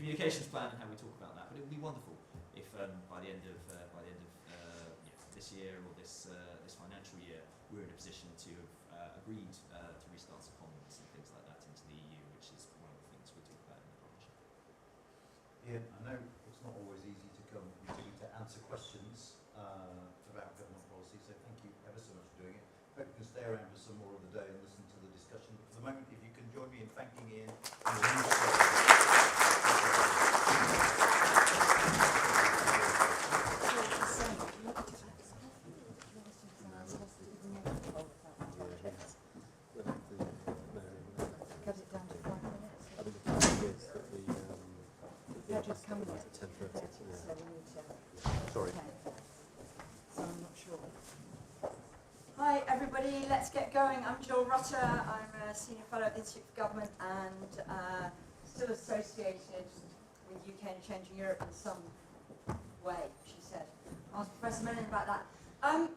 communications plan and how we talk about that. But it would be wonderful if by the end of this year or this financial year, we're in a position to have agreed to restart secondments and things like that into the EU, which is one of the things we talk about in the partnership. Ian, I know it's not always easy to come to answer questions about government policy, so thank you ever so much for doing it. I hope you can stay around for some more of the day and listen to the discussion. But for the moment, if you can join me in thanking Ian. Sorry. So I'm not sure. Hi everybody, let's get going. I'm Jill Rutter. I'm a Senior Fellow at the Institute for Government and still associated with UK and Changing Europe in some way, she said. Ask Professor Mellon about that.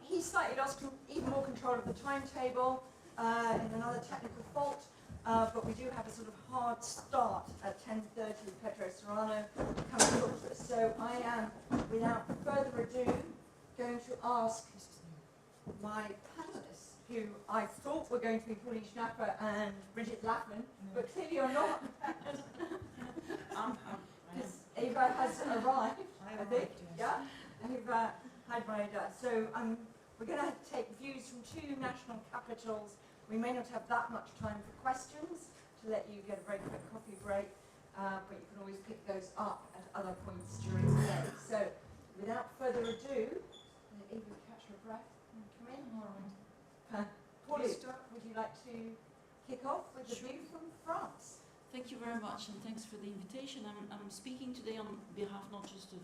He slightly lost even more control of the timetable in another technical fault. But we do have a sort of hard start at 10:30 with Pedro Serrano coming to talk to us. So I am, without further ado, going to ask my panellists, who I thought were going to be Pauline Schnapper and Bridget Laffman, but clearly you're not. Because Eva has arrived, I think. Yeah? Eva had arrived. So we're going to take views from two national capitals. We may not have that much time for questions to let you get a very quick coffee break, but you can always pick those up at other points during the day. So, without further ado, Eva, catch your breath and come in. Pauline, would you like to kick off with the view from France? Thank you very much, and thanks for the invitation. I'm speaking today on behalf not just of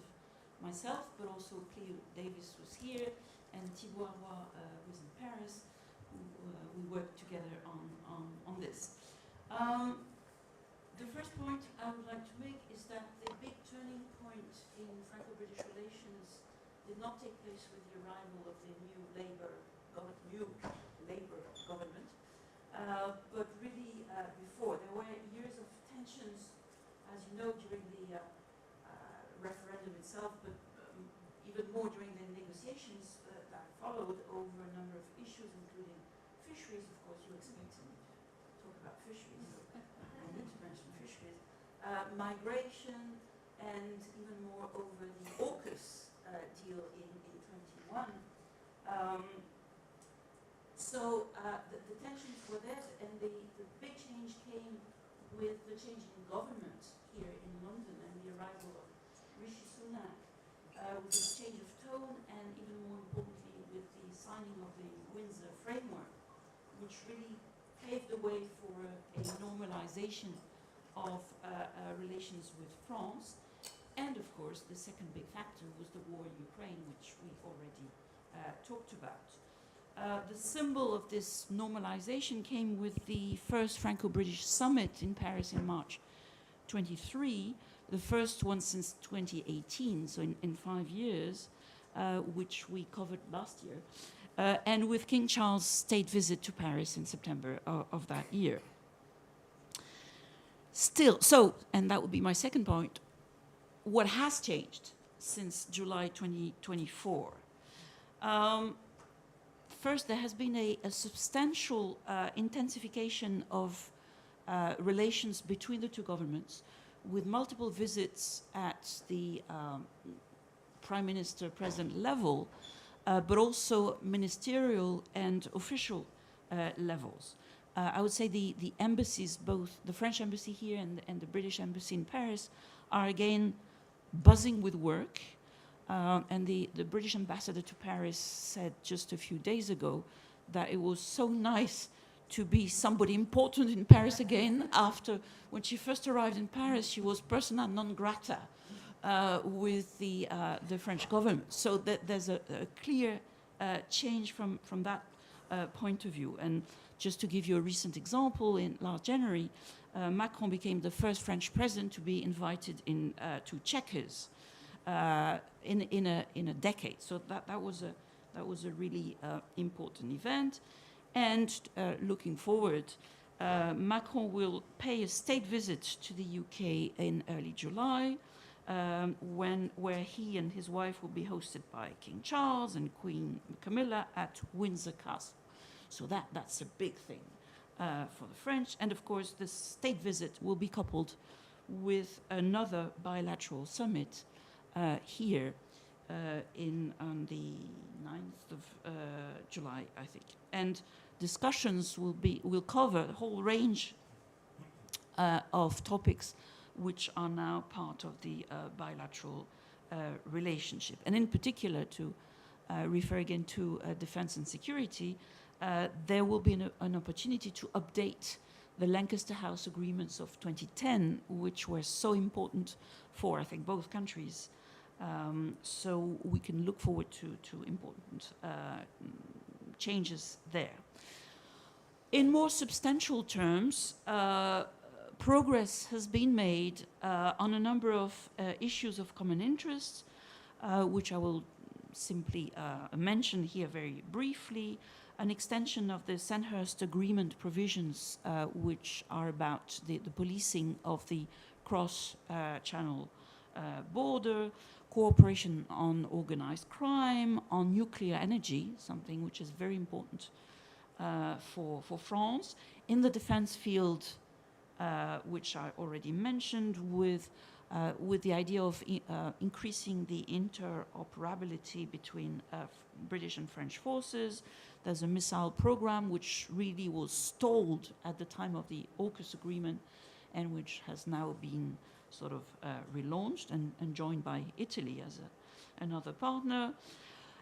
myself, but also Cleo Davis, who's here, and Thibaut Arroy, who's in Paris. We work together on this. The first point I would like to make is that the big turning point in Franco-British relations did not take place with the arrival of the new Labour government, but really before. There were years of tensions, as you know, during the referendum itself, but even more during the negotiations that followed over a number of issues, including fisheries. Of course, you expect me to talk about fisheries, so I need to mention fisheries. Migration, and even more over the AUKUS deal in 21. So the tensions were there, and the big change came with the change in government here in London and the arrival of Rishi Sunak, with this change of tone, and even more importantly with the signing of the Windsor Framework, which really paved the way for a normalization of relations with France. And of course, the second big factor was the war in Ukraine, which we already talked about. The symbol of this normalization came with the first Franco-British summit in Paris in March 23, the first one since 2018, so in 5 years, which we covered last year. And with King Charles' state visit to Paris in September of that year. Still, and that would be my second point, what has changed since July 2024? First, there has been a substantial intensification of relations between the two governments, with multiple visits at the Prime Minister, President level, but also ministerial and official levels. I would say the embassies, both the French embassy here and the British embassy in Paris, are again buzzing with work. And the British ambassador to Paris said just a few days ago that it was so nice to be somebody important in Paris again. After, when she first arrived in Paris, she was persona non grata with the French government. So there's a clear change from that point of view. And just to give you a recent example, in last January, Macron became the first French president to be invited to Chequers in a decade. So that was a really important event. And looking forward, Macron will pay a state visit to the UK in early July, where he and his wife will be hosted by King Charles and Queen Camilla at Windsor Castle. So that's a big thing for the French. And of course, the state visit will be coupled with another bilateral summit here on the 9th of July, I think. And discussions will cover a whole range of topics which are now part of the bilateral relationship. And in particular, to refer again to defense and security, there will be an opportunity to update the Lancaster House agreements of 2010, which were so important for, I think, both countries. So we can look forward to important changes there. In more substantial terms, progress has been made on a number of issues of common interest, which I will simply mention here very briefly. An extension of the Sandhurst Agreement provisions, which are about the policing of the cross-channel border, cooperation on organized crime, on nuclear energy, something which is very important for France. In the defense field, which I already mentioned, with the idea of increasing the interoperability between British and French forces. There's a missile program which really was stalled at the time of the AUKUS agreement and which has now been sort of relaunched and joined by Italy as another partner.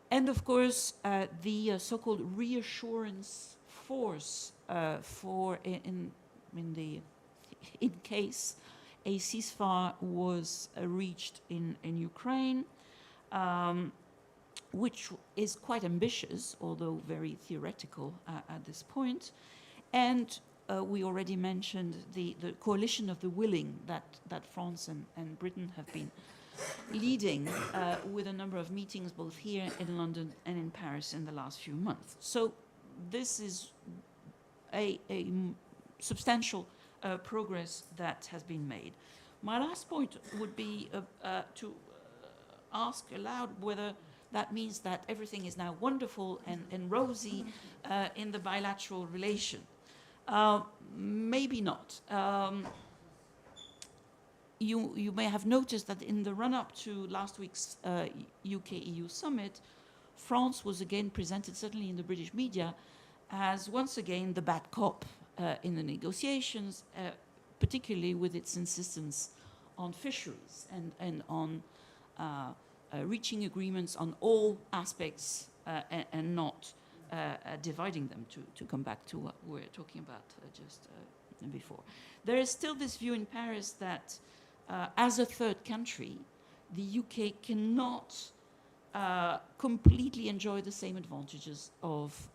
And of course, the so-called reassurance force in case a ceasefire was reached in Ukraine, which is quite ambitious, although very theoretical at this point. And we already mentioned the coalition of the willing that France and Britain have been leading with a number of meetings both here in London and in Paris in the last few months. So this is a substantial progress that has been made. My last point would be to ask aloud whether that means that everything is now wonderful and rosy in the bilateral relation. Maybe not. You may have noticed that in the run-up to last week's UK-EU summit, France was again presented, certainly in the British media, as once again the bad cop in the negotiations, particularly with its insistence on fisheries and on reaching agreements on all aspects and not dividing them, to come back to what we were talking about just before. There is still this view in Paris that as a third country, the UK cannot completely enjoy the same advantages of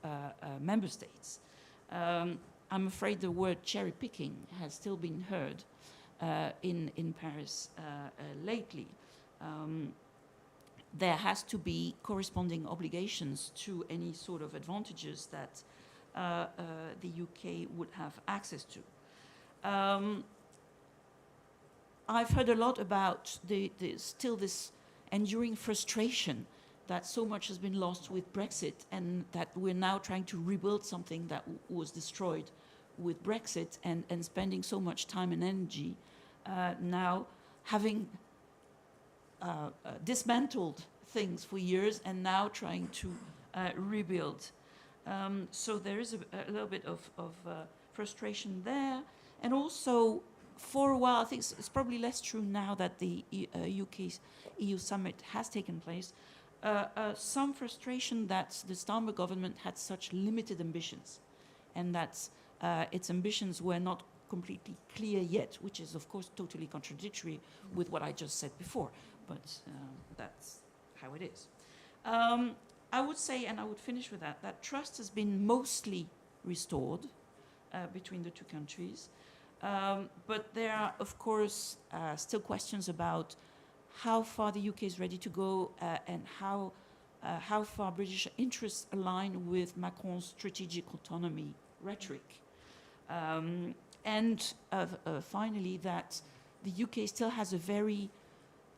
member states. I'm afraid the word cherry picking has still been heard in Paris lately. There has to be corresponding obligations to any sort of advantages that the UK would have access to. I've heard a lot about still this enduring frustration that so much has been lost with Brexit and that we're now trying to rebuild something that was destroyed with Brexit and spending so much time and energy now having dismantled things for years and now trying to rebuild. So there is a little bit of frustration there. And also, for a while, I think it's probably less true now that the UK's EU summit has taken place, some frustration that the Starmer government had such limited ambitions and that its ambitions were not completely clear yet, which is, of course, totally contradictory with what I just said before, but that's how it is. I would say, and I would finish with that trust has been mostly restored between the two countries. But there are, of course, still questions about how far the UK is ready to go and how far British interests align with Macron's strategic autonomy rhetoric. And finally, that the UK still has a very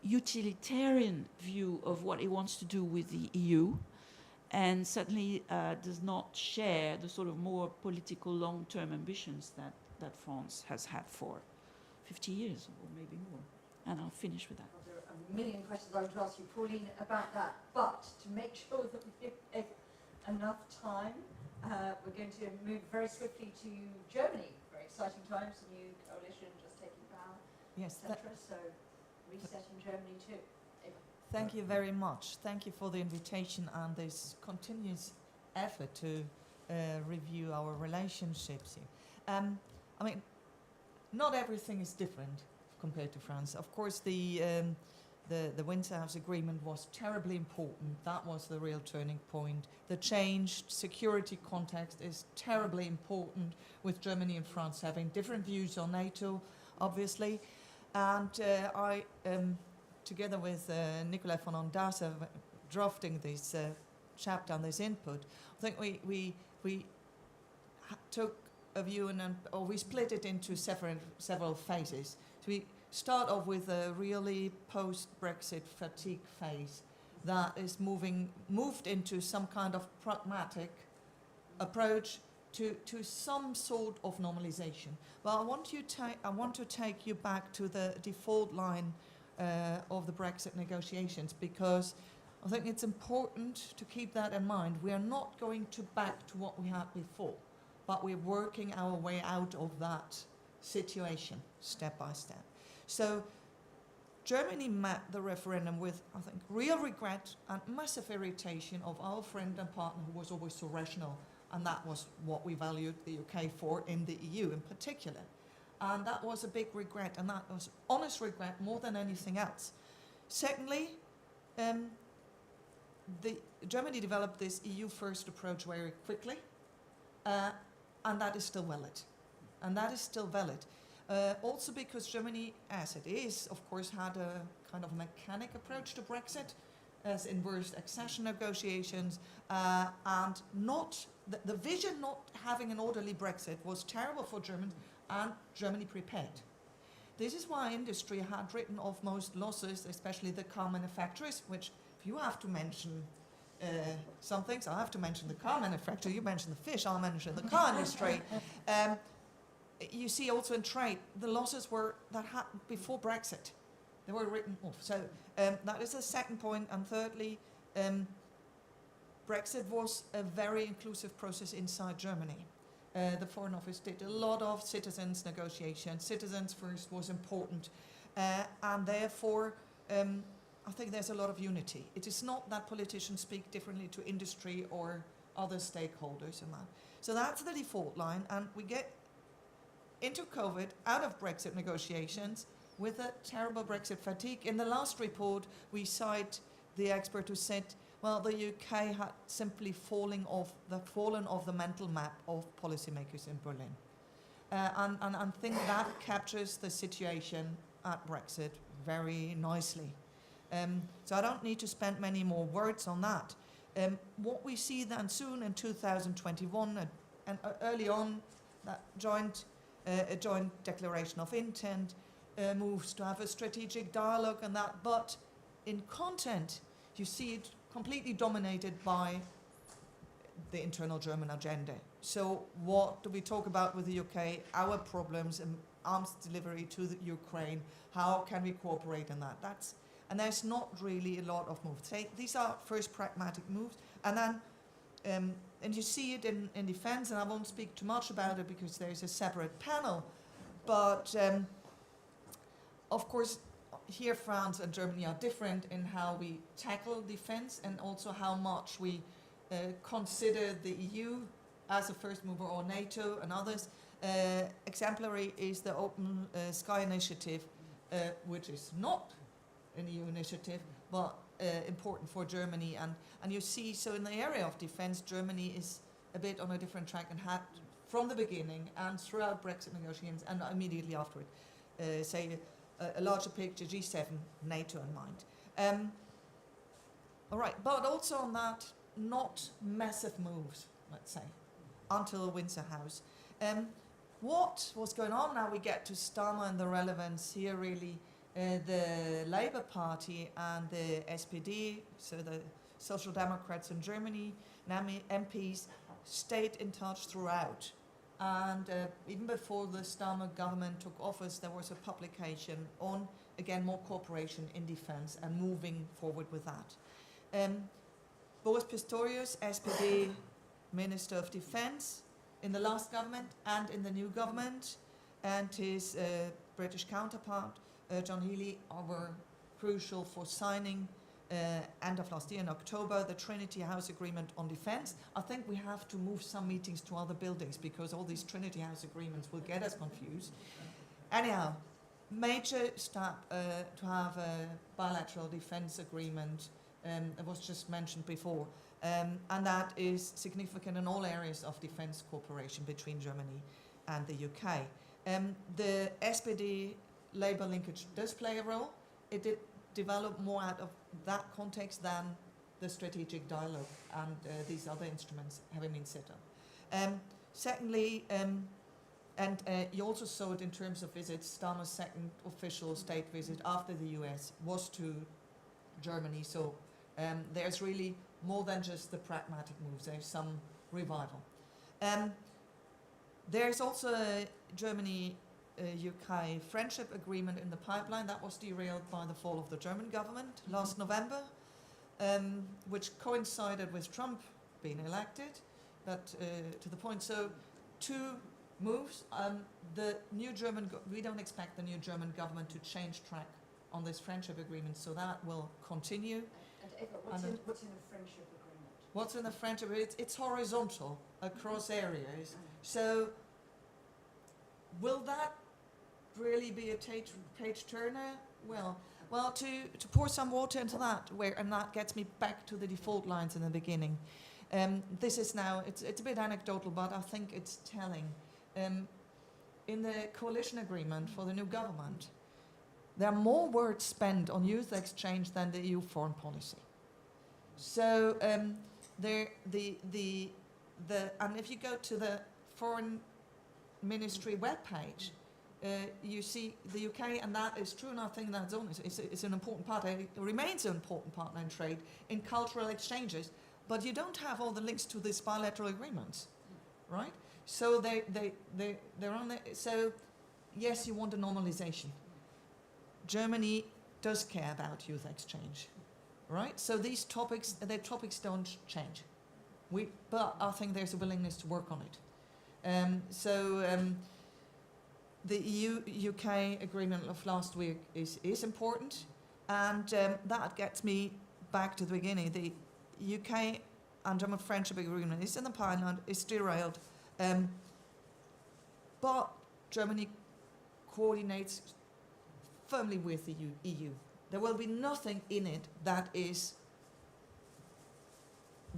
utilitarian view of what it wants to do with the EU, and certainly does not share the sort of more political long-term ambitions that France has had for 50 years or maybe more. And I'll finish with that. Well, there are a million questions I want to ask you, Pauline, about that, but to make sure that we give enough time, we're going to move very swiftly to Germany. Very exciting times, a new coalition just taking power, Yes, etc. So reset in Germany too. Eva. thank you very much. Thank you for the invitation and this continuous effort to review our relationships here. I mean, not everything is different compared to France. Of course, the Windsor House Agreement was terribly important. That was the real turning point. The changed security context is terribly important, with Germany and France having different views on NATO, obviously. And I, together with Nicolas von Ondarza, drafting this chapter and this input, I think we took a view or we split it into several phases. So we start off with a really post-Brexit fatigue phase that is moved into some kind of pragmatic approach to some sort of normalization. But I want to take you back to the default line of the Brexit negotiations, because I think it's important to keep that in mind. We are not going back to what we had before, but we're working our way out of that situation step by step. So Germany met the referendum with, I think, real regret and massive irritation of our friend and partner who was always so rational, and that was what we valued the UK for in the EU in particular. And that was a big regret, and that was honest regret more than anything else. Secondly, Germany developed this EU-first approach very quickly, and that is still valid. And that is still valid. Also because Germany, as it is, of course, had a kind of mechanic approach to Brexit, as inverse accession negotiations, and not the vision not having an orderly Brexit was terrible for Germans, and Germany prepared. This is why industry had written off most losses, especially the car manufacturers, which if you have to mention some things, I have to mention the car manufacturer, you mention the fish, I'll mention the car industry. You see also in trade, the losses were that happened before Brexit. They were written off. So that is the second point. And thirdly, Brexit was a very inclusive process inside Germany. The Foreign Office did a lot of citizens negotiations. Citizens first was important. And therefore, I think there's a lot of unity. It is not that politicians speak differently to industry or other stakeholders and that. So that's the default line. And we get into COVID, out of Brexit negotiations, with a terrible Brexit fatigue. In the last report, we cite the expert who said, well, the UK had simply fallen off the mental map of policymakers in Berlin. And I think that captures the situation at Brexit very nicely. So I don't need to spend many more words on that. What we see then soon in 2021 and early on, that a joint declaration of intent moves to have a strategic dialogue and that, but in content, you see it completely dominated by the internal German agenda. So what do we talk about with the UK? Our problems and arms delivery to the Ukraine. How can we cooperate in that? And there's not really a lot of moves. These are first pragmatic moves. And then, and you see it in defense, and I won't speak too much about it because there's a separate panel. But of course, here France and Germany are different in how we tackle defense and also how much we consider the EU as a first mover or NATO and others. Exemplary is the Open Sky Initiative, which is not an EU initiative, but important for Germany. And you see, so in the area of defense, Germany is a bit on a different track and had, from the beginning and throughout Brexit negotiations and immediately after it, say a larger picture, G7, NATO in mind. All right, but also on that, not massive moves, let's say, until the Windsor House. what was going on? Now we get to Starmer and the relevance here really. The Labour Party and the SPD, so the Social Democrats in Germany, MPs, stayed in touch throughout. And even before the Starmer government took office, there was a publication on, again, more cooperation in defence and moving forward with that. Boris Pistorius, SPD Minister of Defence in the last government and in the new government, and his British counterpart, John Healey, were crucial for signing end of last year in October the Trinity House Agreement on Defence. I think we have to move some meetings to other buildings because all these Trinity House agreements will get us confused. Anyhow, major step to have a bilateral defence agreement. It was just mentioned before, and that is significant in all areas of defence cooperation between Germany and the UK. The SPD Labour linkage does play a role. It did develop more out of that context than the strategic dialogue and these other instruments having been set up. Secondly, and you also saw it in terms of visits, Starmer's second official state visit after the US was to Germany. So there's really more than just the pragmatic moves. There's some revival. There's also a Germany UK friendship agreement in the pipeline that was derailed by the fall of the German government last November, which coincided with Trump being elected. But to the point, so two moves. The new we don't expect the new German government to change track on this friendship agreement, so that will continue. And Eva, what's in a friendship agreement? What's in the friendship? It's horizontal across areas. So will that really be a page turner? Well, to pour some water into that, and that gets me back to the default lines in the beginning. This is now, it's a bit anecdotal, but I think it's telling. In the coalition agreement for the new government, there are more words spent on youth exchange than the EU foreign policy. So and if you go to the foreign ministry webpage, you see the UK, and that is true, and I think that's honest. It's an important part. It remains an important partner in trade, in cultural exchanges, but you don't have all the links to these bilateral agreements, right? So they're on there. So yes, you want a normalization. Germany does care about youth exchange, right? So these topics, their topics don't change. But I think there's a willingness to work on it. The EU-UK agreement of last week is important, and that gets me back to the beginning. The UK and German friendship agreement is in the pipeline, is derailed, but Germany coordinates firmly with the EU. There will be nothing in it that is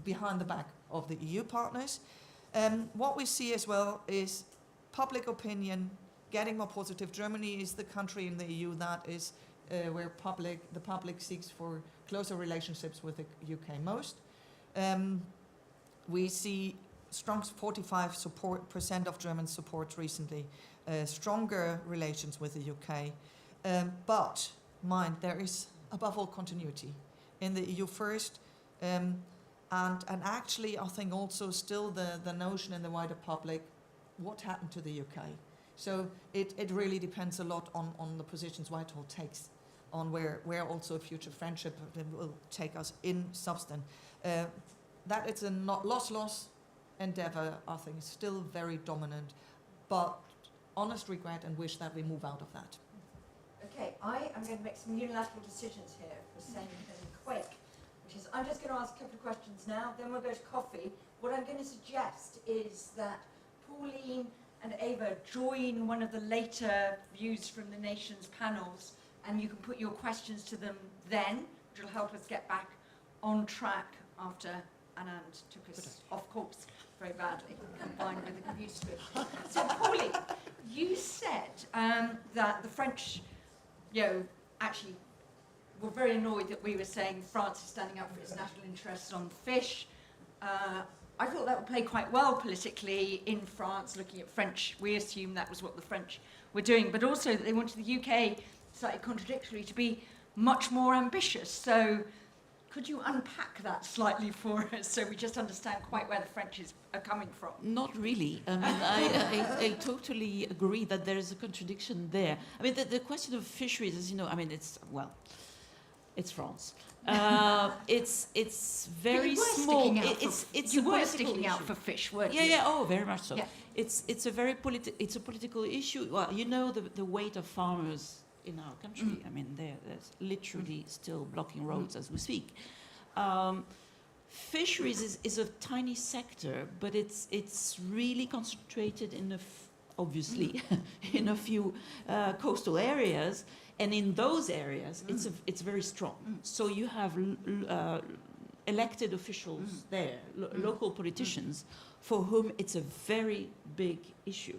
behind the back of the EU partners. What we see as well is public opinion getting more positive. Germany is the country in the EU that is where the public seeks for closer relationships with the UK most. We see strong 45% of German support recently, stronger relations with the UK. But mind, there is above all continuity in the EU first, and actually I think also still the notion in the wider public, what happened to the UK? So it really depends a lot on the positions Whitehall takes, on where also a future friendship will take us in substance. That it's a not loss-loss endeavour, I think, is still very dominant, but honest regret and wish that we move out of that. Okay, I am going to make some unilateral decisions here for Hussein and Quake, which is I'm just going to ask a couple of questions now, then we'll go to coffee. What I'm going to suggest is that Pauline and Eva join one of the later views from the nations panels, and you can put your questions to them then, which will help us get back on track after Anand took us off course very badly, combined with the computer switch. So Pauline, you said that the French, actually were very annoyed that we were saying France is standing up for its national interests on fish. I thought that would play quite well politically in France, looking at French. We assumed that was what the French were doing, but also that they wanted the UK, slightly contradictory, to be much more ambitious. So could you unpack that slightly for us so we just understand quite where the French are coming from? Not really. I mean, I totally agree that there is a contradiction there. I mean, the question of fisheries, as you know, I mean, it's France. It's very small. It's you a were political sticking out issue. for fish, weren't Yeah, you? yeah. Oh, very much so. Yeah. It's a political issue. Well, you know the weight of farmers in our country. I mean, there's literally still blocking roads as we speak. Fisheries is a tiny sector, but it's really concentrated in obviously in a few coastal areas, and in those areas it's very strong. So you have elected officials there, local politicians, for whom it's a very big issue.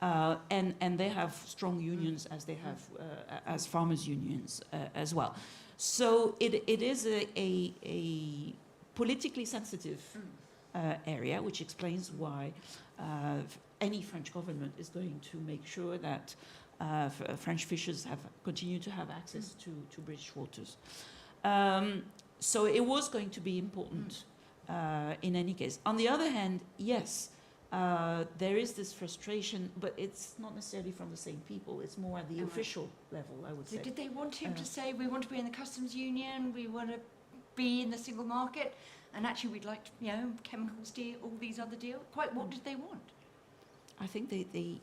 And they have strong unions as they have as farmers' unions as well. So it is a politically sensitive area, which explains why any French government is going to make sure that French fishers continue to have access to British waters. So it was going to be important in any case. On the other hand, yes, there is this frustration, but it's not necessarily from the same people. It's more at the official level, I would say. So did they want him to say, we want to be in the customs union, we want to be in the single market, and actually we'd like to, chemicals deal, all these other deals? Quite what did they want? I think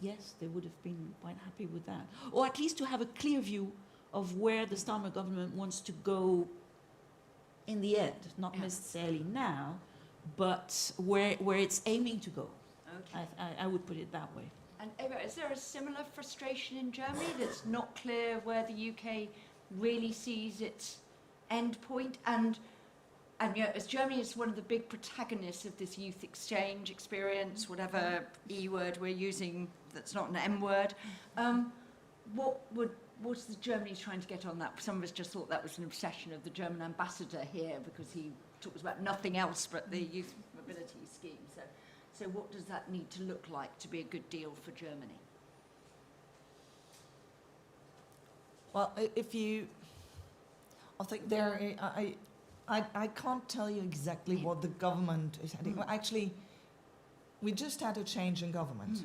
yes, they would have been quite happy with that. Or at least to have a clear view of where the Starmer government wants to go in the end. Not necessarily now, but where it's aiming to go. Okay. I would put it that way. And Eva, is there a similar frustration in Germany that's not clear where the UK really sees its end point? And as Germany is one of the big protagonists of this youth exchange experience, whatever E word we're using that's not an M word, what's the Germany trying to get on that? Some of us just thought that was an obsession of the German ambassador here because he talks about nothing else but the youth mobility scheme. So what does that need to look like to be a good deal for Germany? Well, I think I can't tell you exactly what the government is heading. Well, actually, we just had a change in government.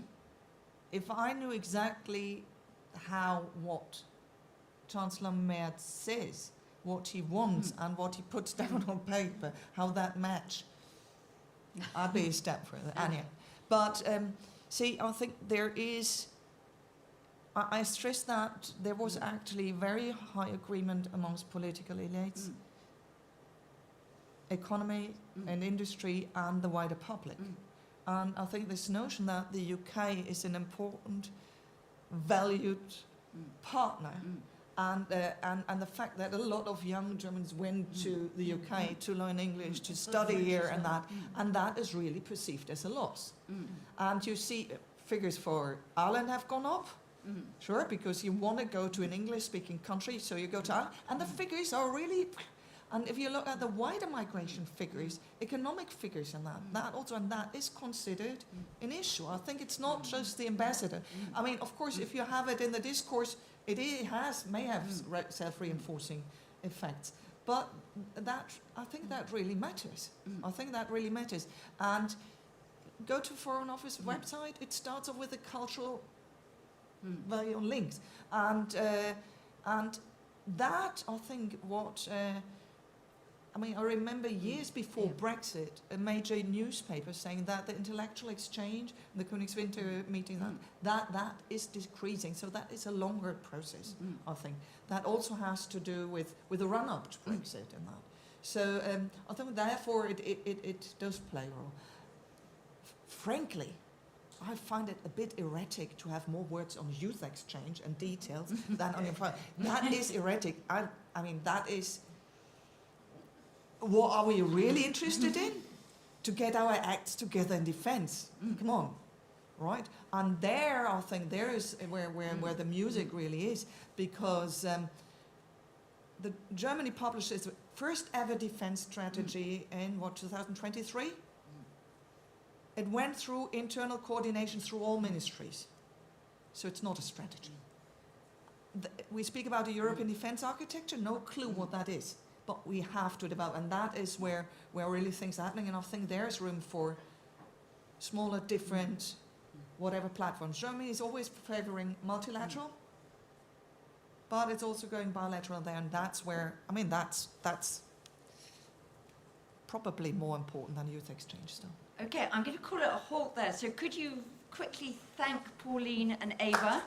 If I knew exactly what Chancellor Merz says, what he wants and what he puts down on paper, how that match, I'd be a step further. Anyhow. But see, I think there is, I stress that there was actually very high agreement amongst political elites, economy and industry and the wider public. And I think this notion that the UK is an important, valued partner, and the fact that a lot of young Germans went to the UK to learn English, to study here and that is really perceived as a loss. And you see figures for Ireland have gone up, sure, because you want to go to an English-speaking country, so you go to Ireland, and the figures are really, and if you look at the wider migration figures, economic figures and that is considered an issue. I think it's not just the ambassador. I mean, of course, if you have it in the discourse, it may have self-reinforcing effects, but I think that really matters. I think that really matters. And go to Foreign Office website. It starts off with the cultural value on links, and that I think I remember years before Brexit, a major newspaper saying that the intellectual exchange, the Königswinter meeting, that is decreasing. So that is a longer process, I think. That also has to do with the run-up to Brexit and that. So I think therefore it does play a role. Frankly, I find it a bit erratic to have more words on youth exchange and details than on your phone. That is erratic. I mean, that is... What are we really interested in? To get our acts together in defence. Come on, right? And there, I think, there is where the music really is, because the Germany published its first ever defence strategy in 2023, It went through internal coordination through all ministries. So it's not a strategy. We speak about a European defence architecture, no clue what that is. But we have to develop, and that is where really things are happening, and I think there's room for smaller, different, whatever platforms. Germany is always favouring multilateral, but it's also going bilateral there, and that's where, I mean, that's probably more important than youth exchange still. Okay, I'm going to call it a halt there. So could you quickly thank Pauline and Ava?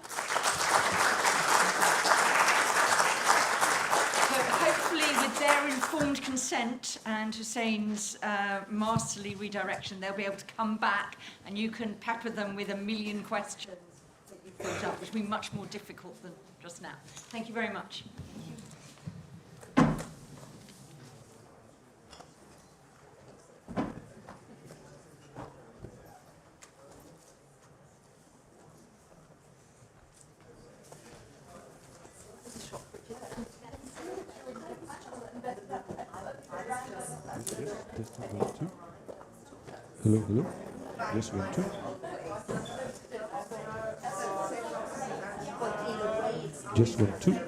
So hopefully with their informed consent and Hussein's masterly redirection, they'll be able to come back and you can pepper them with a million questions that you've built up, which will be much more difficult than just now. Thank you very much. Test 1, 2. Hello, hello. Yes, 1, 2. Just 1, 2.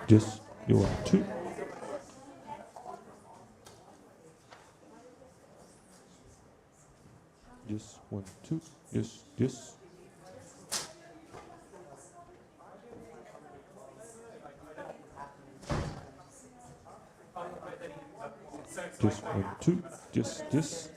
Just you 1, 2. Just 1, 2. Yes, yes. Just 1, 2. Just.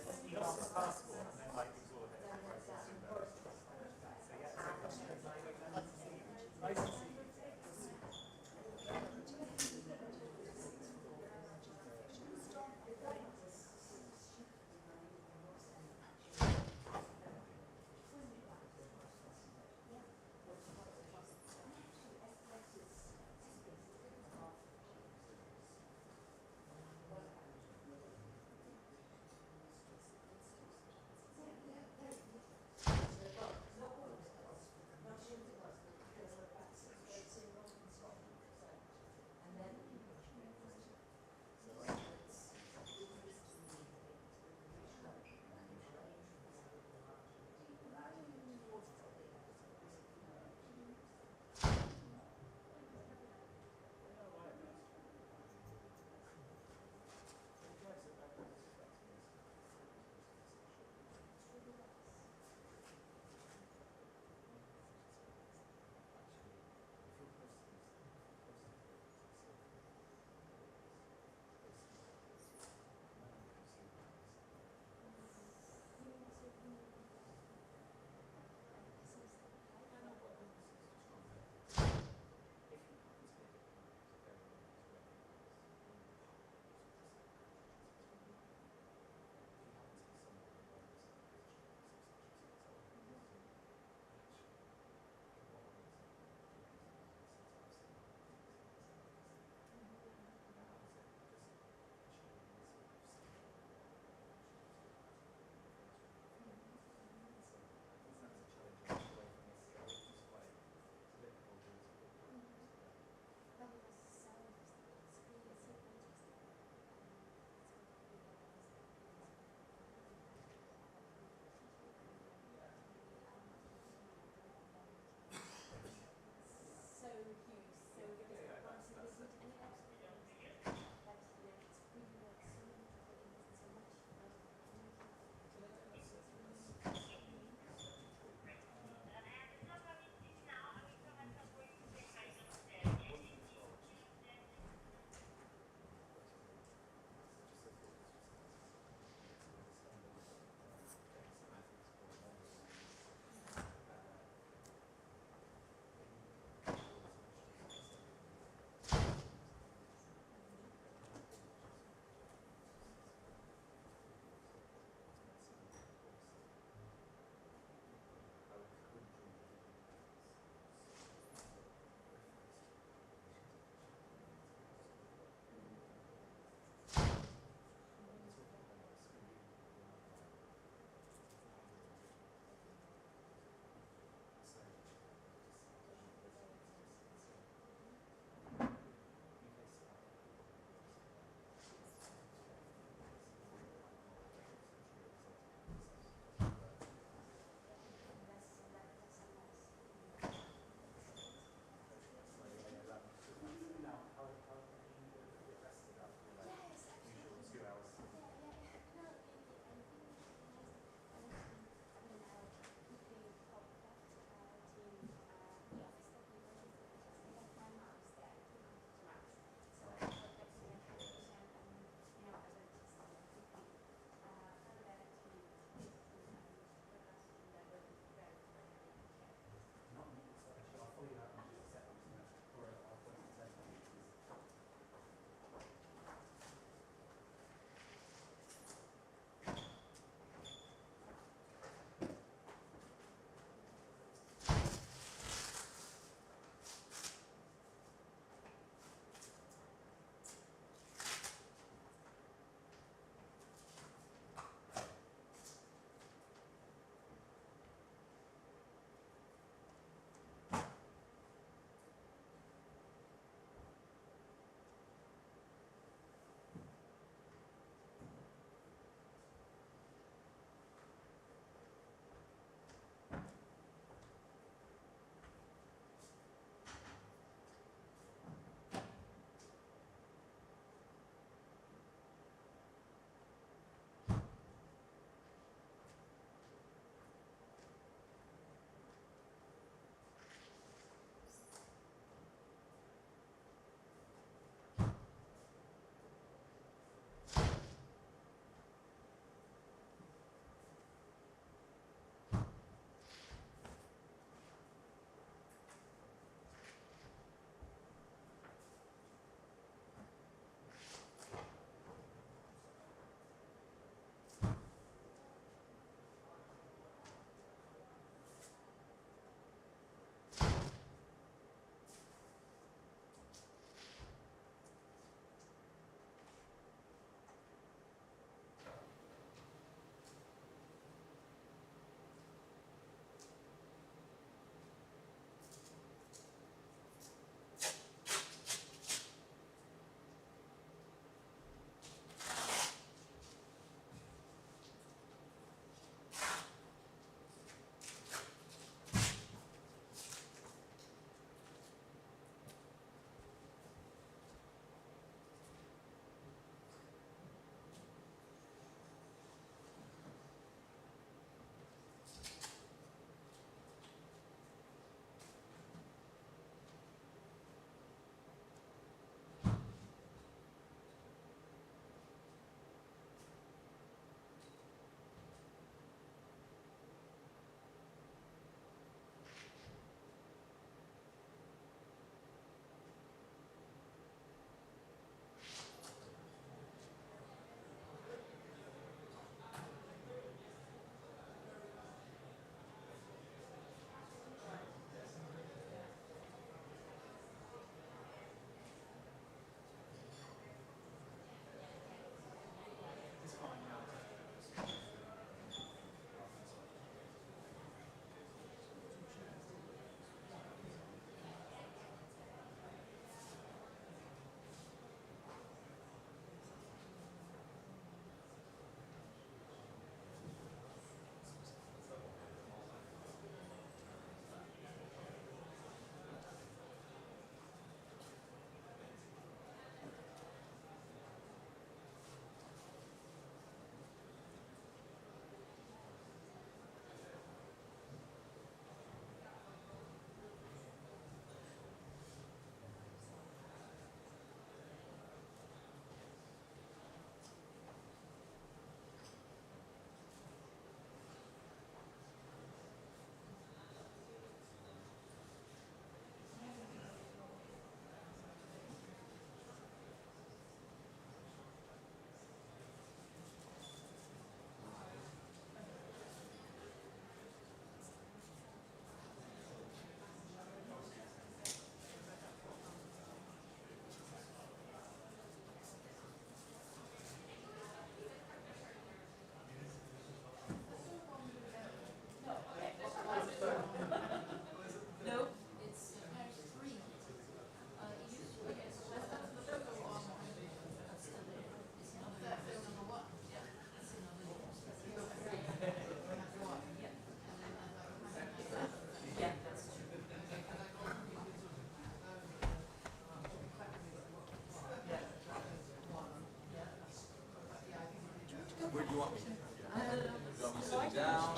Where do you want me? Do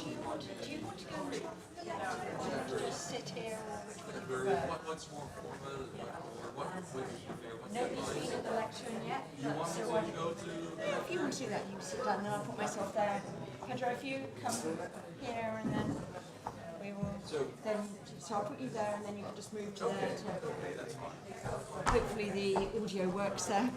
you want to go and talk to the lectern, or do you want to just sit here, or which would you prefer? What's more formal, or what would you prefer? Nobody's been at the lectern yet. You want me so to go to? if you want to do that, you sit down, and I'll put myself there. Pedro, if you come here, and then we will. So I'll put you there, and then you can just move to there. Okay, that's fine. Hopefully the audio works there.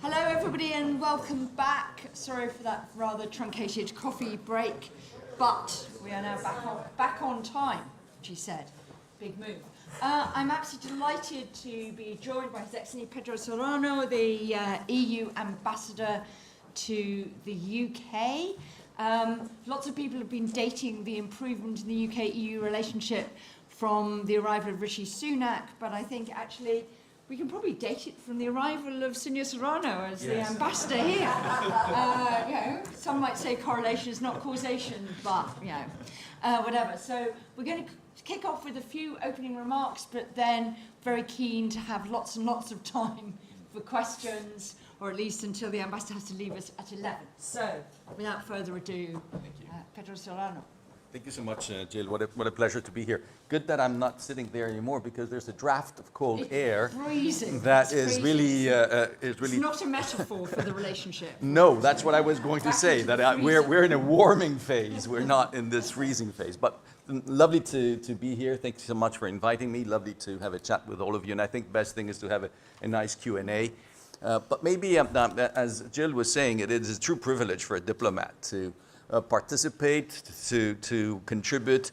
Hello everybody and welcome back. Sorry for that rather truncated coffee break, but we are now back on time, she said. Big move. I'm absolutely delighted to be joined by His Excellency Pedro Serrano, the EU ambassador to the UK. Lots of people have been dating the improvement in the UK-EU relationship from the arrival of Rishi Sunak, but I think actually we can probably date it from the arrival of Senor Serrano as the ambassador here. You know, some might say correlation is not causation, but you know, whatever. So we're going to kick off with a few opening remarks, but then very keen to have lots and lots of time for questions, or at least until the ambassador has to leave us at 11. So without further ado, Pedro Serrano. Thank you so much, Jill. What a pleasure to be here. Good that I'm not sitting there anymore, because there's a draft of cold air freezing. that It's is freezing. really It's not a metaphor for the relationship. No, that's what I was going to say. Back That into the we're in a warming phase. We're not in this freezing phase. But lovely to be here. Thank you so much for inviting me. Lovely to have a chat with all of you. And I think the best thing is to have a nice Q&A. But maybe, as Jill was saying, it is a true privilege for a diplomat to participate, to contribute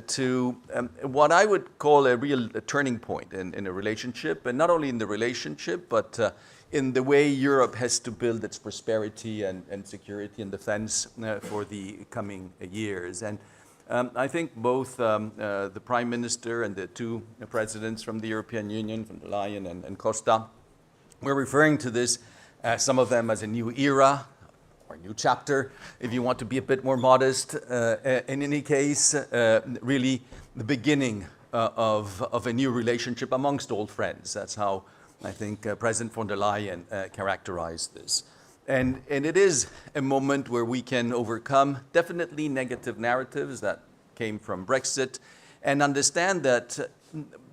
to what I would call a real turning point in a relationship, and not only in the relationship, but in the way Europe has to build its prosperity and security and defense for the coming years. And I think both the Prime Minister and the two presidents from the European Union, von der Leyen and Costa, were referring to this, some of them as a new era, or new chapter, if you want to be a bit more modest. In any case, really the beginning of a new relationship amongst old friends. That's how I think President von der Leyen characterized this. And it is a moment where we can overcome definitely negative narratives that came from Brexit, and understand that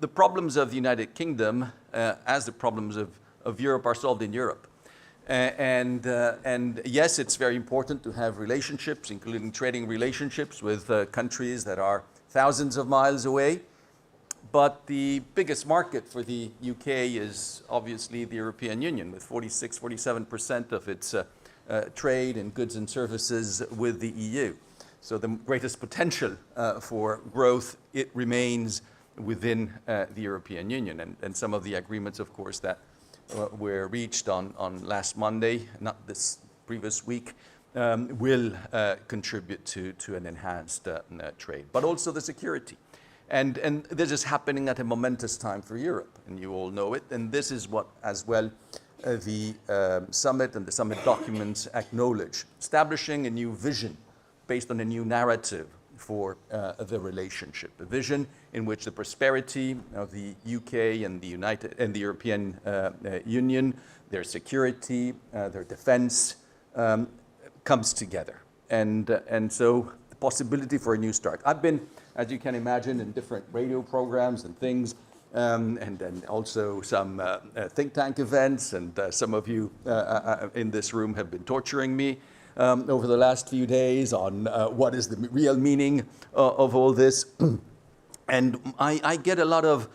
the problems of the United Kingdom, as the problems of Europe, are solved in Europe. And yes, it's very important to have relationships, including trading relationships with countries that are thousands of miles away. But the biggest market for the UK is obviously the European Union, with 47% of its trade in goods and services with the EU. So the greatest potential for growth, it remains within the European Union. And some of the agreements, of course, that were reached on last Monday, not this previous week, will contribute to an enhanced trade, but also the security. And this is happening at a momentous time for Europe, and you all know it. And this is what, as well, the summit and the summit documents acknowledge, establishing a new vision based on a new narrative for the relationship, a vision in which the prosperity of the UK and the European Union, their security, their defense, comes together. And so the possibility for a new start. I've been, as you can imagine, in different radio programs and things, and then also some think tank events, and some of you in this room have been torturing me over the last few days on what is the real meaning of all this. And I get a lot of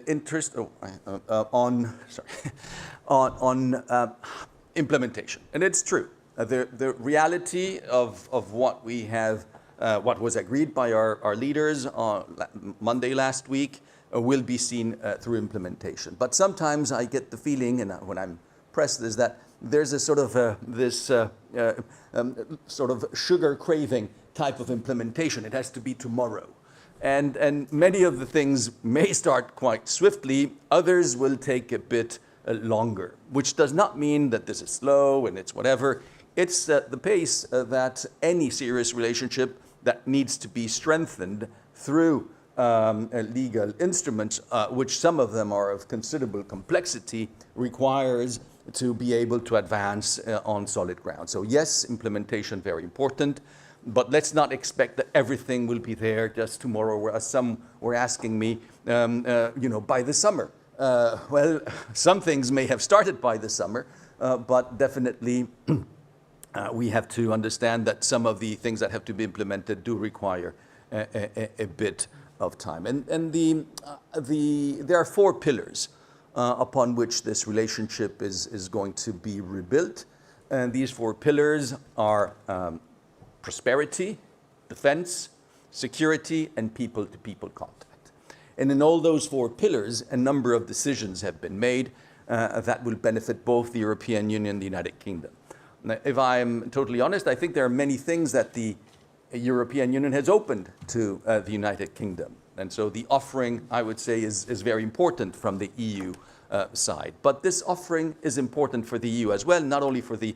interest on implementation. And it's true. The reality of what we have, what was agreed by our leaders on Monday last week, will be seen through implementation. But sometimes I get the feeling, and when I'm pressed, is that there's a sort of sort of sugar craving type of implementation. It has to be tomorrow. And many of the things may start quite swiftly, others will take a bit longer, which does not mean that this is slow and it's whatever. It's the pace that any serious relationship that needs to be strengthened through legal instruments, which some of them are of considerable complexity, requires to be able to advance on solid ground. So yes, implementation very important, but let's not expect that everything will be there just tomorrow, as some were asking me, by the summer. Well, some things may have started by the summer, but definitely we have to understand that some of the things that have to be implemented do require a bit of time. And there are 4 pillars upon which this relationship is going to be rebuilt. And these 4 pillars are prosperity, defense, security, and people-to-people contact. And in all those 4 pillars, a number of decisions have been made that will benefit both the European Union and the United Kingdom. Now, if I'm totally honest, I think there are many things that the European Union has opened to the United Kingdom. And so the offering, I would say, is very important from the EU side. But this offering is important for the EU as well, not only for the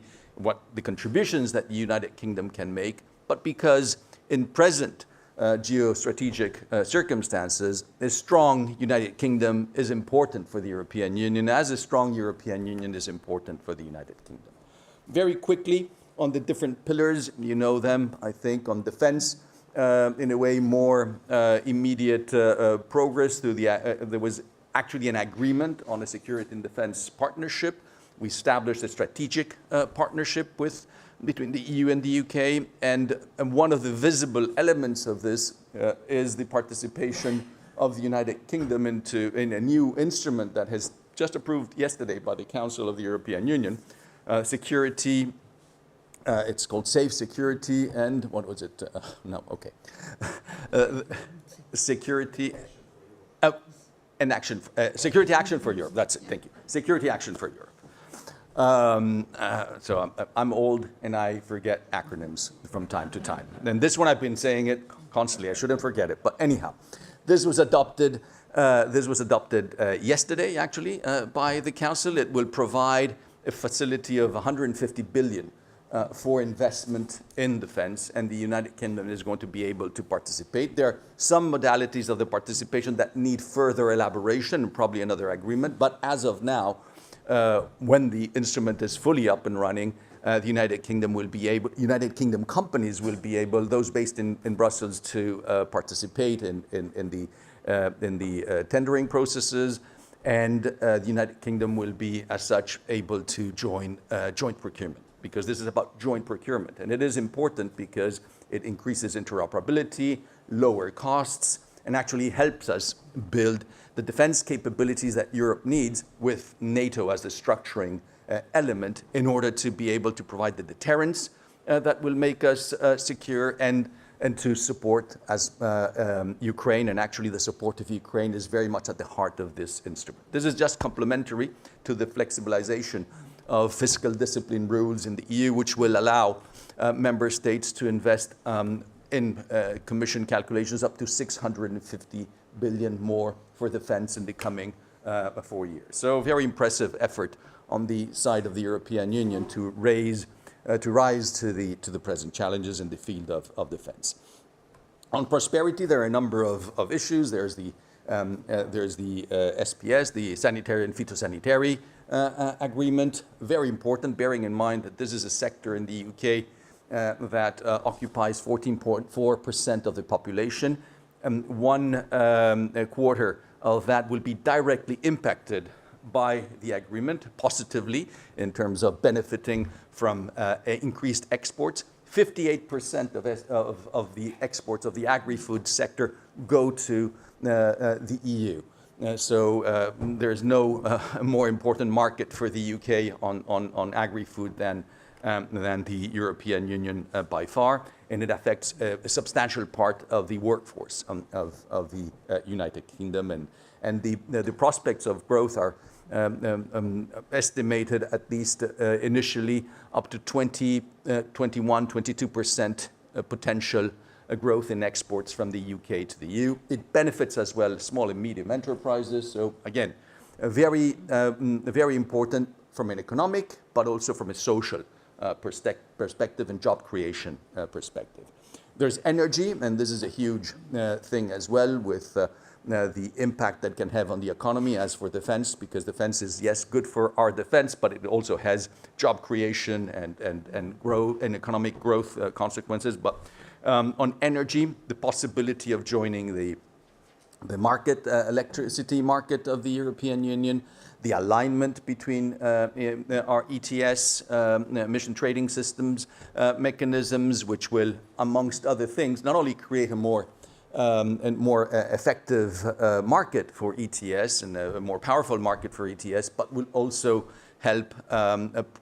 contributions that the United Kingdom can make, but because in present geostrategic circumstances, a strong United Kingdom is important for the European Union, as a strong European Union is important for the United Kingdom. Very quickly, on the different pillars, you know them, I think, on defense, in a way more immediate progress. There was actually an agreement on a security and defense partnership. We established a strategic partnership between the EU and the UK, and one of the visible elements of this is the participation of the United Kingdom in a new instrument that has just approved yesterday by the Council of the European Union, security. It's called Safe Security and what was it? Security and action. Security Action for Europe. That's it. Thank you. Security Action for Europe. So I'm old and I forget acronyms from time to time. And this one I've been saying it constantly. I shouldn't forget it. But anyhow, this was adopted. Yesterday, actually, by the Council. It will provide a facility of 150 billion for investment in defense, and the United Kingdom is going to be able to participate. There are some modalities of the participation that need further elaboration and probably another agreement, but as of now, when the instrument is fully up and running, the United Kingdom companies will be able, those based in Brussels, to participate in the tendering processes, and the United Kingdom will be, as such, able to join joint procurement, because this is about joint procurement. And it is important because it increases interoperability, lower costs, and actually helps us build the defense capabilities that Europe needs, with NATO as the structuring element, in order to be able to provide the deterrence that will make us secure, and to support as Ukraine. And actually the support of Ukraine is very much at the heart of this instrument. This is just complementary to the flexibilization of fiscal discipline rules in the EU, which will allow member states to invest in Commission calculations up to 650 billion more for defense in the coming 4 years. So very impressive effort on the side of the European Union to rise to the present challenges in the field of defense. On prosperity, there are a number of issues. There's the SPS, the sanitary and phytosanitary agreement, very important, bearing in mind that this is a sector in the UK that occupies 14.4% of the population. One quarter of that will be directly impacted by the agreement, positively, in terms of benefiting from increased exports. 58% of the exports of the agri-food sector go to the EU. So there's no more important market for the UK on agri-food than the European Union by far, and it affects a substantial part of the workforce of the United Kingdom, and the prospects of growth are estimated, at least initially, up to 22% potential growth in exports from the UK to the EU. It benefits as well small and medium enterprises. So again, very important from an economic, but also from a social perspective and job creation perspective. There's energy, and this is a huge thing as well, with the impact that can have on the economy as for defense, because defense is, yes, good for our defense, but it also has job creation and growth and economic growth consequences. But on energy, the possibility of joining the market, electricity market of the European Union, the alignment between our ETS, emission trading systems, mechanisms, which will, amongst other things, not only create a more effective market for ETS and a more powerful market for ETS, but will also help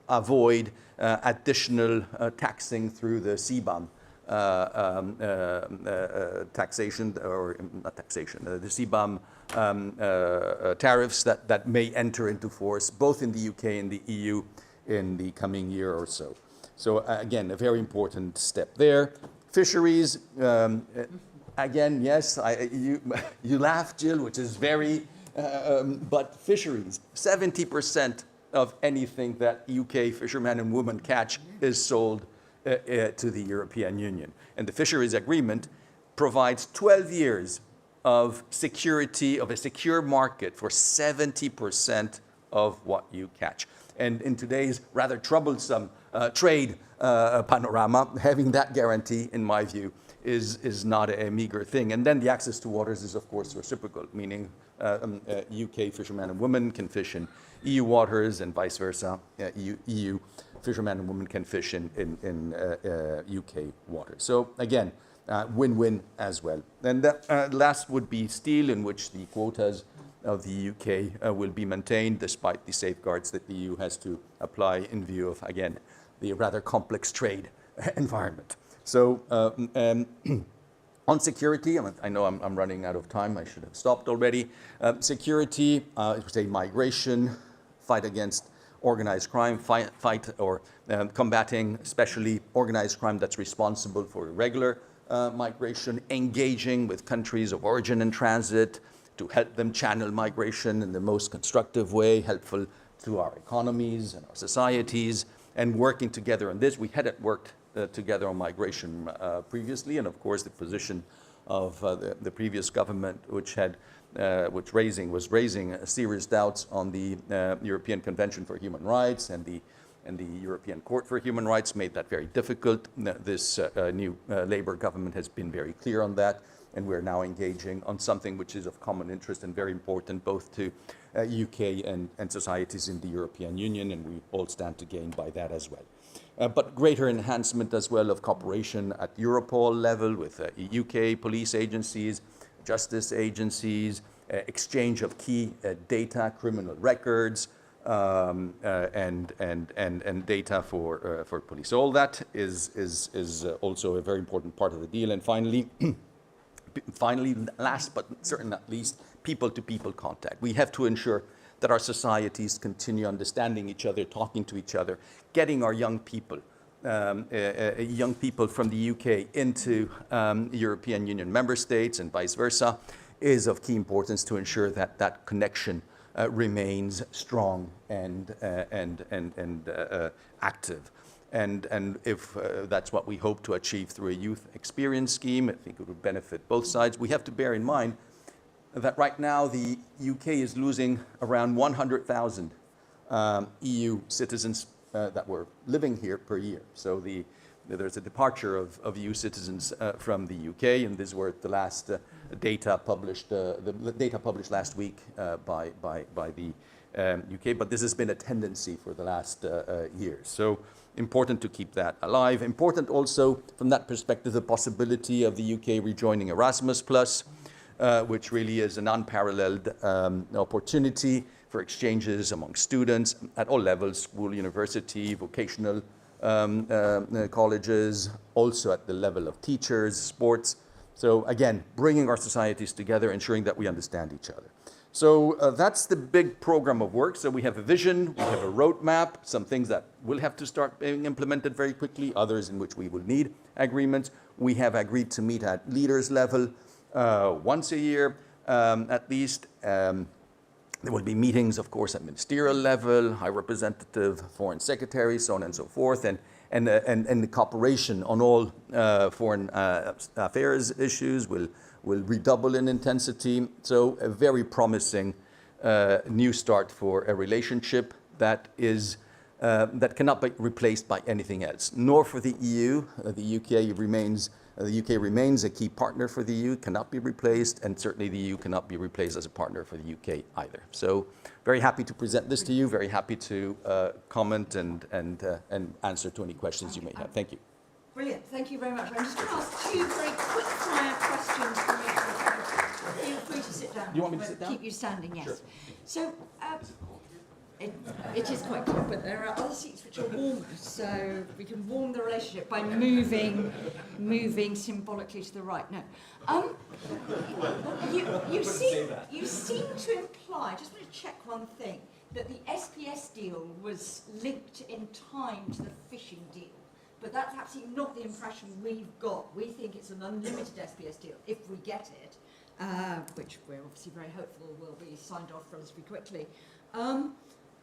avoid additional taxing through the CBAM taxation, or not taxation, the CBAM tariffs that may enter into force both in the UK and the EU in the coming year or so. So again, a very important step there. Fisheries, again, yes, you laugh, Jill, which is very, but fisheries, 70% of anything that UK fishermen and women catch is sold to the European Union. And the fisheries agreement provides 12 years of security, of a secure market for 70% of what you catch. And in today's rather troublesome trade panorama, having that guarantee, in my view, is not a meager thing. And then the access to waters is, of course, reciprocal, meaning UK fishermen and women can fish in EU waters and vice versa. EU fishermen and women can fish in UK waters. So again, win-win as well. And last would be steel, in which the quotas of the UK will be maintained despite the safeguards that the EU has to apply in view of, again, the rather complex trade environment. So on security, I know I'm running out of time, I should have stopped already. Security, say migration, fight against organized crime, combating especially organized crime that's responsible for irregular migration, engaging with countries of origin and transit to help them channel migration in the most constructive way, helpful to our economies and our societies, and working together on this. We hadn't worked together on migration previously, and of course the position of the previous government, which was raising serious doubts on the European Convention for Human Rights and the European Court for Human Rights, made that very difficult. This new Labour government has been very clear on that, and we're now engaging on something which is of common interest and very important both to UK and societies in the European Union, and we all stand to gain by that as well. But greater enhancement as well of cooperation at Europol level with UK police agencies, justice agencies, exchange of key data, criminal records, and data for police. So all that is also a very important part of the deal. And finally, last but certainly not least, people-to-people contact. We have to ensure that our societies continue understanding each other, talking to each other, getting our young people from the UK into European Union member states and vice versa is of key importance to ensure that that connection remains strong and active. And if that's what we hope to achieve through a youth experience scheme, I think it would benefit both sides. We have to bear in mind that right now the UK is losing around 100,000 EU citizens that were living here per year. So there's a departure of EU citizens from the UK, and these were the last data published, the data published last week by the UK, but this has been a tendency for the last years. So important to keep that alive. Important also from that perspective, the possibility of the UK rejoining Erasmus+, which really is an unparalleled opportunity for exchanges among students at all levels, school, university, vocational colleges, also at the level of teachers, sports. So again, bringing our societies together, ensuring that we understand each other. So that's the big program of work. So we have a vision, we have a roadmap, some things that will have to start being implemented very quickly, others in which we will need agreements. We have agreed to meet at leaders level once a year at least. There will be meetings, of course, at ministerial level, high representative, foreign secretary, so on and so forth, and the cooperation on all foreign affairs issues will will redouble in intensity. So a very promising new start for a relationship that is that cannot be replaced by anything else, nor for the EU. The UK remains a key partner for the EU, cannot be replaced, and certainly the EU cannot be replaced as a partner for the UK either. So very happy to present this to you, very happy to comment and answer to any questions you may have. Thank you. Brilliant, thank you very much. I'm just going to ask two very quick fire questions from you. Feel free to sit down. You want me to sit down? Keep you standing, yes. Sure. So, it is quite cold, but there are other seats which are warmer, so we can warm the relationship by moving symbolically to the right. No, you seem to imply. Just want to check one thing, that the SPS deal was linked in time to the fishing deal, but that's absolutely not the impression we've got. We think it's an unlimited SPS deal if we get it, which we're obviously very hopeful will be signed off relatively quickly.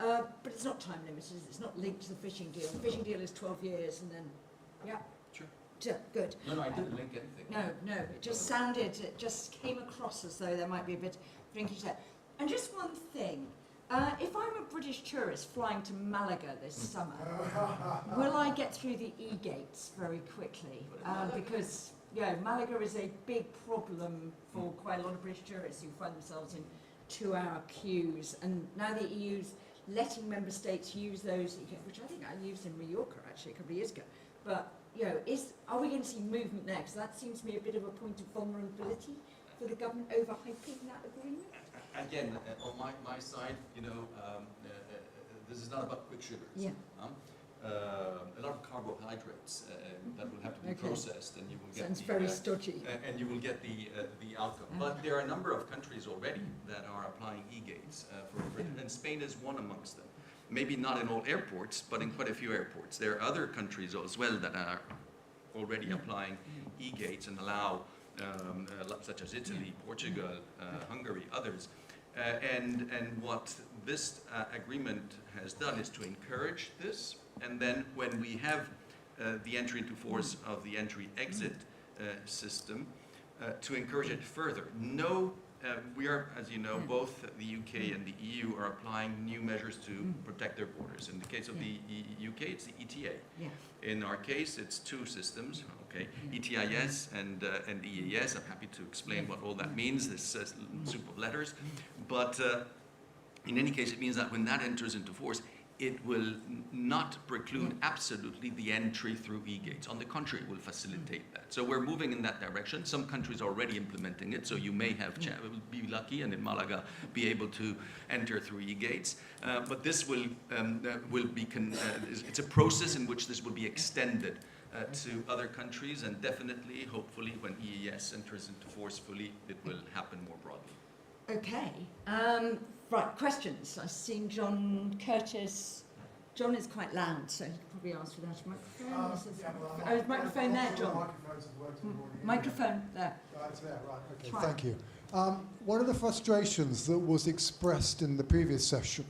But it's not time limited, it's not linked to the fishing deal. The fishing deal is 12 years and then, yeah. Sure. Good. No, I didn't link anything. No, it just came across as though there might be a bit of linkage there. And just one thing, if I'm a British tourist flying to Malaga this summer, will I get through the e-gates very quickly? Because, Malaga is a big problem for quite a lot of British tourists who find themselves in 2-hour queues, and now the EU's letting member states use those, which I think I used in Mallorca actually a couple of years ago. But are we going to see movement there? Because that seems to be a bit of a point of vulnerability for the government overhyping that agreement. Again, on my side, this is not about quick sugars. Yeah. A lot of carbohydrates that will have to be processed, and you will get Sounds very stodgy. And you will get the outcome. But there are a number of countries already that are applying e-gates for Britain, and Spain is one amongst them. Maybe not in all airports, but in quite a few airports. There are other countries as well that are already applying e-gates and allow, such as Italy, Portugal, Hungary, others. And what this agreement has done is to encourage this, and then when we have the entry into force of the entry-exit system, to encourage it further. We are, as you know, both the UK and the EU are applying new measures to protect their borders. In the case of the UK, it's the ETA. Yeah. In our case, it's two systems, ETIS and EAS. I'm happy to explain what all that means, this soup of letters. But in any case, it means that when that enters into force, it will not preclude absolutely the entry through e-gates. On the contrary, it will facilitate that. So we're moving in that direction. Some countries are already implementing it, so you may have be lucky and in Malaga be able to enter through e-gates. But this will be, it's a process in which this will be extended to other countries, and definitely, hopefully, when EES enters into force fully, it will happen more broadly. Okay. Right, questions. I've seen John Curtis. John is quite loud, so he could probably ask without a microphone. Microphone there, John. Microphone there. It's there, right. Okay, thank you. One of the frustrations that was expressed in the previous session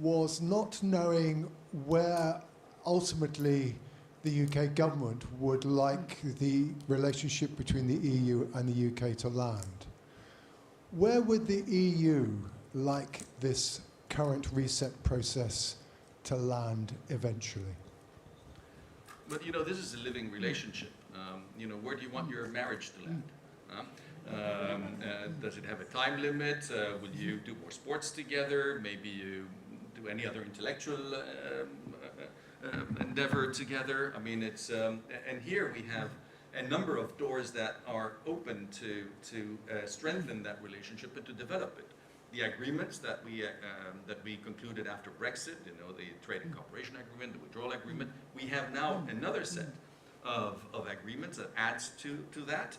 was not knowing where ultimately the UK government would like the relationship between the EU and the UK to land. Where would the EU like this current reset process to land eventually? But this is a living relationship. Where do you want your marriage to land? Does it have a time limit? Will you do more sports together? Maybe you do any other intellectual endeavor together? I mean, it's and here we have a number of doors that are open to strengthen that relationship and to develop it. The agreements that we concluded after Brexit, the trade and cooperation agreement, the withdrawal agreement, we have now another set of agreements that adds to that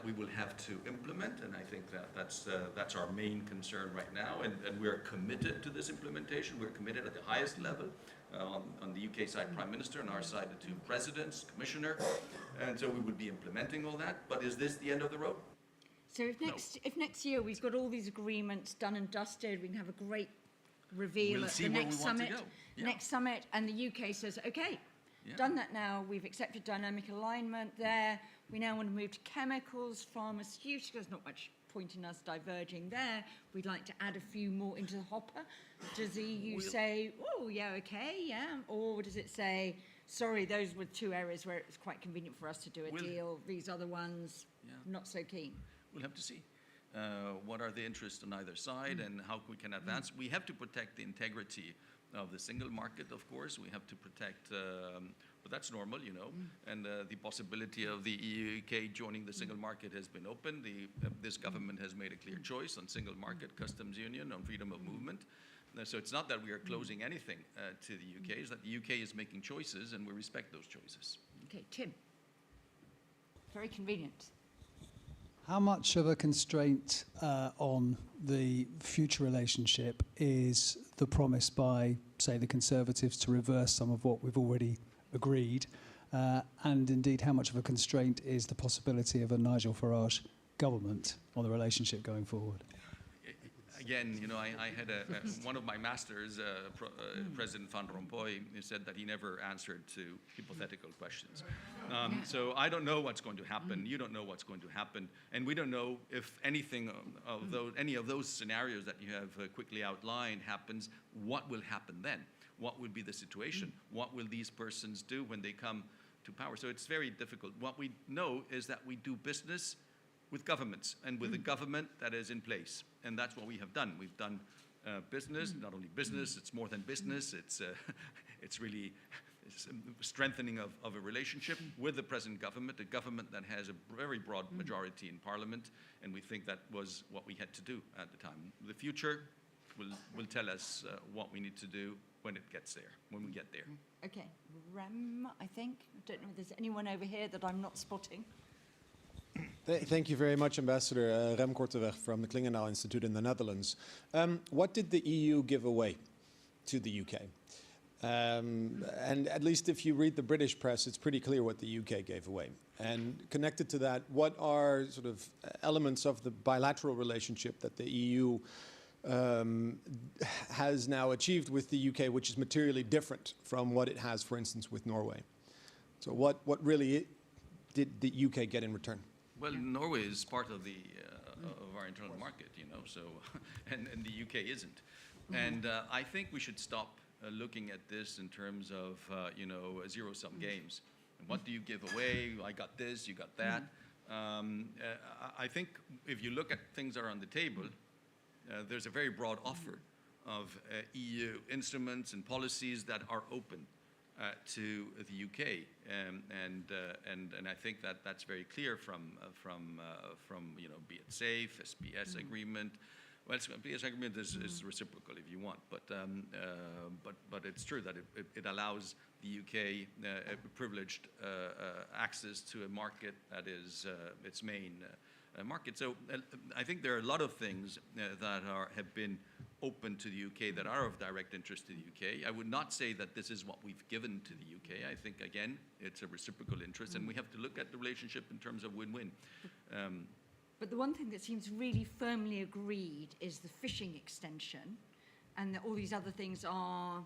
we will have to implement, and I think that's our main concern right now, and we're committed to this implementation. We're committed at the highest level. On the UK side, Prime Minister, on our side, the two presidents, Commissioner, and so we would be implementing all that. But is this the end of the road? So if next year we've got all these agreements done and dusted, we can have a great reveal at the next summit. Next summit, and the UK says, okay, done that now. We've accepted dynamic alignment there. We now want to move to chemicals, pharmaceuticals, not much point in us diverging there. We'd like to add a few more into the hopper. Does the EU say, oh, yeah, okay, yeah? Or does it say, sorry, those were two areas where it was quite convenient for us to do a deal. These other ones, not so keen. We'll have to see. What are the interests on either side and how we can advance? We have to protect the integrity of the single market, of course. We have to protect, but that's normal, you know. And the possibility of the EU-UK joining the single market has been open. This government has made a clear choice on single market, customs union, on freedom of movement. So it's not that we are closing anything to the UK, it's that the UK is making choices and we respect those choices. Okay, Tim. Very convenient. How much of a constraint on the future relationship is the promise by, say, the Conservatives to reverse some of what we've already agreed? And indeed, how much of a constraint is the possibility of a Nigel Farage government on the relationship going forward? Again, you know, I had one of my masters, President Van Rompuy, who said that he never answered to hypothetical questions. So I don't know what's going to happen. You don't know what's going to happen, and we don't know if anything of those, any of those scenarios that you have quickly outlined happens. What will happen then? What will be the situation? What will these persons do when they come to power? So it's very difficult. What we know is that we do business with governments and with a government that is in place. And that's what we have done. We've done business, not only business, it's more than business, it's really strengthening of a relationship with the present government, a government that has a very broad majority in parliament, and we think that was what we had to do at the time. The future will tell us what we need to do when it gets there, when we get there. Okay, Rem, I think. I don't know if there's anyone over here that I'm not spotting. Thank you very much, Ambassador. Rem Korteweg from the Klingendaal Institute in the Netherlands. What did the EU give away to the UK? And at least if you read the British press, it's pretty clear what the UK gave away. And connected to that, what are sort of elements of the bilateral relationship that the EU has now achieved with the UK, which is materially different from what it has, for instance, with Norway? So what really did the UK get in return? Well, Norway is part of the of our internal market, you know. So, and the UK isn't. And I think we should stop looking at this in terms of you know, zero-sum games. And what do you give away? I got this, you got that. I think if you look at things that are on the table, there's a very broad offer of EU instruments and policies that are open to the UK, and I think that that's very clear from you know, be it safe, SPS agreement. Well, SPS agreement is reciprocal if you want, but it's true that it allows the UK a privileged access to a market that is its main market. So I think there are a lot of things that have been open to the UK that are of direct interest to the UK. I would not say that this is what we've given to the UK. I think, again, it's a reciprocal interest, and we have to look at the relationship in terms of win-win. But the one thing that seems really firmly agreed is the fishing extension, and that all these other things are,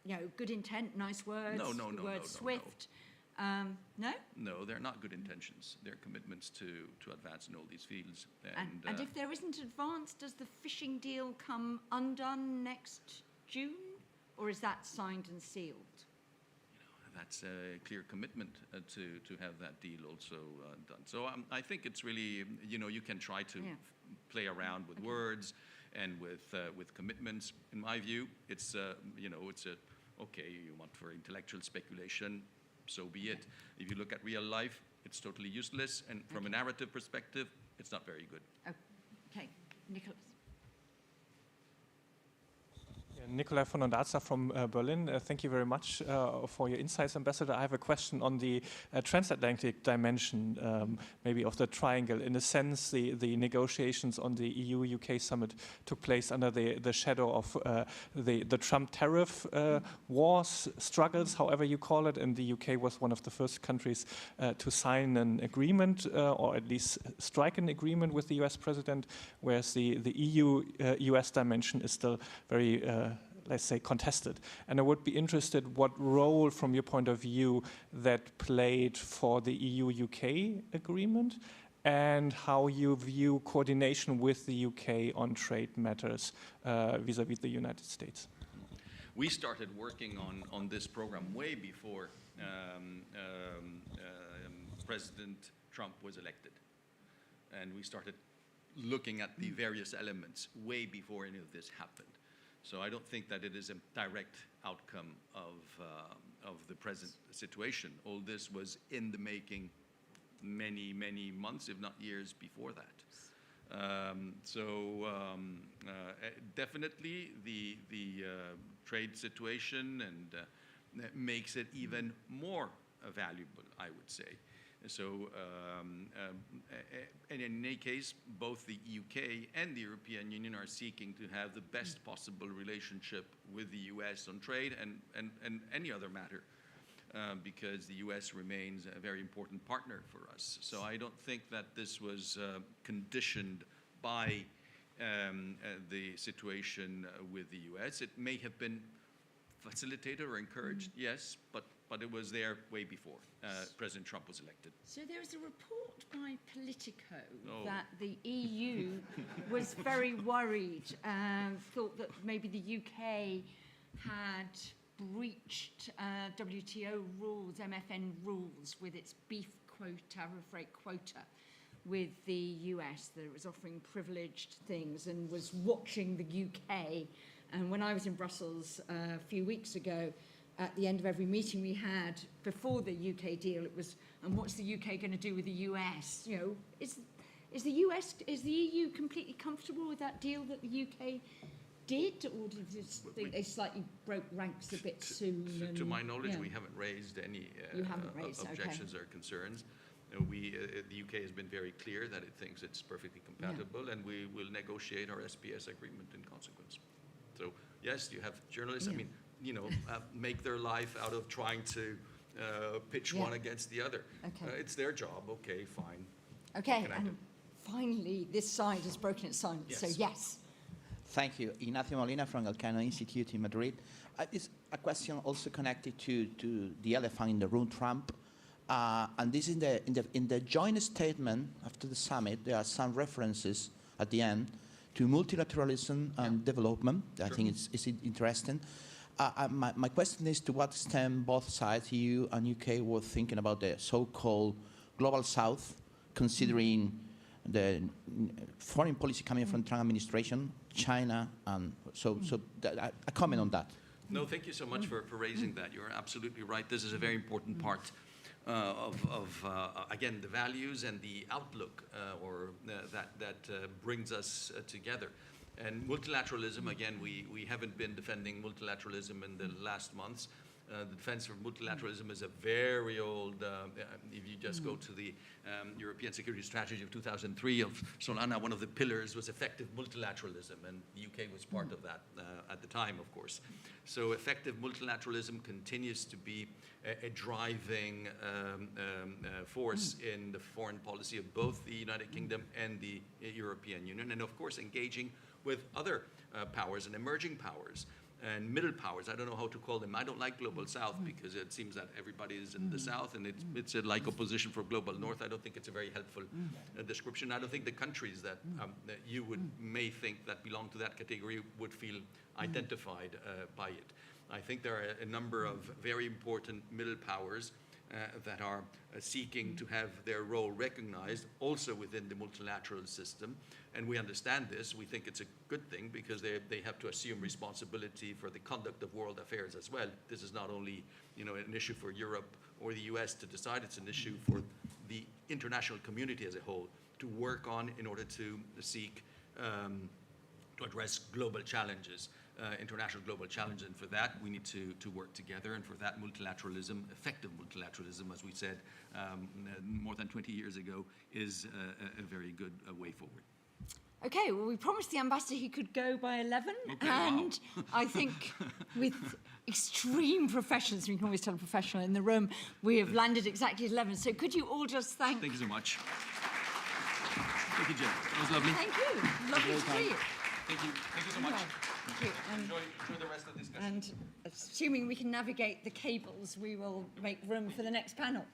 you know, good intent, nice words, the word swift. No? No, they're not good intentions. They're commitments to advance in all these fields. And if there isn't advance, does the fishing deal come undone next June? Or is that signed and sealed? You know, that's a clear commitment to have that deal also done. So I think it's really, you know, you can try to play around with words and with commitments. In my view, it's, you know, it's okay, you want for intellectual speculation, so be it. If you look at real life, it's totally useless, and from a narrative perspective, it's not very good. Okay, Nicholas. Nikolai von Ondarza from Berlin. Thank you very much for your insights, Ambassador. I have a question on the transatlantic dimension, maybe of the triangle. In a sense, the negotiations on the EU-UK summit took place under the shadow of the Trump tariff wars, struggles, however you call it, and the UK was one of the first countries to sign an agreement, or at least strike an agreement with the US president, whereas the EU-US dimension is still very let's say, contested. And I would be interested what role, from your point of view, that played for the EU-UK agreement, and how you view coordination with the UK on trade matters vis-à-vis the United States. We started working on this program way before President Trump was elected. And we started looking at the various elements way before any of this happened. So I don't think that it is a direct outcome of the present situation. All this was in the making many, many months, if not years, before that. Definitely the trade situation and makes it even more valuable, I would say. So, and in any case, both the UK and the European Union are seeking to have the best possible relationship with the US on trade and any other matter, because the US remains a very important partner for us. So I don't think that this was conditioned by the situation with the US. It may have been facilitated or encouraged, yes, but it was there way before President Trump was elected. So there was a report by Politico that the EU was very worried, thought that maybe the UK had breached WTO rules, MFN rules, with its beef tariff rate quota with the US, that it was offering privileged things and was watching the UK. And when I was in Brussels a few weeks ago, at the end of every meeting we had before the UK deal, it was, and what's the UK going to do with the US? You know, is the EU completely comfortable with that deal that the UK did, or did you think they slightly broke ranks a bit soon? To my knowledge, we haven't raised any objections or concerns. The UK has been very clear that it thinks it's perfectly compatible, and we will negotiate our SPS agreement in consequence. So yes, you have journalists. I mean, you know, make their life out of trying to pitch one against the other. Okay. It's their job. Okay, fine. Okay, and finally, this side has broken its silence. Yes. So yes. Thank you. Ignacio Molina from Elcano Institute in Madrid. It's a question also connected to the elephant in the room, Trump. And this in the joint statement after the summit, there are some references at the end to multilateralism and development. I think it's interesting. My question is, to what extent both sides, EU and UK, were thinking about the so-called Global South, considering the foreign policy coming from Trump administration, China, and a comment on that. No, thank you so much for raising that. You're absolutely right. This is a very important part again, the values and the outlook that brings us together. And multilateralism, again, we haven't been defending multilateralism in the last months. The defense of multilateralism is a very old, if you just go to the European Security Strategy of 2003 of Serrano, one of the pillars was effective multilateralism, and the UK was part of that at the time, of course. So effective multilateralism continues to be a driving force in the foreign policy of both the United Kingdom and the European Union, and of course engaging with other powers and emerging powers and middle powers. I don't know how to call them. I don't like Global South because it seems that everybody is in the South, and it's like opposition for Global North. I don't think it's a very helpful description. I don't think the countries that you may think that belong to that category would feel identified by it. I think there are a number of very important middle powers that are seeking to have their role recognized also within the multilateral system. And we understand this. We think it's a good thing because they have to assume responsibility for the conduct of world affairs as well. This is not only, you know, an issue for Europe or the US to decide, it's an issue for the international community as a whole to work on in order to seek to address global challenges. International global challenge, and for that we need to work together, and for that multilateralism, effective multilateralism, as we said more than 20 years ago, is a very good way forward. Okay, well, we promised the ambassador he could go by 11, and wow. I think with extreme professionals, we can always tell a professional in the room, we have landed exactly at 11. So could you all just thank... Thank you so much. Thank you, Jen. That was lovely. Thank you. Lovely to see you. Thank you. Thank you so much. Thank you. Enjoy the rest of the discussion. And assuming we can navigate the cables, we will make room for the next panel.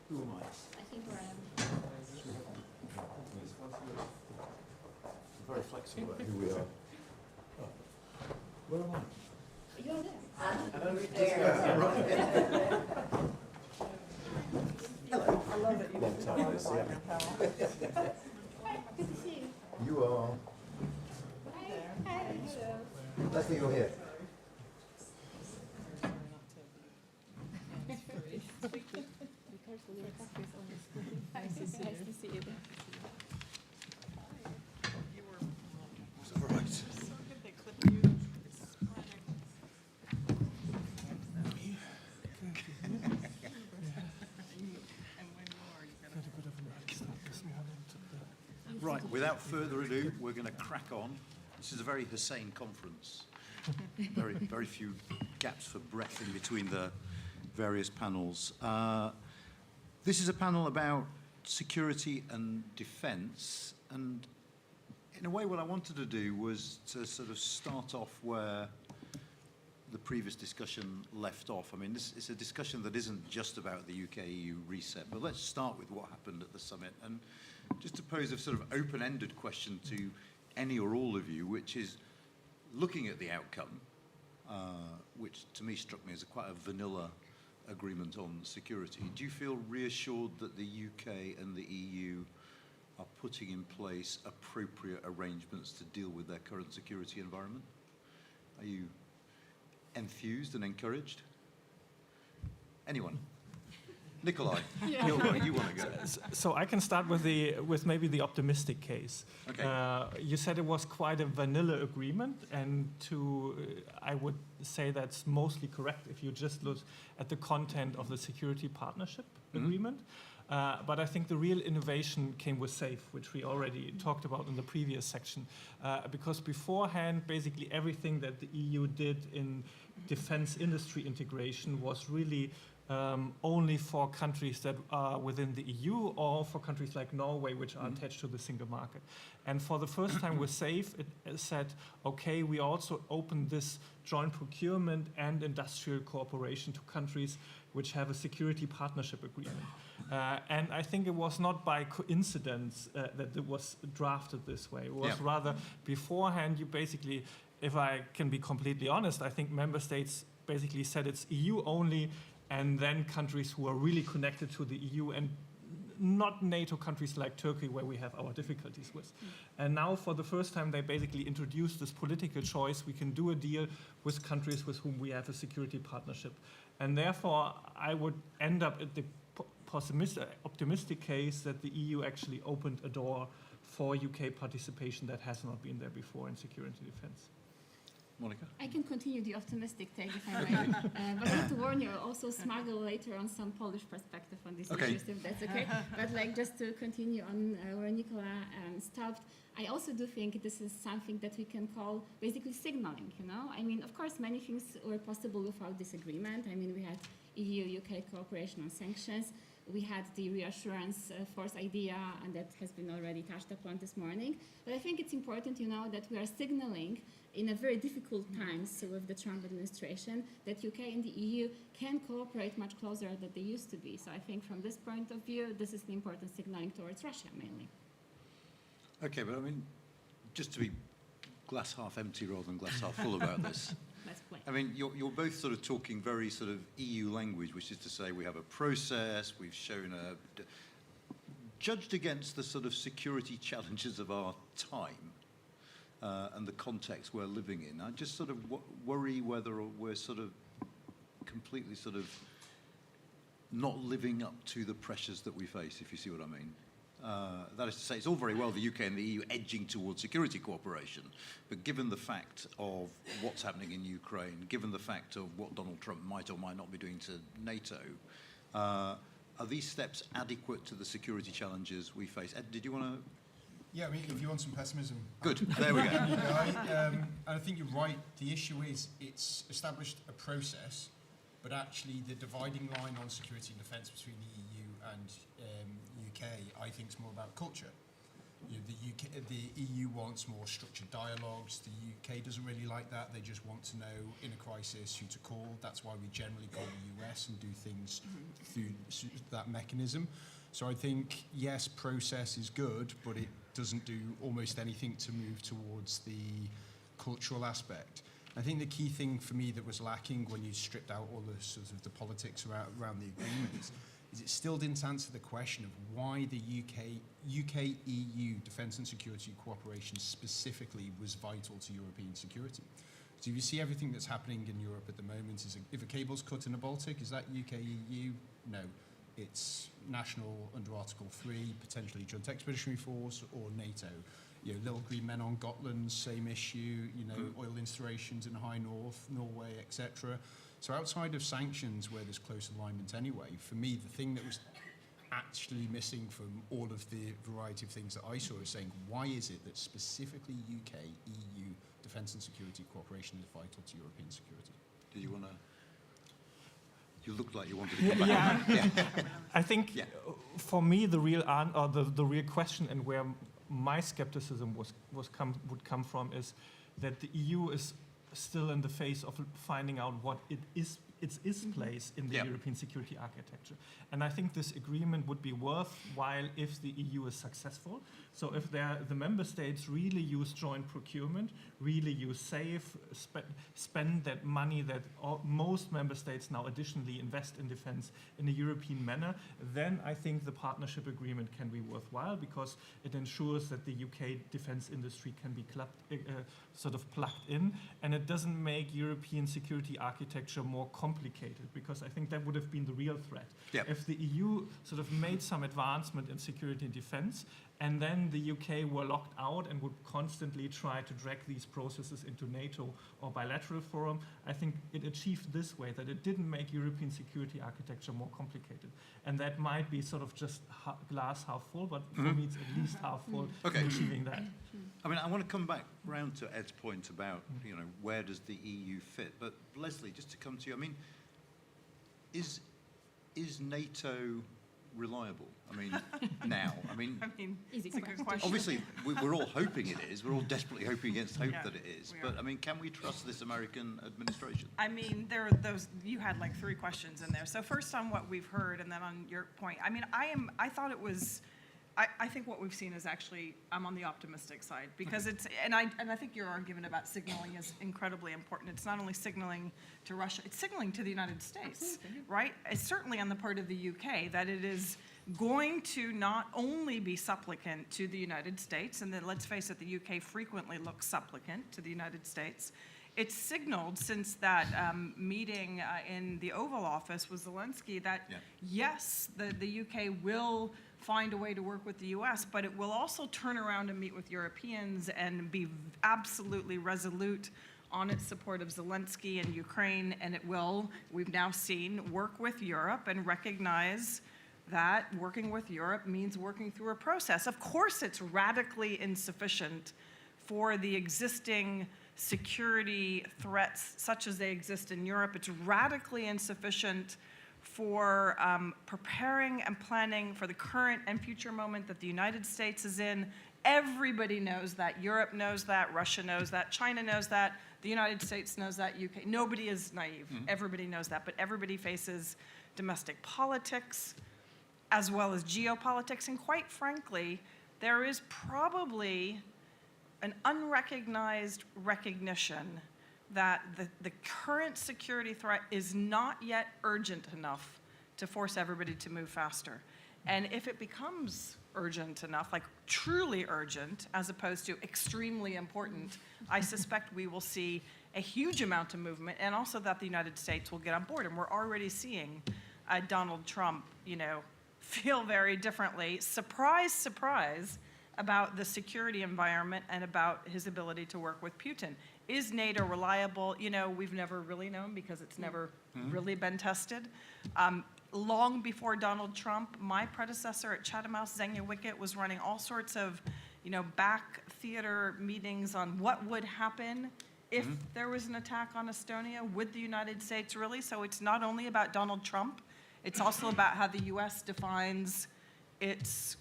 Who am I? I think we're Very flexible about who we are. Oh. Where am I? You're there. Hello. I love it. Long time no see. Good to see you. You are. Hi. Leslie, you're here. Nice to see you. Right. Right, without further ado, we're going to crack on. This is a very Hussein conference. Very few gaps for breath in between the various panels. This is a panel about security and defence, and in a way what I wanted to do was to sort of start off where the previous discussion left off. I mean, this is a discussion that isn't just about the UK-EU reset, but let's start with what happened at the summit and just to pose a sort of open-ended question to any or all of you, which is looking at the outcome, which to me struck me as quite a vanilla agreement on security. Do you feel reassured that the UK and the EU are putting in place appropriate arrangements to deal with their current security environment? Are you enthused and encouraged? Anyone? Nikolai, Yeah. you want to go. So I can start with maybe the optimistic case. Okay. You said it was quite a vanilla agreement, and I would say that's mostly correct if you just look at the content of the security partnership agreement. But I think the real innovation came with SAFE, which we already talked about in the previous section. Because beforehand, basically everything that the EU did in defense industry integration was really only for countries that are within the EU or for countries like Norway, which are attached to the single market. And for the first time with SAFE, it said, okay, we also open this joint procurement and industrial cooperation to countries which have a security partnership agreement. And I think it was not by coincidence that it was drafted this way. It was rather beforehand, you basically, if I can be completely honest, I think member states basically said it's EU only, and then countries who are really connected to the EU and not NATO countries like Turkey, where we have our difficulties with. And now for the first time, they basically introduced this political choice. We can do a deal with countries with whom we have a security partnership. And therefore, I would end up at the optimistic case that the EU actually opened a door for UK participation that has not been there before in security and defense. Monica? I can continue the optimistic take if I may. But I want to warn you, I'll also smuggle later on some Polish perspective on these issues, if that's okay. But like just to continue on where Nicola stopped, I also do think this is something that we can call basically signaling, you know? I mean, of course, many things were possible without this agreement. I mean, we had EU-UK cooperation on sanctions. We had the reassurance force idea, and that has been already touched upon this morning. But I think it's important, you know, that we are signaling in a very difficult times with the Trump administration that UK and the EU can cooperate much closer than they used to be. So I think from this point of view, this is an important signaling towards Russia mainly. Okay, but I mean, just to be glass half empty rather than glass half full about this. Let's play. I mean, you're both sort of talking very sort of EU language, which is to say we have a process, we've shown judged against the sort of security challenges of our time and the context we're living in. I just sort of worry whether we're sort of completely sort of not living up to the pressures that we face, if you see what I mean. That is to say, it's all very well the UK and the EU edging towards security cooperation, but given the fact of what's happening in Ukraine, given the fact of what Donald Trump might or might not be doing to NATO, are these steps adequate to the security challenges we face? Ed, did you want to? Yeah, I mean, if you want some pessimism. Good, there we go. And I think you're right. The issue is it's established a process, but actually the dividing line on security and defence between the EU and UK, I think, is more about culture. You know, the EU wants more structured dialogues. The UK doesn't really like that. They just want to know in a crisis who to call. That's why we generally call the US and do things through that mechanism. So I think, yes, process is good, but it doesn't do almost anything to move towards the cultural aspect. I think the key thing for me that was lacking when you stripped out all the sort of the politics around the agreements is it still didn't answer the question of why the UK-EU defence and security cooperation specifically was vital to European security. So if you see everything that's happening in Europe at the moment, if a cable's cut in the Baltic, is that UK-EU? No. It's national under Article 3, potentially Joint Expeditionary Force or NATO. You know, Little Green Men on Gotland, same issue, you know, oil installations in the High North, Norway, etc. So outside of sanctions, where there's close alignment anyway, for me, the thing that was actually missing from all of the variety of things that I saw is saying, why is it that specifically UK, EU defence and security cooperation is vital to European security? Did you want to? You looked like you wanted to come back. Yeah. I think for me the real the real question and where my skepticism would come from is that the EU is still in the phase of finding out what its place in the European security architecture. And I think this agreement would be worthwhile if the EU is successful. So if the member states really use joint procurement, really use SAFE, spend that money that most member states now additionally invest in defense in a European manner, then I think the partnership agreement can be worthwhile because it ensures that the UK defense industry can be sort of plugged in, and it doesn't make European security architecture more complicated, because I think that would have been the real threat. Yep. If the EU sort of made some advancement in security and defense, and then the UK were locked out and would constantly try to drag these processes into NATO or bilateral forum, I think it achieved this way, that it didn't make European security architecture more complicated. And that might be sort of just glass half full, but for me it's at least half full in achieving that. I mean, I want to come back round to Ed's point about, you know, where does the EU fit? But Leslie, just to come to you, I mean, is NATO reliable? I mean, now. I mean, it's a good question. Obviously, we're all hoping it is. We're all desperately hoping against hope that it is. But I mean, can we trust this American administration? I mean, there are those. You had like 3 questions in there. So first on what we've heard, and then on your point. I mean, I thought it was. I think what we've seen is actually, I'm on the optimistic side, because it's, and I think your argument about signaling is incredibly important. It's not only signaling to Russia, it's signaling to the United States, right? It's certainly on the part of the UK that it is going to not only be supplicant to the United States, and then let's face it, the UK frequently looks supplicant to the United States. It's signaled since that meeting in the Oval Office with Zelensky that yes, the UK will find a way to work with the US, but it will also turn around and meet with Europeans and be absolutely resolute on its support of Zelensky and Ukraine, and it will, we've now seen, work with Europe and recognize that working with Europe means working through a process. Of course, it's radically insufficient for the existing security threats such as they exist in Europe. It's radically insufficient for preparing and planning for the current and future moment that the United States is in. Everybody knows that. Europe knows that. Russia knows that. China knows that. The United States knows that. UK. Nobody is naive. Everybody knows that. But everybody faces domestic politics as well as geopolitics. And quite frankly, there is probably an unrecognized recognition that the current security threat is not yet urgent enough to force everybody to move faster. And if it becomes urgent enough, like truly urgent, as opposed to extremely important, I suspect we will see a huge amount of movement, and also that the United States will get on board. And we're already seeing Donald Trump, feel very differently. Surprise, surprise, about the security environment and about his ability to work with Putin. Is NATO reliable? We've never really known because it's never really been tested. Long before Donald Trump, my predecessor at Chatham House, Zenia Wickett, was running all sorts of, back theater meetings on what would happen if there was an attack on Estonia. Would the United States really? So it's not only about Donald Trump, it's also about how the U.S. defines its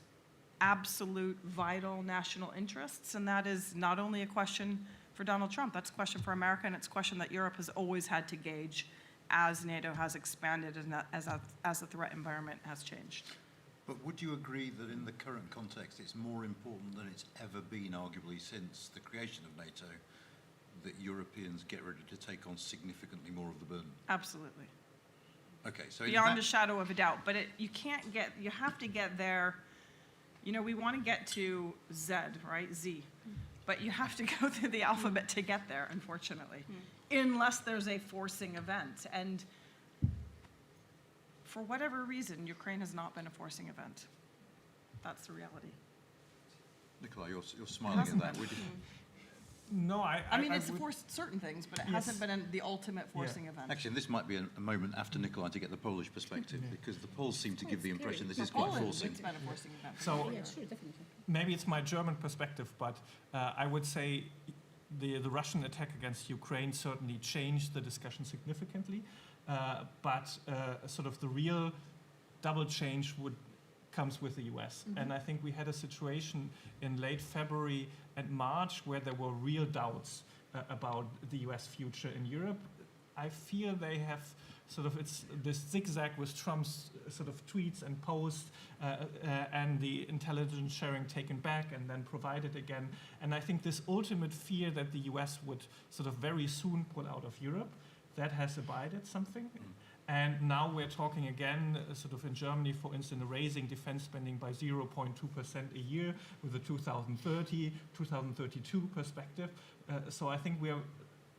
absolute vital national interests, and that is not only a question for Donald Trump, that's a question for America, and it's a question that Europe has always had to gauge as NATO has expanded and as the threat environment has changed. But would you agree that in the current context it's more important than it's ever been, arguably, since the creation of NATO, that Europeans get ready to take on significantly more of the burden? Absolutely. Okay, so beyond a shadow of a doubt, but you have to get there. We want to get to Z, right? Z. But you have to go through the alphabet to get there, unfortunately, unless there's a forcing event. And for whatever reason, Ukraine has not been a forcing event. That's the reality. Nicola, you're smiling at that. Would you? No, I mean, it's forced certain things, but it hasn't been the ultimate forcing event. Actually, this might be a moment after Nicola to get the Polish perspective, because the polls seem to give the impression this is quite forcing. It's been a forcing event. So Yeah, sure, definitely. maybe it's my German perspective, but I would say the Russian attack against Ukraine certainly changed the discussion significantly, but sort of the real double change comes with the US. And I think we had a situation in late February and March where there were real doubts about the US future in Europe. I feel they have it's this zigzag with Trump's sort of tweets and posts and the intelligence sharing taken back and then provided again. And I think this ultimate fear that the US would sort of very soon pull out of Europe, that has abided something. And now we're talking again, sort of in Germany, for instance, raising defense spending by 0.2% a year with a 2030, 2032 perspective. So I think we're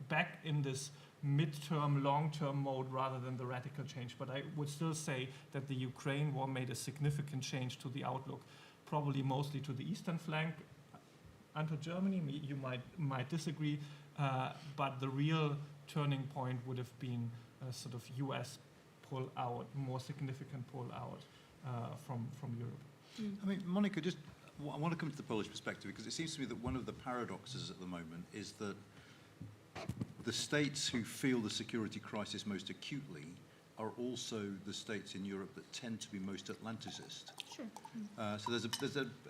back in this mid-term, long-term mode rather than the radical change. But I would still say that the Ukraine war made a significant change to the outlook, probably mostly to the eastern flank. Unto Germany, you might disagree, but the real turning point would have been sort of US pull out, more significant pull out from Europe. I mean, Monica, I want to come to the Polish perspective, because it seems to me that one of the paradoxes at the moment is that the states who feel the security crisis most acutely are also the states in Europe that tend to be most Atlanticist. Sure.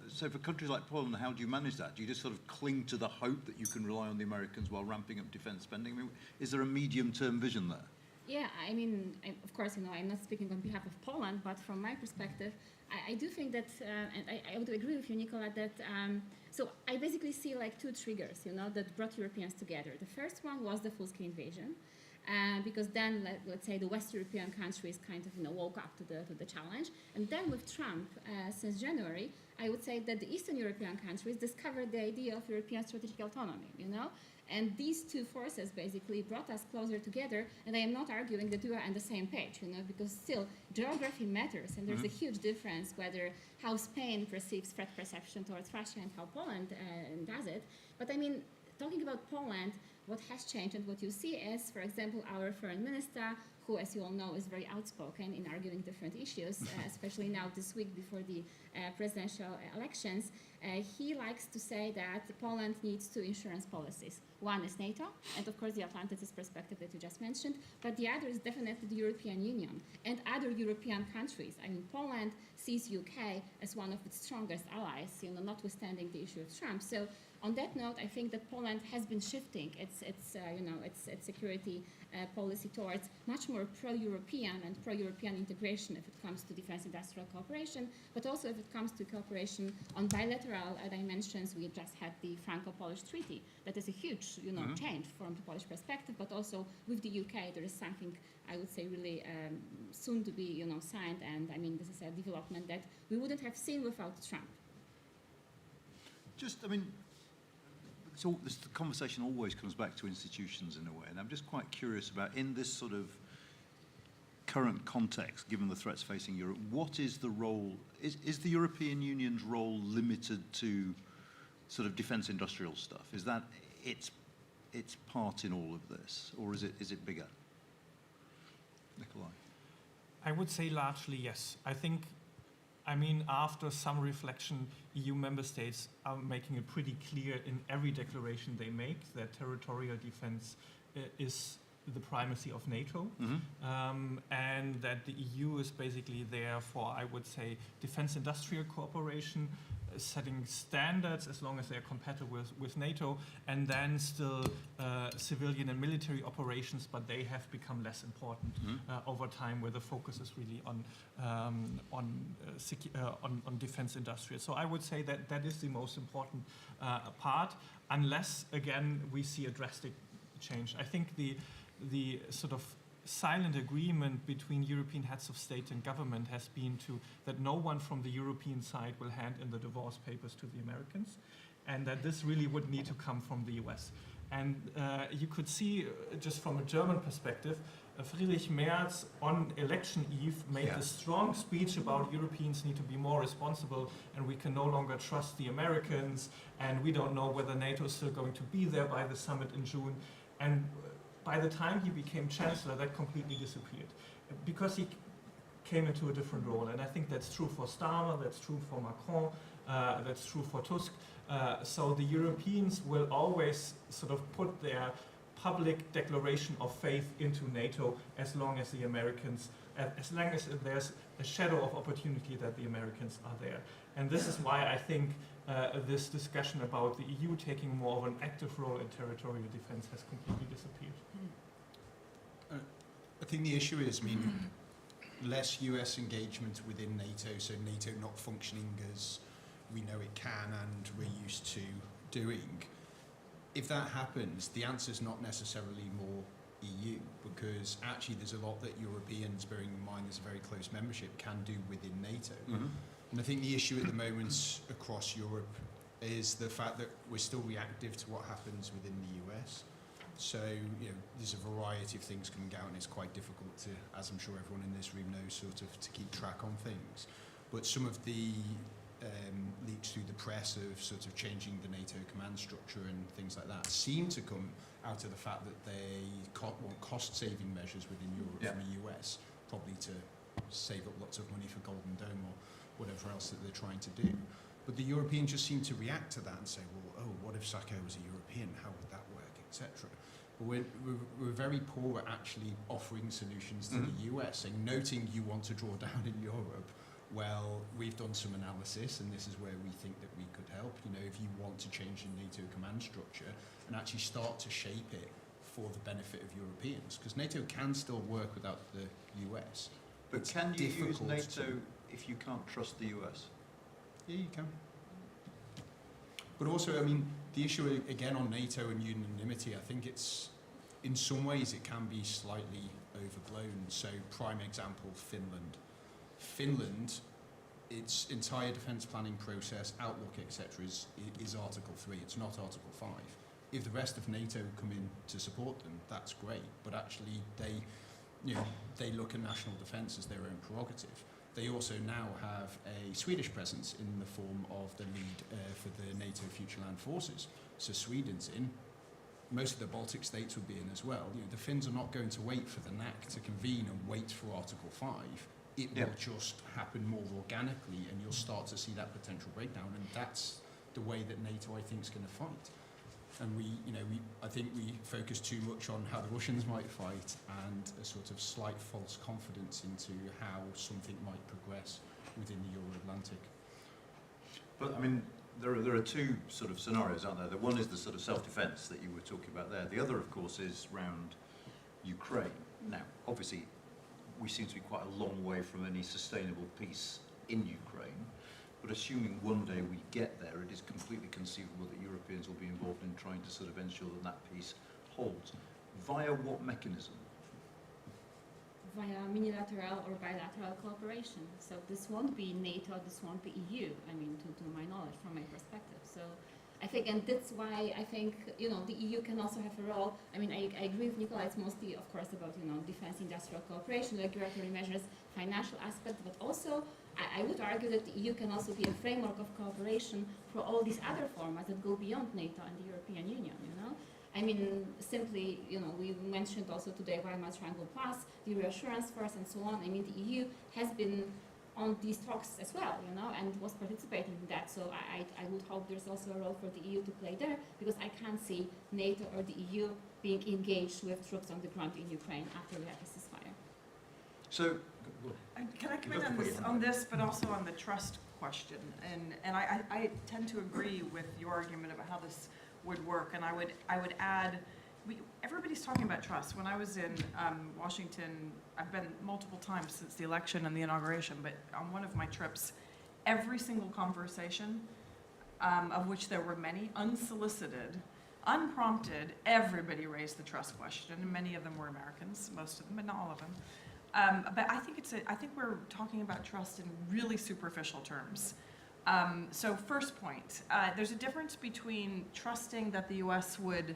So for countries like Poland, how do you manage that? Do you just sort of cling to the hope that you can rely on the Americans while ramping up defense spending? I mean, is there a medium-term vision there? Yeah, I mean, of course, I'm not speaking on behalf of Poland, but from my perspective, I do think that, and I would agree with you, Nicola, that, so I basically see like two triggers, that brought Europeans together. The first one was the full-scale invasion, because then, let's say, the West European countries kind of, woke up to the challenge. And then with Trump, since January, I would say that the Eastern European countries discovered the idea of European strategic autonomy, And these two forces basically brought us closer together, and I am not arguing that we are on the same page, because still geography matters, and there's a huge difference whether how Spain perceives threat perception towards Russia and how Poland does it. But I mean, talking about Poland, what has changed and what you see is, for example, our foreign minister, who, as you all know, is very outspoken in arguing different issues, especially now this week before the presidential elections. He likes to say that Poland needs two insurance policies. One is NATO, and of course the Atlanticist perspective that you just mentioned, but the other is definitely the European Union and other European countries. I mean, Poland sees UK as one of its strongest allies, notwithstanding the issue of Trump. So on that note, I think that Poland has been shifting its security policy towards much more pro-European and pro-European integration if it comes to defense-industrial cooperation, but also if it comes to cooperation on bilateral dimensions. We just had the Franco-Polish Treaty. That is a huge, change from the Polish perspective, but also with the UK, there is something, I would say, really soon to be, signed, and I mean, this is a development that we wouldn't have seen without Trump. So the conversation always comes back to institutions in a way, and I'm just quite curious about, in this sort of current context, given the threats facing Europe, what is the role, is the European Union's role limited to sort of defence industrial stuff? Is that its part in all of this, or is it bigger? Nikolai? I would say largely yes. I mean, after some reflection, EU member states are making it pretty clear in every declaration they make that territorial defense is the primacy of NATO, and that the EU is basically there for, I would say, defense industrial cooperation, setting standards as long as they're compatible with NATO, and then still civilian and military operations, but they have become less important over time, where the focus is really on defense industrial. So I would say that that is the most important part, unless again we see a drastic change. I think the sort of silent agreement between European heads of state and government has been that no one from the European side will hand in the divorce papers to the Americans, and that this really would need to come from the US. And you could see, just from a German perspective, Friedrich Merz on election eve made a strong speech about Europeans need to be more responsible, and we can no longer trust the Americans, and we don't know whether NATO is still going to be there by the summit in June. And by the time he became chancellor, that completely disappeared, because he came into a different role. And I think that's true for Starmer, that's true for Macron, that's true for Tusk. So the Europeans will always sort of put their public declaration of faith into NATO as long as the Americans, as long as there's a shadow of opportunity that the Americans are there. And this is why I think this discussion about the EU taking more of an active role in territorial defense has completely disappeared. I think the issue is, less US engagement within NATO, so NATO not functioning as we know it can and we're used to doing. If that happens, the answer is not necessarily more EU, because actually there's a lot that Europeans, bearing in mind there's a very close membership, can do within NATO. And I think the issue at the moment across Europe is the fact that we're still reactive to what happens within the US. So, there's a variety of things coming out, and it's quite difficult to, as I'm sure everyone in this room knows, sort of to keep track on things. But some of the leaks through the press of sort of changing the NATO command structure and things like that seem to come out of the fact that they want cost-saving measures within Europe from the US, probably to save up lots of money for Golden Dome or whatever else that they're trying to do. But the Europeans just seem to react to that and say, well, what if Sacco was a European? How would that work, etc. But we're very poor at actually offering solutions to the US, saying, noting you want to draw down in Europe, well, we've done some analysis and this is where we think that we could help. If you want to change the NATO command structure and actually start to shape it for the benefit of Europeans, because NATO can still work without the US. But can you use NATO if you can't trust the US? Yeah, you can. But also, the issue again on NATO and unanimity, I think it's, in some ways it can be slightly overblown. So prime example, Finland. Finland, its entire defence planning process, outlook, etc., is Article 3. It's not Article 5. If the rest of NATO come in to support them, that's great. But actually, they look at national defence as their own prerogative. They also now have a Swedish presence in the form of the lead for the NATO Future Land Forces. So Sweden's in. Most of the Baltic states would be in as well. The Finns are not going to wait for the NAC to convene and wait for Article 5. It will just happen more organically, and you'll start to see that potential breakdown. And that's the way that NATO, I think, is going to fight. And I think we focus too much on how the Russians might fight and a sort of slight false confidence into how something might progress within the Euro-Atlantic. But there are two sort of scenarios, aren't there? The one is the sort of self-defence that you were talking about there. The other, of course, is around Ukraine. Now, obviously, we seem to be quite a long way from any sustainable peace in Ukraine. But assuming one day we get there, it is completely conceivable that Europeans will be involved in trying to sort of ensure that that peace holds. Via what mechanism? Via unilateral or bilateral cooperation. So this won't be NATO, this won't be EU, to my knowledge, from my perspective. So I think, and that's why I think, the EU can also have a role. I mean, I agree with Nicola, it's mostly, of course, about, defense industrial cooperation, regulatory measures, financial aspects, but also I would argue that the EU can also be a framework of cooperation for all these other formats that go beyond NATO and the European Union, I mean, simply, we mentioned also today Weimar Triangle Plus, the reassurance force and so on. I mean, the EU has been on these talks as well, and was participating in that. So I would hope there's also a role for the EU to play there, because I can't see NATO or the EU being engaged with troops on the ground in Ukraine after we have a ceasefire. So, can I come in on this, but also on the trust question? And I tend to agree with your argument about how this would work, and I would add, everybody's talking about trust. When I was in Washington, I've been multiple times since the election and the inauguration, but on one of my trips, every single conversation, of which there were many, unsolicited, unprompted, everybody raised the trust question, and many of them were Americans, most of them, but not all of them. But I think we're talking about trust in really superficial terms. So first point, there's a difference between trusting that the U.S. would,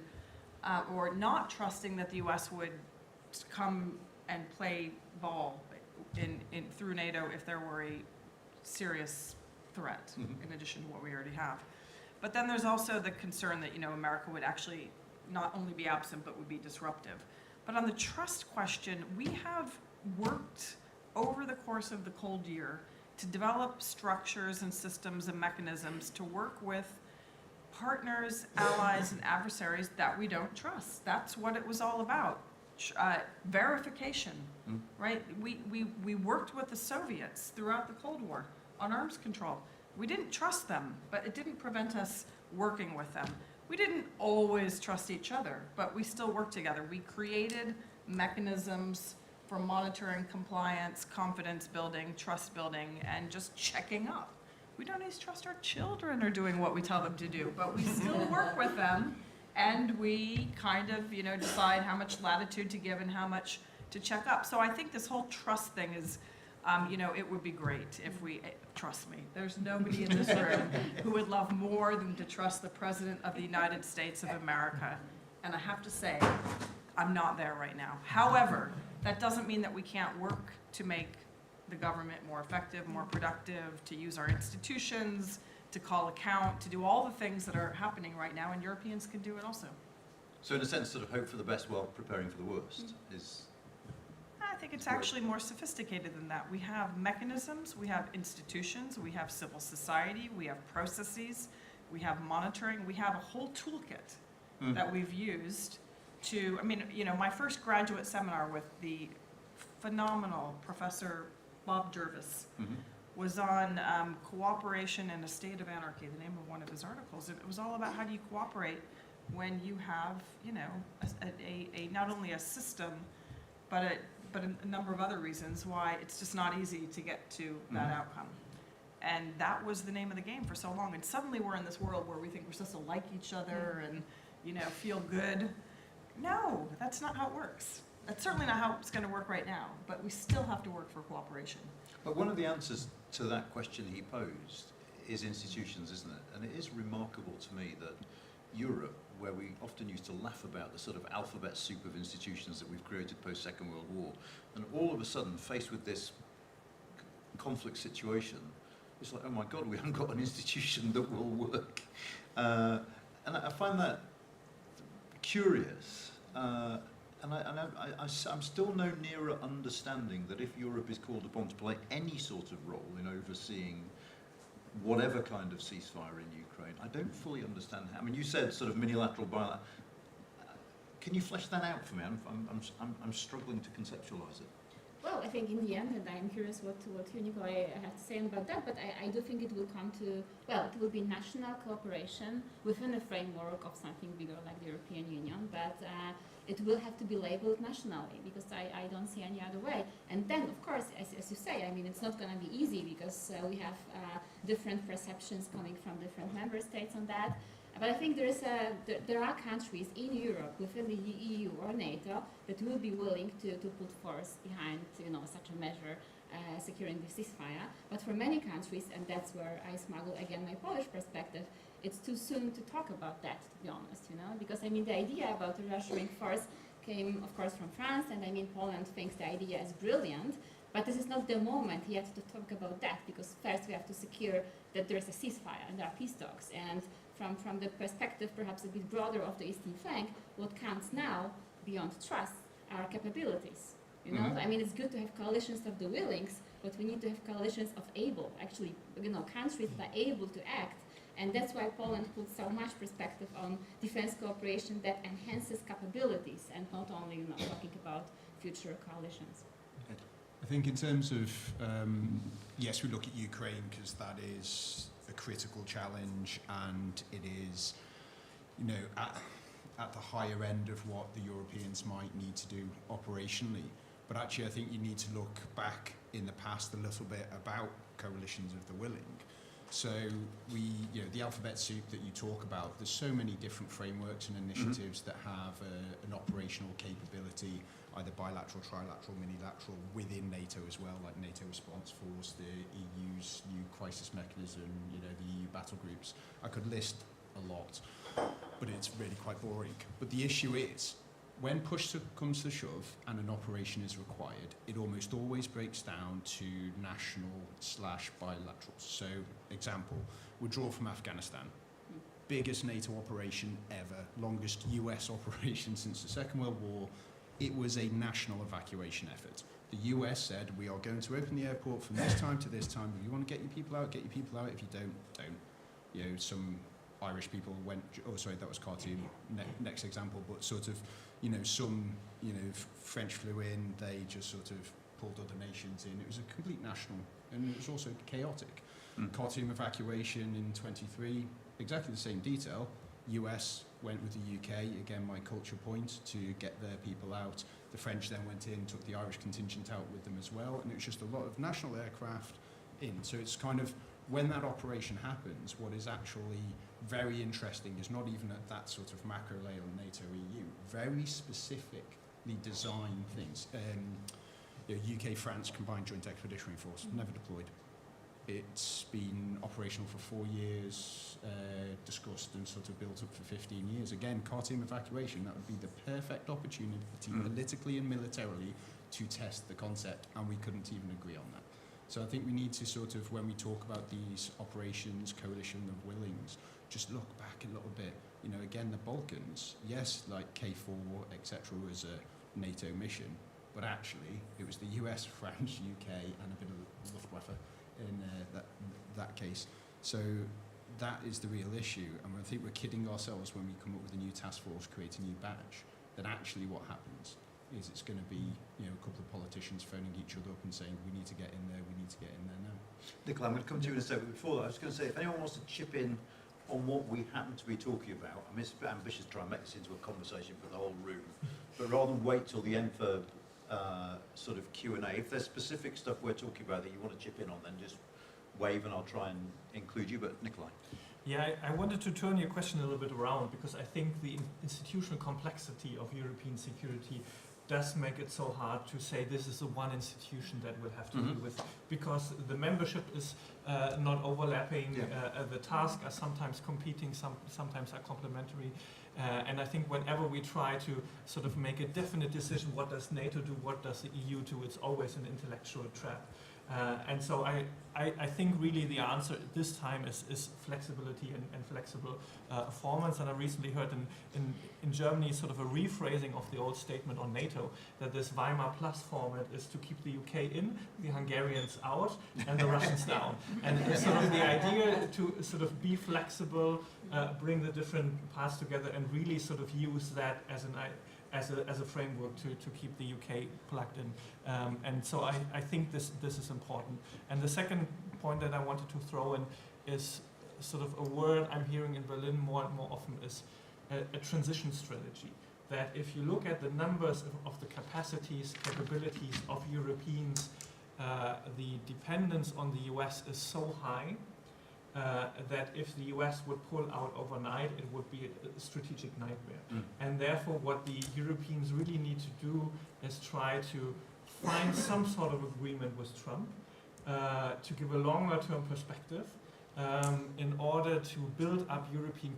or not trusting that the U.S. would come and play ball through NATO if there were a serious threat, in addition to what we already have. But then there's also the concern that, America would actually not only be absent, but would be disruptive. But on the trust question, we have worked over the course of the Cold Year to develop structures and systems and mechanisms to work with partners, allies, and adversaries that we don't trust. That's what it was all about. Verification, right? We worked with the Soviets throughout the Cold War on arms control. We didn't trust them, but it didn't prevent us working with them. We didn't always trust each other, but we still worked together. We created mechanisms for monitoring compliance, confidence building, trust building, and just checking up. We don't always trust our children are doing what we tell them to do, but we still work with them, and we kind of, decide how much latitude to give and how much to check up. So I think this whole trust thing is, it would be great if we, trust me, there's nobody in this room who would love more than to trust the President of the United States of America. And I have to say, I'm not there right now. However, that doesn't mean that we can't work to make the government more effective, more productive, to use our institutions, to call account, to do all the things that are happening right now, and Europeans can do it also. So in a sense, sort of hope for the best while preparing for the worst is... I think it's actually more sophisticated than that. We have mechanisms, we have institutions, we have civil society, we have processes, we have monitoring, we have a whole toolkit that we've used to, my first graduate seminar with the phenomenal Professor Bob Jervis was on cooperation in a state of anarchy, the name of one of his articles. It was all about how do you cooperate when you have, a not only a system, but a number of other reasons why it's just not easy to get to that outcome. And that was the name of the game for so long. And suddenly we're in this world where we think we're supposed to like each other and, feel good. No, that's not how it works. That's certainly not how it's going to work right now, but we still have to work for cooperation. But one of the answers to that question he posed is institutions, isn't it? And it is remarkable to me that Europe, where we often used to laugh about the sort of alphabet soup of institutions that we've created post-Second World War, and all of a sudden, faced with this conflict situation, it's like, oh my God, we haven't got an institution that will work. And I find that curious. And I'm still no nearer understanding that if Europe is called upon to play any sort of role in overseeing whatever kind of ceasefire in Ukraine, I don't fully understand how. You said sort of minilateral, bilateral. Can you flesh that out for me? I'm struggling to conceptualize it. Well, I think in the end, and I'm curious what you, Nikolai, have to say about that, but I do think it will come to, it will be national cooperation within a framework of something bigger like the European Union, but it will have to be labeled nationally, because I don't see any other way. And then, of course, as you say, it's not going to be easy, because we have different perceptions coming from different member states on that. But I think there are countries in Europe, within the EU or NATO, that will be willing to put force behind such a measure, securing the ceasefire. But for many countries, and that's where I smuggle again my Polish perspective, it's too soon to talk about that, to be honest, you know, because I mean the idea about a reassuring force came, of course, from France, and I mean Poland thinks the idea is brilliant, but this is not the moment yet to talk about that, because first we have to secure that there is a ceasefire and there are peace talks, and from the perspective perhaps a bit broader of the eastern flank, what counts now beyond trust are capabilities. You know, I mean, it's good to have coalitions of the willings, but we need to have coalitions of able, actually, you know, countries that are able to act. And that's why Poland puts so much perspective on defense cooperation that enhances capabilities and not only, you know, talking about future coalitions. I think in terms of, yes, we look at Ukraine because that is a critical challenge, and it is, you know, at the higher end of what the Europeans might need to do operationally. But actually, I think you need to look back in the past a little bit about coalitions of the willing. So we, you know, the alphabet soup that you talk about, there's so many different frameworks and initiatives that have an operational capability, either bilateral, trilateral, minilateral, within NATO as well, like NATO Response Force, the EU's new crisis mechanism, you know, the EU battle groups. I could list a lot, but it's really quite boring. But the issue is, when push comes to shove and an operation is required, it almost always breaks down to national/bilateral. So, example, withdrawal from Afghanistan. Biggest NATO operation ever, longest US operation since the Second World War. It was a national evacuation effort. The US said, we are going to open the airport from this time to this time. If you want to get your people out, get your people out. If you don't, don't. You know, some Irish people went, oh sorry, that was cartoon, next example, but sort of, you know, some, you know, French flew in, they just sort of pulled other nations in. It was a complete national, and it was also chaotic. Khartoum evacuation in 23, exactly the same detail. US went with the UK, again my culture point, to get their people out. The French then went in, took the Irish contingent out with them as well, and it was just a lot of national aircraft in. So it's kind of, when that operation happens, what is actually very interesting is not even at that sort of macro layer on NATO EU, very specifically designed things. You know, UK-France Combined Joint Expeditionary Force, never deployed. It's been operational for 4 years, discussed and sort of built up for 15 years. Again, Khartoum evacuation, that would be the perfect opportunity politically and militarily to test the concept, and we couldn't even agree on that. So I think we need to sort of, when we talk about these operations, coalition of willings, just look back a little bit. You know, again, the Balkans, yes, like KFOR, etc., was a NATO mission, but actually it was the US, France, UK, and a bit of Luftwaffe in that case. So that is the real issue, and I think we're kidding ourselves when we come up with a new task force, create a new badge, that actually what happens is it's going to be, you know, a couple of politicians phoning each other up and saying, we need to get in there, we need to get in there now. Nicola, I'm going to come to you in a second. Before that, I was going to say, if anyone wants to chip in on what we happen to be talking about, I mean, it's a bit ambitious to try and make this into a conversation for the whole room, but rather than wait till the end for sort of Q&A, if there's specific stuff we're talking about that you want to chip in on, then just wave and I'll try and include you. But Nikolai. Yeah, I wanted to turn your question a little bit around, because I think the institutional complexity of European security does make it so hard to say this is the one institution that we'll have to deal with, because the membership is not overlapping, the tasks are sometimes competing, sometimes are complementary, and I think whenever we try to sort of make a definite decision, what does NATO do, what does the EU do, it's always an intellectual trap. And so I think really the answer this time is flexibility and flexible formats. And I recently heard in Germany sort of a rephrasing of the old statement on NATO, that this Weimar Plus format is to keep the UK in, the Hungarians out, and the Russians down. And it's sort of the idea to sort of be flexible, bring the different parts together, and really sort of use that as a framework to keep the UK plugged in. And so I think this is important. And the second point that I wanted to throw in is sort of a word I'm hearing in Berlin more and more often is a transition strategy. That if you look at the numbers of the capabilities of Europeans, the dependence on the US is so high that if the US would pull out overnight, it would be a strategic nightmare. And therefore, what the Europeans really need to do is try to find some sort of agreement with Trump to give a longer term perspective, in order to build up European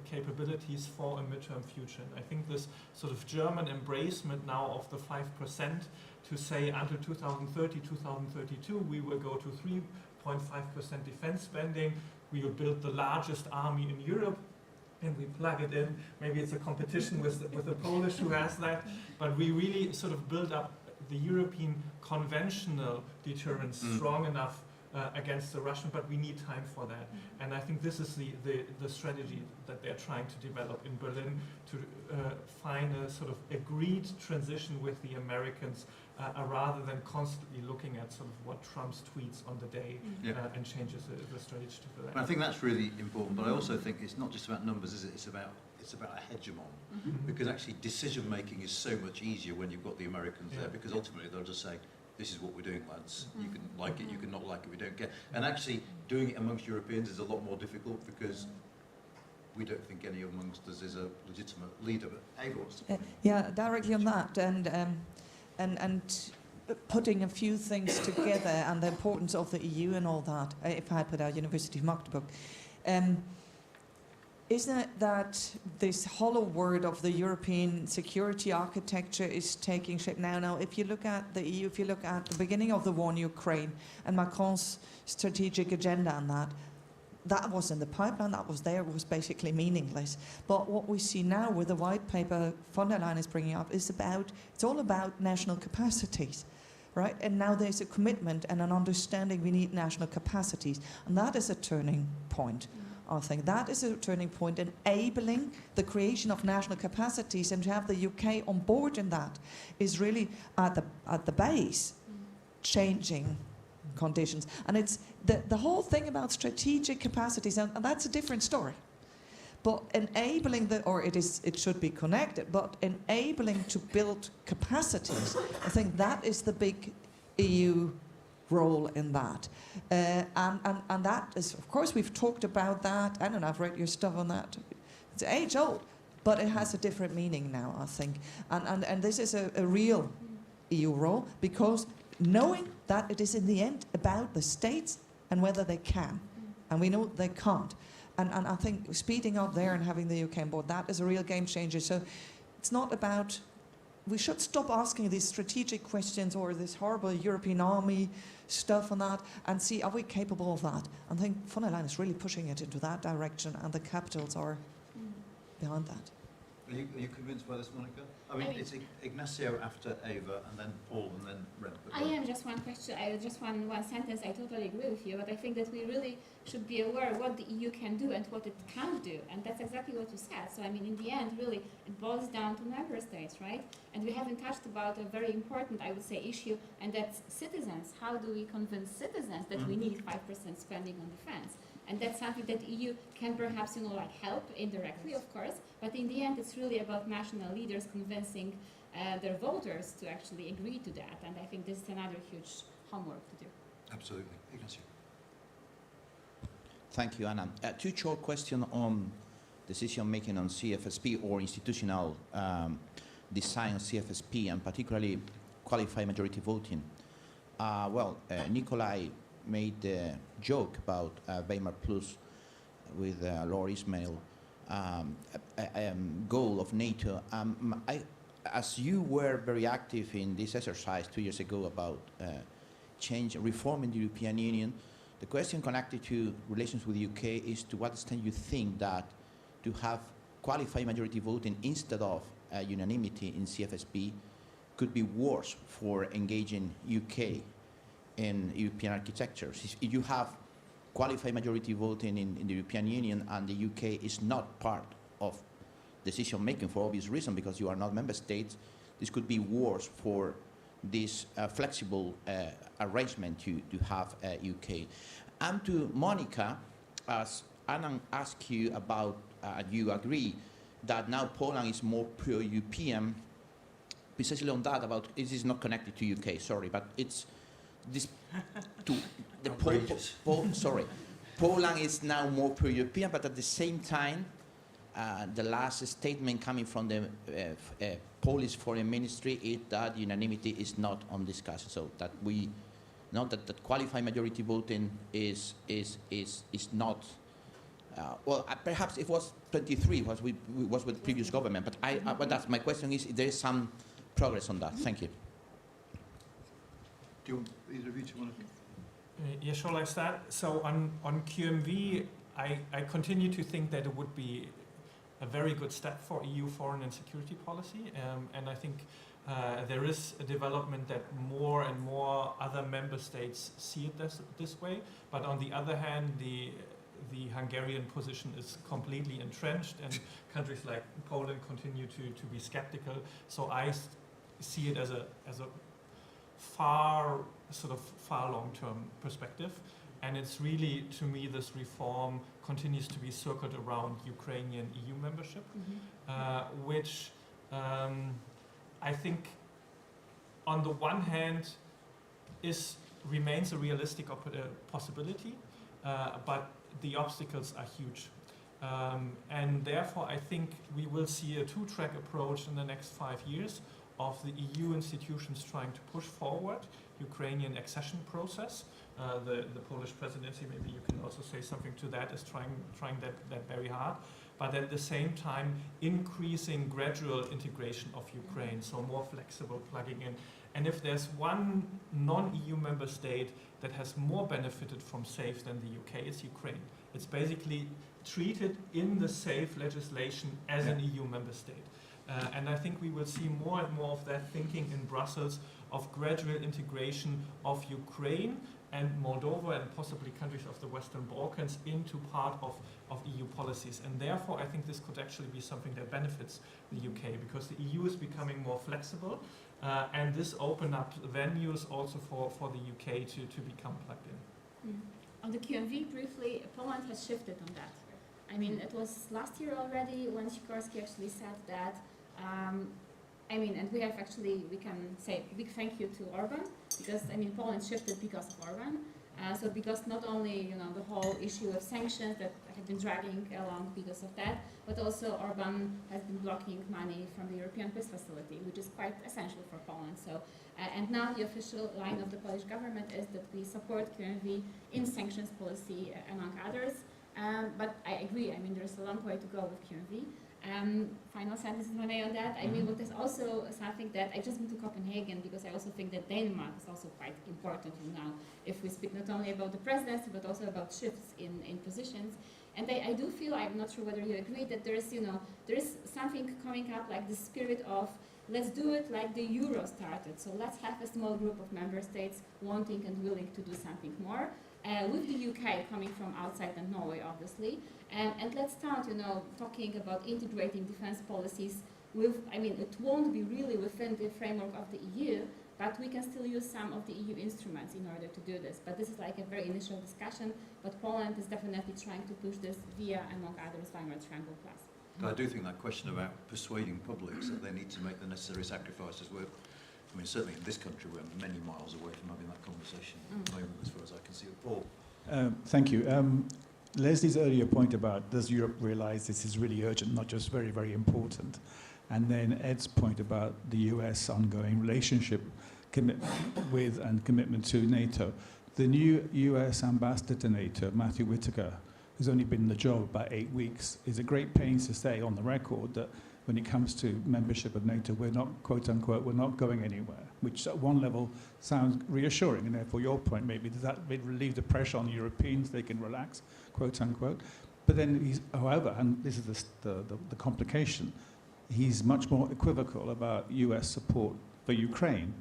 capabilities for a midterm future. And I think this sort of German embracement now of the 5% to say until 2030, 2032, we will go to 3.5% defense spending, we will build the largest army in Europe, and we plug it in. Maybe it's a competition with the Polish who has that, but we really sort of build up the European conventional deterrence strong enough against the Russian, but we need time for that. And I think this is the strategy that they're trying to develop in Berlin to find a sort of agreed transition with the Americans rather than constantly looking at sort of what Trump's tweets on the day and changes the strategy to that. I think that's really important, but I also think it's not just about numbers, is it? It's about a hegemon, because actually decision making is so much easier when you've got the Americans there, because ultimately they'll just say, this is what we're doing, lads. You can like it, you can not like it, we don't care. And actually doing it amongst Europeans is a lot more difficult because we don't think any amongst us is a legitimate leader. But Ava wants to yeah, directly on that, and putting a few things together and the importance of the EU and all that, if I had put out University of Magdeburg. Isn't it that this hollow word of the European security architecture is taking shape now? Now, if you look at the EU, if you look at the beginning of the war in Ukraine and Macron's strategic agenda on that was in the pipeline, that was there, it was basically meaningless. But what we see now with the white paper von der Leyen is bringing up is it's all about national capacities, right? And now there's a commitment and an understanding we need national capacities. And that is a turning point. I think that is a turning point, enabling the creation of national capacities, and to have the UK on board in that is really at the base changing conditions. And it's the whole thing about strategic capacities, and that's a different story. But enabling it should be connected, but enabling to build capacities, I think that is the big EU role in that. And that is, of course, we've talked about that. I don't know, I've read your stuff on that. It's age old, but it has a different meaning now, I think. And this is a real EU role, because knowing that it is in the end about the states and whether they can. And we know they can't. And I think speeding up there and having the UK on board, that is a real game changer. So it's not about, we should stop asking these strategic questions or this horrible European army stuff and that, and see, are we capable of that? I think von der Leyen is really pushing it into that direction, and the capitals are behind that. Are you convinced by this, Monica? I mean, it's Ignacio after Ava, and then Paul, and then Red. I am just one question. Just one sentence. I totally agree with you, but I think that we really should be aware of what the EU can do and what it can't do, and that's exactly what you said. So I mean, in the end, really, it boils down to member states, right? And we haven't touched about a very important, I would say, issue, and that's citizens. How do we convince citizens that we need 5% spending on defense? And that's something that EU can perhaps, help indirectly, of course, but in the end, it's really about national leaders convincing their voters to actually agree to that. And I think this is another huge homework to do. Absolutely. Ignacio. Thank you, Anna. Two short questions on decision-making on CFSP or institutional design of CFSP, and particularly qualified majority voting. Nikolai made the joke about Weimar Plus with Lord Ismail goal of NATO. As you were very active in this exercise 2 years ago about reform in the European Union, the question connected to relations with the UK is to what extent you think that to have qualified majority voting instead of unanimity in CFSP could be worse for engaging UK in European architectures. If you have qualified majority voting in the European Union and the UK is not part of decision making for obvious reason because you are not member states, this could be worse for this flexible arrangement to have UK. And to Monica, as Anna asked you about, you agree that now Poland is more pro-European, precisely on that about, it is not connected to UK, sorry, but it's this to the Poland is now more pro-European, but at the same time, the last statement coming from the Polish Foreign Ministry is that unanimity is not on discussion, so that we no, that qualified majority voting is not. Well, perhaps it was 23 was with the previous government, but but that's my question is if there is some progress on that. Thank you. Do you, either of you two want to? Yeah, shall I start? So on QMV, I continue to think that it would be a very good step for EU foreign and security policy, and I think there is a development that more and more other member states see it this way. But on the other hand, the Hungarian position is completely entrenched, and countries like Poland continue to be skeptical. So I see it as a far long-term perspective, and it's really, to me, this reform continues to be circled around Ukrainian EU membership, which I think on the one hand remains a realistic possibility, but the obstacles are huge. And therefore I think we will see a two-track approach in the next 5 years of the EU institutions trying to push forward Ukrainian accession process. The Polish presidency, maybe you can also say something to that, is trying that very hard. But at the same time, increasing gradual integration of Ukraine, so more flexible plugging in. And if there's one non-EU member state that has more benefited from SAFE than the UK, it's Ukraine. It's basically treated in the SAFE legislation as an EU member state. And I think we will see more and more of that thinking in Brussels of gradual integration of Ukraine and Moldova and possibly countries of the Western Balkans into part of EU policies. And therefore, I think this could actually be something that benefits the UK, because the EU is becoming more flexible, and this open up venues also for the UK to become plugged in. On the QMV, briefly, Poland has shifted on that. I mean, it was last year already when Sikorski actually said that. I mean, and we can say a big thank you to Orban, because I mean, Poland shifted because of Orban. So because not only the whole issue of sanctions that have been dragging along because of that, but also Orban has been blocking money from the European Peace Facility, which is quite essential for Poland. So and now the official line of the Polish government is that we support QMV in sanctions policy among others. But I agree. I mean, there's a long way to go with QMV. Final sentence on that. I mean, what is also something that I just went to Copenhagen because I also think that Denmark is also quite important now. If we speak not only about the presidency but also about shifts in positions, and I do feel, I'm not sure whether you agree, that there is something coming up like the spirit of let's do it like the Euro started. So let's have a small group of member states wanting and willing to do something more. With the UK coming from outside and Norway, obviously, and let's start, talking about integrating defense policies with. I mean, it won't be really within the framework of the EU, but we can still use some of the EU instruments in order to do this. But this is like a very initial discussion. But Poland is definitely trying to push this via, among others, Weimar Triangle Plus. I do think that question about persuading publics that they need to make the necessary sacrifices work. I mean, certainly in this country, we're many miles away from having that conversation at the moment, as far as I can see. Paul. Thank you. Leslie's earlier point about does Europe realise this is really urgent, not just very, very important? And then Ed's point about the US ongoing relationship commitment with and commitment to NATO. The new US ambassador to NATO, Matthew Whitaker, who's only been in the job about 8 weeks, is a great pains to say on the record that when it comes to membership of NATO, we're not, quote unquote, we're not going anywhere, which at one level sounds reassuring, and therefore your point maybe, does that relieve the pressure on the Europeans, they can relax, quote unquote. But then, however, and this is the complication, he's much more equivocal about US support for Ukraine.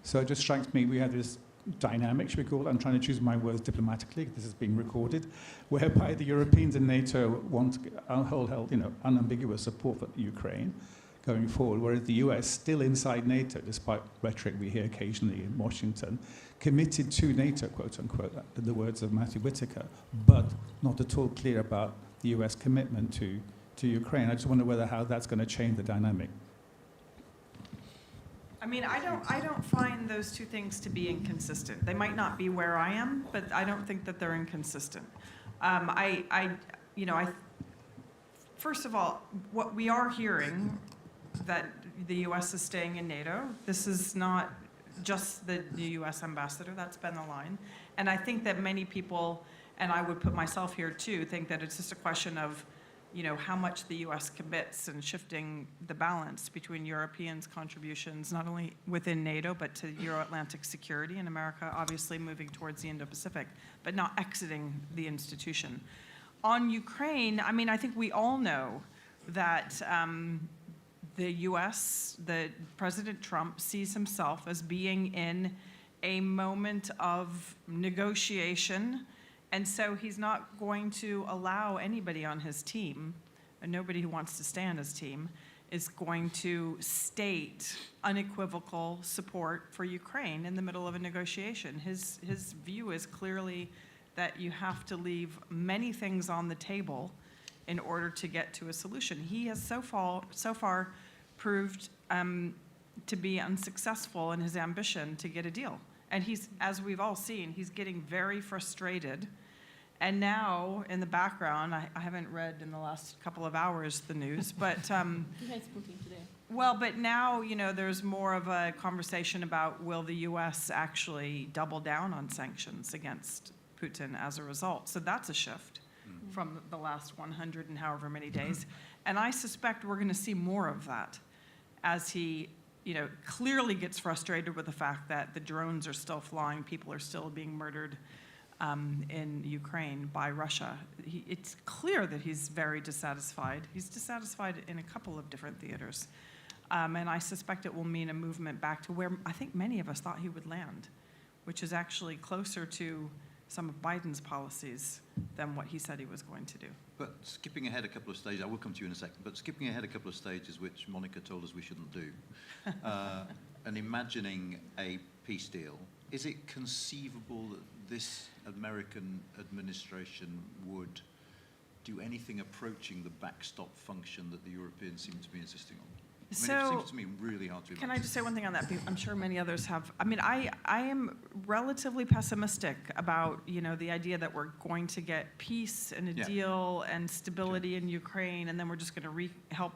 So it just strikes me we have this dynamic, should we call it? I'm trying to choose my words diplomatically, this is being recorded, whereby the Europeans and NATO want unambiguous support for Ukraine going forward, whereas the US, still inside NATO, despite rhetoric we hear occasionally in Washington, committed to NATO, quote unquote, in the words of Matthew Whitaker, but not at all clear about the US commitment to Ukraine. I just wonder how that's going to change the dynamic. I mean, I don't find those two things to be inconsistent. They might not be where I am, but I don't think that they're inconsistent. First of all, what we are hearing that the U.S. is staying in NATO. This is not just the U.S. ambassador. That's been the line. And I think that many people, and I would put myself here too, think that it's just a question of, you know, how much the U.S. commits and shifting the balance between Europeans' contributions, not only within NATO, but to Euro-Atlantic security, and America obviously moving towards the Indo-Pacific, but not exiting the institution. On Ukraine, I mean, I think we all know that the U.S., President Trump sees himself as being in a moment of negotiation. And so he's not going to allow anybody on his team, and nobody who wants to stay on his team, is going to state unequivocal support for Ukraine in the middle of a negotiation. His view is clearly that you have to leave many things on the table in order to get to a solution. He has so far proved to be unsuccessful in his ambition to get a deal. And he's, as we've all seen, he's getting very frustrated. And now, in the background, I haven't read in the last couple of hours the news, but He has Putin today. well, but now, you know, there's more of a conversation about will the U.S. actually double down on sanctions against Putin as a result. So that's a shift from the last 100 and however many days. And I suspect we're going to see more of that as he, you know, clearly gets frustrated with the fact that the drones are still flying, people are still being murdered in Ukraine by Russia. It's clear that he's very dissatisfied. He's dissatisfied in a couple of different theaters. And I suspect it will mean a movement back to where I think many of us thought he would land, which is actually closer to some of Biden's policies than what he said he was going to do. But skipping ahead a couple of stages, I will come to you in a second, but skipping ahead a couple of stages, which Monica told us we shouldn't do, and imagining a peace deal, is it conceivable that this American administration would do anything approaching the backstop function that the Europeans seem to be insisting on? I mean, it seems to me really hard to imagine. Can I just say one thing on that? I'm sure many others have. I mean, I am relatively pessimistic about, you know, the idea that we're going to get peace and a deal and stability in Ukraine, and then we're just going to help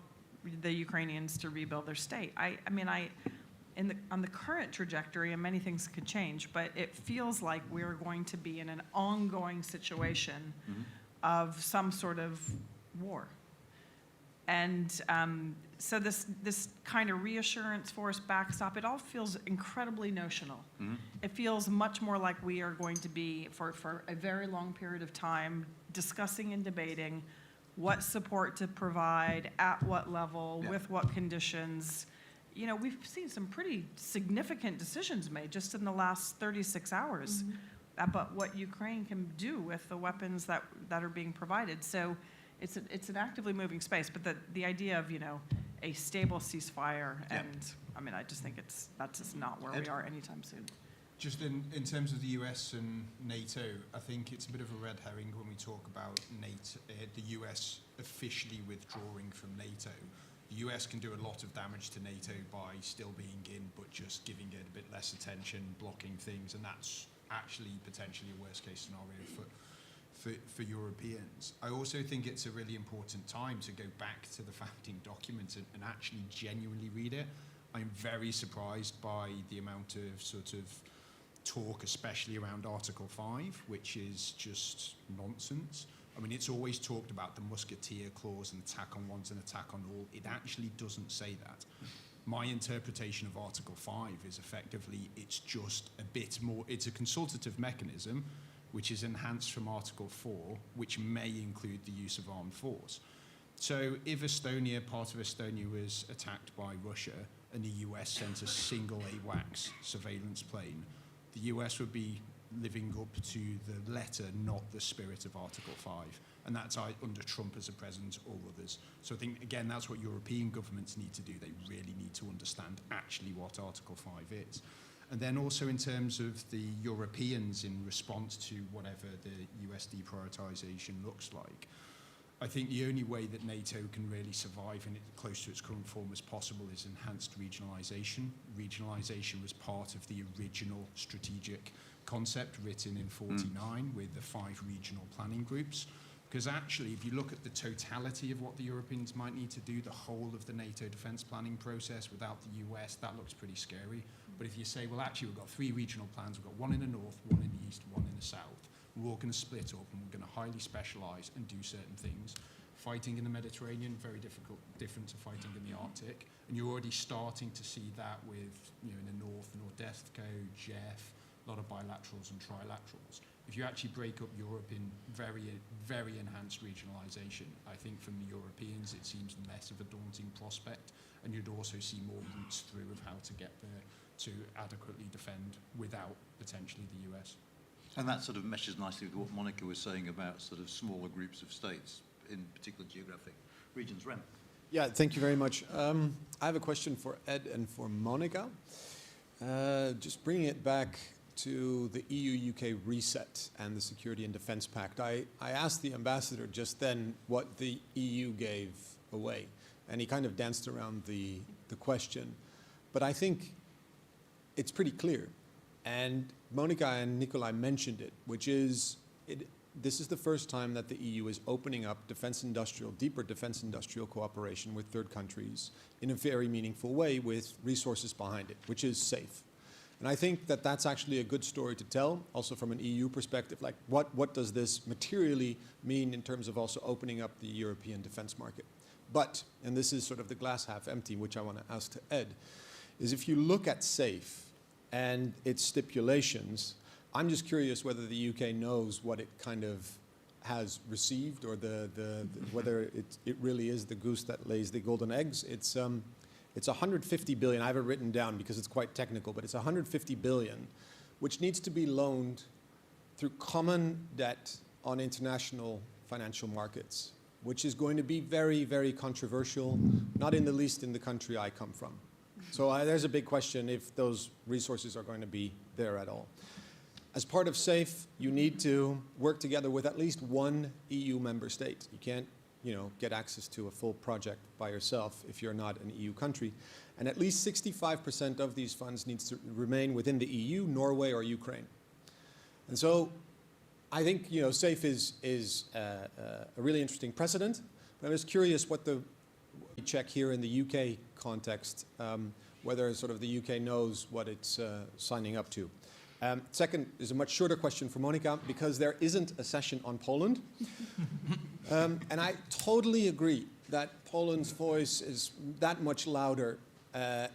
the Ukrainians to rebuild their state. On the current trajectory, and many things could change, but it feels like we're going to be in an ongoing situation of some sort of war. And so this kind of reassurance force backstop, it all feels incredibly notional. It feels much more like we are going to be, for a very long period of time, discussing and debating what support to provide, at what level, with what conditions. You know, we've seen some pretty significant decisions made just in the last 36 hours about what Ukraine can do with the weapons that are being provided. So it's an actively moving space, but the idea of, you know, a stable ceasefire, and I mean, I just think that's just not where we are anytime soon. Just in terms of the US and NATO, I think it's a bit of a red herring when we talk about NATO, the US officially withdrawing from NATO. The US can do a lot of damage to NATO by still being in, but just giving it a bit less attention, blocking things, and that's actually potentially a worst case scenario for Europeans. I also think it's a really important time to go back to the founding document and actually genuinely read it. I'm very surprised by the amount of sort of talk, especially around Article 5, which is just nonsense. I mean, it's always talked about the Musketeer clause and attack on one's an attack on all. It actually doesn't say that. My interpretation of Article 5 is effectively it's just a bit more, it's a consultative mechanism which is enhanced from Article 4, which may include the use of armed force. So if Estonia, part of Estonia was attacked by Russia and the US sent a single AWACS surveillance plane, the US would be living up to the letter, not the spirit of Article 5. And that's under Trump as a president or others. So I think, again, that's what European governments need to do. They really need to understand actually what Article 5 is. And then also in terms of the Europeans in response to whatever the US deprioritization looks like, I think the only way that NATO can really survive and close to its current form as possible is enhanced regionalization. Regionalization was part of the original strategic concept written in '49 with the 5 regional planning groups, Because actually, if you look at the totality of what the Europeans might need to do, the whole of the NATO defence planning process without the US, that looks pretty scary. But if you say, well, actually, we've got 3 regional plans, we've got one in the north, one in the east, one in the south, we're all going to split up and we're going to highly specialise and do certain things. Fighting in the Mediterranean, very different to fighting in the Arctic. And you're already starting to see that with, in the north, Nordefco, JEF, a lot of bilaterals and trilaterals. If you actually break up Europe in very, very enhanced regionalisation, I think from the Europeans it seems less of a daunting prospect, and you'd also see more routes through of how to get there to adequately defend without potentially the US. And that sort of meshes nicely with what Monica was saying about sort of smaller groups of states in particular geographic regions. Ren. Yeah, thank you very much. I have a question for Ed and for Monica. Just bringing it back to the EU-UK reset and the Security and Defence Pact. I asked the ambassador just then what the EU gave away, and he kind of danced around the question. But I think it's pretty clear, and Monica and Nikolai mentioned it, which is this is the first time that the EU is opening up deeper defence industrial cooperation with third countries in a very meaningful way with resources behind it, which is safe. And I think that that's actually a good story to tell, also from an EU perspective, like what does this materially mean in terms of also opening up the European defense market. But, and this is sort of the glass half empty, which I want to ask to Ed, is if you look at SAFE and its stipulations, I'm just curious whether the UK knows what it kind of has received, or whether it really is the goose that lays the golden eggs. It's 150 billion. I have it written down because it's quite technical, but it's 150 billion, which needs to be loaned through common debt on international financial markets, which is going to be very, very controversial, not in the least in the country I come from. So there's a big question if those resources are going to be there at all. As part of SAFE, you need to work together with at least one EU member state. You can't, get access to a full project by yourself if you're not an EU country. And at least 65% of these funds needs to remain within the EU, Norway, or Ukraine. And so I think, SAFE is a really interesting precedent. But I was curious what we check here in the UK context, whether sort of the UK knows what it's signing up to. Second is a much shorter question for Monica, because there isn't a session on Poland. And I totally agree that Poland's voice is that much louder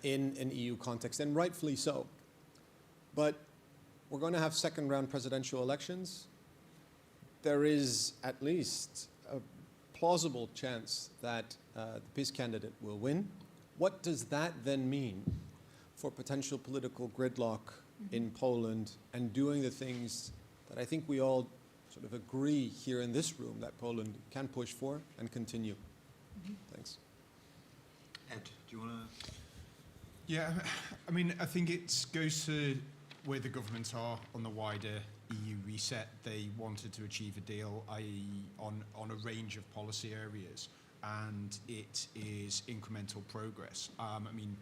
in an EU context, and rightfully so. But we're going to have second-round presidential elections. There is at least a plausible chance that the PiS candidate will win. What does that then mean for potential political gridlock in Poland and doing the things that I think we all sort of agree here in this room that Poland can push for and continue? Thanks. Ed, do you want to? Yeah, I mean, I think it goes to where the governments are on the wider EU reset. They wanted to achieve a deal, i.e. on a range of policy areas, and it is incremental progress. I mean,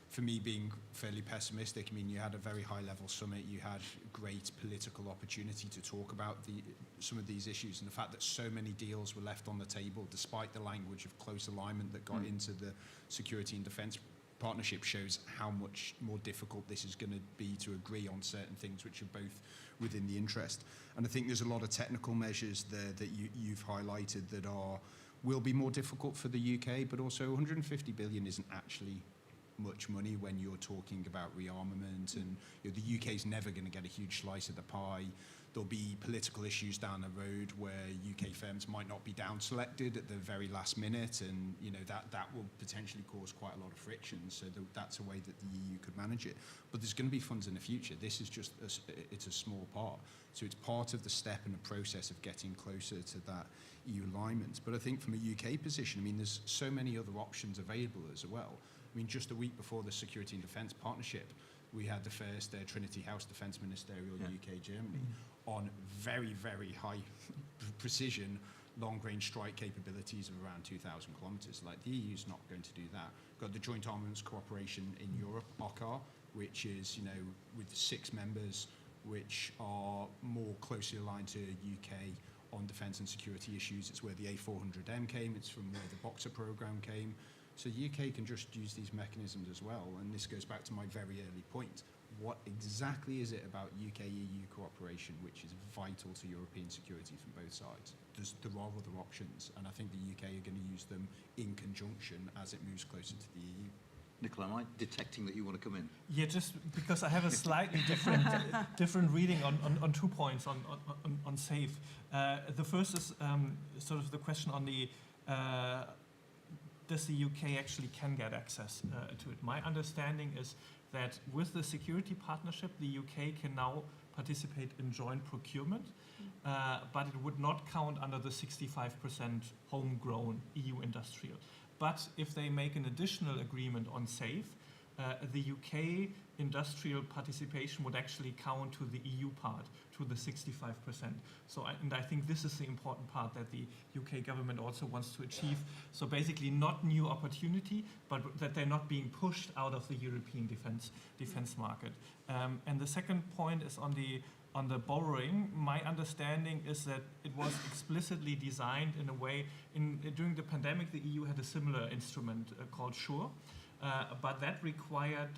for me, being fairly pessimistic, I mean, you had a very high-level summit. You had great political opportunity to talk about some of these issues, and the fact that so many deals were left on the table, despite the language of close alignment that got into the security and defence partnership, shows how much more difficult this is going to be to agree on certain things which are both within the interest. And I think there's a lot of technical measures there that you've highlighted that will be more difficult for the UK, but also 150 billion isn't actually much money when you're talking about rearmament, and the UK's never going to get a huge slice of the pie. There'll be political issues down the road where UK firms might not be down selected at the very last minute, and that will potentially cause quite a lot of friction. So that's a way that the EU could manage it. But there's going to be funds in the future. This is just it's a small part. So it's part of the step in the process of getting closer to that EU alignment. But I think from a UK position, I mean, there's so many other options available as well. I mean, just a week before the Security and Defence Partnership, we had the first Trinity House Defence Ministerial UK-Germany on very, very high precision, long-range strike capabilities of around 2,000 kilometres. Like, the EU's not going to do that. Got the Joint Armaments Cooperation in Europe, OCCAR, which is, with 6 members, which are more closely aligned to UK on defence and security issues. It's where the A400M came. It's from where the Boxer programme came. So the UK can just use these mechanisms as well. And this goes back to my very early point. What exactly is it about UK-EU cooperation which is vital to European security from both sides? There are other options, and I think the UK are going to use them in conjunction as it moves closer to the EU. Nicola, am I detecting that you want to come in? Yeah, just because I have a slightly different reading on 2 points on SAFE. The first is sort of the question on the does the UK actually can get access to it. My understanding is that with the security partnership, the UK can now participate in joint procurement, but it would not count under the 65% homegrown EU industrial. But if they make an additional agreement on SAFE, the UK industrial participation would actually count to the EU part, to the 65%. So, and I think this is the important part that the UK government also wants to achieve. So basically not new opportunity, but that they're not being pushed out of the European defense market. And the second point is on the borrowing. My understanding is that it was explicitly designed in a way, during the pandemic the EU had a similar instrument called SURE, but that required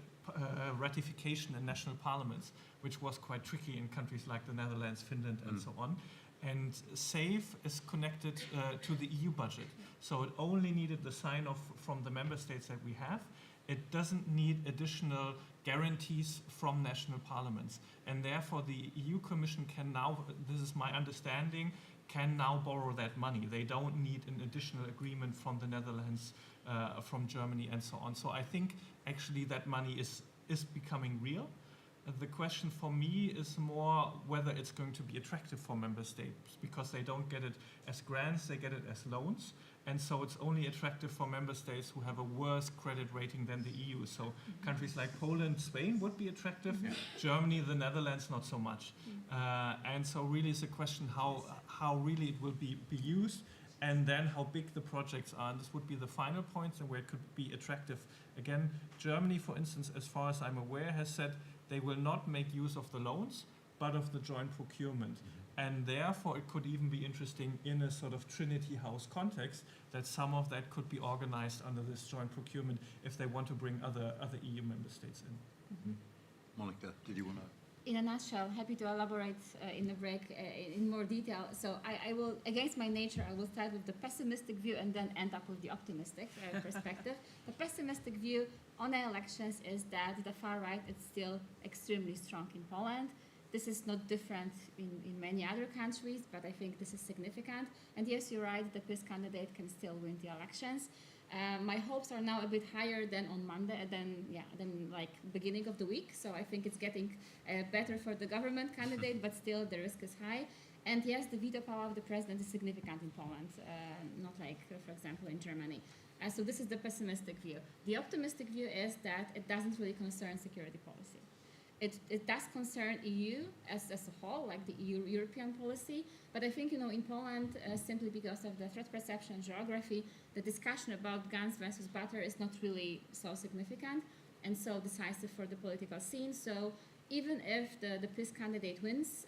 ratification in national parliaments, which was quite tricky in countries like the Netherlands, Finland, and so on. And SAFE is connected to the EU budget, so it only needed the sign-off from the member states that we have. It doesn't need additional guarantees from national parliaments, and therefore the EU Commission can now, this is my understanding, can now borrow that money. They don't need an additional agreement from the Netherlands, from Germany, and so on. So I think actually that money is becoming real. The question for me is more whether it's going to be attractive for member states, because they don't get it as grants, they get it as loans. And so it's only attractive for member states who have a worse credit rating than the EU. So countries like Poland, Spain would be attractive. Germany, the Netherlands, not so much. And so really it's a question how really it will be used, and then how big the projects are. And this would be the final points and where it could be attractive. Again, Germany, for instance, as far as I'm aware, has said they will not make use of the loans, but of the joint procurement. And therefore, it could even be interesting in a sort of Trinity House context that some of that could be organized under this joint procurement if they want to bring other EU member states in. Monica, did you want to? In a nutshell, happy to elaborate in the break in more detail. So I will, against my nature, I will start with the pessimistic view and then end up with the optimistic perspective. The pessimistic view on the elections is that the far right is still extremely strong in Poland. This is not different in many other countries, but I think this is significant. And yes, you're right, the PiS candidate can still win the elections. My hopes are now a bit higher than on Monday, than like beginning of the week. So I think it's getting better for the government candidate, but still the risk is high. And yes, the veto power of the president is significant in Poland, not like, for example, in Germany. So this is the pessimistic view. The optimistic view is that it doesn't really concern security policy. It does concern EU as a whole, like the European policy, but I think, in Poland, simply because of the threat perception geography, the discussion about guns versus butter is not really so significant and so decisive for the political scene. So even if the PiS candidate wins,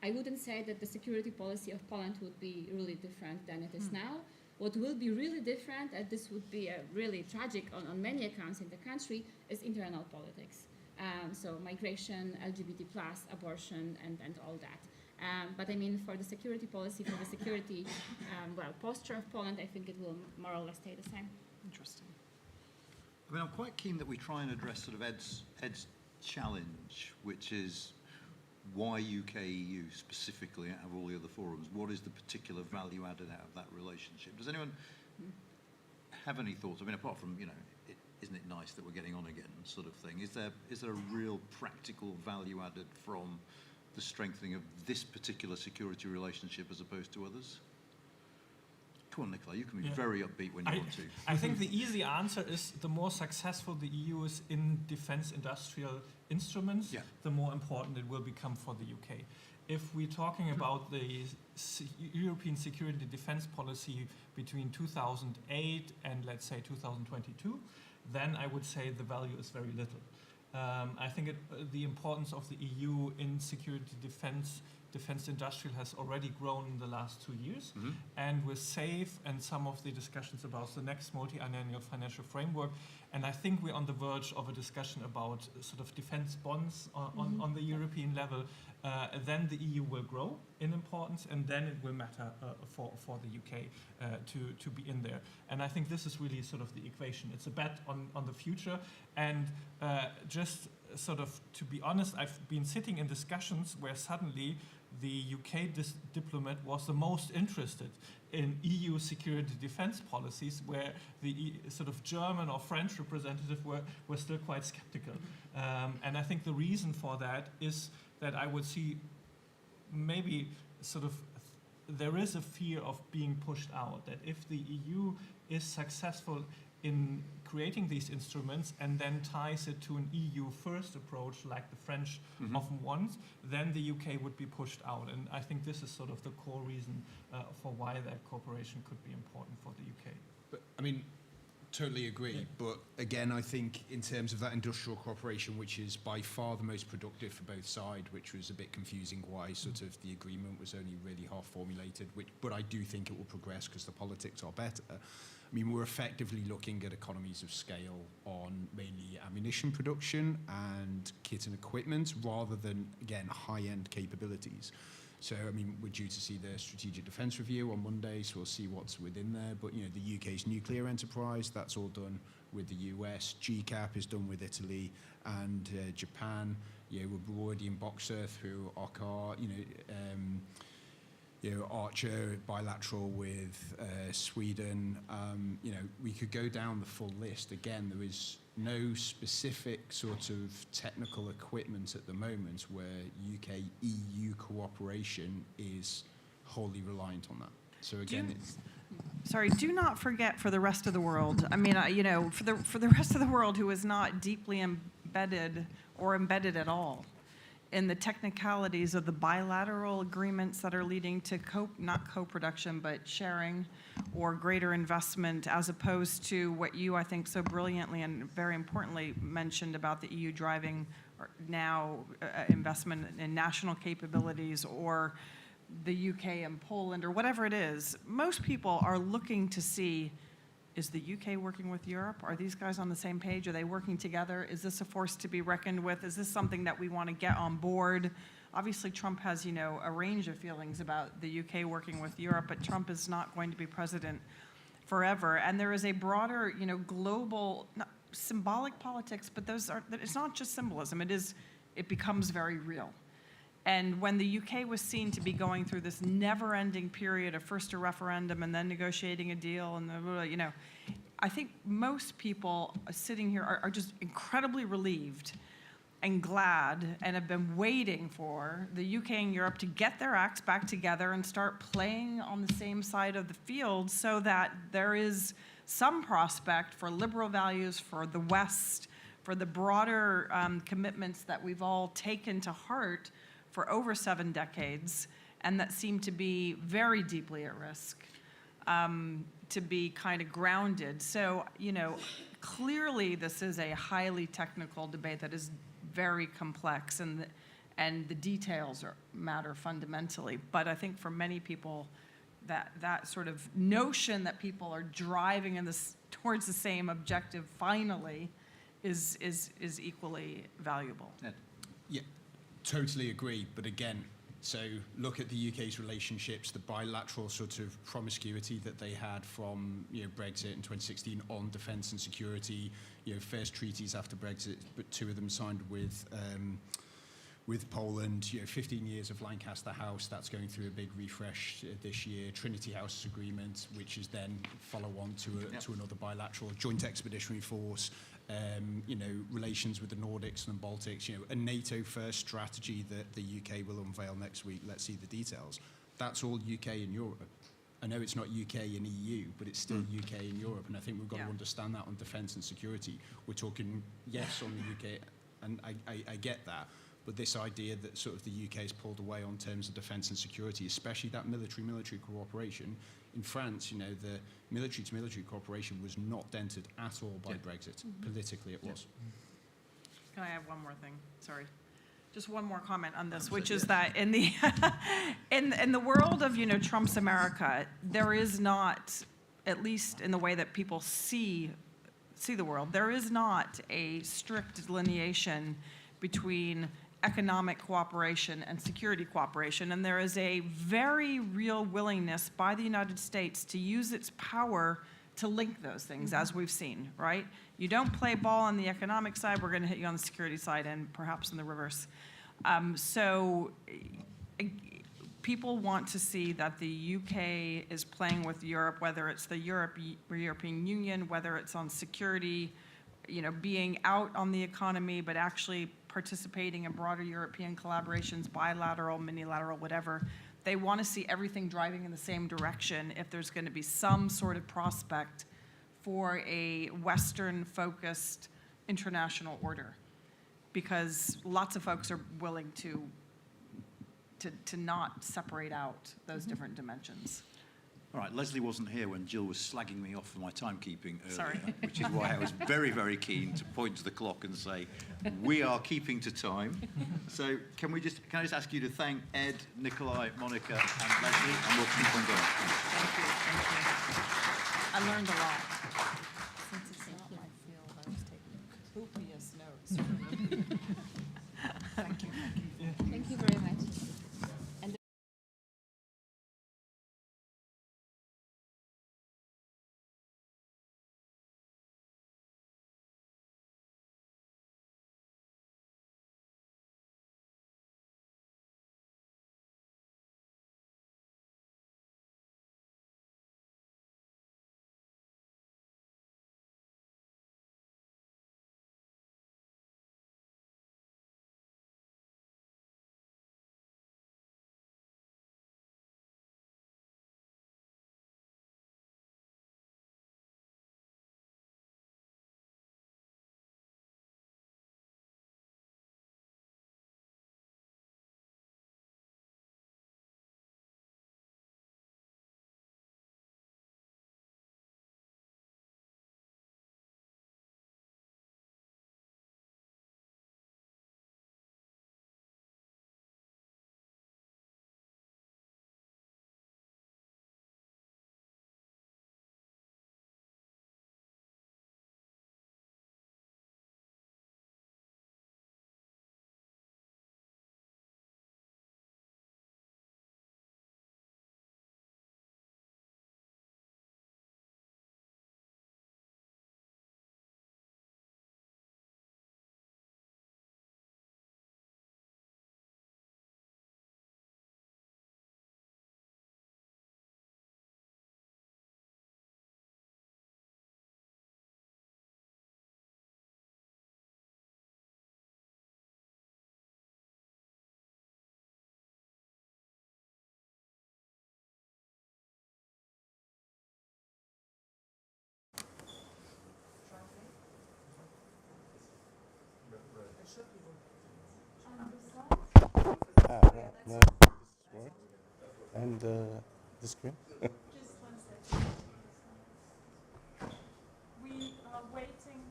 I wouldn't say that the security policy of Poland would be really different than it is now. What will be really different, and this would be really tragic on many accounts in the country, is internal politics. So migration, LGBT+, abortion, and all that. But I mean, for the security policy, for the security posture of Poland, I think it will more or less stay the same. Interesting. I mean, I'm quite keen that we try and address sort of Ed's challenge, which is why UK-EU specifically out of all the other forums? What is the particular value added out of that relationship? Does anyone have any thoughts? I mean, apart from, isn't it nice that we're getting on again sort of thing? Is there a real practical value added from the strengthening of this particular security relationship as opposed to others? Come on, Nicola, you can be very upbeat when you want to. I think the easy answer is the more successful the EU is in defense industrial instruments, the more important it will become for the UK. If we're talking about the European security defense policy between 2008 and, let's say, 2022, then I would say the value is very little. I think the importance of the EU in security defense defense industrial has already grown in the last 2 years. Mhm. And with SAFE and some of the discussions about the next multi-annual financial framework. And I think we're on the verge of a discussion about sort of defense bonds on the European level. Then the EU will grow in importance, and then it will matter for the UK to be in there. And I think this is really sort of the equation. It's a bet on the future. And just sort of, to be honest, I've been sitting in discussions where suddenly the UK diplomat was the most interested in EU security defense policies, where the sort of German or French representative were still quite skeptical. And I think the reason for that is that I would see maybe sort of there is a fear of being pushed out, that if the EU is successful in creating these instruments and then ties it to an EU first approach like the French often want, then the UK would be pushed out. And I think this is sort of the core reason for why that cooperation could be important for the UK. But I mean, totally agree. Yeah. But again, I think in terms of that industrial cooperation, which is by far the most productive for both sides, which was a bit confusing why sort of the agreement was only really half formulated, but I do think it will progress because the politics are better. I mean, we're effectively looking at economies of scale on mainly ammunition production and kit and equipment rather than, again, high-end capabilities. So, I mean, we're due to see the Strategic Defence Review on Monday, so we'll see what's within there. But, you know, the UK's nuclear enterprise, that's all done with the US. GCAP is done with Italy and Japan. You know, we're already in Boxer through OCCAR, Archer bilateral with Sweden. You know, we could go down the full list. Again, there is no specific sort of technical equipment at the moment where UK-EU cooperation is wholly reliant on that. So again, do not forget for the rest of the world. I mean, for the rest of the world who is not deeply embedded or embedded at all in the technicalities of the bilateral agreements that are leading to not co-production, but sharing or greater investment, as opposed to what you, I think, so brilliantly and very importantly mentioned about the EU driving now investment in national capabilities, or the UK and Poland, or whatever it is. Most people are looking to see, is the UK working with Europe? Are these guys on the same page? Are they working together? Is this a force to be reckoned with? Is this something that we want to get on board? Obviously, Trump has, a range of feelings about the UK working with Europe, but Trump is not going to be president forever. And there is a broader, global, symbolic politics, but it's not just symbolism. It becomes very real. And when the UK was seen to be going through this never-ending period of first a referendum and then negotiating a deal, and I think most people sitting here are just incredibly relieved and glad and have been waiting for the UK and Europe to get their acts back together and start playing on the same side of the field, so that there is some prospect for liberal values, for the West, for the broader commitments that we've all taken to heart for over 7 decades, and that seem to be very deeply at risk, to be kind of grounded. So, clearly this is a highly technical debate that is very complex, and the details matter fundamentally. But I think for many people, that sort of notion that people are driving towards the same objective finally is equally valuable. Yeah. Totally agree, but again, so look at the UK's relationships, the bilateral sort of promiscuity that they had from Brexit in 2016 on defence and security. First treaties after Brexit, but 2 of them signed with Poland. 15 years of Lancaster House, that's going through a big refresh this year. Trinity House Agreement, which is then follow on to another bilateral joint expeditionary force. Relations with the Nordics and the Baltics, a NATO-first strategy that the UK will unveil next week. Let's see the details. That's all UK and Europe. I know it's not UK and EU, but it's still UK and Europe, and I think we've got to understand that on defence and security. We're talking, yes, on the UK, and I get that, but this idea that sort of the UK has pulled away on terms of defence and security, especially that military cooperation. In France, the military-to-military cooperation was not dented at all by Brexit. Politically, it was. Can I add one more thing? Sorry. just one more comment on this, which is that in the in the world of Trump's America, there is not, at least in the way that people see the world, there is not a strict delineation between economic cooperation and security cooperation, and there is a very real willingness by the United States to use its power to link those things, as we've seen, right? You don't play ball on the economic side, we're going to hit you on the security side, and perhaps in the reverse. So people want to see that the UK is playing with Europe, whether it's the European Union, whether it's on security, being out on the economy, but actually participating in broader European collaborations, bilateral, minilateral, whatever. They want to see everything driving in the same direction if there's going to be some sort of prospect for a Western-focused international order, because lots of folks are willing to not separate out those different dimensions. All right, Leslie wasn't here when Jill was slagging me off for my timekeeping earlier, Sorry. which is why I was very, very keen to point to the clock and say, we are keeping to time. So can I just ask you to thank Ed, Nikolai, Monica, and Leslie, and we'll keep on going. Thank you. I learned a lot. Copious notes. Thank you. Thank you very much. No, and the screen. Just one second. We are waiting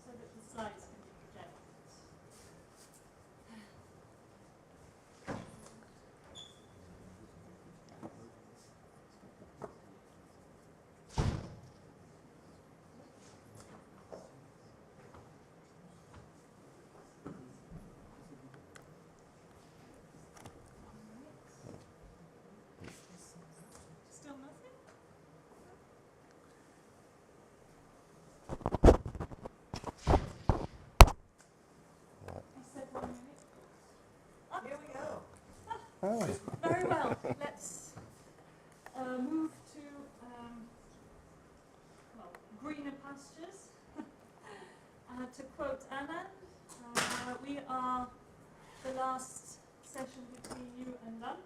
so that the slides can be projected. Still nothing? I said 1 minute. Oh, here we go. Very well. Let's move to greener pastures. To quote Anna, we are the last session between you and lunch.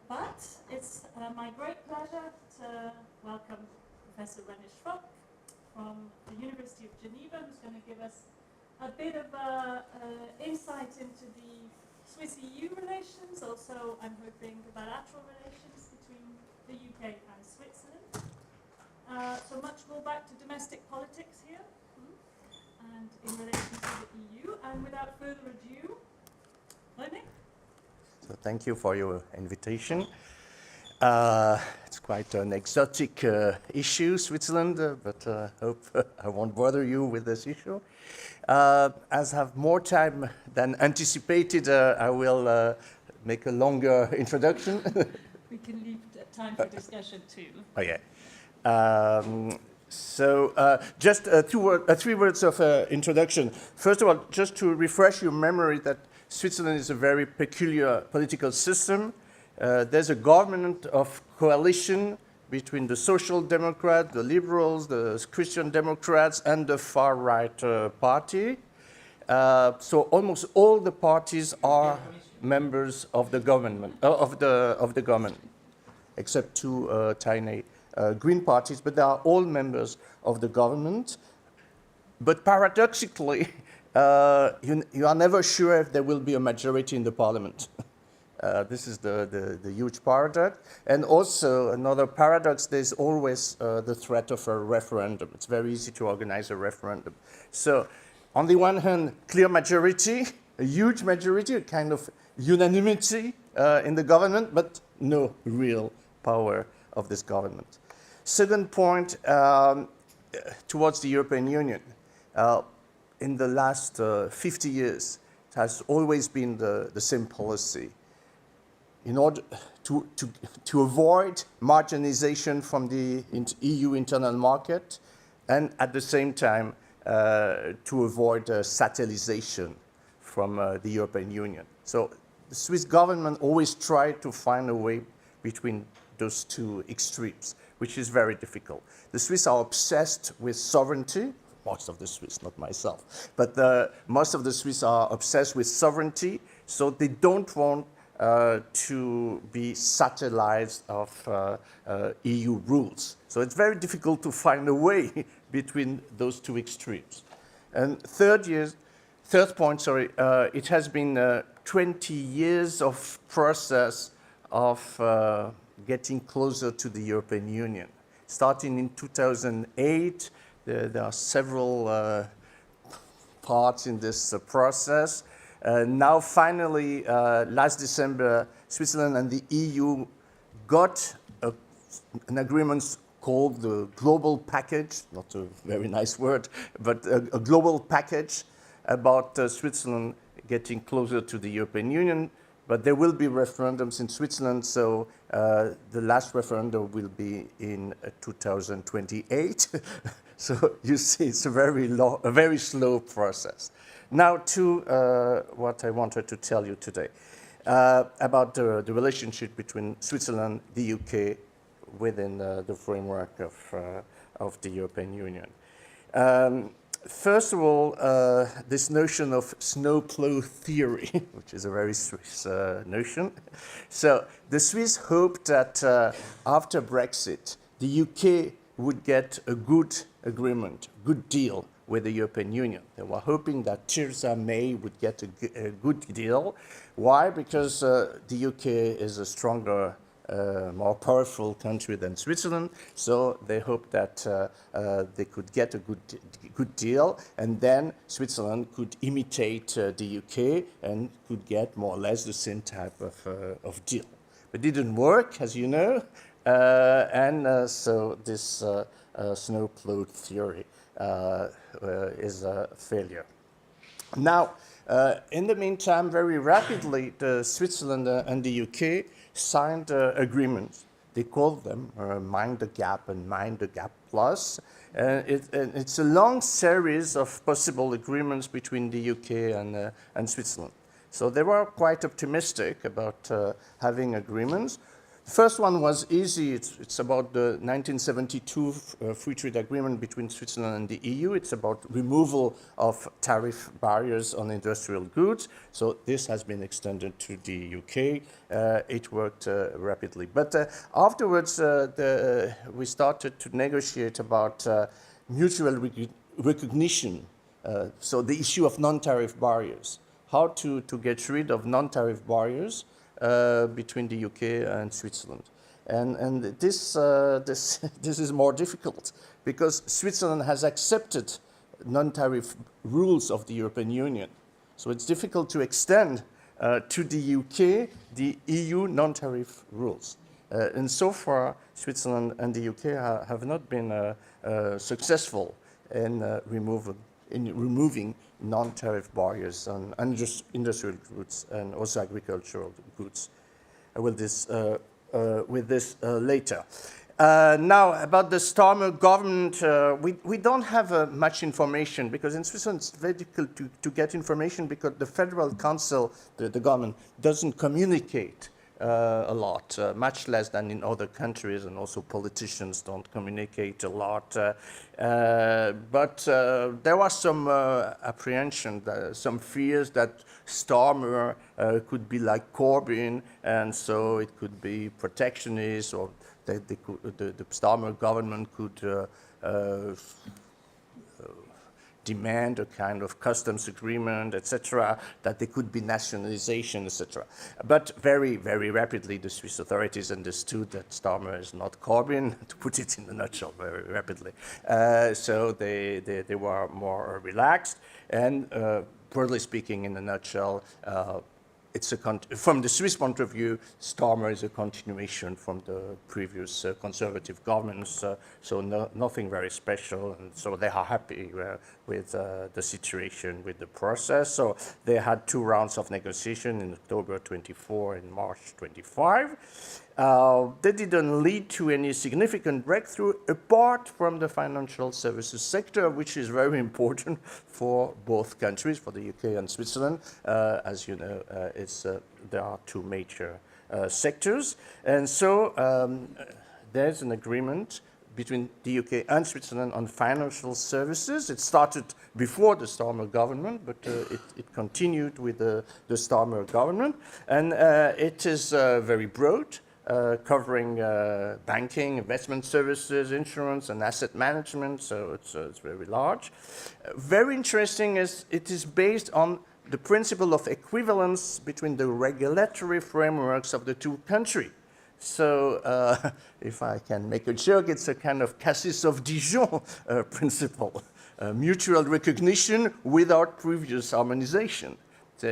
But it's my great pleasure to welcome Professor René Schrock from the University of Geneva, who's going to give us a bit of insight into the Swiss-EU relations, also I'm hoping bilateral relations between the UK and Switzerland. So much more back to domestic politics here, and in relation to the EU. And without further ado, So thank you for your invitation. It's quite an exotic issue, Switzerland, but I hope I won't bother you with this issue. As I have more time than anticipated, I will make a longer introduction. We can leave time for discussion too. Oh, yeah. Just three words of introduction. First of all, just to refresh your memory that Switzerland is a very peculiar political system. There's a government of coalition between the Social Democrats, the Liberals, the Christian Democrats, and the far-right party. So almost all the parties are members of the government, except two tiny green parties, but they are all members of the government. But paradoxically, you are never sure if there will be a majority in the parliament. This is the huge paradox. And also, another paradox, there's always the threat of a referendum. It's very easy to organize a referendum. So, on the one hand, clear majority, a huge majority, a kind of unanimity in the government, but no real power of this government. Second point, towards the European Union. In the last 50 years, it has always been the same policy. In order to avoid marginalization from the EU internal market, and at the same time to avoid satellisation from the European Union. So the Swiss government always tried to find a way between those two extremes, which is very difficult. The Swiss are obsessed with sovereignty. Most of the Swiss, not myself, but most of the Swiss are obsessed with sovereignty, so they don't want to be satellites of EU rules. So it's very difficult to find a way between those two extremes. And third point, it has been 20 years of process of getting closer to the European Union. Starting in 2008, there are several parts in this process. Now, finally, last December, Switzerland and the EU got an agreement called the Global Package, not a very nice word, but a global package about Switzerland getting closer to the European Union. But there will be referendums in Switzerland, so the last referendum will be in 2028. So you see, it's a very slow process. Now to what I wanted to tell you today about the relationship between Switzerland, the UK, within the framework of the European Union. First of all, this notion of snowplow theory, which is a very Swiss notion. So the Swiss hoped that after Brexit, the UK would get a good agreement, good deal with the European Union. They were hoping that Theresa May would get a good deal. Why? Because the UK is a stronger, more powerful country than Switzerland, so they hoped that they could get a good deal, and then Switzerland could imitate the UK and could get more or less the same type of deal. But it didn't work, as you know, and so this snowplow theory is a failure. Now, in the meantime, very rapidly, Switzerland and the UK signed agreements. They called them Mind the Gap and Mind the Gap Plus. It's a long series of possible agreements between the UK and Switzerland. So they were quite optimistic about having agreements. The first one was easy. It's about the 1972 free trade agreement between Switzerland and the EU. It's about removal of tariff barriers on industrial goods. So this has been extended to the UK. It worked rapidly. But afterwards, we started to negotiate about mutual recognition. So the issue of non-tariff barriers. How to get rid of non-tariff barriers between the UK and Switzerland. And this is more difficult because Switzerland has accepted non-tariff rules of the European Union. So it's difficult to extend to the UK the EU non-tariff rules. And so far, Switzerland and the UK have not been successful in removing non-tariff barriers on industrial goods and also agricultural goods. I will with this later. Now, about the Starmer government, we don't have much information because in Switzerland it's very difficult to get information because the Federal Council, the government, doesn't communicate a lot, much less than in other countries, and also politicians don't communicate a lot. But there was some apprehension, some fears that Starmer could be like Corbyn, and so it could be protectionist, or that the Starmer government could demand a kind of customs agreement, etc., that there could be nationalization, etc. But very, very rapidly, the Swiss authorities understood that Starmer is not Corbyn, to put it in a nutshell, very rapidly. So they were more relaxed, and broadly speaking, in a nutshell, it's from the Swiss point of view, Starmer is a continuation from the previous conservative governments, so nothing very special, and so they are happy with the situation, with the process. So they had 2 rounds of negotiation in October 24 and March 25. They didn't lead to any significant breakthrough apart from the financial services sector, which is very important for both countries, for the UK and Switzerland. As you know, there are 2 major sectors. And so there's an agreement between the UK and Switzerland on financial services. It started before the Starmer government, but it continued with the Starmer government. And it is very broad. Covering banking, investment services, insurance, and asset management, so it's very large. Very interesting is it is based on the principle of equivalence between the regulatory frameworks of the 2 countries. So if I can make a joke, it's a kind of Cassis of Dijon principle, mutual recognition without previous harmonization.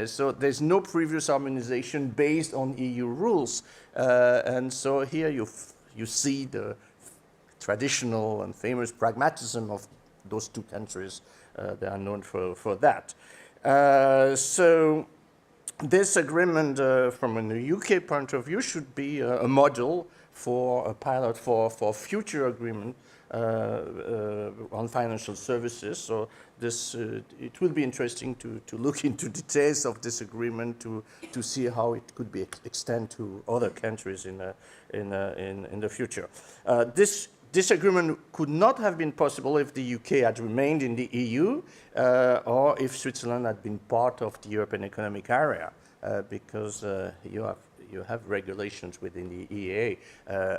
So there's no previous harmonization based on EU rules. And so here you see the traditional and famous pragmatism of those 2 countries. They are known for that. So this agreement from a UK point of view should be a model for a pilot for future agreement on financial services. So this it will be interesting to look into details of this agreement to see how it could be extended to other countries in the future. This agreement could not have been possible if the UK had remained in the EU or if Switzerland had been part of the European Economic Area, because you have regulations within the EEA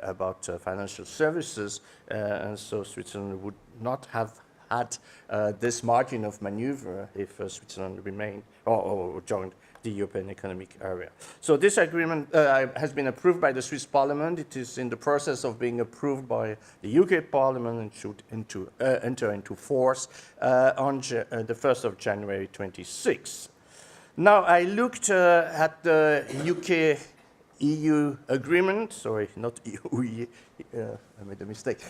about financial services, and so Switzerland would not have had this margin of maneuver if Switzerland remained or joined the European Economic Area. So this agreement has been approved by the Swiss Parliament. It is in the process of being approved by the UK Parliament and should enter into force on the 1st of January 26. Now, I looked at the UK-EU agreement, sorry, not EU, I made a mistake,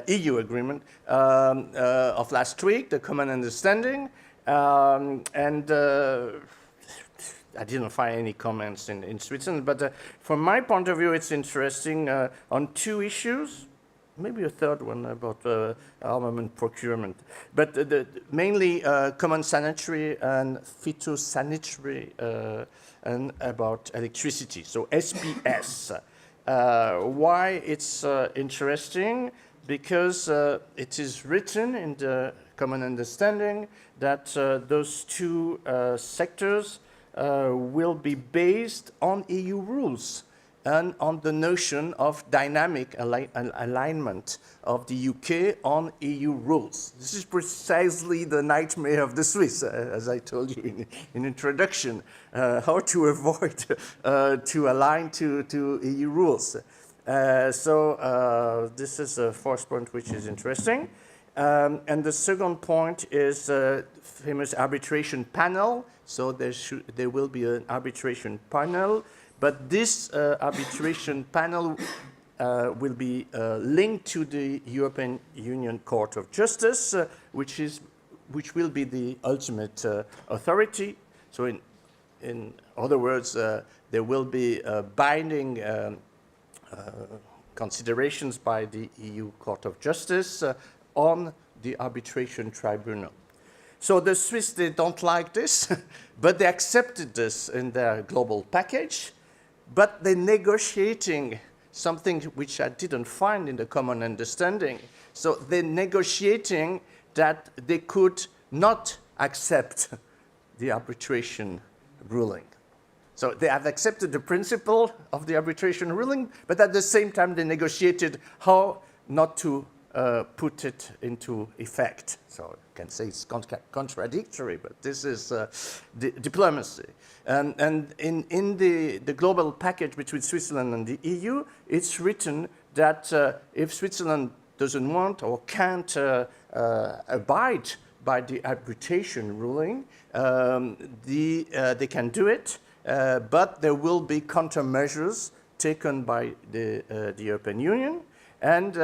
EU agreement of last week, the common understanding, and I didn't find any comments in Switzerland, but from my point of view, it's interesting on 2 issues, maybe a third one about armament procurement, but mainly common sanitary and phytosanitary and about electricity, so SPS. Why it's interesting? Because it is written in the common understanding that those 2 sectors will be based on EU rules and on the notion of dynamic alignment of the UK on EU rules. This is precisely the nightmare of the Swiss, as I told you in introduction, how to avoid to align to EU rules. So this is a first point which is interesting. And the second point is famous arbitration panel. So there will be an arbitration panel, but this arbitration panel will be linked to the European Union Court of Justice, which will be the ultimate authority. So in other words, there will be binding considerations by the EU Court of Justice on the arbitration tribunal. So the Swiss, they don't like this, but they accepted this in their global package, but they're negotiating something which I didn't find in the common understanding. So they're negotiating that they could not accept the arbitration ruling. So they have accepted the principle of the arbitration ruling, but at the same time they negotiated how not to put it into effect. So you can say it's contradictory, but this is diplomacy. And in the global package between Switzerland and the EU, it's written that if Switzerland doesn't want or can't abide by the arbitration ruling, they can do it, but there will be countermeasures taken by the European Union. And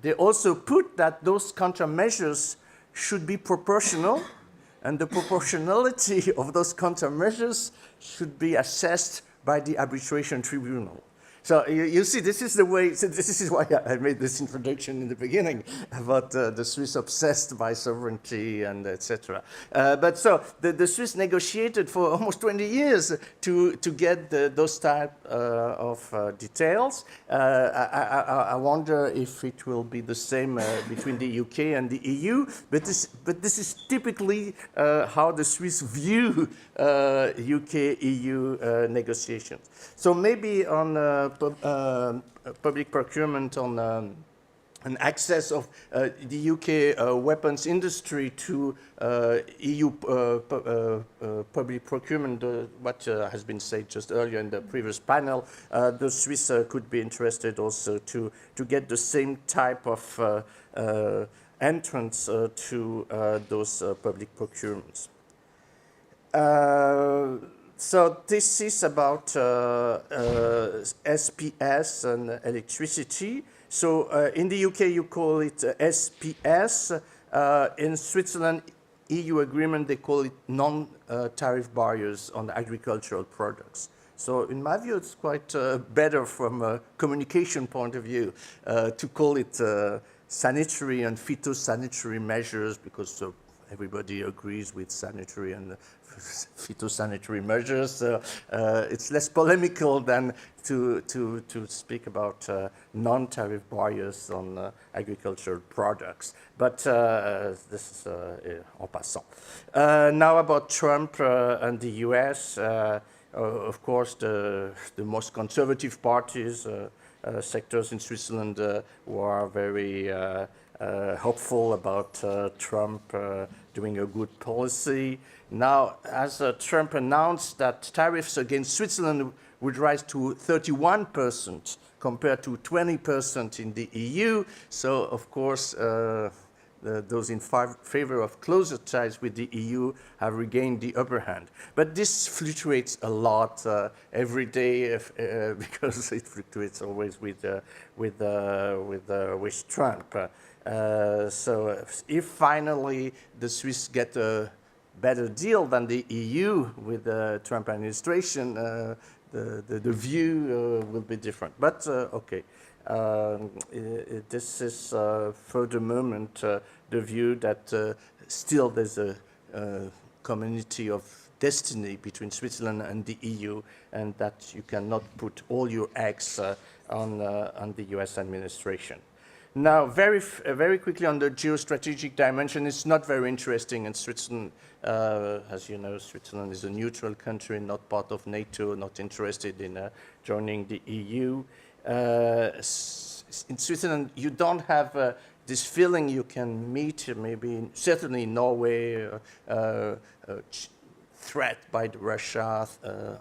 they also put that those countermeasures should be proportional, and the proportionality of those countermeasures should be assessed by the arbitration tribunal. So you see, this is the way. So this is why I made this introduction in the beginning about the Swiss obsessed by sovereignty and etc. But so the Swiss negotiated for almost 20 years to get those type of details. I wonder if it will be the same between the UK and the EU. But this is typically how the Swiss view UK-EU negotiations. So maybe on public procurement, on an access of the UK weapons industry to EU public procurement, what has been said just earlier in the previous panel, the Swiss could be interested also to get the same type of entrance to those public procurements. So this is about SPS and electricity. So in the UK you call it SPS. In Switzerland, EU agreement, they call it non-tariff barriers on agricultural products. So in my view, it's quite better from a communication point of view to call it sanitary and phytosanitary measures, because everybody agrees with sanitary and phytosanitary measures. So it's less polemical than to speak about non-tariff barriers on agricultural products. But this is en passant. Now about Trump and the US. Of course, the most conservative parties, sectors in Switzerland who are very hopeful about Trump doing a good policy. Now, as Trump announced that tariffs against Switzerland would rise to 31% compared to 20% in the EU, so of course those in favor of closer ties with the EU have regained the upper hand. But this fluctuates a lot every day because it fluctuates always with Trump. So if finally the Swiss get a better deal than the EU with the Trump administration, the view will be different. But okay, this is for the moment the view that still there's a community of destiny between Switzerland and the EU, and that you cannot put all your eggs on the US administration. Now, very quickly on the geostrategic dimension, it's not very interesting in Switzerland. As you know, Switzerland is a neutral country, not part of NATO, not interested in joining the EU. In Switzerland, you don't have this feeling you can meet, maybe certainly in Norway, threat by Russia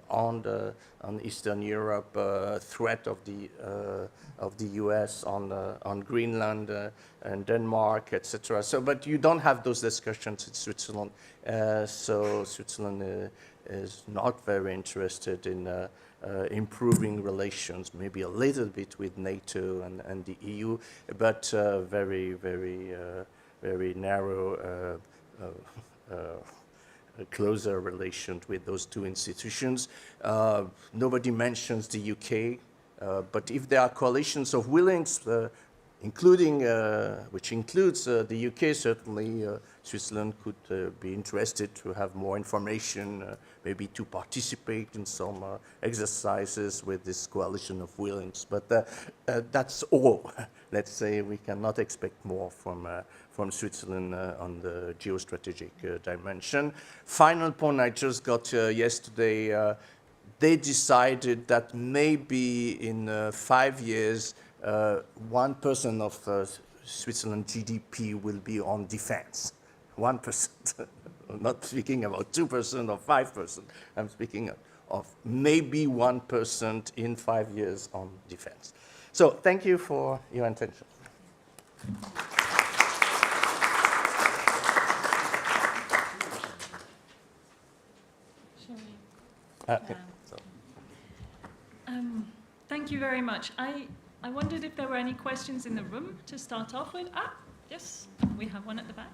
on Eastern Europe, threat of the US on Greenland and Denmark, etc. So, but you don't have those discussions in Switzerland. So Switzerland is not very interested in improving relations, maybe a little bit with NATO and the EU, but very, very, very narrow, closer relations with those two institutions. Nobody mentions the UK, but if there are coalitions of willings, including, which includes the UK, certainly Switzerland could be interested to have more information, maybe to participate in some exercises with this coalition of willings. But that's all. Let's say we cannot expect more from Switzerland on the geostrategic dimension. Final point I just got yesterday, they decided that maybe in 5 years, 1% of Switzerland GDP will be on defense. 1%. I'm not speaking about 2% or 5%. I'm speaking of maybe 1% in 5 years on defense. So thank you for your attention. Thank you very much. I wondered if there were any questions in the room to start off with. Ah, yes, we have one at the back.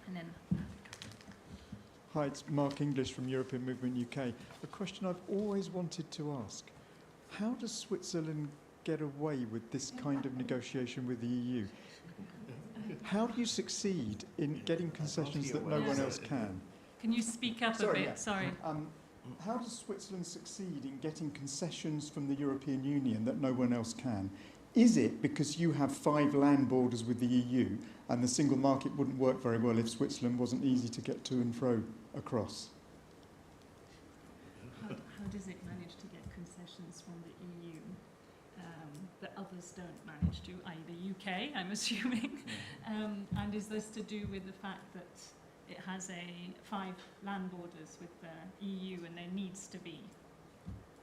And then. Hi, it's Mark English from European Movement UK. A question I've always wanted to ask. How does Switzerland get away with this kind of negotiation with the EU? How do you succeed in getting concessions that no one else can? Can you speak up a bit? Yeah. Sorry. How does Switzerland succeed in getting concessions from the European Union that no one else can? Is it because you have 5 land borders with the EU and the single market wouldn't work very well if Switzerland wasn't easy to get to and fro across? How does it manage to get concessions from the EU that others don't manage to, i.e. the UK, I'm assuming? And is this to do with the fact that it has 5 land borders with the EU and there needs to be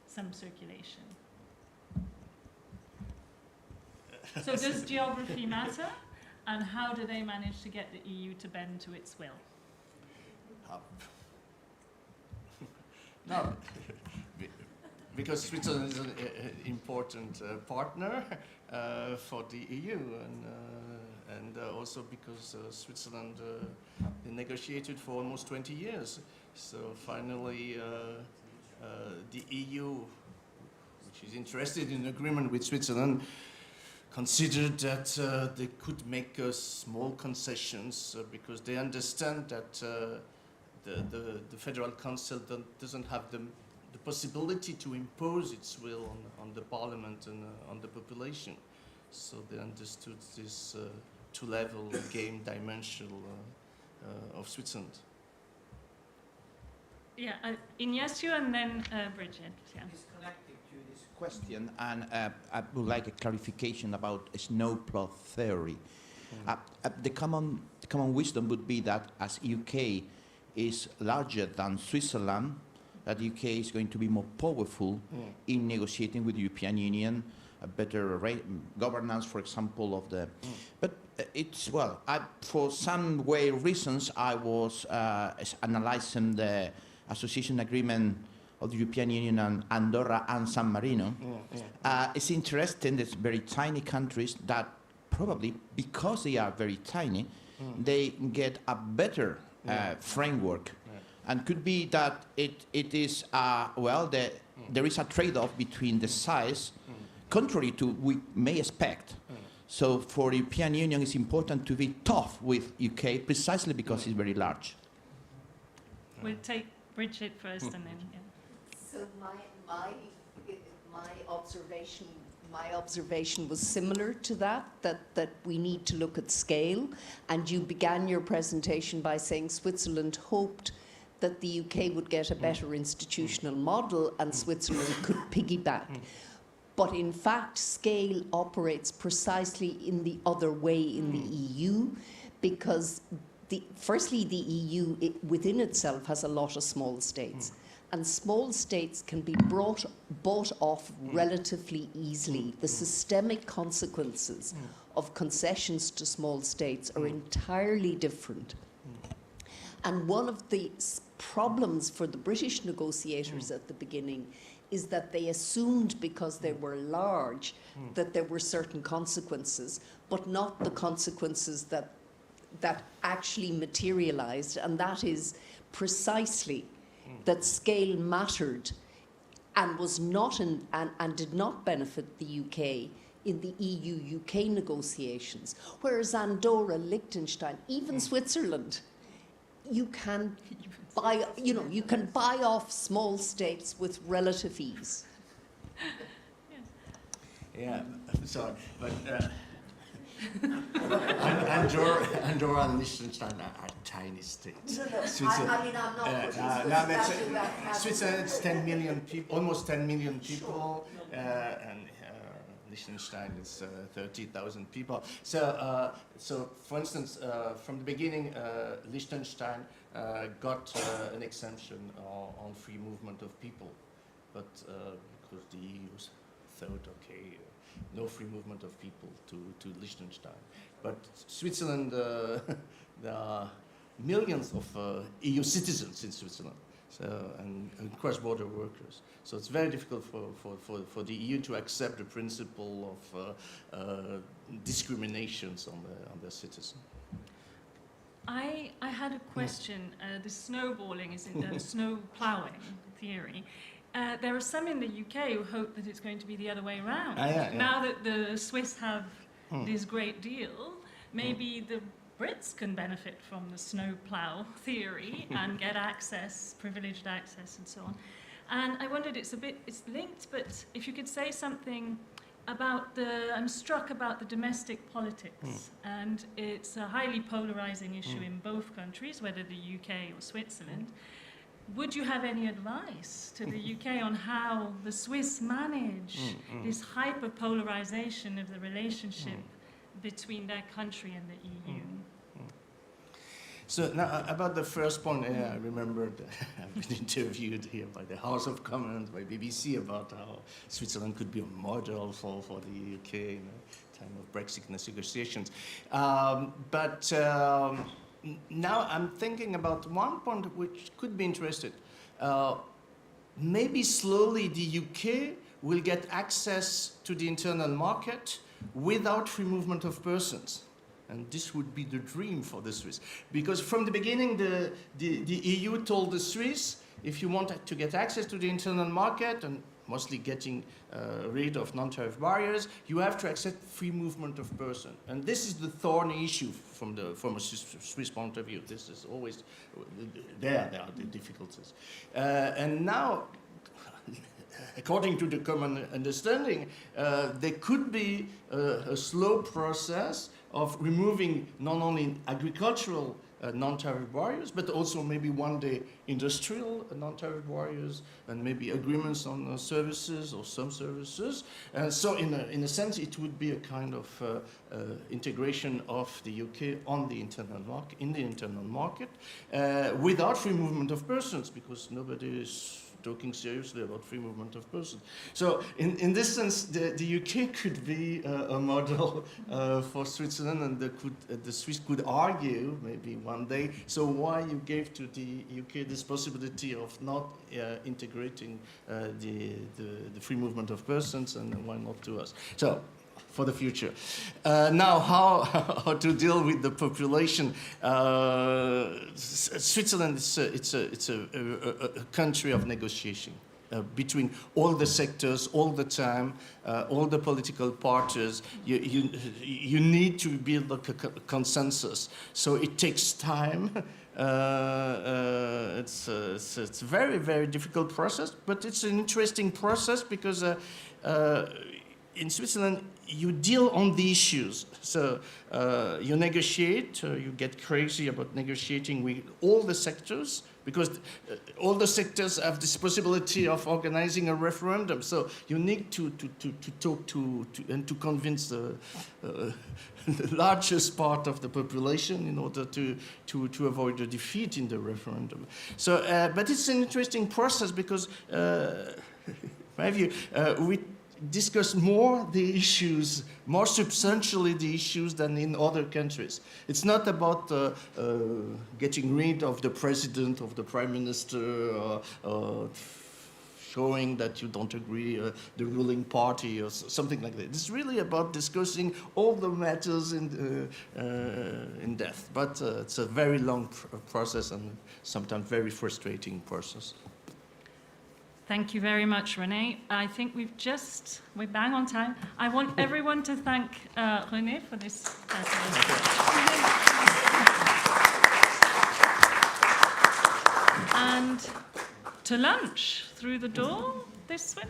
some circulation? So does geography matter? And how do they manage to get the EU to bend to its will? No, because Switzerland is an important partner for the EU, and also because Switzerland negotiated for almost 20 years. So finally, the EU, which is interested in agreement with Switzerland, considered that they could make small concessions because they understand that the Federal Council doesn't have the possibility to impose its will on the Parliament and on the population. So they understood this two-level game dimension of Switzerland. Yeah, Ignacio and then Bridget. Yeah. Question, and I would like a clarification about snowplow theory. The common wisdom would be that as UK is larger than Switzerland, that UK is going to be more powerful in negotiating with the European Union, a better governance, for example, of the. But it's well, for some reasons, I was analyzing the association agreement of the European Union and Andorra and San Marino. It's interesting, there's very tiny countries that probably, because they are very tiny, they get a better framework. And could be that it is, there is a trade-off between the size, contrary to we may expect. So for the European Union, it's important to be tough with UK precisely because it's very large. We'll take Bridget first and then, yeah. So my observation was similar to that we need to look at scale. And you began your presentation by saying Switzerland hoped that the UK would get a better institutional model and Switzerland could piggyback. But in fact, scale operates precisely in the other way in the EU, because firstly, the EU within itself has a lot of small states. And small states can be bought off relatively easily. The systemic consequences of concessions to small states are entirely different. And one of the problems for the British negotiators at the beginning is that they assumed, because they were large, that there were certain consequences, but not the consequences that actually materialized, and that is precisely that scale mattered and was not and did not benefit the UK in the EU-UK negotiations, whereas Andorra, Liechtenstein, even Switzerland, you can buy off small states with relative ease. Yeah, sorry, but Andorra and Liechtenstein are tiny states. I mean, I'm not putting that Switzerland is 10 million people, almost 10 million people, and Liechtenstein is 30,000 people. So, for instance, from the beginning, Liechtenstein got an exemption on free movement of people, but because the EU thought, okay, no free movement of people to Liechtenstein. But Switzerland, there are millions of EU citizens in Switzerland, and cross-border workers. So it's very difficult for the EU to accept the principle of discriminations on their citizens. I had a question. The snowballing is in snow ploughing theory. There are some in the UK who hope that it's going to be the other way around. Now that the Swiss have this great deal, maybe the Brits can benefit from the snowplow theory and get access, privileged access, and so on. And I wondered, it's linked, but if you could say something about I'm struck about the domestic politics, and it's a highly polarizing issue in both countries, whether the UK or Switzerland. Would you have any advice to the UK on how the Swiss manage this hyper-polarization of the relationship between their country and the EU? So now about the first point, I remember I've been interviewed here by the House of Commons, by BBC, about how Switzerland could be a model for the UK in the time of Brexit negotiations. But now I'm thinking about one point which could be interesting. Maybe slowly the UK will get access to the internal market without free movement of persons. And this would be the dream for the Swiss. Because from the beginning, the EU told the Swiss, if you want to get access to the internal market, and mostly getting rid of non-tariff barriers, you have to accept free movement of person. And this is the thorny issue from a Swiss point of view. This is always, there are the difficulties. And now, according to the common understanding, there could be a slow process of removing not only agricultural non-tariff barriers, but also maybe one day industrial non-tariff barriers, and maybe agreements on services or some services. And so in a sense, it would be a kind of integration of the UK on the internal market, in the internal market, without free movement of persons, because nobody is talking seriously about free movement of persons. So in this sense, the UK could be a model for Switzerland, and the Swiss could argue maybe one day, so why you gave to the UK this possibility of not integrating the free movement of persons, and why not to us? So, for the future. Now, how to deal with the population? Switzerland it's a country of negotiation between all the sectors, all the time, all the political parties. You need to build a consensus. So it takes time. It's a very, very difficult process, but it's an interesting process because in Switzerland, you deal on the issues. So you negotiate, you get crazy about negotiating with all the sectors, because all the sectors have this possibility of organizing a referendum. So you need to talk to and to convince the largest part of the population in order to avoid a defeat in the referendum. So, but it's an interesting process because, in my view, we discuss more the issues, more substantially the issues than in other countries. It's not about getting rid of the president, of the prime minister, showing that you don't agree the ruling party or something like that. It's really about discussing all the matters in depth. But it's a very long process and sometimes very frustrating process. Thank you very much, René. I think we're bang on time. I want everyone to thank René for this and to lunch through the door, this one.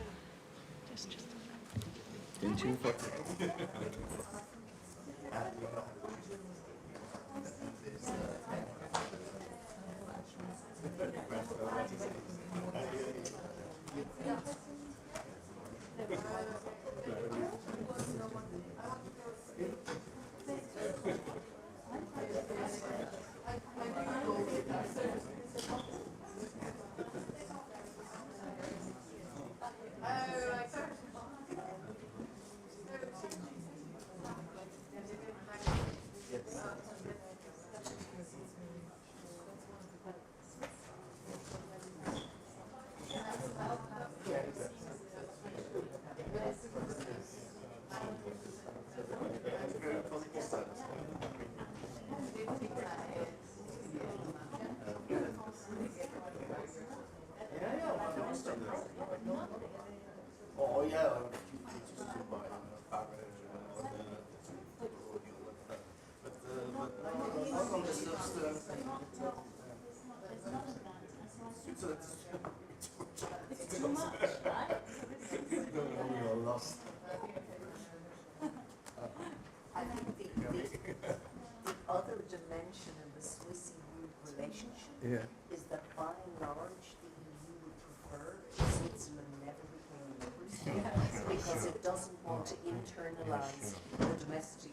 Is that by and large the EU would prefer Switzerland never became a member state because it doesn't want to internalise the domestic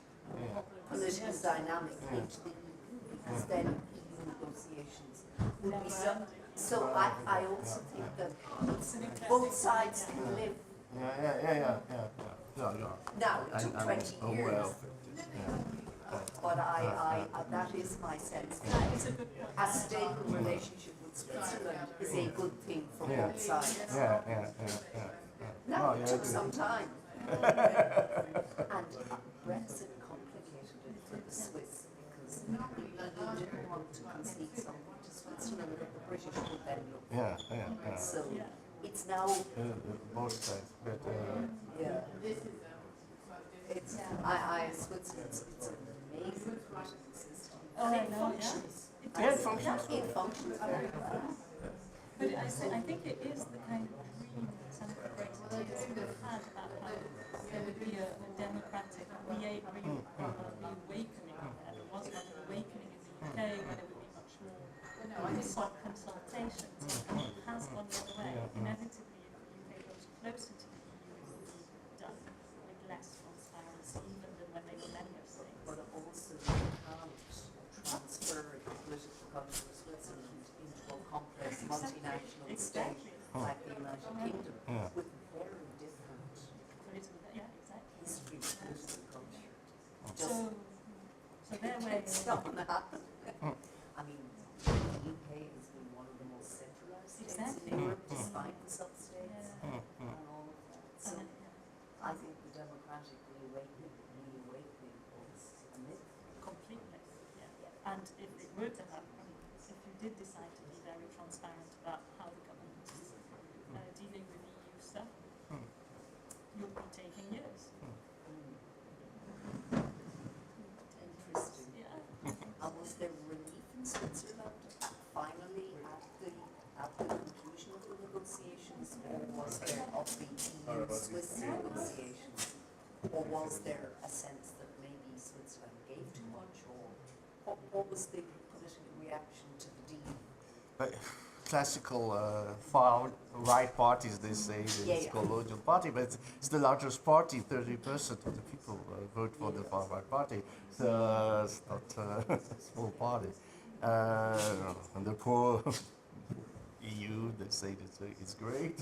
political dynamic into the EU, because then EU negotiations would be so I also think that both sides can live. Now it took 20 years. But that is my sense. A stable relationship with Switzerland is a good thing for both sides. Now it took some time. And Brexit complicated it for the Swiss because we didn't want to concede something to Switzerland that the British would then look. So it's now both sides, but it's Switzerland. It's an amazing political system. And it functions. It functions. It functions very well. But I think it is the kind of dream that some of the Brexiteers have had about how there would be a democratic reawakening. There was not an awakening in the UK where there would be much more consultations. It has gone the other way. Inevitably, if the UK goes closer to the EU, it will be done with less transparency even than when they were member states. But also you can't transfer the political culture of Switzerland into a complex multinational state like the United Kingdom with very different history of political culture. So their way it's not going to happen. I mean, the UK has been one of the most centralised states in Europe despite the sub-states and all of that. So I think the democratic reawakening was a myth. Completely, yeah. And if it were to happen, if you did decide to be very transparent about how the government is dealing with EU stuff, you'll be taking years. Interesting. And was there relief in Switzerland finally at the conclusion of the negotiations, or was there of the EU-Swiss negotiations, or was there a sense that maybe Switzerland gave too much, or what was the political reaction to the deal? but classical far right parties, they say it's colonial party, but it's the largest party. 30% of the people vote for the far right party. So it's not a small party. And the poor EU, they say it's great.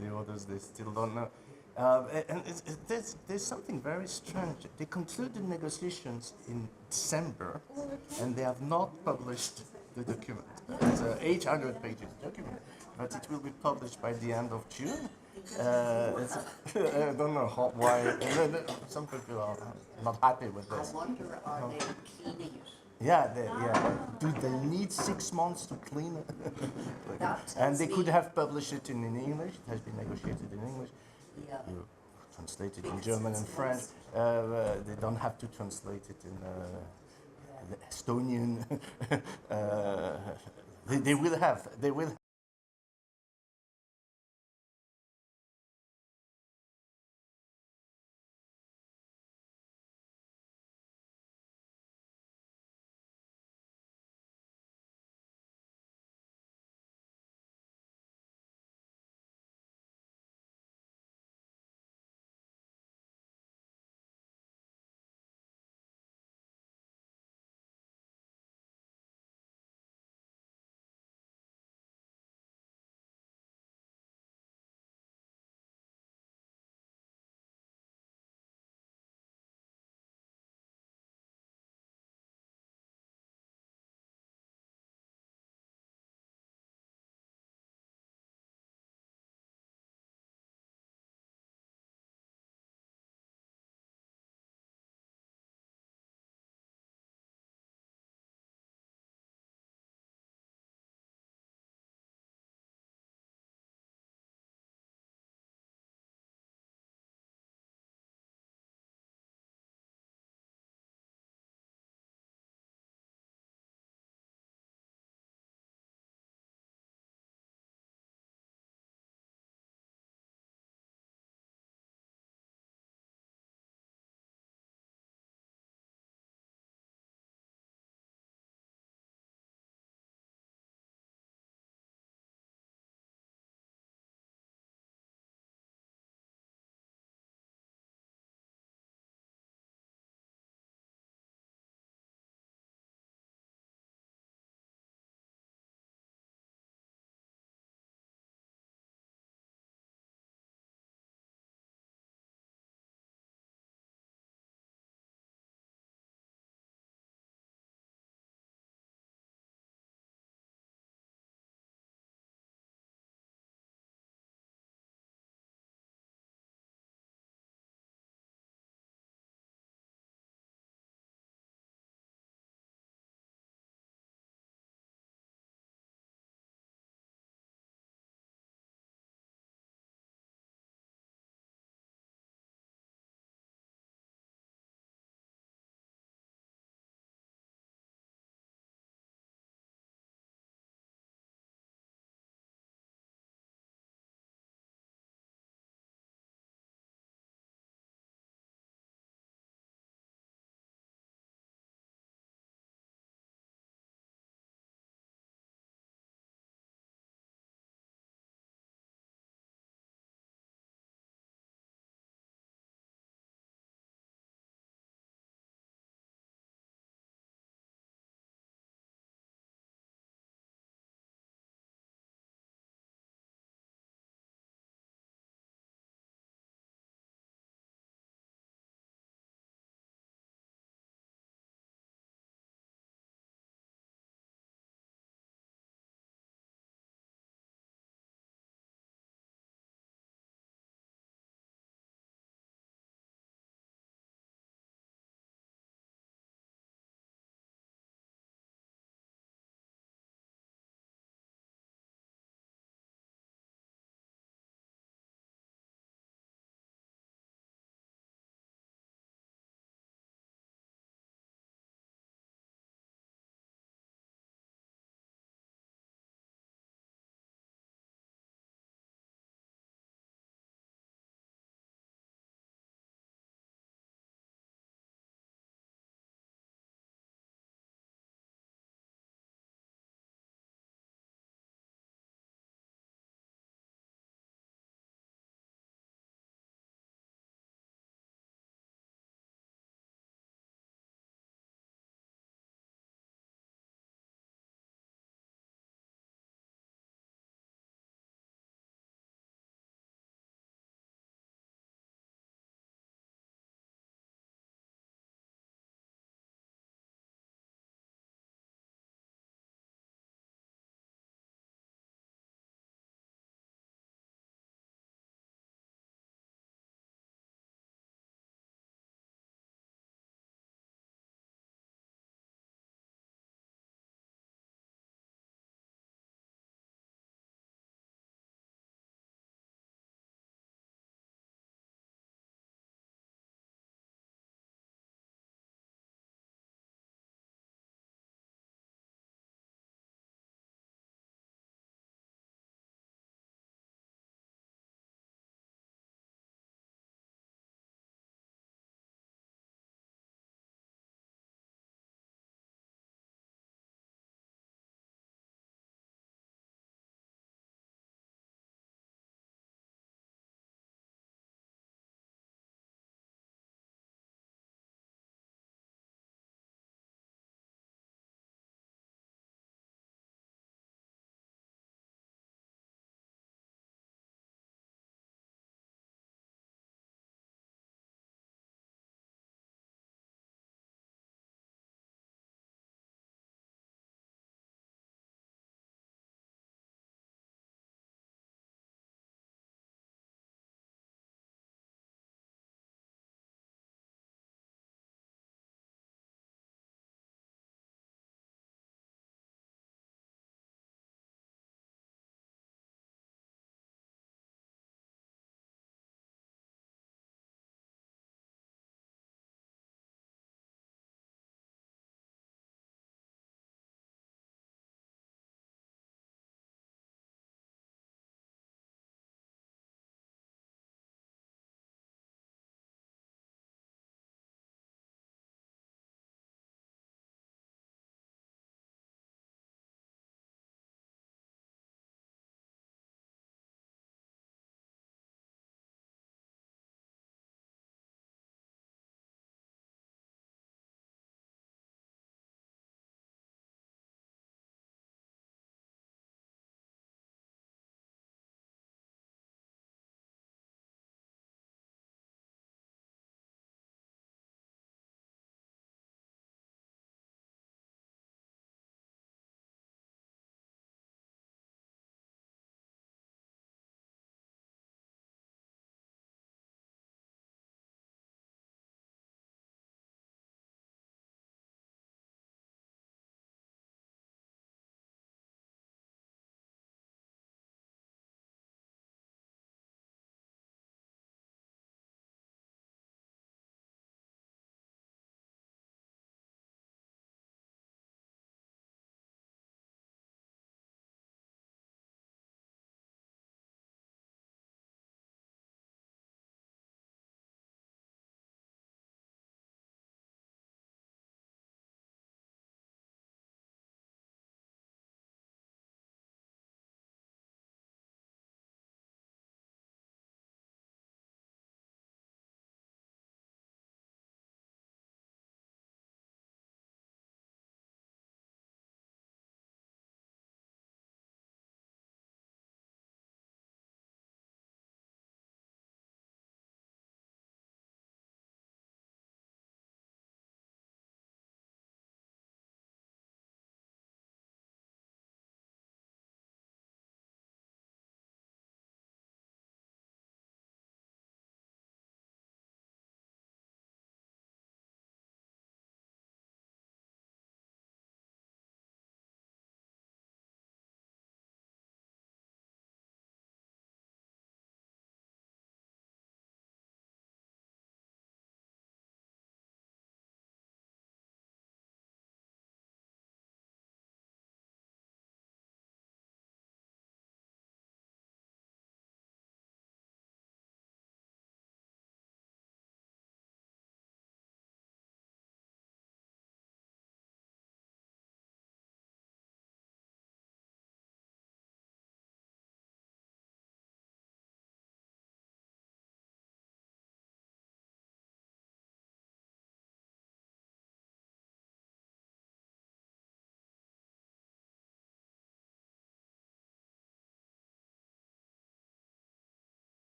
The others, they still don't know. And there's something very strange. They concluded negotiations in December, and they have not published the document. It's an 800-page document, but it will be published by the end of June. I don't know why. Some people are not happy with this. I wonder, are they cleaning it? Yeah, do they need 6 months to clean it? And they could have published it in English. It has been negotiated in English. Yeah. You translate it in German and French. They don't have to translate it in Estonian. They will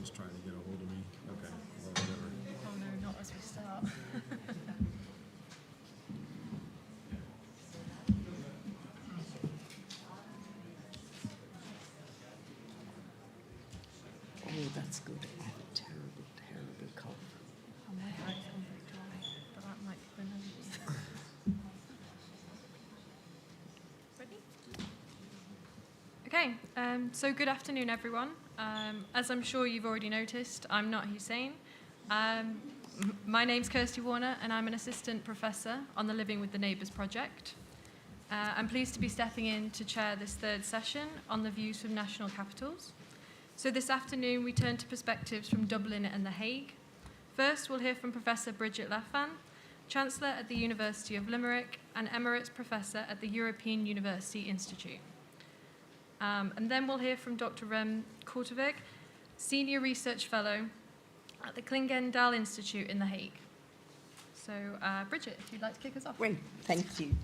Someone's trying to get a hold of me. Okay, well, whatever. Oh no, not as we start. Oh, that's good. I have a terrible, terrible cough. Oh, my throat's gone very dry, but that might be the nose. Ready? Okay, so good afternoon, everyone. As I'm sure you've already noticed, I'm not Hussein. My name's Kirsty Warner, and I'm an assistant professor on the Living with the Neighbours project. I'm pleased to be stepping in to chair this third session on the views from national capitals. So this afternoon, we turn to perspectives from Dublin and The Hague. First, we'll hear from Professor Bridget Laffan, Chancellor at the University of Limerick and Emeritus Professor at the European University Institute. And then we'll hear from Dr. Rem Korteweg, Senior Research Fellow at the Clingendael Institute in The Hague. So, Bridget, if you'd like to kick us off. Great, thank you.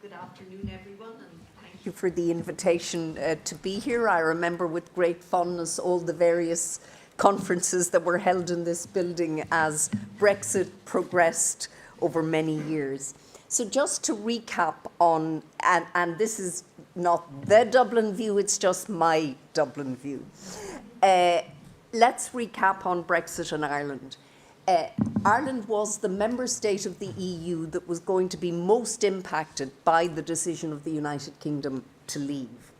Good afternoon, everyone, and thank you for the invitation to be here. I remember with great fondness all the various conferences that were held in this building as Brexit progressed over many years. So just to recap on, and this is not the Dublin view, it's just my Dublin view. Let's recap on Brexit and Ireland. Ireland was the member state of the EU that was going to be most impacted by the decision of the United Kingdom to leave,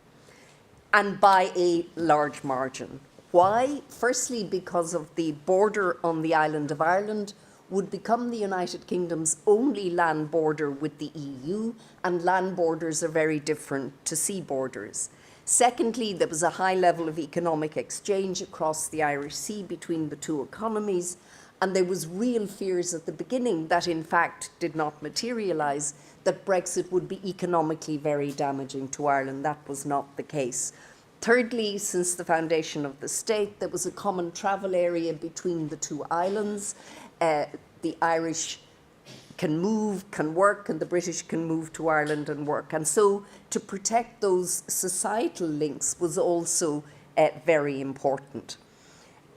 and by a large margin. Why? Firstly, because of the border on the island of Ireland would become the United Kingdom's only land border with the EU, and land borders are very different to sea borders. Secondly, there was a high level of economic exchange across the Irish Sea between the two economies, and there was real fears at the beginning that in fact did not materialise, that Brexit would be economically very damaging to Ireland. That was not the case. Thirdly, since the foundation of the state, there was a common travel area between the two islands. The Irish can move, can work, and the British can move to Ireland and work. And so to protect those societal links was also very important.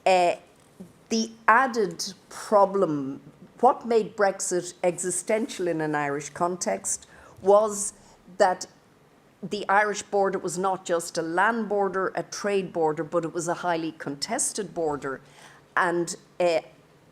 The added problem, what made Brexit existential in an Irish context, was that the Irish border was not just a land border, a trade border, but it was a highly contested border. And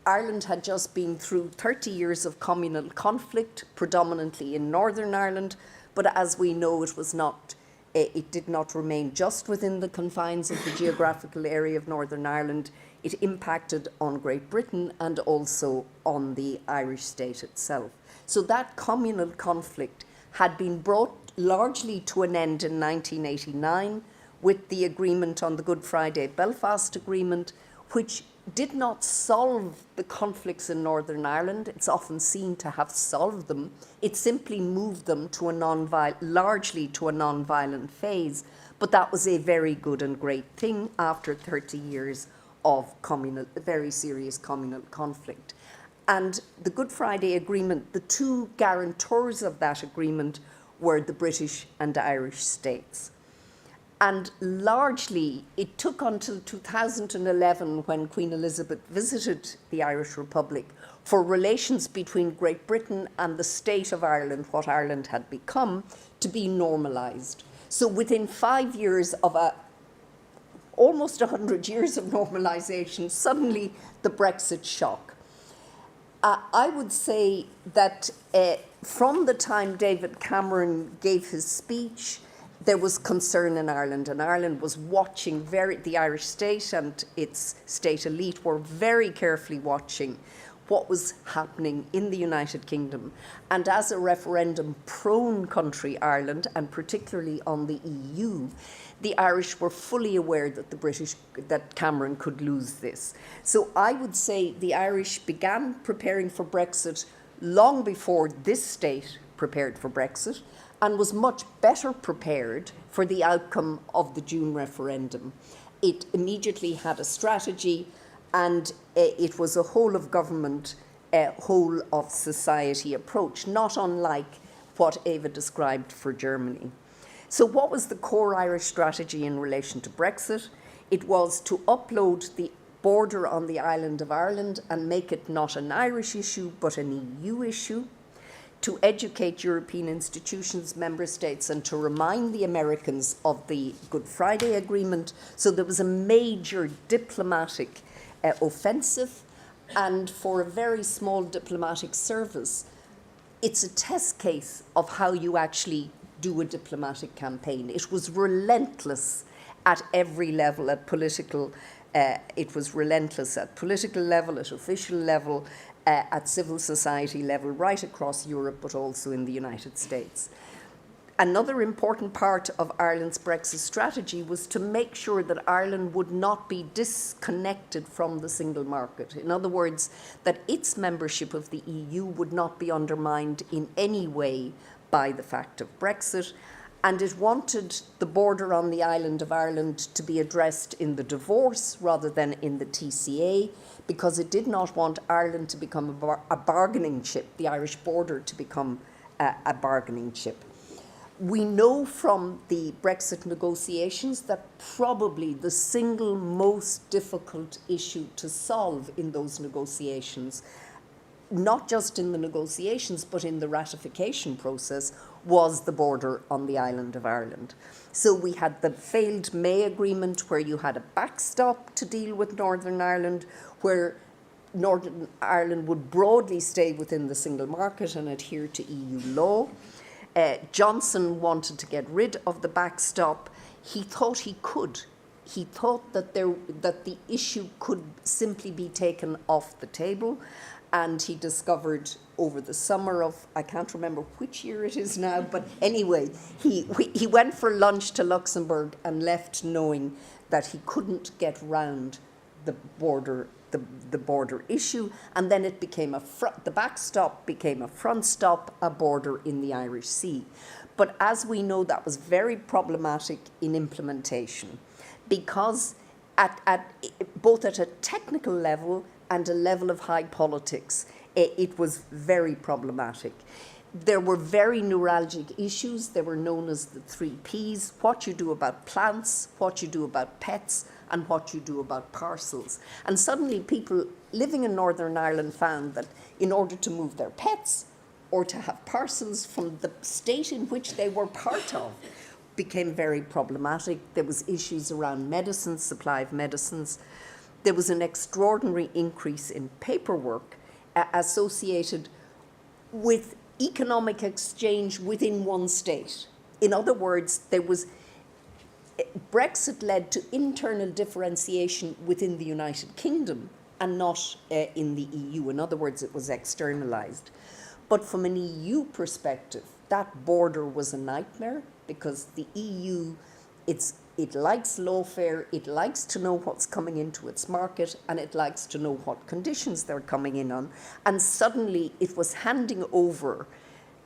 Ireland had just been through 30 years of communal conflict, predominantly in Northern Ireland, but as we know, it did not remain just within the confines of the geographical area of Northern Ireland. It impacted on Great Britain and also on the Irish state itself. So that communal conflict had been brought largely to an end in 1989 with the agreement on the Good Friday Belfast Agreement, which did not solve the conflicts in Northern Ireland. It's often seen to have solved them. It simply moved them to largely to a non-violent phase. But that was a very good and great thing after 30 years of very serious communal conflict. And the Good Friday Agreement, the two guarantors of that agreement were the British and Irish states. And largely, it took until 2011, when Queen Elizabeth visited the Irish Republic, for relations between Great Britain and the state of Ireland, what Ireland had become, to be normalised. So within 5 years of almost 100 years of normalisation, suddenly the Brexit shock. I would say that from the time David Cameron gave his speech, there was concern in Ireland, and Ireland was watching the Irish state and its state elite were very carefully watching what was happening in the United Kingdom. And as a referendum-prone country, Ireland, and particularly on the EU, the Irish were fully aware that Cameron could lose this. So I would say the Irish began preparing for Brexit long before this state prepared for Brexit, and was much better prepared for the outcome of the June referendum. It immediately had a strategy, and it was a whole of government, whole of society approach, not unlike what Eva described for Germany. So what was the core Irish strategy in relation to Brexit? It was to upload the border on the island of Ireland and make it not an Irish issue but an EU issue, to educate European institutions, member states, and to remind the Americans of the Good Friday Agreement. So there was a major diplomatic offensive, and for a very small diplomatic service, it's a test case of how you actually do a diplomatic campaign. It was relentless at every level, at political, it was relentless at political level, at official level, at civil society level, right across Europe, but also in the United States. Another important part of Ireland's Brexit strategy was to make sure that Ireland would not be disconnected from the single market. In other words, that its membership of the EU would not be undermined in any way by the fact of Brexit. And it wanted the border on the island of Ireland to be addressed in the divorce rather than in the TCA, because it did not want Ireland to become a bargaining chip, the Irish border to become a bargaining chip. We know from the Brexit negotiations that probably the single most difficult issue to solve in those negotiations, not just in the negotiations, but in the ratification process, was the border on the island of Ireland. So we had the failed May Agreement, where you had a backstop to deal with Northern Ireland, where Northern Ireland would broadly stay within the single market and adhere to EU law. Johnson wanted to get rid of the backstop. He thought he could. He thought that the issue could simply be taken off the table. And he discovered over the summer of, I can't remember which year it is now, but anyway, he went for lunch to Luxembourg and left knowing that he couldn't get round the border issue, and then it became the backstop became a front stop, a border in the Irish Sea. But as we know, that was very problematic in implementation, because both at a technical level and a level of high politics, it was very problematic. There were very neuralgic issues. They were known as the 3 Ps: what you do about plants, what you do about pets, and what you do about parcels. And suddenly people living in Northern Ireland found that in order to move their pets or to have parcels from the state in which they were part of, became very problematic. There was issues around medicines, supply of medicines. There was an extraordinary increase in paperwork associated with economic exchange within one state. In other words, Brexit led to internal differentiation within the United Kingdom and not in the EU. In other words, it was externalized. But from an EU perspective, that border was a nightmare, because the EU, it likes lawfare, it likes to know what's coming into its market, and it likes to know what conditions they're coming in on. And suddenly it was handing over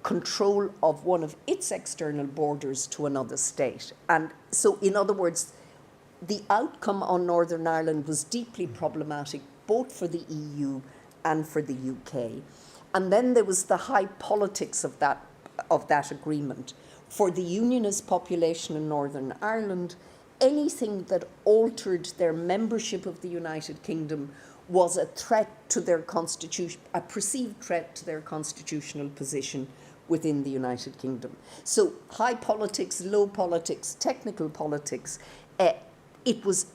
control of one of its external borders to another state. And so, in other words, the outcome on Northern Ireland was deeply problematic, both for the EU and for the UK. And then there was the high politics of that agreement. For the Unionist population in Northern Ireland, anything that altered their membership of the United Kingdom was a threat to their constitution, a perceived threat to their constitutional position within the United Kingdom. So high politics, low politics, technical politics, it was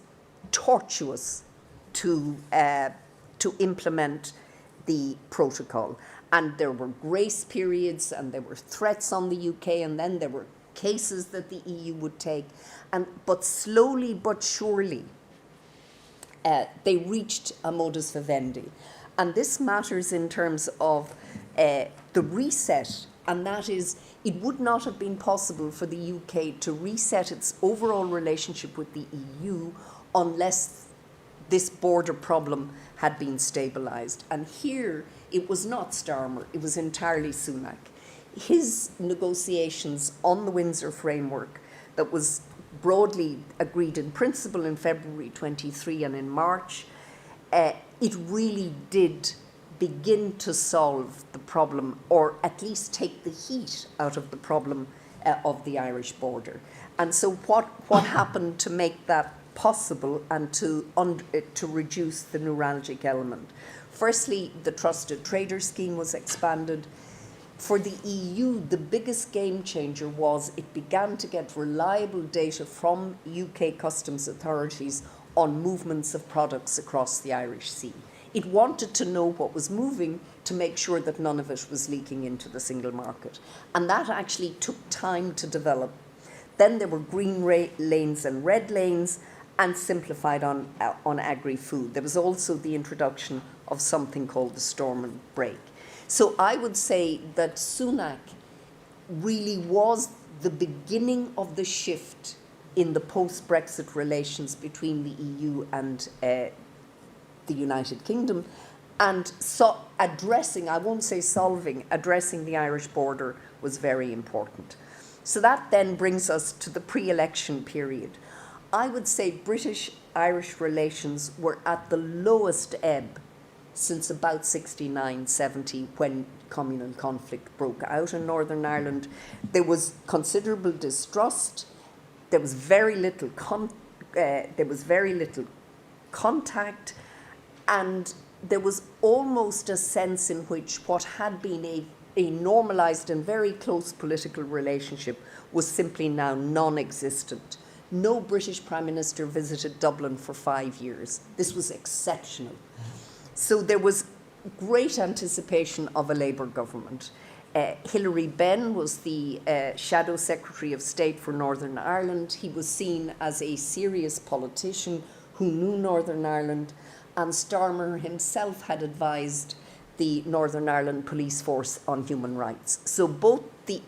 tortuous to implement the protocol. And there were grace periods, and there were threats on the UK, and then there were cases that the EU would take. But slowly but surely, they reached a modus vivendi. And this matters in terms of the reset, and that is, it would not have been possible for the UK to reset its overall relationship with the EU unless this border problem had been stabilised. And here, it was not Starmer, it was entirely Sunak. His negotiations on the Windsor framework that was broadly agreed in principle in February 23 and in March, it really did begin to solve the problem, or at least take the heat out of the problem of the Irish border. And so what happened to make that possible and to reduce the neuralgic element? Firstly, the Trusted Trader Scheme was expanded. For the EU, the biggest game changer was it began to get reliable data from UK customs authorities on movements of products across the Irish Sea. It wanted to know what was moving to make sure that none of it was leaking into the single market. And that actually took time to develop. Then there were green lanes and red lanes, and simplified on agri-food. There was also the introduction of something called the Stormont break. So I would say that Sunak really was the beginning of the shift in the post-Brexit relations between the EU and the United Kingdom, and addressing, I won't say solving, addressing the Irish border was very important. So that then brings us to the pre-election period. I would say British-Irish relations were at the lowest ebb since about 69-70, when communal conflict broke out in Northern Ireland. There was considerable distrust. There was very little contact, and there was almost a sense in which what had been a normalised and very close political relationship was simply now non-existent. No British Prime Minister visited Dublin for 5 years. This was exceptional. So there was great anticipation of a Labour government. Hilary Benn was the Shadow Secretary of State for Northern Ireland. He was seen as a serious politician who knew Northern Ireland, and Starmer himself had advised the Northern Ireland Police Force on human rights. So both the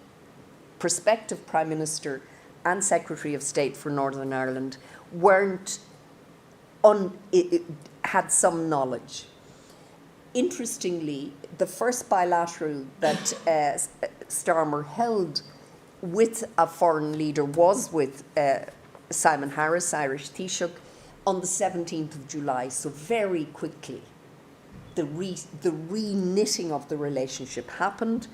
prospective Prime Minister and Secretary of State for Northern Ireland had some knowledge. Interestingly, the first bilateral that Starmer held with a foreign leader was with Simon Harris, Irish Taoiseach, on the 17th of July. So very quickly, the re-knitting of the relationship happened.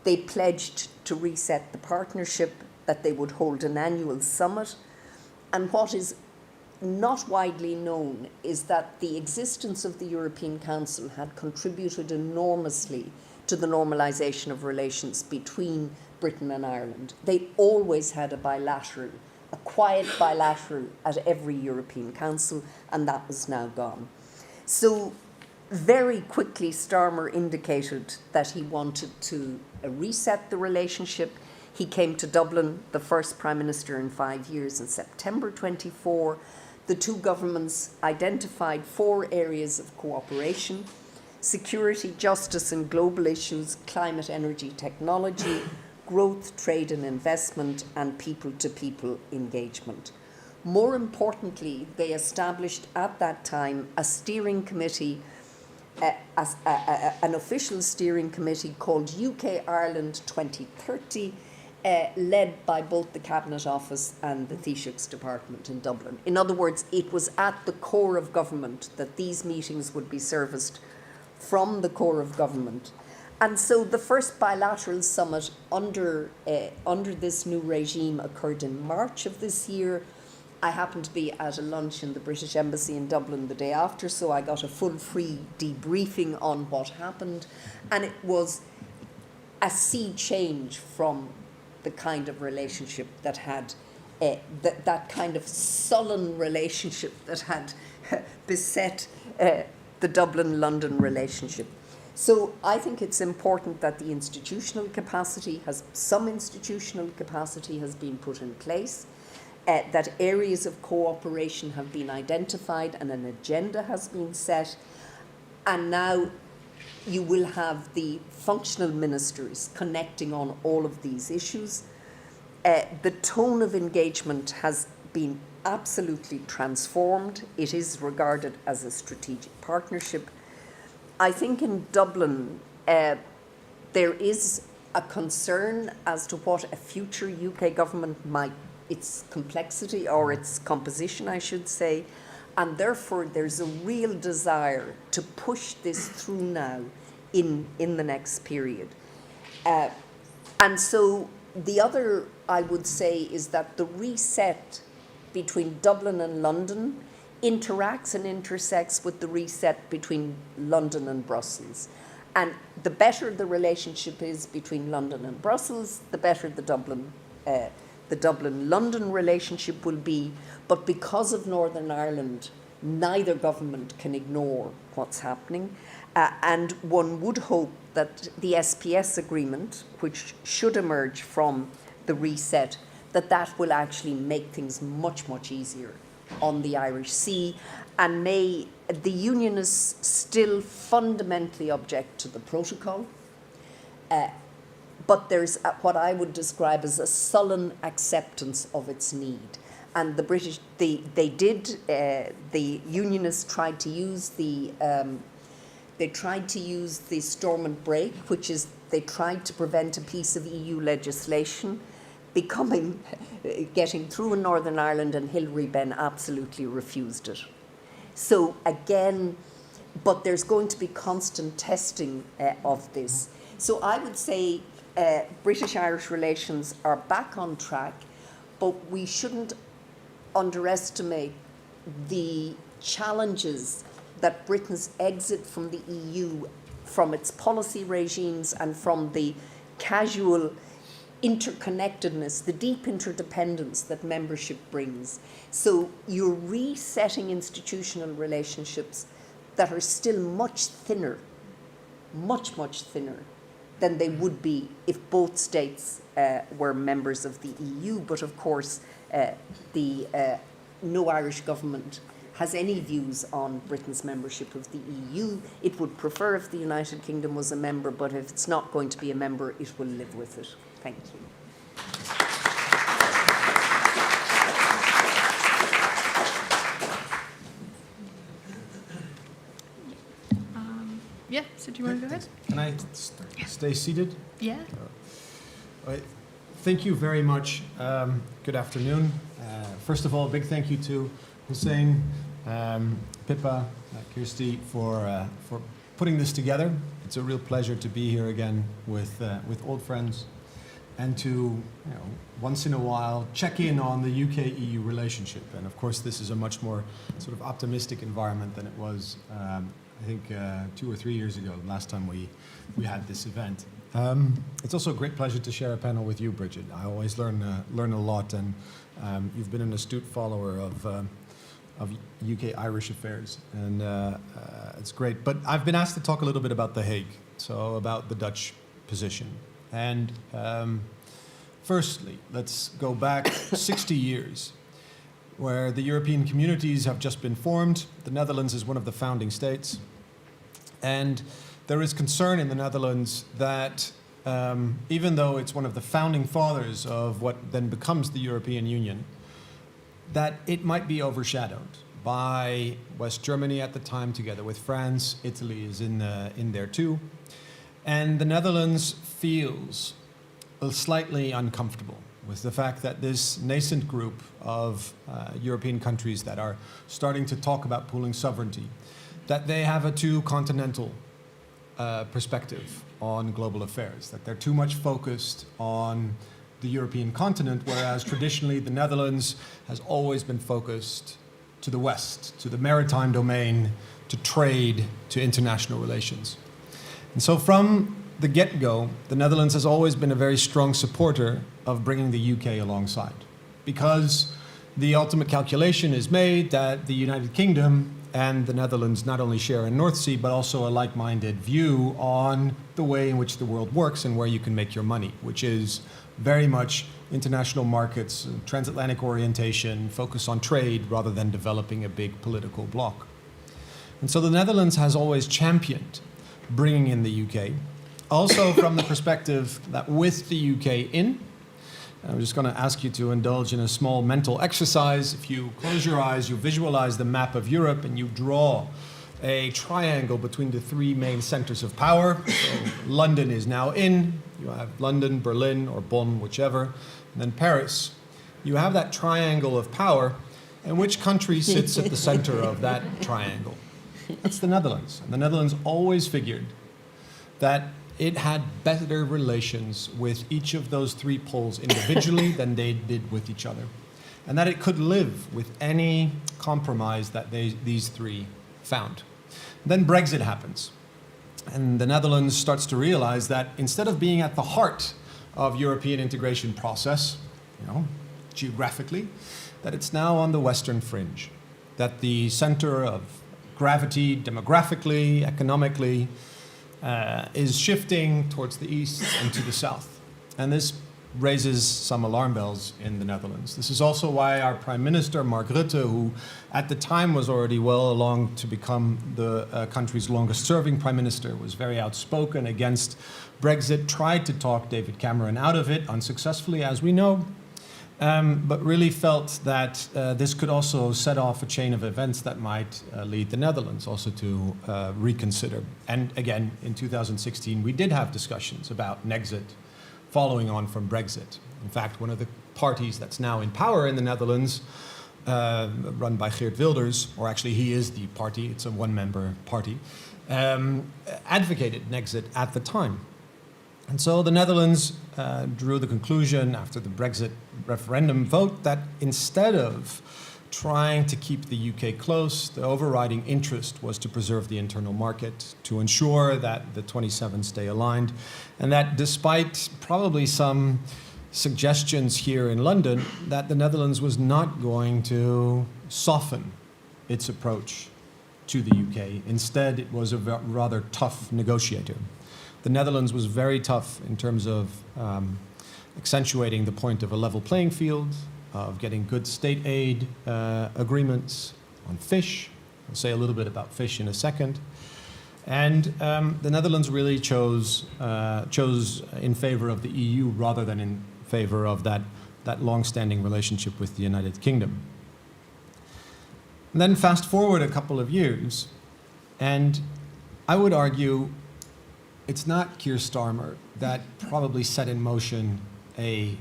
They pledged to reset the partnership, that they would hold an annual summit. And what is not widely known is that the existence of the European Council had contributed enormously to the normalisation of relations between Britain and Ireland. They always had a bilateral, a quiet bilateral at every European Council, and that was now gone. So very quickly Starmer indicated that he wanted to reset the relationship. He came to Dublin, the first Prime Minister in 5 years, in September 24. The two governments identified 4 areas of cooperation: security, justice and global issues, climate, energy, technology, growth, trade and investment, and people-to-people engagement. More importantly, they established at that time a steering committee, an official steering committee called UK-Ireland 2030, led by both the Cabinet Office and the Taoiseach's Department in Dublin. In other words, it was at the core of government that these meetings would be serviced from the core of government. And so the first bilateral summit under this new regime occurred in March of this year. I happened to be at a lunch in the British Embassy in Dublin the day after, so I got a full free debriefing on what happened. And it was a sea change from the kind of relationship that had, that kind of sullen relationship that had beset the Dublin-London relationship. So I think it's important that the institutional capacity some institutional capacity has been put in place, that areas of cooperation have been identified and an agenda has been set, and now you will have the functional ministers connecting on all of these issues. The tone of engagement has been absolutely transformed. It is regarded as a strategic partnership. I think in Dublin, there is a concern as to what a future UK government might, its complexity or its composition, I should say, and therefore there's a real desire to push this through now in the next period. And so the other, I would say, is that the reset between Dublin and London interacts and intersects with the reset between London and Brussels. And the better the relationship is between London and Brussels, the better the Dublin-London relationship will be. But because of Northern Ireland, neither government can ignore what's happening. And one would hope that the SPS agreement, which should emerge from the reset, that will actually make things much, much easier on the Irish Sea. And the Unionists still fundamentally object to the protocol, but there's what I would describe as a sullen acceptance of its need. And the British, the Unionists tried to use the Stormont break, which is they tried to prevent a piece of EU legislation getting through in Northern Ireland, and Hilary Benn absolutely refused it. So again, but there's going to be constant testing of this. So I would say British-Irish relations are back on track, but we shouldn't underestimate the challenges that Britain's exit from the EU, from its policy regimes and from the casual interconnectedness, the deep interdependence that membership brings. So you're resetting institutional relationships that are still much thinner, much, much thinner than they would be if both states were members of the EU. But of course, no Irish government has any views on Britain's membership of the EU. It would prefer if the United Kingdom was a member, but if it's not going to be a member, it will live with it. Thank you. Yeah, so do you want to go ahead? Can I stay seated? Yeah. All right. Thank you very much. Good afternoon. First of all, a big thank you to Hussein, Pippa, Kirsty for putting this together. It's a real pleasure to be here again with old friends, and to once in a while check in on the UK-EU relationship. And of course, this is a much more sort of optimistic environment than it was, I think, 2 or 3 years ago, last time we had this event. It's also a great pleasure to share a panel with you, Bridget. I always learn a lot, and you've been an astute follower of UK-Irish affairs, and it's great. But I've been asked to talk a little bit about The Hague, so about the Dutch position. And firstly, let's go back 60 years, where the European communities have just been formed. The Netherlands is one of the founding states. And there is concern in the Netherlands that even though it's one of the founding fathers of what then becomes the European Union, that it might be overshadowed by West Germany at the time, together with France. Italy is in there too. And the Netherlands feels slightly uncomfortable with the fact that this nascent group of European countries that are starting to talk about pooling sovereignty, that they have a too continental perspective on global affairs, that they're too much focused on the European continent, whereas traditionally the Netherlands has always been focused to the West, to the maritime domain, to trade, to international relations. And so from the get-go, the Netherlands has always been a very strong supporter of bringing the UK alongside, because the ultimate calculation is made that the United Kingdom and the Netherlands not only share a North Sea, but also a like-minded view on the way in which the world works and where you can make your money, which is very much international markets, transatlantic orientation, focus on trade rather than developing a big political bloc. And so the Netherlands has always championed bringing in the UK, also from the perspective that with the UK in, I'm just going to ask you to indulge in a small mental exercise. If you close your eyes, you visualize the map of Europe and you draw a triangle between the 3 main centers of power. So London is now in. You have London, Berlin, or Bonn, whichever, and then Paris. You have that triangle of power, and which country sits at the center of that triangle? That's the Netherlands. And the Netherlands always figured that it had better relations with each of those three poles individually than they did with each other. And that it could live with any compromise that these three found. Then Brexit happens. And the Netherlands starts to realize that instead of being at the heart of European integration process, geographically, that it's now on the western fringe, that the center of gravity demographically, economically, is shifting towards the east and to the south. And this raises some alarm bells in the Netherlands. This is also why our Prime Minister, Mark Rutte, who at the time was already well along to become the country's longest serving Prime Minister, was very outspoken against Brexit, tried to talk David Cameron out of it, unsuccessfully as we know, but really felt that this could also set off a chain of events that might lead the Netherlands also to reconsider. And again, in 2016, we did have discussions about Nexit following on from Brexit. In fact, one of the parties that's now in power in the Netherlands, run by Geert Wilders, or actually he is the party, it's a one-member party, advocated Nexit at the time. And so the Netherlands drew the conclusion after the Brexit referendum vote that instead of trying to keep the UK close, the overriding interest was to preserve the internal market, to ensure that the 27 stay aligned, and that despite probably some suggestions here in London, that the Netherlands was not going to soften its approach to the UK. Instead, it was a rather tough negotiator. The Netherlands was very tough in terms of accentuating the point of a level playing field, of getting good state aid agreements on fish. I'll say a little bit about fish in a second. And the Netherlands really chose in favor of the EU rather than in favor of that long-standing relationship with the United Kingdom. And then fast forward a couple of years, and I would argue it's not Keir Starmer that probably set in motion a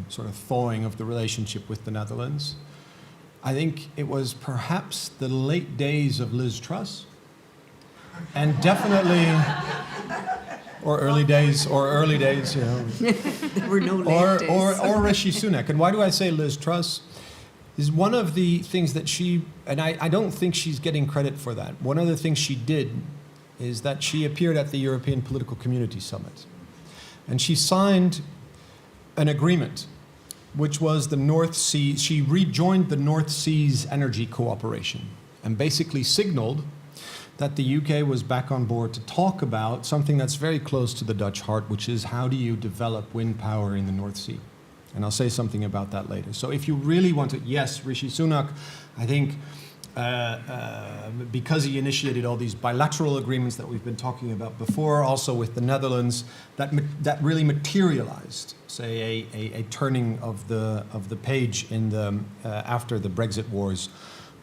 sort of thawing of the relationship with the Netherlands. I think it was perhaps the late days of Liz Truss, and definitely, or early days, you know. There were no late days. Or Rishi Sunak. And why do I say Liz Truss? Is one of the things that she, and I don't think she's getting credit for that. One of the things she did is that she appeared at the European Political Community Summit. And she signed an agreement, which was the North Sea. She rejoined the North Seas Energy Cooperation and basically signaled that the UK was back on board to talk about something that's very close to the Dutch heart, which is how do you develop wind power in the North Sea? And I'll say something about that later. So if you really want to, yes, Rishi Sunak, I think, because he initiated all these bilateral agreements that we've been talking about before, also with the Netherlands, that really materialized, say, a turning of the page in the after the Brexit wars.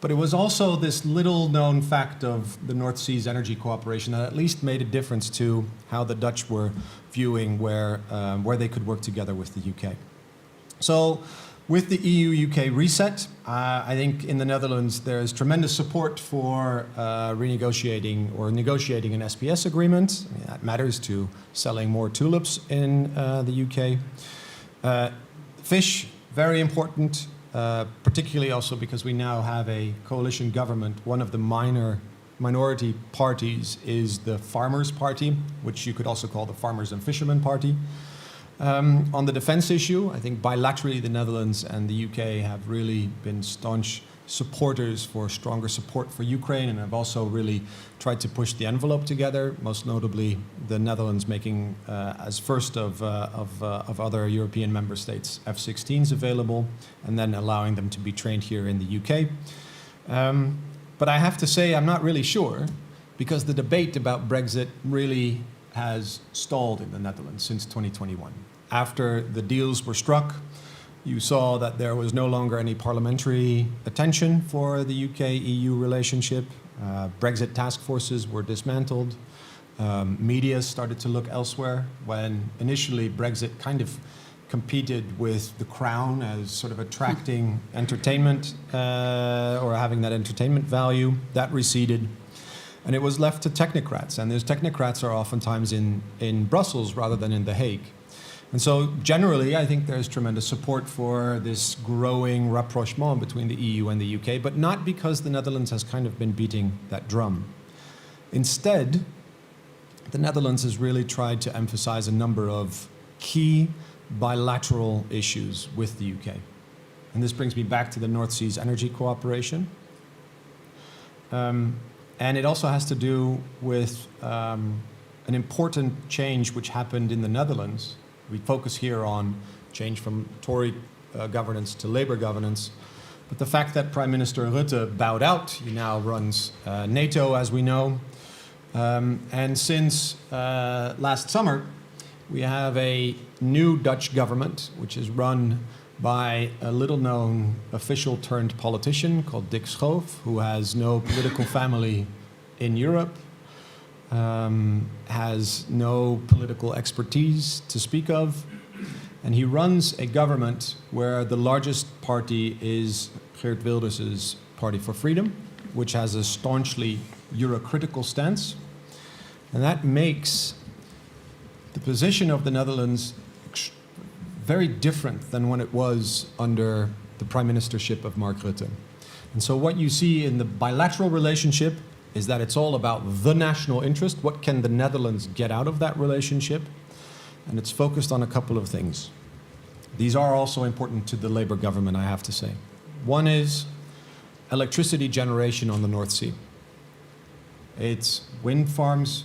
But it was also this little-known fact of the North Seas Energy Cooperation that at least made a difference to how the Dutch were viewing where they could work together with the UK. So, with the EU-UK reset, I think in the Netherlands there is tremendous support for renegotiating or negotiating an SPS agreement. I mean, that matters to selling more tulips in the UK. Fish, very important, particularly also because we now have a coalition government. One of the minority parties is the Farmers' Party, which you could also call the Farmers and Fishermen Party. On the defense issue, I think bilaterally the Netherlands and the UK have really been staunch supporters for stronger support for Ukraine, and have also really tried to push the envelope together, most notably the Netherlands making, as first of other European member states, F-16s available, and then allowing them to be trained here in the UK. But I have to say I'm not really sure, because the debate about Brexit really has stalled in the Netherlands since 2021. After the deals were struck, you saw that there was no longer any parliamentary attention for the UK-EU relationship. Brexit task forces were dismantled. Media started to look elsewhere when initially Brexit kind of competed with The Crown as sort of attracting entertainment or having that entertainment value. That receded. And it was left to technocrats, and those technocrats are oftentimes in Brussels rather than in The Hague. And so generally, I think there's tremendous support for this growing rapprochement between the EU and the UK, but not because the Netherlands has kind of been beating that drum. Instead, the Netherlands has really tried to emphasize a number of key bilateral issues with the UK. And this brings me back to the North Sea's energy cooperation. And it also has to do with an important change which happened in the Netherlands. We focus here on change from Tory governance to Labour governance. But the fact that Prime Minister Rutte bowed out, he now runs NATO, as we know. And since last summer, we have a new Dutch government, which is run by a little-known official turned politician called Dick Schoof, who has no political family in Europe, has no political expertise to speak of, and he runs a government where the largest party is Geert Wilders' Party for Freedom, which has a staunchly Eurocritical stance, and that makes the position of the Netherlands very different than when it was under the prime ministership of Mark Rutte. And so what you see in the bilateral relationship is that it's all about the national interest. What can the Netherlands get out of that relationship? And it's focused on a couple of things. These are also important to the Labour government, I have to say. One is electricity generation on the North Sea. It's wind farms,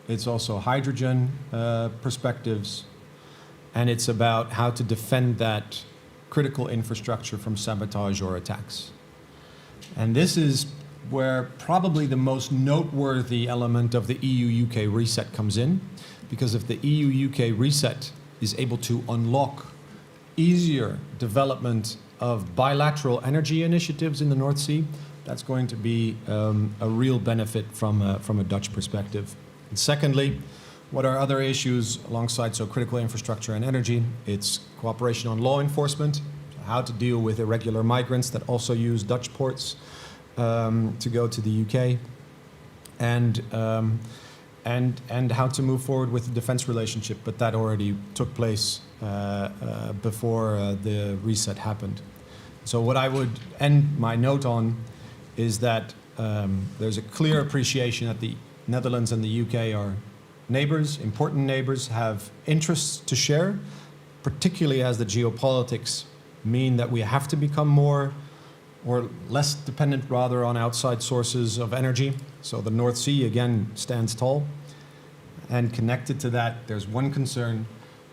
it's also hydrogen perspectives, and it's about how to defend that critical infrastructure from sabotage or attacks. And this is where probably the most noteworthy element of the EU-UK reset comes in, because if the EU-UK reset is able to unlock easier development of bilateral energy initiatives in the North Sea, that's going to be a real benefit from a Dutch perspective. And secondly, what are other issues alongside so critical infrastructure and energy? It's cooperation on law enforcement, how to deal with irregular migrants that also use Dutch ports to go to the UK, and how to move forward with the defense relationship, but that already took place before the reset happened. So what I would end my note on is that there's a clear appreciation that the Netherlands and the UK are neighbours, important neighbours, have interests to share, particularly as the geopolitics mean that we have to become more or less dependent rather on outside sources of energy. So the North Sea again stands tall. And connected to that, there's one concern,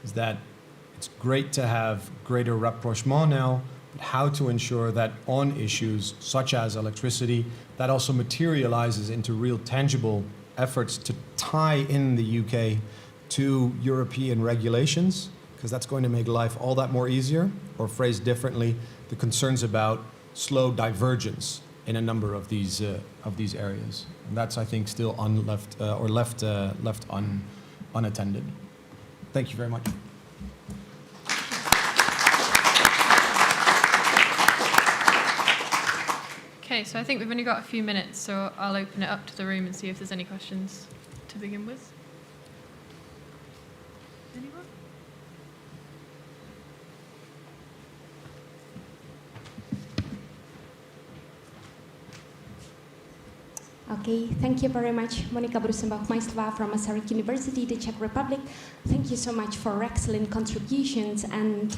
is that it's great to have greater rapprochement now, but how to ensure that on issues such as electricity, that also materializes into real tangible efforts to tie in the UK to European regulations, because that's going to make life all that more easier, or phrased differently, the concerns about slow divergence in a number of these areas. And that's, I think, still left unattended. Thank you very much. Okay, so I think we've only got a few minutes, so I'll open it up to the room and see if there's any questions to begin with. Anyone? Okay, thank you very much. Monika Brusenbach-Majstwa from Masaryk University, the Czech Republic. Thank you so much for excellent contributions. And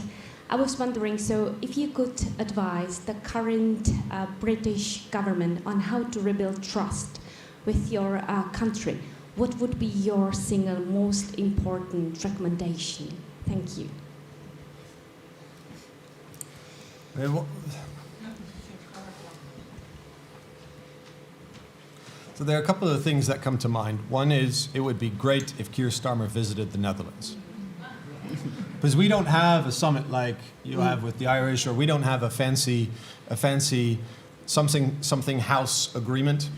I was wondering, so if you could advise the current British government on how to rebuild trust with your country, what would be your single most important recommendation? Thank you. So there are a couple of things that come to mind. One is, it would be great if Keir Starmer visited the Netherlands. Because we don't have a summit like you have with the Irish, or we don't have a fancy something house agreement.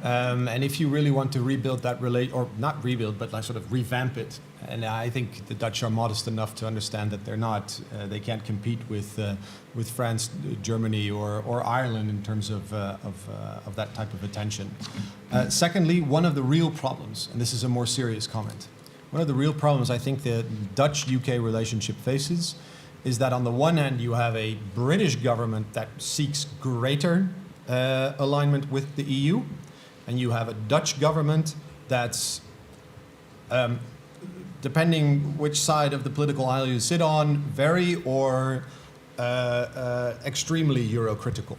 And if you really want to rebuild that or not rebuild, but like sort of revamp it And I think the Dutch are modest enough to understand that they're not. They can't compete with France, Germany, or Ireland in terms of that type of attention. Secondly, one of the real problems, and this is a more serious comment, one of the real problems I think the Dutch-UK relationship faces is that on the one hand you have a British government that seeks greater alignment with the EU, and you have a Dutch government that's depending which side of the political aisle you sit on, very or extremely Euro-critical.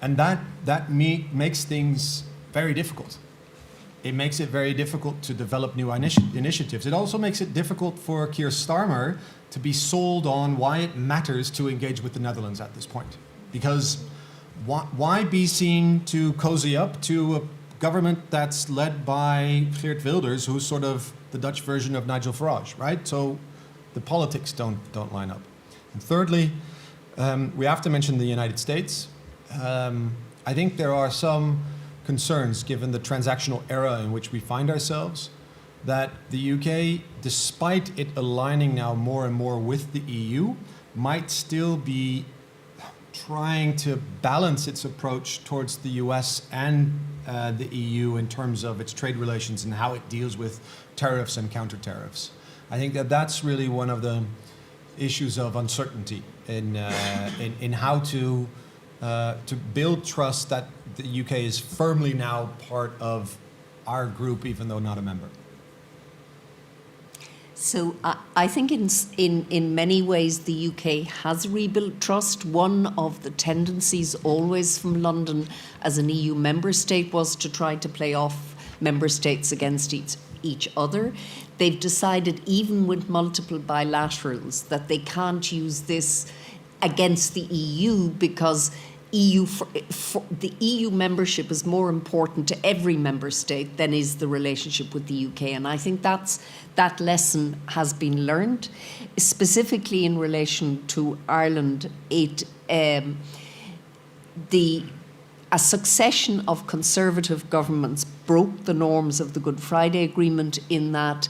And that makes things very difficult. It makes it very difficult to develop new initiatives. It also makes it difficult for Keir Starmer to be sold on why it matters to engage with the Netherlands at this point. Because why be seen to cozy up to a government that's led by Geert Wilders, who's sort of the Dutch version of Nigel Farage, right? So the politics don't line up. And thirdly, we have to mention the United States. I think there are some concerns, given the transactional era in which we find ourselves, that the UK, despite it aligning now more and more with the EU, might still be trying to balance its approach towards the US and the EU in terms of its trade relations and how it deals with tariffs and counter-tariffs. I think that that's really one of the issues of uncertainty in how to build trust that the UK is firmly now part of our group, even though not a member. So I think in many ways the UK has rebuilt trust. One of the tendencies always from London as an EU member state was to try to play off member states against each other. They've decided, even with multiple bilaterals, that they can't use this against the EU because the EU membership is more important to every member state than is the relationship with the UK. And I think that lesson has been learned, specifically in relation to Ireland. A succession of Conservative governments broke the norms of the Good Friday Agreement in that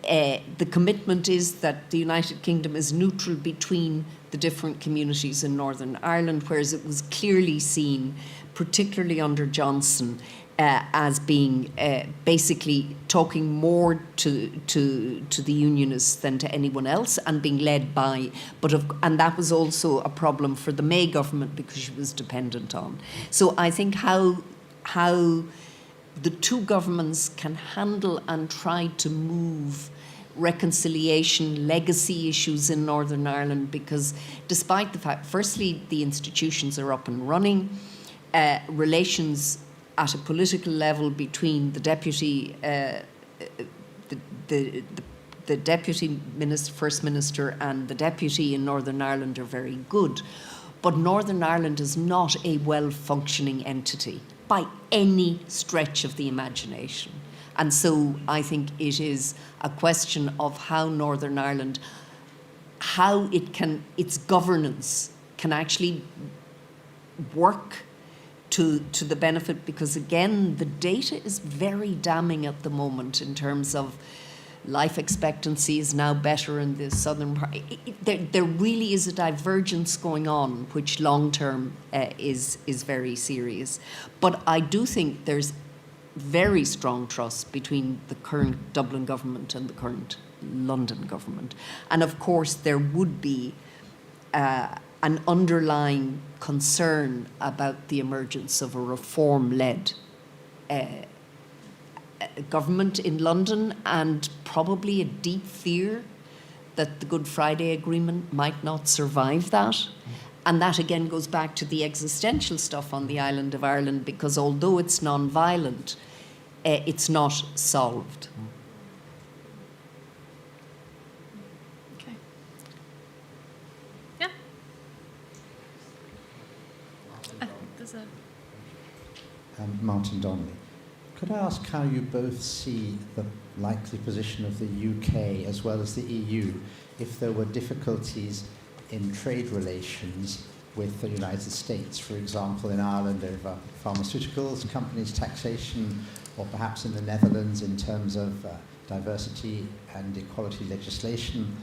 the commitment is that the United Kingdom is neutral between the different communities in Northern Ireland, whereas it was clearly seen, particularly under Johnson, as being basically talking more to the Unionists than to anyone else, and being led by, and that was also a problem for the May government because she was dependent on. So I think how the two governments can handle and try to move reconciliation, legacy issues in Northern Ireland, because despite the fact, firstly, the institutions are up and running, relations at a political level between the deputy, the deputy minister, first minister, and the deputy in Northern Ireland are very good, but Northern Ireland is not a well-functioning entity by any stretch of the imagination. And so I think it is a question of how Northern Ireland, how its governance can actually work to the benefit, because again, the data is very damning at the moment in terms of life expectancy is now better in the southern part. There really is a divergence going on, which long term is very serious. But I do think there's very strong trust between the current Dublin government and the current London government. And of course, there would be an underlying concern about the emergence of a reform-led government in London, and probably a deep fear that the Good Friday Agreement might not survive that. And that again goes back to the existential stuff on the island of Ireland, because although it's non-violent, it's not solved. Okay. Yeah. There's a... Martin Donnelly. Could I ask how you both see the likely position of the UK as well as the EU if there were difficulties in trade relations with the United States, for example, in Ireland over pharmaceuticals, companies taxation, or perhaps in the Netherlands in terms of diversity and equality legislation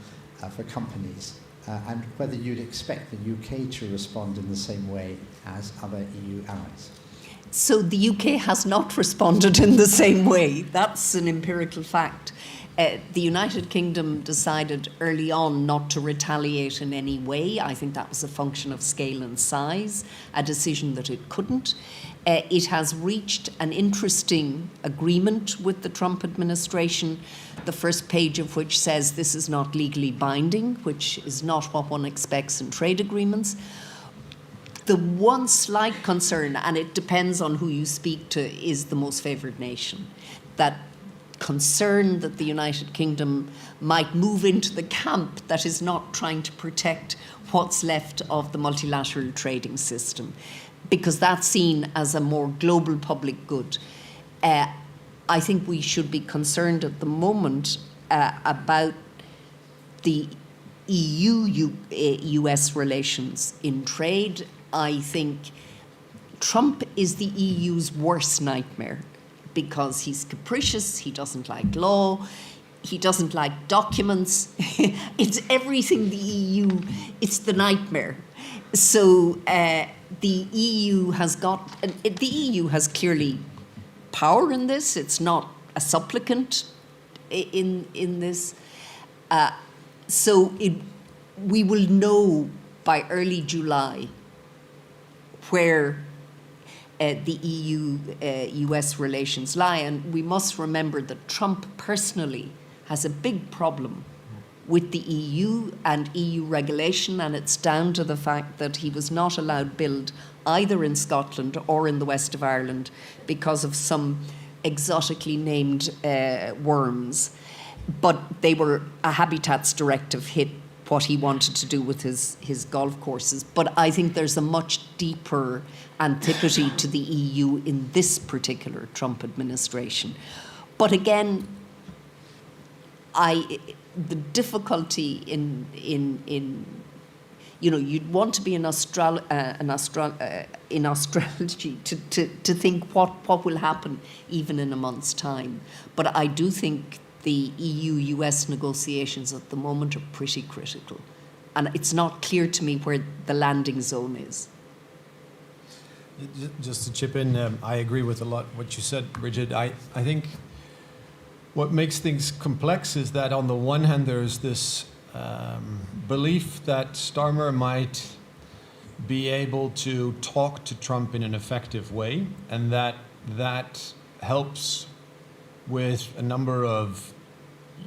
for companies, and whether you'd expect the UK to respond in the same way as other EU allies. So the UK has not responded in the same way. That's an empirical fact. The United Kingdom decided early on not to retaliate in any way. I think that was a function of scale and size, a decision that it couldn't. It has reached an interesting agreement with the Trump administration, the first page of which says this is not legally binding, which is not what one expects in trade agreements. The one slight concern, and it depends on who you speak to, is the most favoured nation. That concern that the United Kingdom might move into the camp that is not trying to protect what's left of the multilateral trading system, because that's seen as a more global public good. I think we should be concerned at the moment about the EU-US relations in trade. I think Trump is the EU's worst nightmare because he's capricious, he doesn't like law, he doesn't like documents. It's everything the EU, it's the nightmare. So the EU has clearly power in this. It's not a supplicant in this. So we will know by early July where the EU-US relations lie. And we must remember that Trump personally has a big problem with the EU and EU regulation, and it's down to the fact that he was not allowed build either in Scotland or in the west of Ireland because of some exotically named worms. But they were, a Habitats directive hit what he wanted to do with his golf courses. But I think there's a much deeper antipathy to the EU in this particular Trump administration. But again, the difficulty in you'd want to be in astrology to think what will happen even in a month's time. But I do think the EU-US negotiations at the moment are pretty critical. And it's not clear to me where the landing zone is. Just to chip in, I agree with a lot what you said, Bridget. I think what makes things complex is that on the one hand, there's this belief that Starmer might be able to talk to Trump in an effective way, and that helps with a number of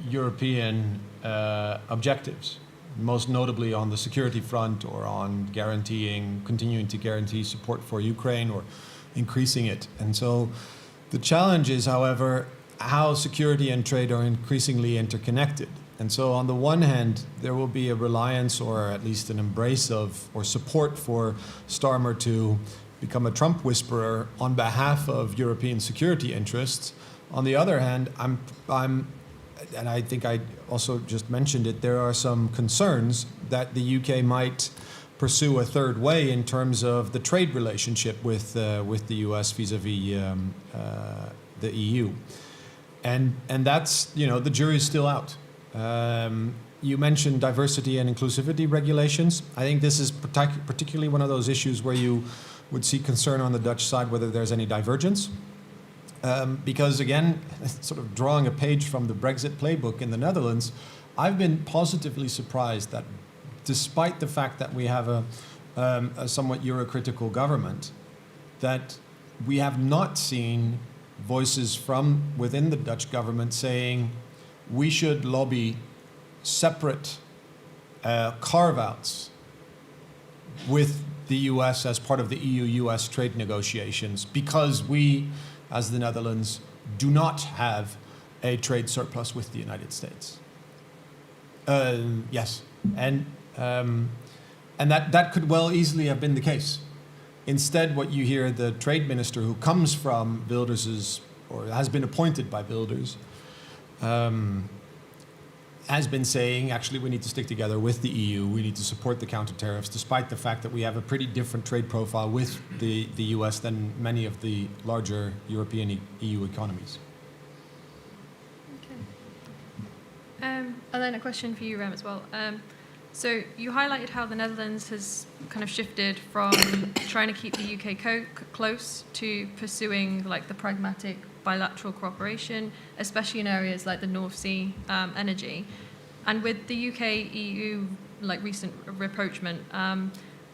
European objectives, most notably on the security front or on continuing to guarantee support for Ukraine or increasing it. And so the challenge is, however, how security and trade are increasingly interconnected. And so on the one hand, there will be a reliance or at least an embrace of or support for Starmer to become a Trump whisperer on behalf of European security interests. On the other hand, and I think I also just mentioned it, there are some concerns that the UK might pursue a third way in terms of the trade relationship with the US vis-a-vis the EU. And that's, the jury's still out. You mentioned diversity and inclusivity regulations. I think this is particularly one of those issues where you would see concern on the Dutch side whether there's any divergence. Because again, sort of drawing a page from the Brexit playbook in the Netherlands, I've been positively surprised that despite the fact that we have a somewhat Eurocritical government, that we have not seen voices from within the Dutch government saying we should lobby separate carve-outs with the US as part of the EU-US trade negotiations because we, as the Netherlands, do not have a trade surplus with the United States. Yes, and that could well easily have been the case. Instead, what you hear the trade minister who comes from Wilders's, or has been appointed by Wilders, has been saying, actually, we need to stick together with the EU. We need to support the counter tariffs, despite the fact that we have a pretty different trade profile with the US than many of the larger European EU economies. And then a question for you, Rem, as well. So you highlighted how the Netherlands has kind of shifted from trying to keep the UK close to pursuing like the pragmatic bilateral cooperation, especially in areas like the North Sea energy. And with the UK-EU like recent rapprochement,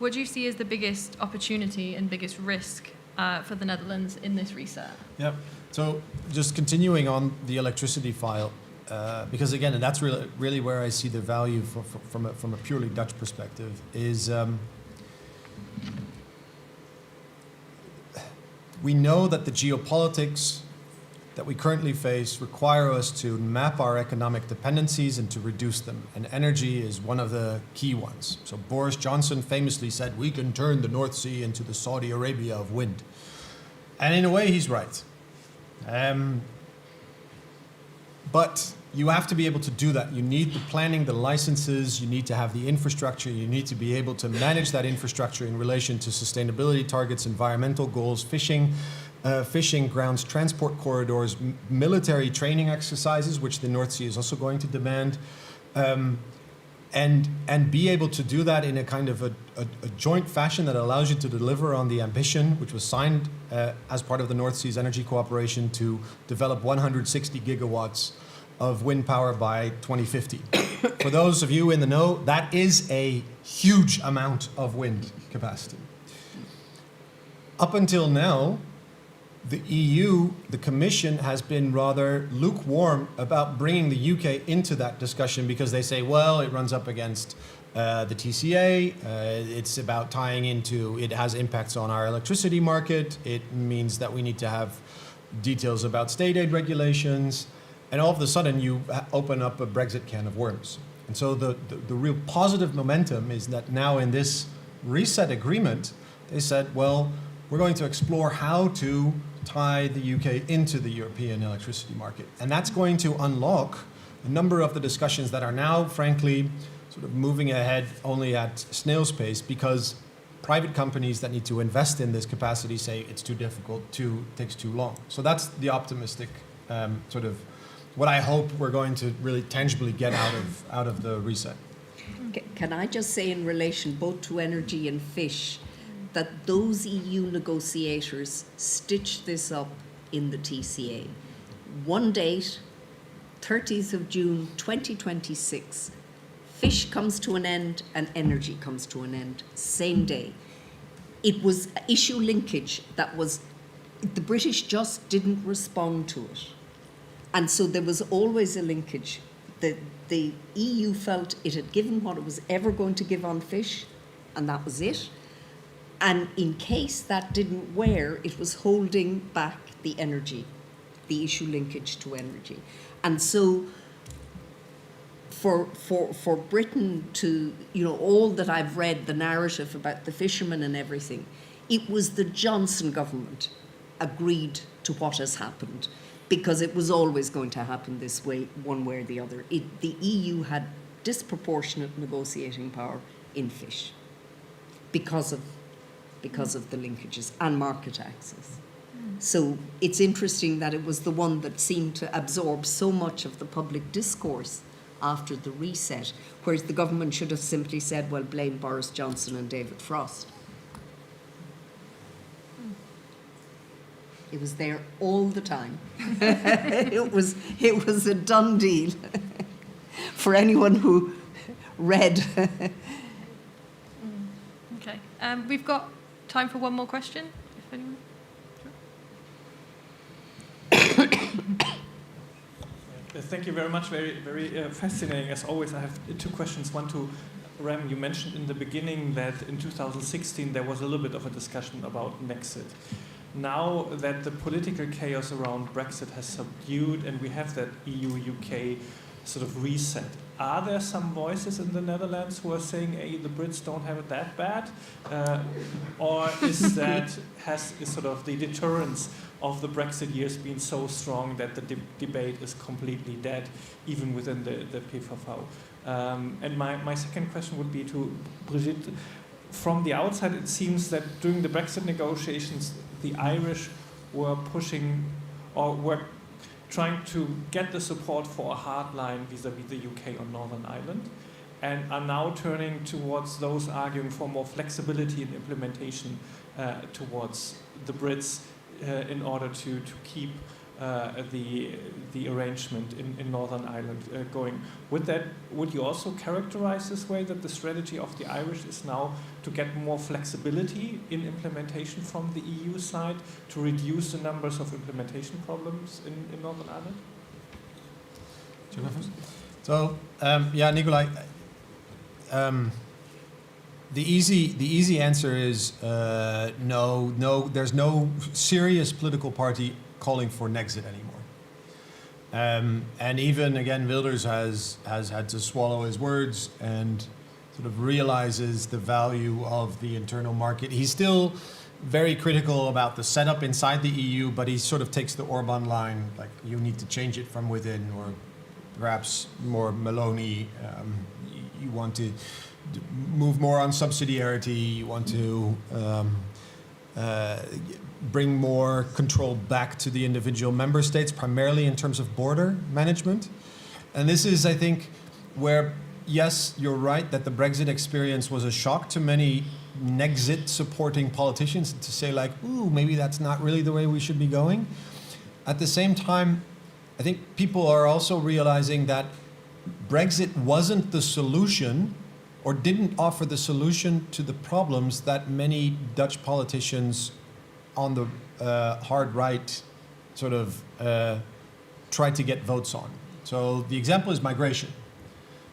what do you see as the biggest opportunity and biggest risk for the Netherlands in this reset? Yep. So just continuing on the electricity file, because again, and that's really where I see the value from a purely Dutch perspective, is we know that the geopolitics that we currently face require us to map our economic dependencies and to reduce them. And energy is one of the key ones. So Boris Johnson famously said, we can turn the North Sea into the Saudi Arabia of wind. And in a way, he's right. But you have to be able to do that. You need the planning, the licenses, you need to have the infrastructure, you need to be able to manage that infrastructure in relation to sustainability targets, environmental goals, fishing grounds, transport corridors, military training exercises, which the North Sea is also going to demand, and be able to do that in a kind of a joint fashion that allows you to deliver on the ambition, which was signed as part of the North Sea's energy cooperation to develop 160 gigawatts of wind power by 2050. For those of you in the know, that is a huge amount of wind capacity. Up until now, the EU, the Commission, has been rather lukewarm about bringing the UK into that discussion because they say, well, it runs up against the TCA, it's about tying into, it has impacts on our electricity market, it means that we need to have details about state aid regulations, and all of a sudden you open up a Brexit can of worms. And so the real positive momentum is that now in this reset agreement, they said, well, we're going to explore how to tie the UK into the European electricity market. And that's going to unlock a number of the discussions that are now, frankly, sort of moving ahead only at snail's pace because private companies that need to invest in this capacity say it's too difficult, takes too long. So that's the optimistic sort of what I hope we're going to really tangibly get out of the reset. Can I just say in relation both to energy and fish, that those EU negotiators stitched this up in the TCA. One date, 30th of June 2026, fish comes to an end and energy comes to an end, same day. It was issue linkage that was, the British just didn't respond to it. And so there was always a linkage. The EU felt it had given what it was ever going to give on fish, and that was it. And in case that didn't wear, it was holding back the energy, the issue linkage to energy. And so for Britain to, you know, all that I've read, the narrative about the fishermen and everything, it was the Johnson government agreed to what has happened because it was always going to happen this way, one way or the other. The EU had disproportionate negotiating power in fish because of the linkages and market access. So it's interesting that it was the one that seemed to absorb so much of the public discourse after the reset, whereas the government should have simply said, well, blame Boris Johnson and David Frost. It was there all the time. It was a done deal for anyone who read. Okay, we've got time for one more question, if anyone. Thank you very much. Very, very fascinating. As always, I have two questions. One to Rem. You mentioned in the beginning that in 2016 there was a little bit of a discussion about Nexit. Now that the political chaos around Brexit has subdued and we have that EU-UK sort of reset, are there some voices in the Netherlands who are saying, hey, the Brits don't have it that bad? Or is that, is sort of the deterrence of the Brexit years been so strong that the debate is completely dead, even within the PVV? And my second question would be to Brigitte. From the outside, it seems that during the Brexit negotiations, the Irish were pushing or were trying to get the support for a hard line vis-à-vis the UK on Northern Ireland, and are now turning towards those arguing for more flexibility in implementation towards the Brits in order to keep the arrangement in Northern Ireland going. Would you also characterize this way that the strategy of the Irish is now to get more flexibility in implementation from the EU side to reduce the numbers of implementation problems in Northern Ireland? So, Nicolai, the easy answer is no. There's no serious political party calling for an exit anymore. And even again, Wilders has had to swallow his words and sort of realizes the value of the internal market. He's still very critical about the setup inside the EU, but he sort of takes the Orban line, like you need to change it from within, or perhaps more Meloni. You want to move more on subsidiarity. You want to bring more control back to the individual member states, primarily in terms of border management. And this is, I think, where, yes, you're right that the Brexit experience was a shock to many Nexit supporting politicians to say like, ooh, maybe that's not really the way we should be going. At the same time, I think people are also realizing that Brexit wasn't the solution, or didn't offer the solution to the problems that many Dutch politicians on the hard right sort of tried to get votes on. So the example is migration.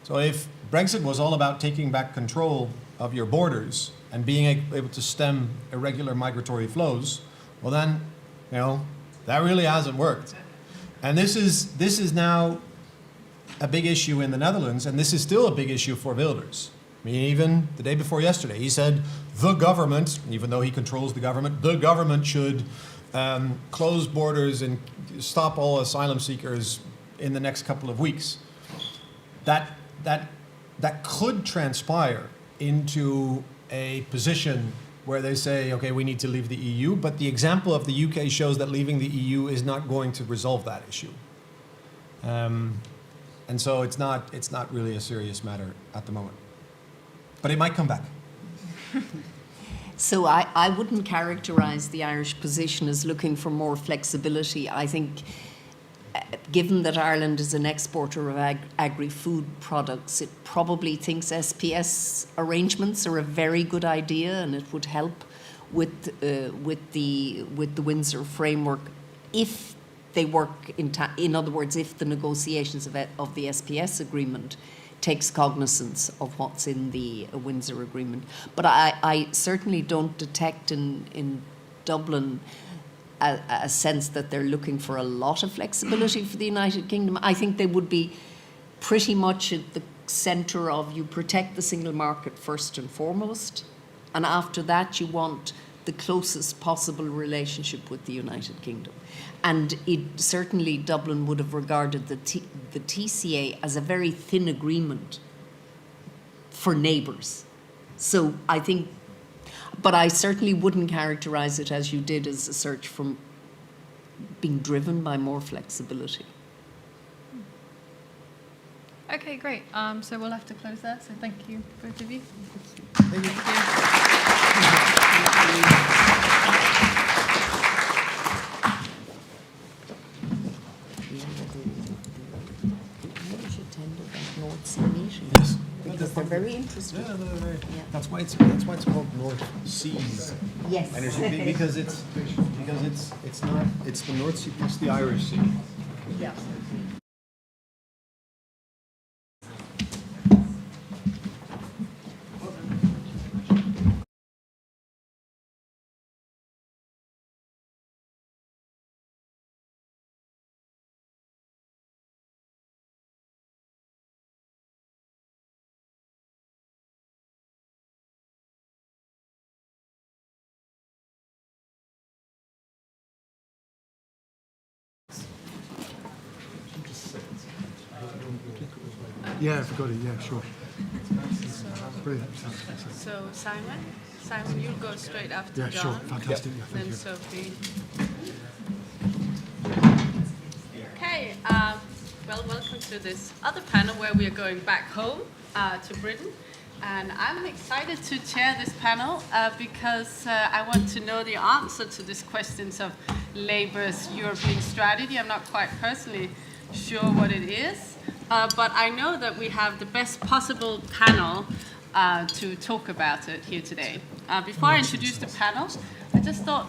So if Brexit was all about taking back control of your borders and being able to stem irregular migratory flows, well then, that really hasn't worked. And this is now a big issue in the Netherlands, and this is still a big issue for Wilders. I mean, even the day before yesterday, he said the government, even though he controls the government should close borders and stop all asylum seekers in the next couple of weeks. That could transpire into a position where they say, okay, we need to leave the EU, but the example of the UK shows that leaving the EU is not going to resolve that issue. And so it's not really a serious matter at the moment. But it might come back. So I wouldn't characterise the Irish position as looking for more flexibility. I think given that Ireland is an exporter of agri-food products, it probably thinks SPS arrangements are a very good idea, and it would help with the Windsor framework if they work in other words, if the negotiations of the SPS agreement takes cognizance of what's in the Windsor Agreement. But I certainly don't detect in Dublin a sense that they're looking for a lot of flexibility for the United Kingdom. I think they would be pretty much at the centre of you protect the single market first and foremost, and after that you want the closest possible relationship with the United Kingdom. And certainly Dublin would have regarded the TCA as a very thin agreement for neighbours. So I think, but I certainly wouldn't characterise it as you did as a search from being driven by more flexibility. Okay, great. So we'll have to close there. So thank you, both of you. Thank you. Yes. Because they're very interesting. Yeah, they're very. Yeah. That's why it's called North Seas. Yes. Energy, because it's the North Sea plus the Irish Sea. Yeah. Yeah, I forgot it. Yeah, sure. Brilliant. So Simon, you'll go straight after Yeah, John. sure. Fantastic. Yeah, thank Then you. Sophie. Okay. Well, welcome to this other panel where we are going back home to Britain. And I'm excited to chair this panel because I want to know the answer to these questions of Labour's European strategy. I'm not quite personally sure what it is, but I know that we have the best possible panel to talk about it here today. Before I introduce the panel, I just thought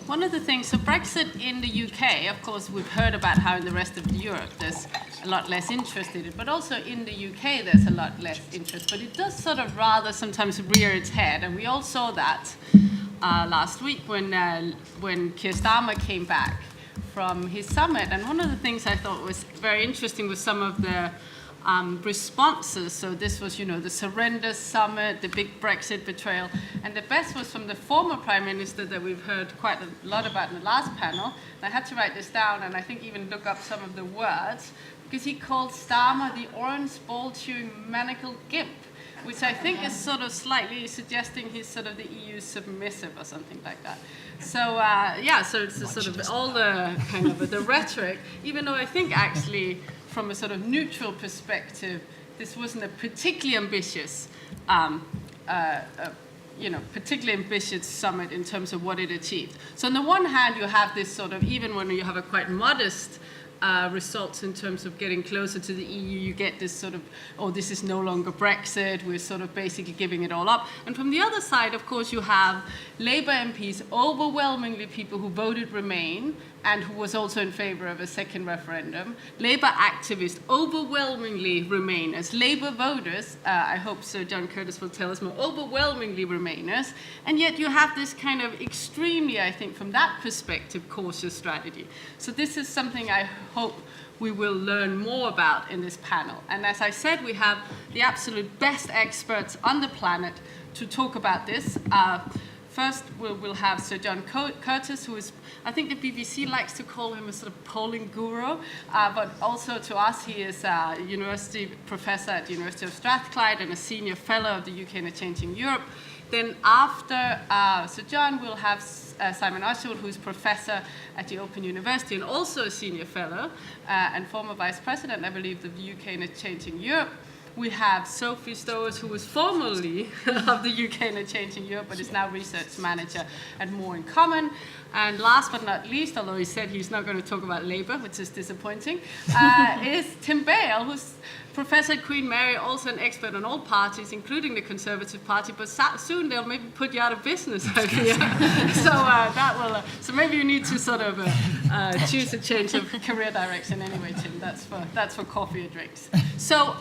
one of the things, so Brexit in the UK, of course, we've heard about how in the rest of Europe there's a lot less interest in it, but also in the UK there's a lot less interest. But it does sort of rather sometimes rear its head, and we all saw that last week when Keir Starmer came back from his summit. And one of the things I thought was very interesting was some of the responses. So this was, you know, the surrender summit, the big Brexit betrayal. And the best was from the former Prime Minister that we've heard quite a lot about in the last panel. And I had to write this down and I think even look up some of the words, because he called Starmer the orange ball-chewing manacled gimp, which I think is sort of slightly suggesting he's sort of the EU submissive or something like that. So yeah, so it's a sort of all the kind of the rhetoric, even though I think actually from a sort of neutral perspective, this wasn't a particularly ambitious, particularly ambitious summit in terms of what it achieved. So on the one hand, you have this sort of, even when you have a quite modest results in terms of getting closer to the EU, you get this sort of, oh, this is no longer Brexit, we're sort of basically giving it all up. And from the other side, of course, you have Labour MPs, overwhelmingly people who voted Remain, and who was also in favor of a second referendum. Labour activists overwhelmingly Remainers. Labour voters, I hope Sir John Curtis will tell us more, overwhelmingly Remainers. And yet you have this kind of extremely, I think, from that perspective, cautious strategy. So this is something I hope we will learn more about in this panel. And as I said, we have the absolute best experts on the planet to talk about this. First, we'll have Sir John Curtis, who is, I think the BBC likes to call him a sort of polling guru, but also to us, he is a university professor at the University of Strathclyde and a senior fellow of the UK and a Changing Europe. Then after Sir John, we'll have Simon Oswald, who's professor at the Open University and also a senior fellow and former vice president, I believe, of the UK and a Changing Europe. We have Sophie Stowers, who was formerly of the UK and a Changing Europe, but is now research manager at More in Common. And last but not least, although he said he's not going to talk about Labour, which is disappointing, is Tim Bale, who's professor at Queen Mary, also an expert on all parties, including the Conservative Party, but soon they'll maybe put you out of business, I fear. So maybe you need to sort of choose a change of career direction anyway, Tim. That's for coffee or drinks. So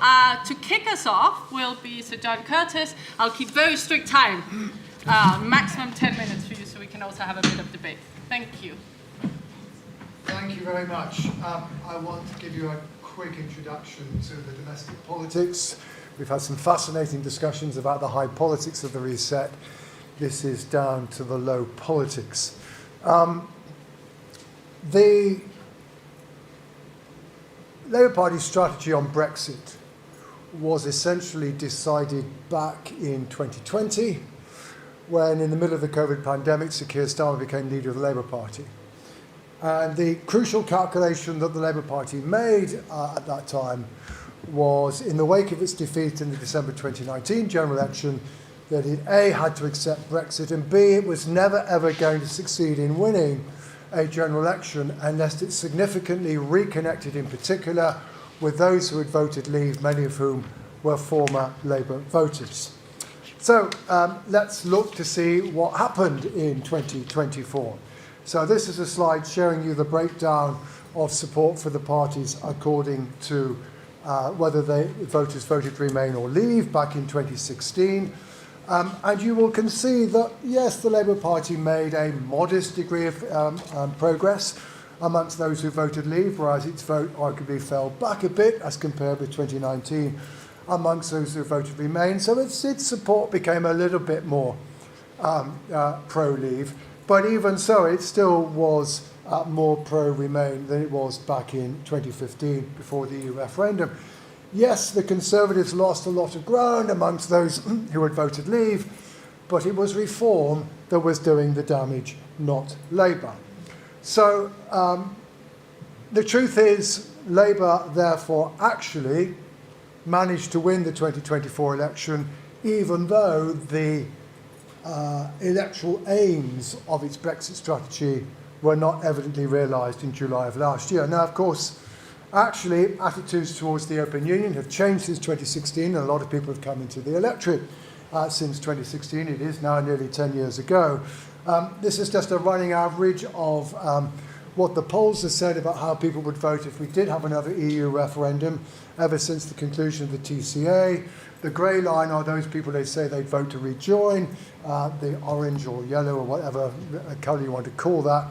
to kick us off will be Sir John Curtis. I'll keep very strict time, maximum 10 minutes for you, so we can also have a bit of debate. Thank you. Thank you very much. I want to give you a quick introduction to the domestic politics. We've had some fascinating discussions about the high politics of the reset. This is down to the low politics. The Labour Party's strategy on Brexit was essentially decided back in 2020, when in the middle of the COVID pandemic, Sir Keir Starmer became leader of the Labour Party. And the crucial calculation that the Labour Party made at that time was, in the wake of its defeat in the December 2019 general election, that it A, had to accept Brexit, and B, it was never ever going to succeed in winning a general election unless it significantly reconnected in particular with those who had voted Leave, many of whom were former Labour voters. So let's look to see what happened in 2024. So this is a slide showing you the breakdown of support for the parties according to whether the voters voted Remain or Leave back in 2016. And you will concede that, yes, the Labour Party made a modest degree of progress amongst those who voted Leave, whereas its vote arguably fell back a bit as compared with 2019 amongst those who voted Remain. So its support became a little bit more pro-Leave. But even so, it still was more pro-Remain than it was back in 2015 before the EU referendum. Yes, the Conservatives lost a lot of ground amongst those who had voted Leave, but it was Reform that was doing the damage, not Labour. So the truth is Labour, therefore, actually managed to win the 2024 election, even though the electoral aims of its Brexit strategy were not evidently realised in July of last year. Now, of course, actually, attitudes towards the European Union have changed since 2016, and a lot of people have come into the electorate since 2016. It is now nearly 10 years ago. This is just a running average of what the polls have said about how people would vote if we did have another EU referendum ever since the conclusion of the TCA. The grey line are those people they say they'd vote to rejoin. The orange or yellow or whatever colour you want to call that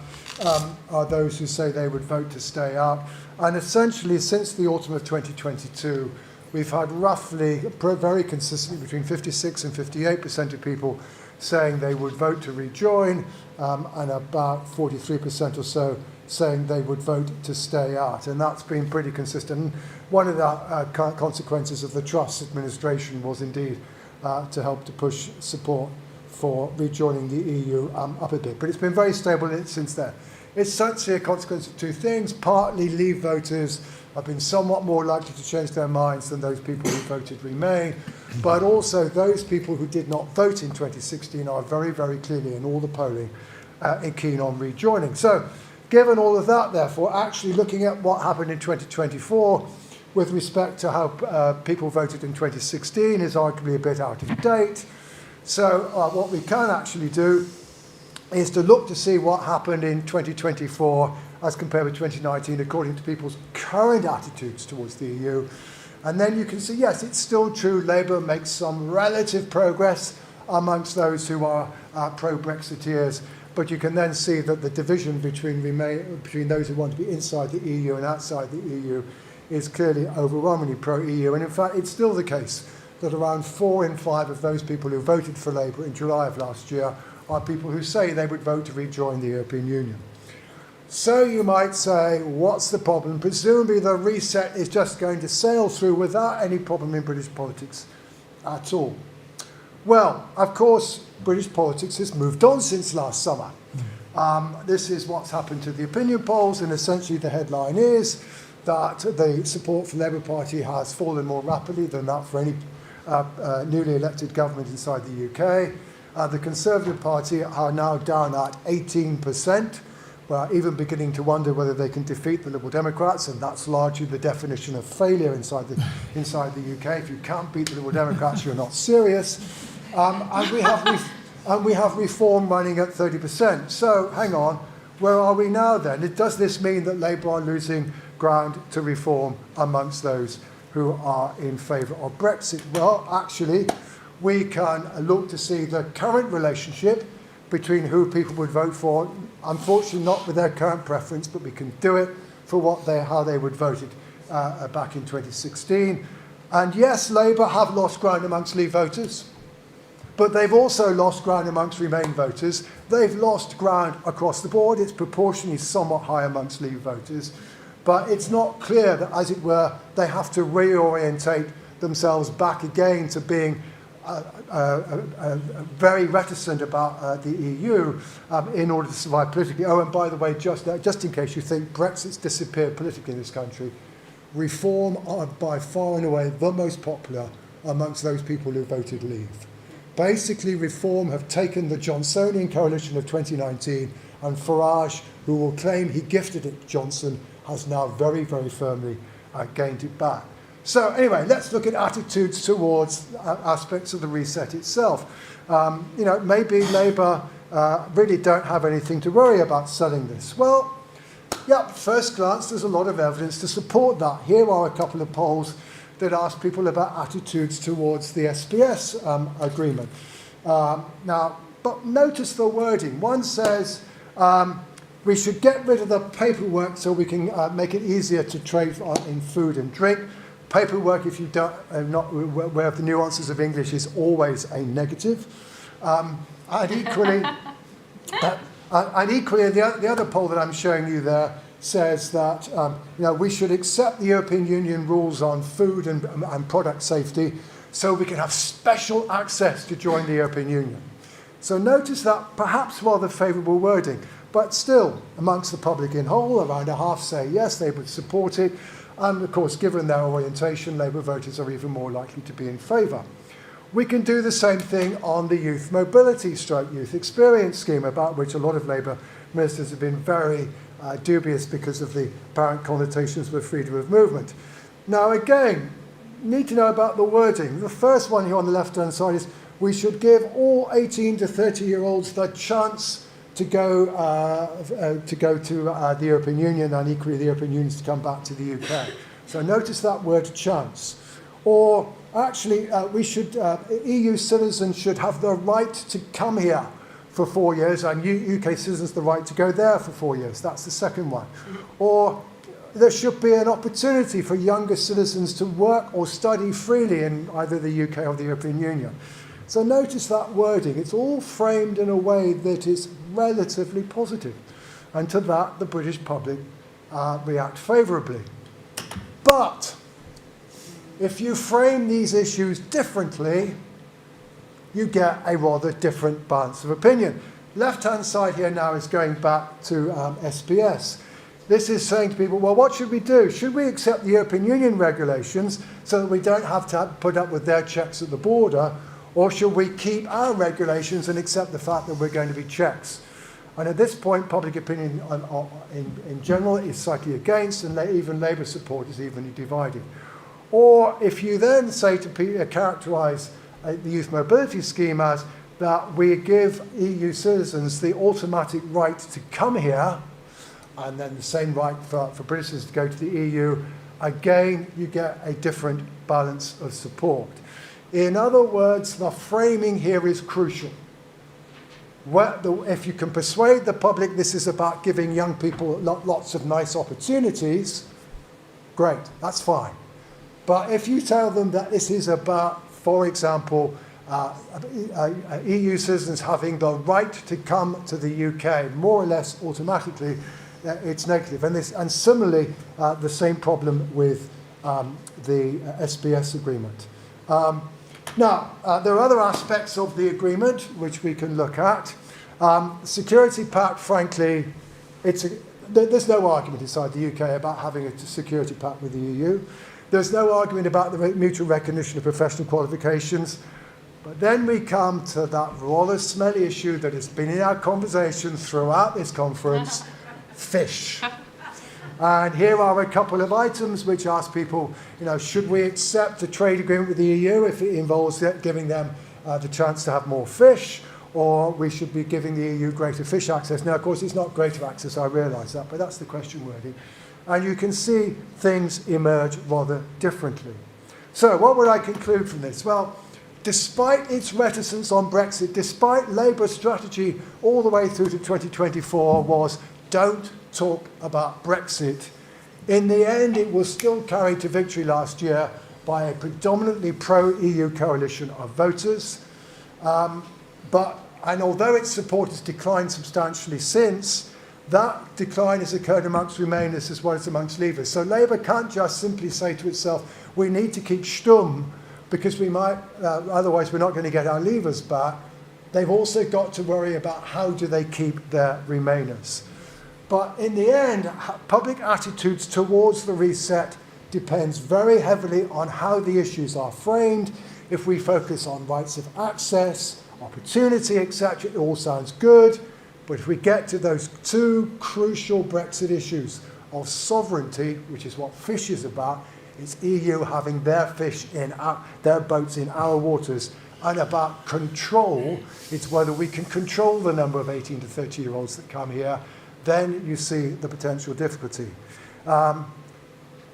are those who say they would vote to stay out. And essentially, since the autumn of 2022, we've had roughly, very consistently, between 56 and 58% of people saying they would vote to rejoin, and about 43% or so saying they would vote to stay out. And that's been pretty consistent. And one of the consequences of the Truss administration was indeed to help to push support for rejoining the EU up a bit. But it's been very stable since then. It's certainly a consequence of two things. Partly, Leave voters have been somewhat more likely to change their minds than those people who voted Remain. But also, those people who did not vote in 2016 are very, very clearly in all the polling keen on rejoining. So, given all of that, therefore, actually looking at what happened in 2024 with respect to how people voted in 2016 is arguably a bit out of date. So what we can actually do is to look to see what happened in 2024 as compared with 2019 according to people's current attitudes towards the EU. And then you can see, yes, it's still true, Labour makes some relative progress amongst those who are pro-Brexiteers, but you can then see that the division between those who want to be inside the EU and outside the EU is clearly overwhelmingly pro-EU. And in fact, it's still the case that around 4 in 5 of those people who voted for Labour in July of last year are people who say they would vote to rejoin the European Union. So you might say, what's the problem? Presumably the reset is just going to sail through without any problem in British politics at all. Well, of course, British politics has moved on since last summer. This is what's happened to the opinion polls, and essentially the headline is that the support for the Labour Party has fallen more rapidly than that for any newly elected government inside the UK. The Conservative Party are now down at 18%. We're even beginning to wonder whether they can defeat the Liberal Democrats, and that's largely the definition of failure inside the UK. If you can't beat the Liberal Democrats, you're not serious. And we have Reform running at 30%. So hang on, where are we now then? Does this mean that Labour are losing ground to Reform amongst those who are in favour of Brexit? Well, actually, we can look to see the current relationship between who people would vote for, unfortunately not with their current preference, but we can do it for how they would vote it back in 2016. And yes, Labour have lost ground amongst Leave voters, but they've also lost ground amongst Remain voters. They've lost ground across the board. It's proportionally somewhat high amongst Leave voters, but it's not clear that, as it were, they have to reorientate themselves back again to being very reticent about the EU in order to survive politically. Oh, and by the way, just in case you think Brexit's disappeared politically in this country, Reform are by far and away the most popular amongst those people who voted Leave. Basically, Reform have taken the Johnsonian coalition of 2019, and Farage, who will claim he gifted it Johnson, has now very, very firmly gained it back. So anyway, let's look at attitudes towards aspects of the reset itself. Maybe Labour really don't have anything to worry about selling this. Well, yeah, first glance, there's a lot of evidence to support that. Here are a couple of polls that ask people about attitudes towards the SPS agreement. But notice the wording. One says we should get rid of the paperwork so we can make it easier to trade in food and drink. Paperwork, if you don't not aware of the nuances of English, is always a negative. And equally, the other poll that I'm showing you there says that we should accept the European Union rules on food and product safety so we can have special access to join the European Union. So notice that perhaps rather favourable wording, but still, amongst the public in whole, around a half say yes, they would support it. And of course, given their orientation, Labour voters are even more likely to be in favour. We can do the same thing on the youth mobility / youth experience scheme, about which a lot of Labour ministers have been very dubious because of the apparent connotations with freedom of movement. Now again, need to know about the wording. The first one here on the left-hand side is we should give all 18 to 30-year-olds the chance to go to the European Union, and equally the European Union to come back to the UK. So notice that word chance. Or actually, EU citizens should have the right to come here for 4 years, and UK citizens the right to go there for 4 years. That's the second one. Or there should be an opportunity for younger citizens to work or study freely in either the UK or the European Union. So notice that wording. It's all framed in a way that is relatively positive. And to that, the British public react favourably. But if you frame these issues differently, you get a rather different balance of opinion. Left-hand side here now is going back to SPS. This is saying to people, well, what should we do? Should we accept the European Union regulations so that we don't have to put up with their checks at the border? Or should we keep our regulations and accept the fact that we're going to be checks? And at this point, public opinion in general is slightly against, and even Labour support is evenly divided. Or if you then say to people, characterise the youth mobility scheme as that we give EU citizens the automatic right to come here, and then the same right for British citizens to go to the EU, again, you get a different balance of support. In other words, the framing here is crucial. If you can persuade the public this is about giving young people lots of nice opportunities, great, that's fine. But if you tell them that this is about, for example, EU citizens having the right to come to the UK more or less automatically, it's negative. And similarly, the same problem with the SBS agreement. Now, there are other aspects of the agreement which we can look at. Security Pact, frankly, there's no argument inside the UK about having a security pact with the EU. There's no argument about the mutual recognition of professional qualifications. But then we come to that rather smelly issue that has been in our conversation throughout this conference, fish. And here are a couple of items which ask people, should we accept a trade agreement with the EU if it involves giving them the chance to have more fish, or we should be giving the EU greater fish access? Now, of course, it's not greater access, I realise that, but that's the question wording. And you can see things emerge rather differently. So what would I conclude from this? Well, despite its reticence on Brexit, despite Labour's strategy all the way through to 2024 was don't talk about Brexit, in the end it was still carried to victory last year by a predominantly pro-EU coalition of voters. And although its support has declined substantially since, that decline has occurred amongst Remainers as well as amongst Leavers. So Labour can't just simply say to itself, we need to keep stum because we might, otherwise we're not going to get our Leavers back. They've also got to worry about how do they keep their Remainers. But in the end, public attitudes towards the reset depends very heavily on how the issues are framed. If we focus on rights of access, opportunity, etc., it all sounds good. But if we get to those two crucial Brexit issues of sovereignty, which is what fish is about, it's EU having their fish in their boats in our waters, and about control, it's whether we can control the number of 18 to 30-year-olds that come here, then you see the potential difficulty.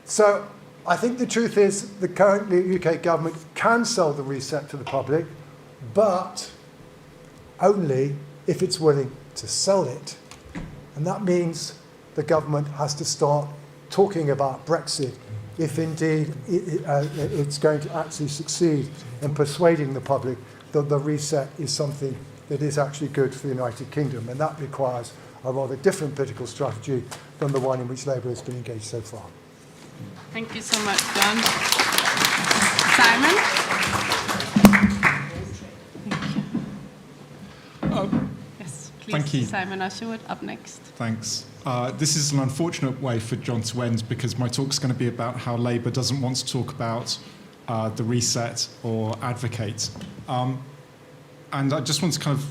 So I think the truth is the current UK government can sell the reset to the public, but only if it's willing to sell it. And that means the government has to start talking about Brexit if indeed it's going to actually succeed in persuading the public that the reset is something that is actually good for the United Kingdom. And that requires a rather different political strategy than the one in which Labour has been engaged so far. Thank you so much, John. Simon? Yes, please, Thank you. Simon Asherwood, up next. Thanks. This is an unfortunate way for John to end because my talk's going to be about how Labour doesn't want to talk about the reset or advocate. And I just want to kind of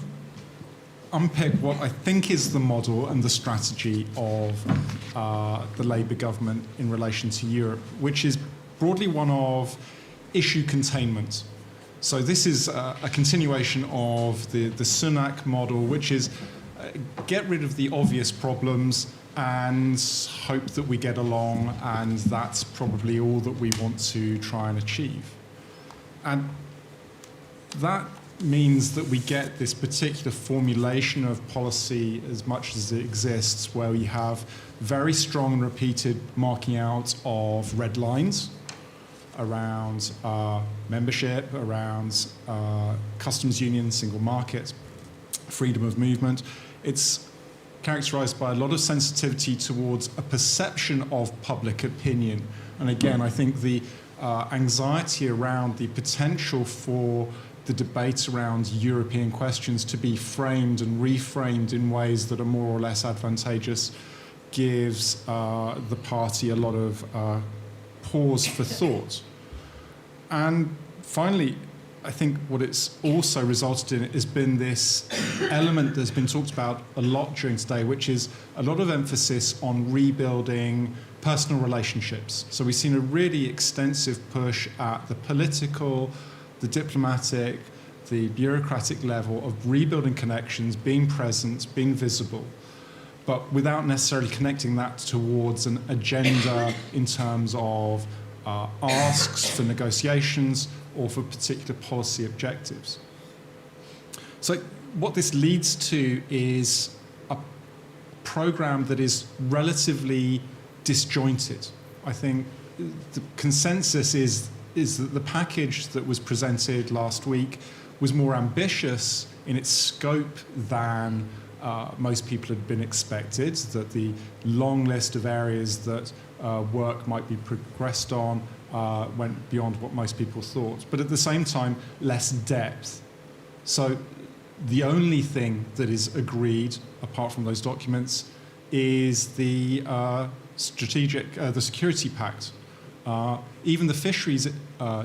unpick what I think is the model and the strategy of the Labour government in relation to Europe, which is broadly one of issue containment. So this is a continuation of the Sunak model, which is get rid of the obvious problems and hope that we get along, and that's probably all that we want to try and achieve. And that means that we get this particular formulation of policy as much as it exists, where we have very strong and repeated marking out of red lines around membership, around customs union, single market, freedom of movement. It's characterized by a lot of sensitivity towards a perception of public opinion. And again, I think the anxiety around the potential for the debate around European questions to be framed and reframed in ways that are more or less advantageous gives the party a lot of pause for thought. And finally, I think what it's also resulted in has been this element that's been talked about a lot during today, which is a lot of emphasis on rebuilding personal relationships. So we've seen a really extensive push at the political, the diplomatic, the bureaucratic level of rebuilding connections, being present, being visible, but without necessarily connecting that towards an agenda in terms of asks for negotiations or for particular policy objectives. So what this leads to is a program that is relatively disjointed. I think the consensus is that the package that was presented last week was more ambitious in its scope than most people had been expected, that the long list of areas that work might be progressed on went beyond what most people thought, but at the same time, less depth. So the only thing that is agreed, apart from those documents, is the the Security Pact. Even the fisheries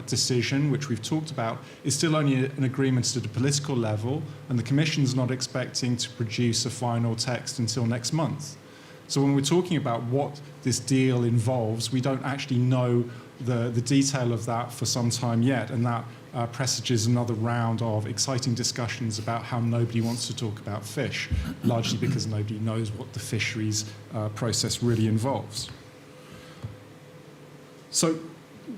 decision, which we've talked about, is still only an agreement at a political level, and the Commission's not expecting to produce a final text until next month. So when we're talking about what this deal involves, we don't actually know the detail of that for some time yet, and that presages another round of exciting discussions about how nobody wants to talk about fish, largely because nobody knows what the fisheries process really involves. So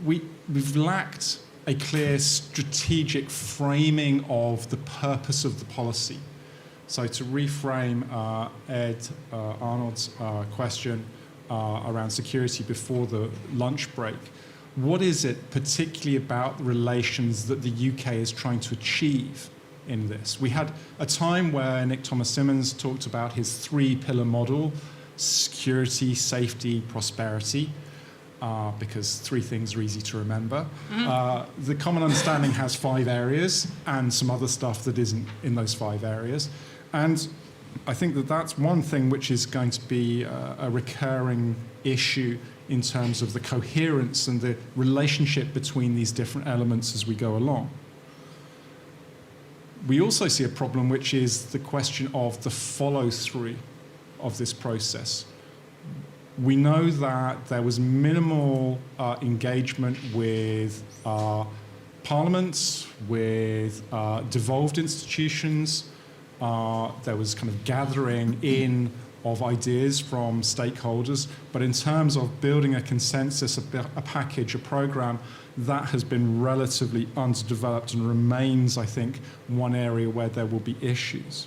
we've lacked a clear strategic framing of the purpose of the policy. So to reframe Ed Arnold's question around security before the lunch break, what is it particularly about the relations that the UK is trying to achieve in this? We had a time where Nick Thomas-Symonds talked about his three-pillar model: security, safety, prosperity. Because three things are easy to remember. The common understanding has 5 areas and some other stuff that isn't in those 5 areas. And I think that that's one thing which is going to be a recurring issue in terms of the coherence and the relationship between these different elements as we go along. We also see a problem which is the question of the follow-through of this process. We know that there was minimal engagement with parliaments, with devolved institutions. There was kind of gathering in of ideas from stakeholders. But in terms of building a consensus, a package, a program, that has been relatively underdeveloped and remains, I think, one area where there will be issues.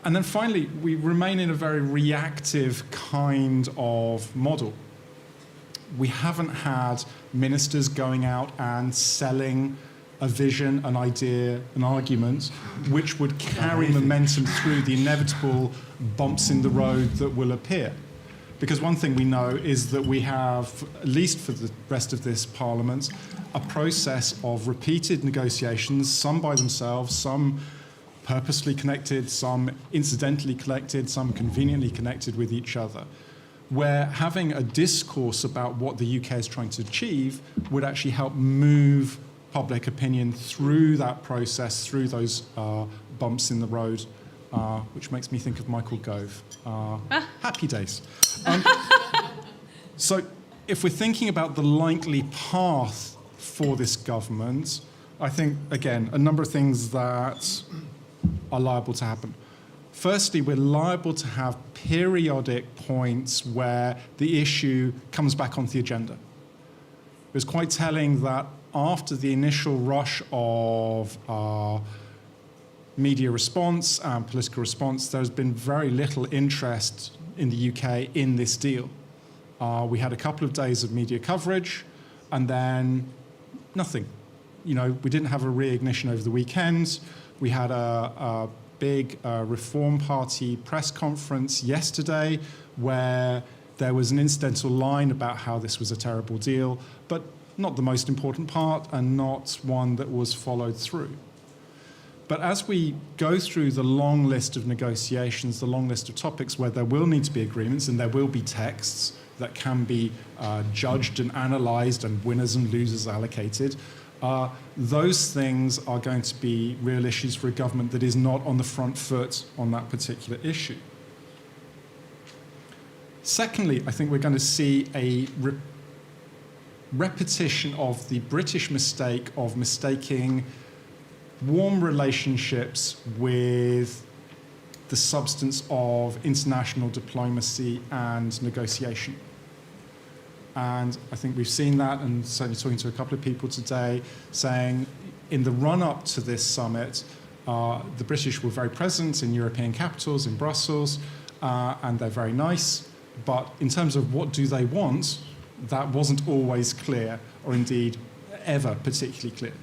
And then finally, we remain in a very reactive kind of model. We haven't had ministers going out and selling a vision, an idea, an argument, which would carry momentum through the inevitable bumps in the road that will appear. Because one thing we know is that we have, at least for the rest of this Parliament, a process of repeated negotiations, some by themselves, some purposely connected, some incidentally connected, some conveniently connected with each other, where having a discourse about what the UK is trying to achieve would actually help move public opinion through that process, through those bumps in the road, which makes me think of Michael Gove. Happy days. So if we're thinking about the likely path for this government, I think, again, a number of things that are liable to happen. Firstly, we're liable to have periodic points where the issue comes back onto the agenda. It was quite telling that after the initial rush of media response and political response, there's been very little interest in the UK in this deal. We had a couple of days of media coverage and then nothing. You know, we didn't have a reignition over the weekend. We had a big Reform Party press conference yesterday where there was an incidental line about how this was a terrible deal, but not the most important part and not one that was followed through. But as we go through the long list of negotiations, the long list of topics where there will need to be agreements and there will be texts that can be judged and analysed and winners and losers allocated, those things are going to be real issues for a government that is not on the front foot on that particular issue. Secondly, I think we're going to see a repetition of the British mistake of mistaking warm relationships with the substance of international diplomacy and negotiation. And I think we've seen that, and certainly talking to a couple of people today, saying in the run-up to this summit, the British were very present in European capitals, in Brussels, and they're very nice. But in terms of what do they want, that wasn't always clear, or indeed ever particularly clear.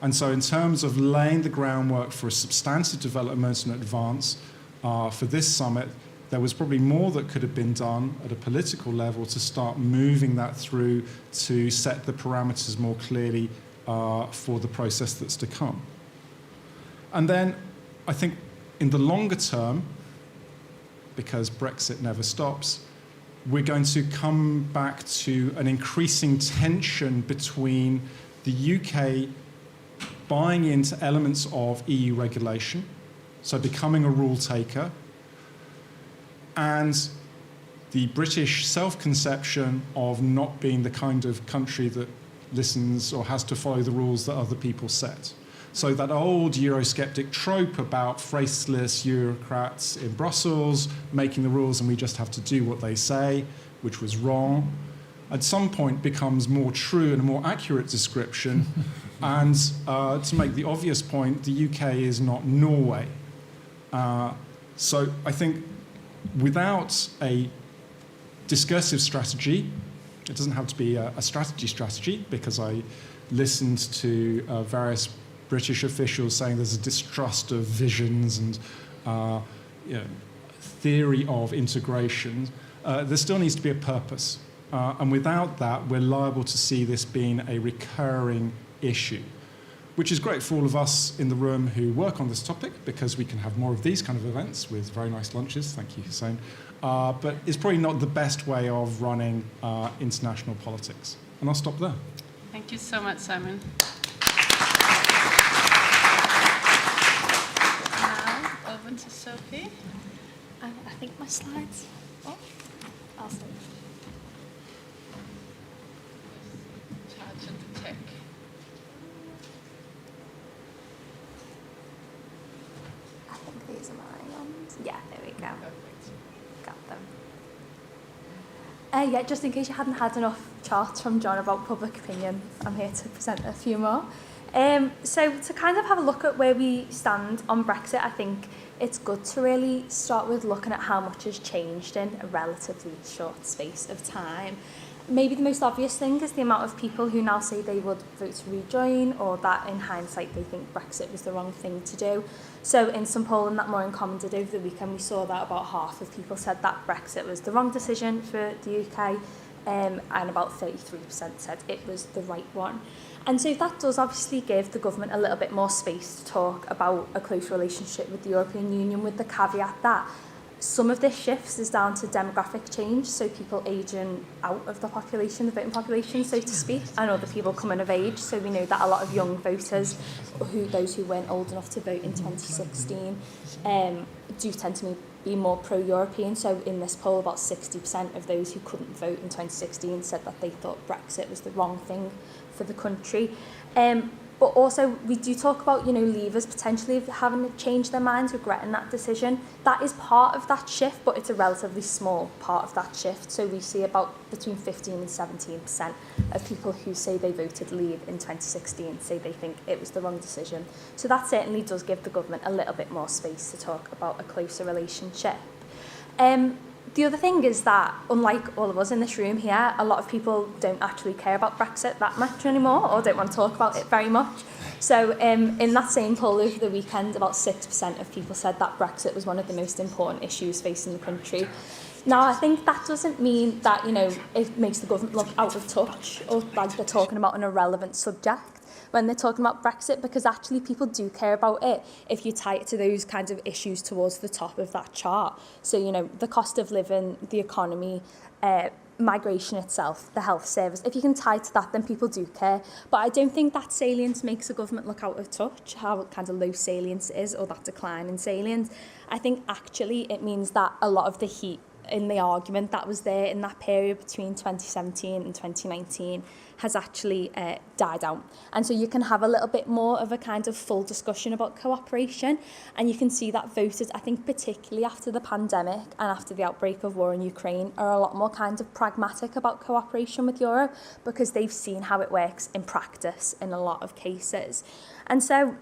And so in terms of laying the groundwork for a substantive development and advance for this summit, there was probably more that could have been done at a political level to start moving that through to set the parameters more clearly for the process that's to come. And then I think in the longer term, because Brexit never stops, we're going to come back to an increasing tension between the UK buying into elements of EU regulation, so becoming a rule taker, and the British self-conception of not being the kind of country that listens or has to follow the rules that other people set. So that old Eurosceptic trope about faceless bureaucrats in Brussels making the rules and we just have to do what they say, which was wrong, at some point becomes more true and a more accurate description. And to make the obvious point, the UK is not Norway. So I think without a discursive strategy, it doesn't have to be a strategy, because I listened to various British officials saying there's a distrust of visions and theory of integration. There still needs to be a purpose. And without that, we're liable to see this being a recurring issue, which is great for all of us in the room who work on this topic, because we can have more of these kind of events with very nice lunches. Thank you, Hussein. But it's probably not the best way of running international politics. And I'll stop there. Thank you so much, Simon. Now, over to Sophie. I think my slides. Oh, I'll start. Charge of the tech. I think these are my ones. Yeah, there we go. Got them. Yeah, just in case you hadn't had enough charts from John about public opinion, I'm here to present a few more. So to kind of have a look at where we stand on Brexit, I think it's good to really start with looking at how much has changed in a relatively short space of time. Maybe the most obvious thing is the amount of people who now say they would vote to rejoin, or that in hindsight they think Brexit was the wrong thing to do. So in some polling that Maureen commented over the weekend, we saw that about half of people said that Brexit was the wrong decision for the UK. and about 33% said it was the right one. And so that does obviously give the government a little bit more space to talk about a close relationship with the European Union, with the caveat that some of this shifts is down to demographic change, so people aging out of the population, the voting population, so to speak, and other people coming of age. So we know that a lot of young voters, those who weren't old enough to vote in 2016, do tend to be more pro-European. So in this poll, about 60% of those who couldn't vote in 2016 said that they thought Brexit was the wrong thing for the country. But also, we do talk about, leavers potentially having to change their minds, regretting that decision. That is part of that shift, but it's a relatively small part of that shift. So we see about between 15 and 17% of people who say they voted Leave in 2016 say they think it was the wrong decision. So that certainly does give the government a little bit more space to talk about a closer relationship. The other thing is that, unlike all of us in this room here, a lot of people don't actually care about Brexit that much anymore, or don't want to talk about it very much. So in that same poll over the weekend, about 6% of people said that Brexit was one of the most important issues facing the country. Now, I think that doesn't mean that, it makes the government look out of touch, or like they're talking about an irrelevant subject when they're talking about Brexit, because actually people do care about it if you tie it to those kinds of issues towards the top of that chart. So, the cost of living, the economy, migration itself, the health service. If you can tie to that, then people do care. But I don't think that salience makes the government look out of touch, how kind of low salience it is, or that decline in salience. I think actually it means that a lot of the heat in the argument that was there in that period between 2017 and 2019 has actually died out. And so you can have a little bit more of a kind of full discussion about cooperation, and you can see that voters, I think particularly after the pandemic and after the outbreak of war in Ukraine, are a lot more kind of pragmatic about cooperation with Europe, because they've seen how it works in practice in a lot of cases. And so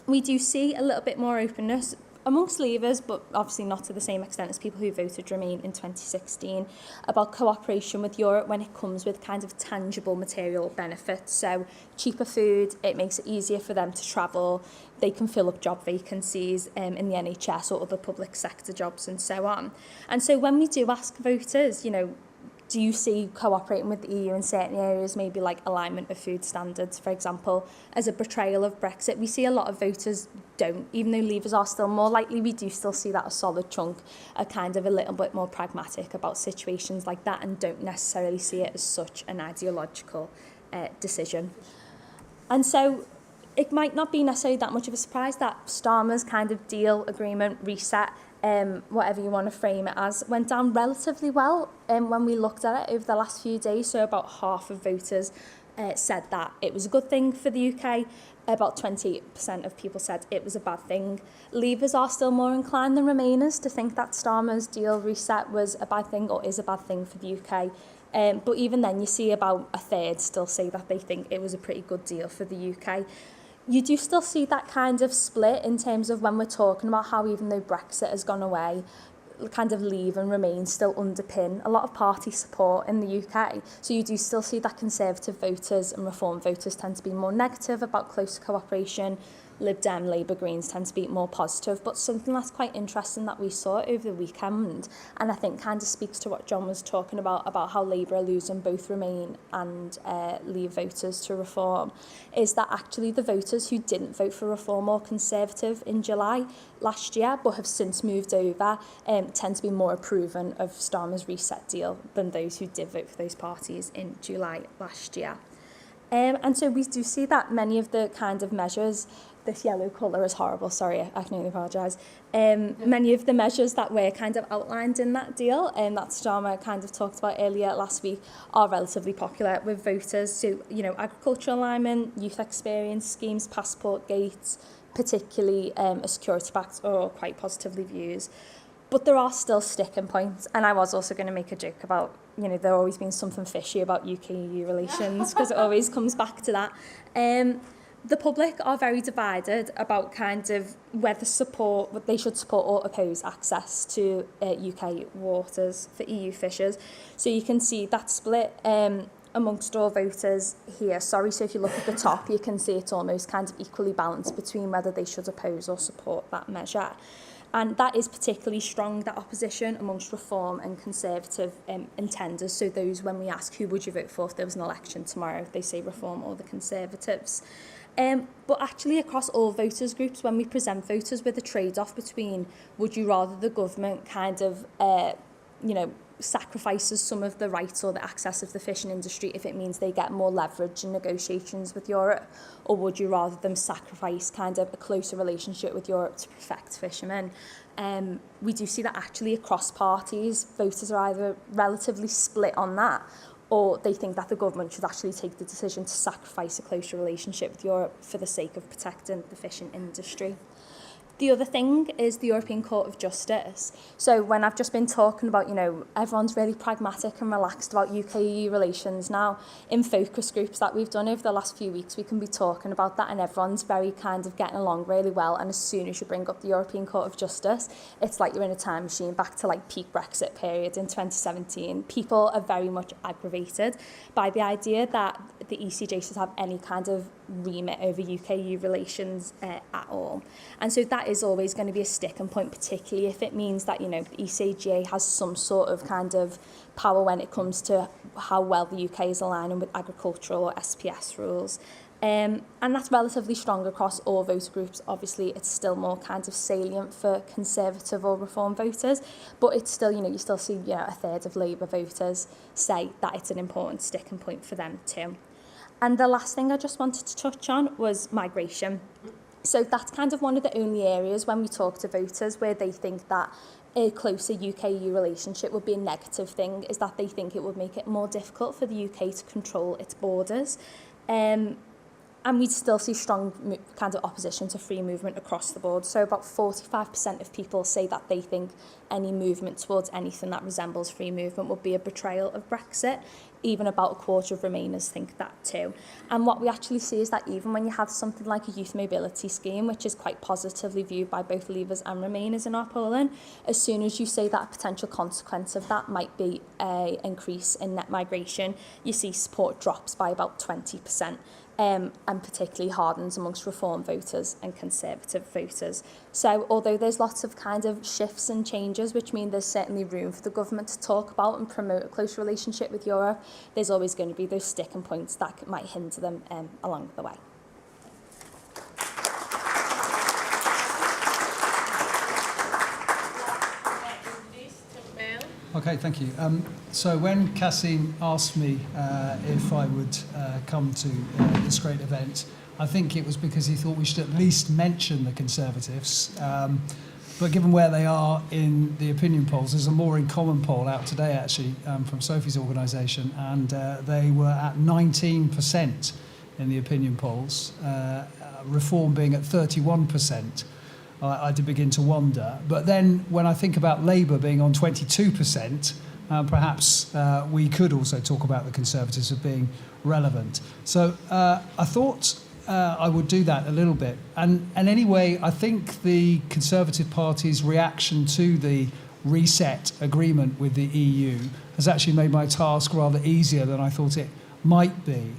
we do see a little bit more openness amongst Leavers, but obviously not to the same extent as people who voted Remain in 2016, about cooperation with Europe when it comes with kind of tangible material benefits. So cheaper food, it makes it easier for them to travel, they can fill up job vacancies in the NHS or other public sector jobs and so on. And so when we do ask voters, do you see cooperating with the EU in certain areas, maybe like alignment of food standards, for example, as a betrayal of Brexit? We see a lot of voters don't. Even though Leavers are still more likely, we do still see that a solid chunk are kind of a little bit more pragmatic about situations like that and don't necessarily see it as such an ideological decision. And so it might not be necessarily that much of a surprise that Starmer's kind of deal, agreement, reset, whatever you want to frame it as, went down relatively well when we looked at it over the last few days. So about half of voters said that it was a good thing for the UK. About 28% of people said it was a bad thing. Leavers are still more inclined than Remainers to think that Starmer's deal reset was a bad thing or is a bad thing for the UK. But even then, you see about a third still say that they think it was a pretty good deal for the UK. You do still see that kind of split in terms of when we're talking about how, even though Brexit has gone away, kind of Leave and Remain still underpin a lot of party support in the UK. So you do still see that Conservative voters and Reform voters tend to be more negative about close cooperation. Lib Dem, Labour, Greens tend to be more positive. But something that's quite interesting that we saw over the weekend, and I think kind of speaks to what John was talking about how Labour are losing both Remain and Leave voters to Reform, is that actually the voters who didn't vote for Reform or Conservative in July last year, but have since moved over, tend to be more approving of Starmer's reset deal than those who did vote for those parties in July last year. And so we do see that many of the kind of measures, this yellow colour is horrible, sorry, I can only apologise. Many of the measures that were kind of outlined in that deal, that Starmer kind of talked about earlier last week, are relatively popular with voters. So, agricultural alignment, youth experience schemes, passport gates, particularly a security pact, are all quite positively viewed. But there are still sticking points, and I was also going to make a joke about, there always been something fishy about UK-EU relations, because it always comes back to that. The public are very divided about kind of whether they should support or oppose access to UK waters for EU fishers. So you can see that split amongst all voters here. So if you look at the top, you can see it's almost kind of equally balanced between whether they should oppose or support that measure. And that is particularly strong, that opposition amongst Reform and Conservative intenders. So those, when we ask who would you vote for if there was an election tomorrow, they say Reform or the Conservatives. But actually across all voters groups, when we present voters with a trade-off between would you rather the government kind of, sacrifices some of the rights or the access of the fishing industry if it means they get more leverage in negotiations with Europe, or would you rather them sacrifice kind of a closer relationship with Europe to protect fishermen? We do see that actually across parties, voters are either relatively split on that, or they think that the government should actually take the decision to sacrifice a closer relationship with Europe for the sake of protecting the fishing industry. The other thing is the European Court of Justice. So when I've just been talking about, everyone's really pragmatic and relaxed about UK-EU relations now, in focus groups that we've done over the last few weeks, we can be talking about that and everyone's very kind of getting along really well. And as soon as you bring up the European Court of Justice, it's like you're in a time machine back to like peak Brexit period in 2017. People are very much aggravated by the idea that the ECJ should have any kind of remit over UK-EU relations at all. And so that is always going to be a sticking point, particularly if it means that, the ECJ has some sort of kind of power when it comes to how well the UK is aligning with agricultural or SPS rules. And that's relatively strong across all voter groups. Obviously, it's still more kind of salient for Conservative or Reform voters, but it's still, you still see a third of Labour voters say that it's an important sticking point for them too. And the last thing I just wanted to touch on was migration. So that's kind of one of the only areas when we talk to voters where they think that a closer UK-EU relationship would be a negative thing, is that they think it would make it more difficult for the UK to control its borders. And we still see strong kind of opposition to free movement across the board. So about 45% of people say that they think any movement towards anything that resembles free movement would be a betrayal of Brexit. Even about a quarter of Remainers think that too. And what we actually see is that even when you have something like a youth mobility scheme, which is quite positively viewed by both Leavers and Remainers in our polling, as soon as you say that a potential consequence of that might be an increase in net migration, you see support drops by about 20%. And particularly hardens amongst Reform voters and Conservative voters. So although there's lots of kind of shifts and changes, which mean there's certainly room for the government to talk about and promote a close relationship with Europe, there's always going to be those sticking points that might hinder them along the way. Okay, thank you. So when Kassim asked me if I would come to this great event, I think it was because he thought we should at least mention the Conservatives. But given where they are in the opinion polls, there's a More in Common poll out today, actually, from Sophie's organisation, and they were at 19% in the opinion polls, Reform being at 31%. I did begin to wonder. But then when I think about Labour being on 22%, perhaps we could also talk about the Conservatives as being relevant. So I thought I would do that a little bit. And anyway, I think the Conservative Party's reaction to the reset agreement with the EU has actually made my task rather easier than I thought it might be.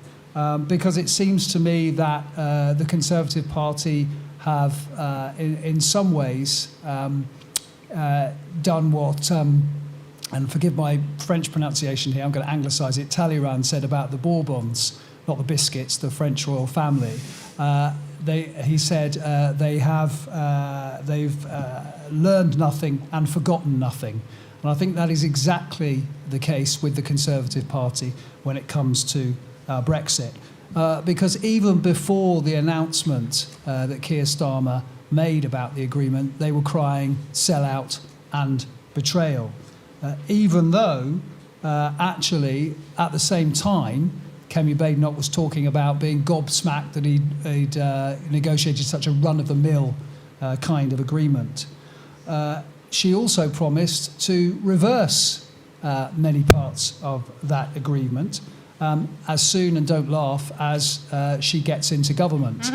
Because it seems to me that the Conservative Party have, in some ways, done what, and forgive my French pronunciation here, I'm going to anglicise it, Talleyrand said about the Bourbons, not the biscuits, the French royal family. He said they've learned nothing and forgotten nothing. And I think that is exactly the case with the Conservative Party when it comes to Brexit. Because even before the announcement that Keir Starmer made about the agreement, they were crying sellout and betrayal. Even though, actually, at the same time, Kemi Badenoch was talking about being gobsmacked that he'd negotiated such a run-of-the-mill kind of agreement. She also promised to reverse many parts of that agreement as soon, and don't laugh, as she gets into government.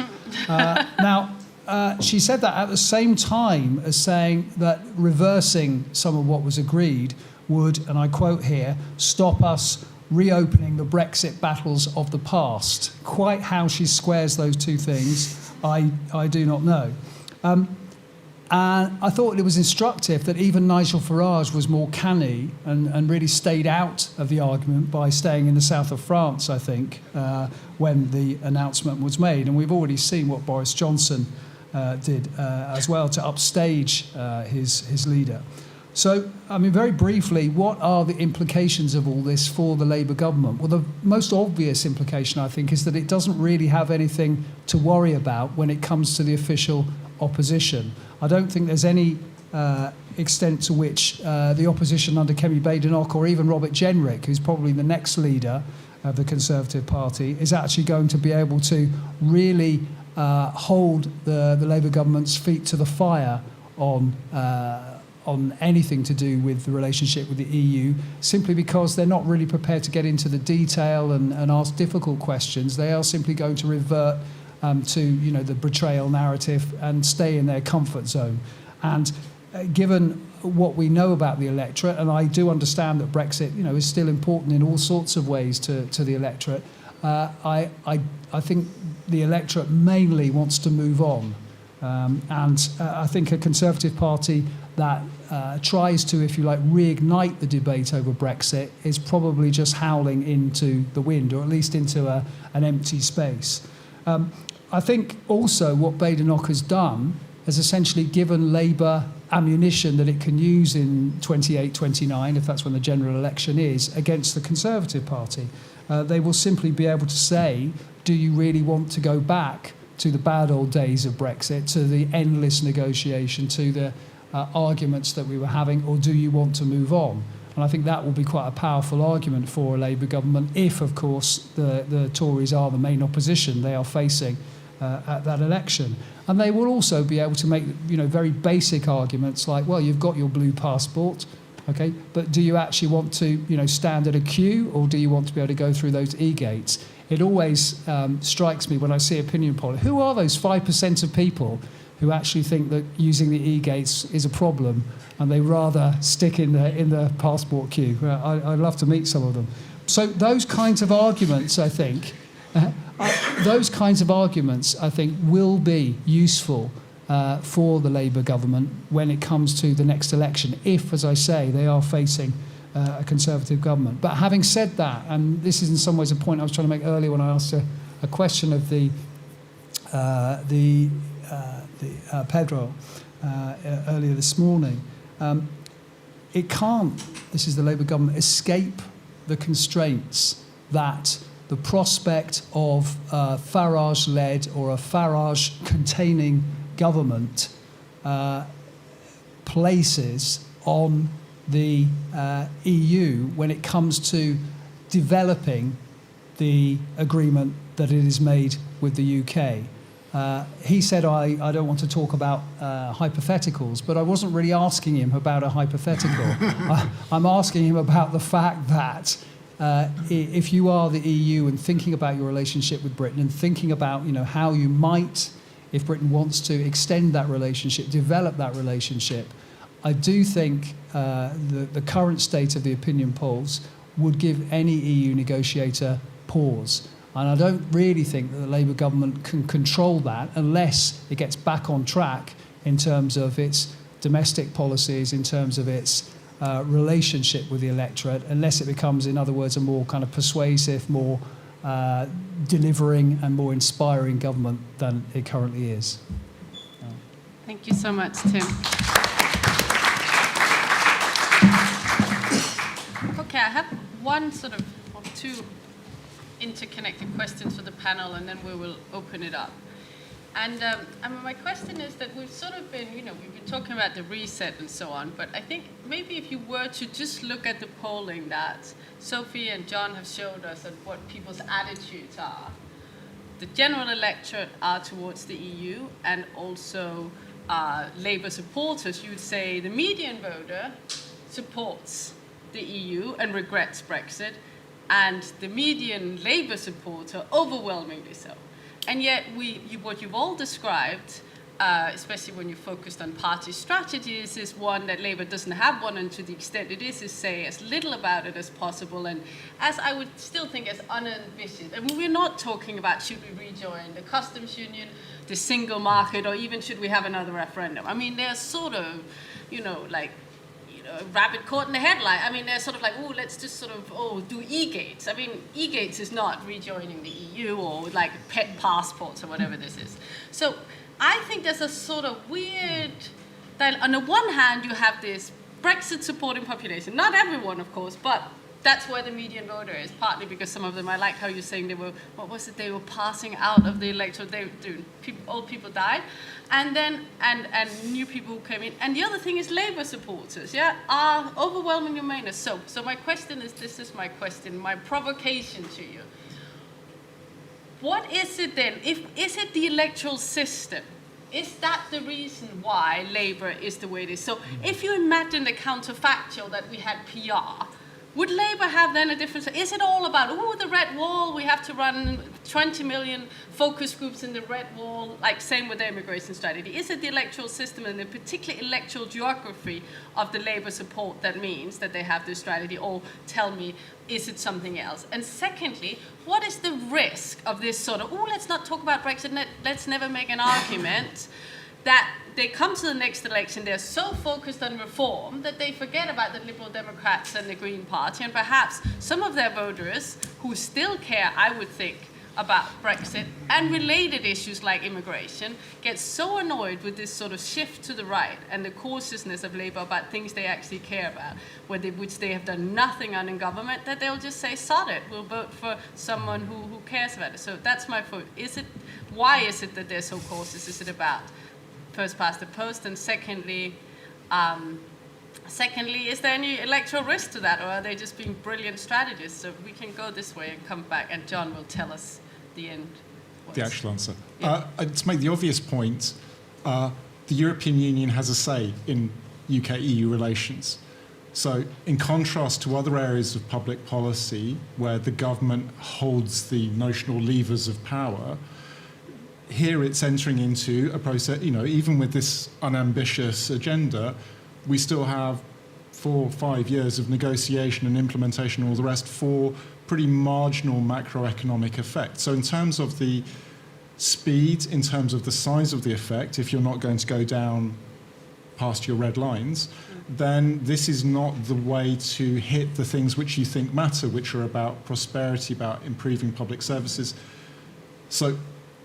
Now, she said that at the same time as saying that reversing some of what was agreed would, and I quote here, stop us reopening the Brexit battles of the past. Quite how she squares those two things, I do not know. And I thought it was instructive that even Nigel Farage was more canny and really stayed out of the argument by staying in the south of France, I think, when the announcement was made. And we've already seen what Boris Johnson did as well to upstage his leader. So, I mean, very briefly, what are the implications of all this for the Labour government? Well, the most obvious implication, I think, is that it doesn't really have anything to worry about when it comes to the official opposition. I don't think there's any extent to which the opposition under Kemi Badenoch or even Robert Jenrick, who's probably the next leader of the Conservative Party, is actually going to be able to really hold the Labour government's feet to the fire on anything to do with the relationship with the EU, simply because they're not really prepared to get into the detail and ask difficult questions. They are simply going to revert to the betrayal narrative and stay in their comfort zone. And given what we know about the electorate, and I do understand that Brexit is still important in all sorts of ways to the electorate, I think the electorate mainly wants to move on. And I think a Conservative Party that tries to, if you like, reignite the debate over Brexit is probably just howling into the wind, or at least into an empty space. I think also what Badenoch has done has essentially given Labour ammunition that it can use in 28, 29, if that's when the general election is, against the Conservative Party. They will simply be able to say, do you really want to go back to the bad old days of Brexit, to the endless negotiation, to the arguments that we were having, or do you want to move on? And I think that will be quite a powerful argument for a Labour government if, of course, the Tories are the main opposition they are facing at that election. And they will also be able to make very basic arguments like, well, you've got your blue passport, okay, but do you actually want to stand at a queue, or do you want to be able to go through those e-gates? It always strikes me when I see opinion polling, who are those 5% of people who actually think that using the e-gates is a problem and they rather stick in the passport queue? I'd love to meet some of them. So those kinds of arguments, I think, will be useful for the Labour government when it comes to the next election, if, as I say, they are facing a Conservative government. But having said that, and this is in some ways a point I was trying to make earlier when I asked a question of Pedro earlier this morning, it can't, this is the Labour government, escape the constraints that the prospect of a Farage-led or a Farage-containing government places on the EU when it comes to developing the agreement that it has made with the UK. He said, I don't want to talk about hypotheticals, but I wasn't really asking him about a hypothetical. I'm asking him about the fact that if you are the EU and thinking about your relationship with Britain and thinking about how you might, if Britain wants to extend that relationship, develop that relationship, I do think the current state of the opinion polls would give any EU negotiator pause. And I don't really think that the Labour government can control that unless it gets back on track in terms of its domestic policies, in terms of its relationship with the electorate, unless it becomes, in other words, a more kind of persuasive, more delivering and more inspiring government than it currently is. Thank you so much, Tim. Okay, I have one sort of two interconnected questions for the panel, and then we will open it up. And my question is that we've sort of been, we've been talking about the reset and so on, but I think maybe if you were to just look at the polling that Sophie and John have showed us and what people's attitudes are, the general electorate are towards the EU, and also Labour supporters, you would say the median voter supports the EU and regrets Brexit, and the median Labour supporter overwhelmingly so. And yet, what you've all described especially when you focused on party strategies, is one that Labour doesn't have one, and to the extent it is say as little about it as possible, and as I would still think as unambitious. I mean, we're not talking about should we rejoin the customs union, the single market, or even should we have another referendum. I mean, they're sort of, a rabbit caught in the headlight. I mean, they're sort of like, oh, let's just sort of, do e-gates. I mean, e-gates is not rejoining the EU or like pet passports or whatever this is. So I think there's a sort of weird, on the one hand, you have this Brexit supporting population. Not everyone, of course, but that's where the median voter is, partly because some of them, I like how you're saying they were, they were passing out of the electoral, old people died, and then, and new people who came in. And the other thing is Labour supporters, are overwhelmingly minors. So my question is, this is my question, my provocation to you. What is it then, is it the electoral system? Is that the reason why Labour is the way it is? So if you imagine the counterfactual that we had PR, would Labour have then a difference? Is it all about, the red wall, we have to run 20 million focus groups in the red wall, like same with the immigration strategy? Is it the electoral system and the particular electoral geography of the Labour support that means that they have this strategy? Or tell me, is it something else? And secondly, what is the risk of this sort of, let's not talk about Brexit, let's never make an argument, that they come to the next election, they're so focused on reform that they forget about the Liberal Democrats and the Green Party, and perhaps some of their voters who still care, I would think, about Brexit and related issues like immigration get so annoyed with this sort of shift to the right and the cautiousness of Labour about things they actually care about, which they have done nothing on in government, that they'll just say, sod it, we'll vote for someone who cares about it. So that's my vote. Why is it that they're so cautious? Is it about first past the post, and secondly, is there any electoral risk to that, or are they just being brilliant strategists? So we can go this way and come back, and John will tell us the end. The actual answer. To make the obvious point, the European Union has a say in UK-EU relations. So in contrast to other areas of public policy where the government holds the notional levers of power, here it's entering into a process, even with this unambitious agenda, we still have 4 or 5 years of negotiation and implementation and all the rest for pretty marginal macroeconomic effects. So in terms of the speed, in terms of the size of the effect, if you're not going to go down past your red lines, then this is not the way to hit the things which you think matter, which are about prosperity, about improving public services.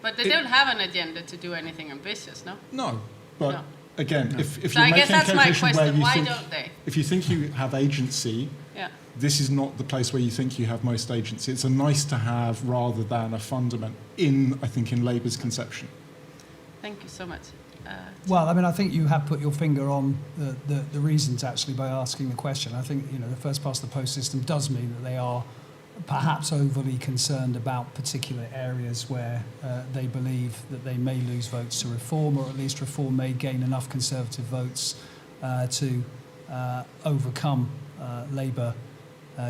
But they don't have an agenda to do anything ambitious, no? No, but no. Again, if so you're I guess making a that's my calculation where question. you Why think, don't they? if you think you have agency, this is not the place where you think you have most agency. It's a nice to have rather than a fundament I think, in Labour's conception. Thank you so much. Well, I mean, I think you have put your finger on the reasons actually by asking the question. I think, the first past the post system does mean that they are perhaps overly concerned about particular areas where they believe that they may lose votes to reform, or at least reform may gain enough Conservative votes to overcome Labour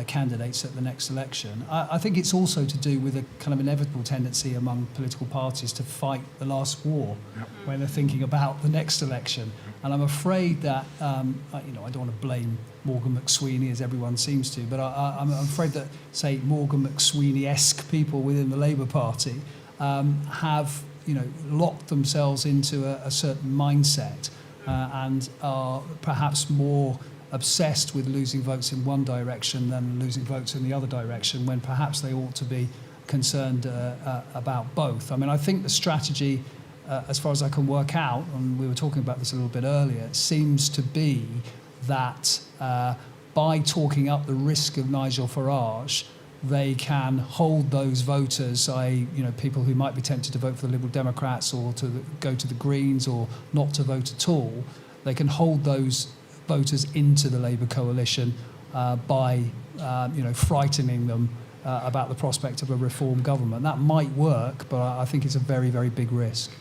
candidates at the next election. I think it's also to do with a kind of inevitable tendency among political parties to fight the last war when they're thinking about the next election. And I'm afraid that, I don't want to blame Morgan McSweeney, as everyone seems to, but I'm afraid that, say, Morgan McSweeney-esque people within the Labour Party have, locked themselves into a certain mindset and are perhaps more obsessed with losing votes in one direction than losing votes in the other direction, when perhaps they ought to be concerned about both. I mean, I think the strategy, as far as I can work out, and we were talking about this a little bit earlier, seems to be that by talking up the risk of Nigel Farage, they can hold those voters, i.e., people who might be tempted to vote for the Liberal Democrats or to go to the Greens or not to vote at all. They can hold those voters into the Labour coalition by frightening them about the prospect of a reform government. That might work, but I think it's a very, very big risk.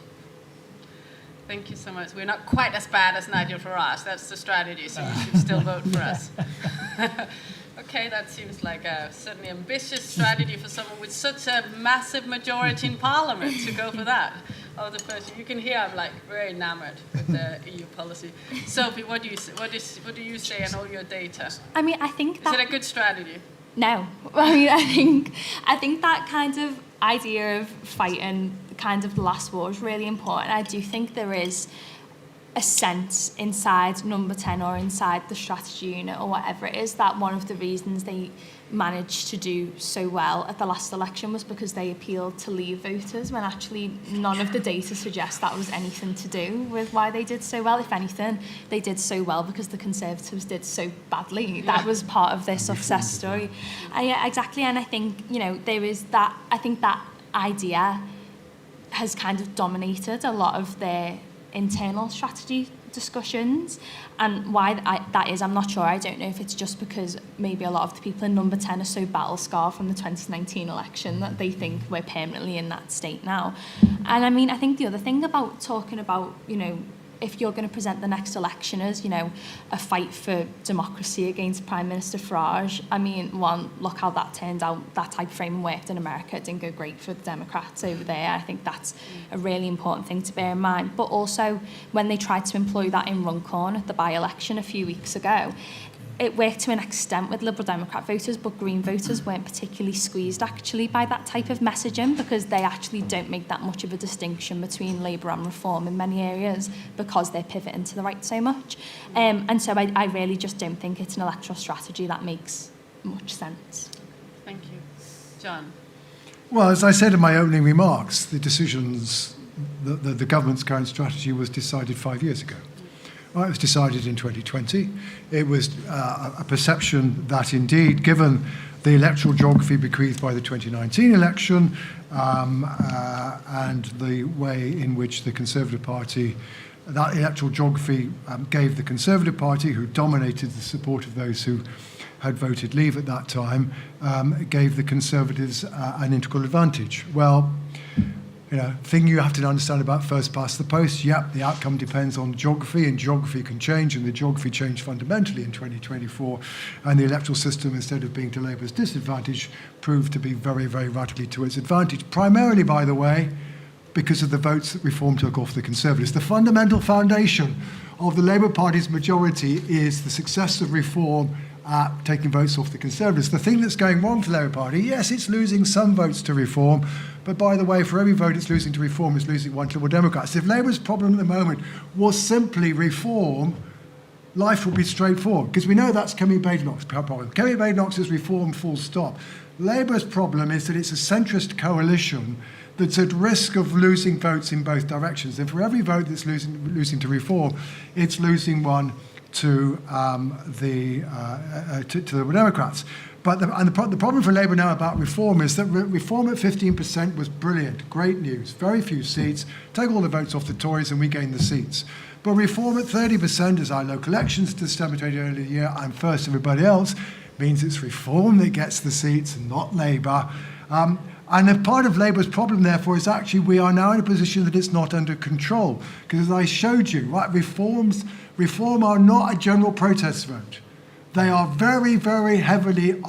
Thank you so much. We're not quite as bad as Nigel Farage. That's the strategy, so you should still vote for us. Okay, that seems like a certainly ambitious strategy for someone with such a massive majority in Parliament to go for that. of the person. You can hear I'm like very enamored with the EU policy. Sophie, what do you say? What do you say on all your data? I mean, I think that... Is it a good strategy? No. I mean, I think that kind of idea of fighting kind of the last war is really important. I do think there is a sense inside Number 10 or inside the strategy unit or whatever it is that one of the reasons they managed to do so well at the last election was because they appealed to Leave voters, when actually none of the data suggests that was anything to do with why they did so well. If anything, they did so well because the Conservatives did so badly. That was part of their success story. Yeah, exactly. And I think, you know, there is that, I think that idea has kind of dominated a lot of their internal strategy discussions, and why that is, I'm not sure. I don't know if it's just because maybe a lot of the people in Number 10 are so battle scarred from the 2019 election that they think we're permanently in that state now. And I mean, I think the other thing about talking about, you know, if you're going to present the next election as, you know, a fight for democracy against Prime Minister Farage, I mean, one, look how that turned out. That type of frame worked in America. It didn't go great for the Democrats over there. I think that's a really important thing to bear in mind. But also, when they tried to employ that in Runcorn at the by-election a few weeks ago, it worked to an extent with Liberal Democrat voters, but Green voters weren't particularly squeezed actually by that type of messaging, because they actually don't make that much of a distinction between Labour and Reform in many areas because they're pivoting to the right so much. And so I really just don't think it's an electoral strategy that makes much sense. Thank you. John? Well, as I said in my opening remarks, the decisions, the government's current strategy was decided 5 years ago. It was decided in 2020. It was a perception that indeed, given the electoral geography bequeathed by the 2019 election and the way in which the Conservative Party, that electoral geography gave the Conservative Party, who dominated the support of those who had voted Leave at that time, gave the Conservatives an integral advantage. Well, you know, thing you have to understand about first past the post, yep, the outcome depends on geography, and geography can change, and the geography changed fundamentally in 2024, and the electoral system, instead of being to Labour's disadvantage, proved to be very, very radically to its advantage, primarily, by the way, because of the votes that Reform took off the Conservatives. The fundamental foundation of the Labour Party's majority is the success of Reform taking votes off the Conservatives. The thing that's going wrong for the Labour Party, yes, it's losing some votes to Reform, but by the way, for every vote it's losing to Reform, it's losing one to Liberal Democrats. If Labour's problem at the moment was simply Reform, life would be straightforward, because we know that's Kemi Badenoch's problem. Kemi Badenoch's is Reform, full stop. Labour's problem is that it's a centrist coalition that's at risk of losing votes in both directions. And for every vote that's losing to Reform, it's losing one to the Democrats. But the problem for Labour now about Reform is that Reform at 15% was brilliant, great news, very few seats, take all the votes off the Tories and we gain the seats. But Reform at 30%, as our local elections demonstrated earlier in the year, and first everybody else, means it's Reform that gets the seats and not Labour. And a part of Labour's problem, therefore, is actually we are now in a position that it's not under control. Because as I showed you, right, Reform are not a general protest vote. They are very, very heavily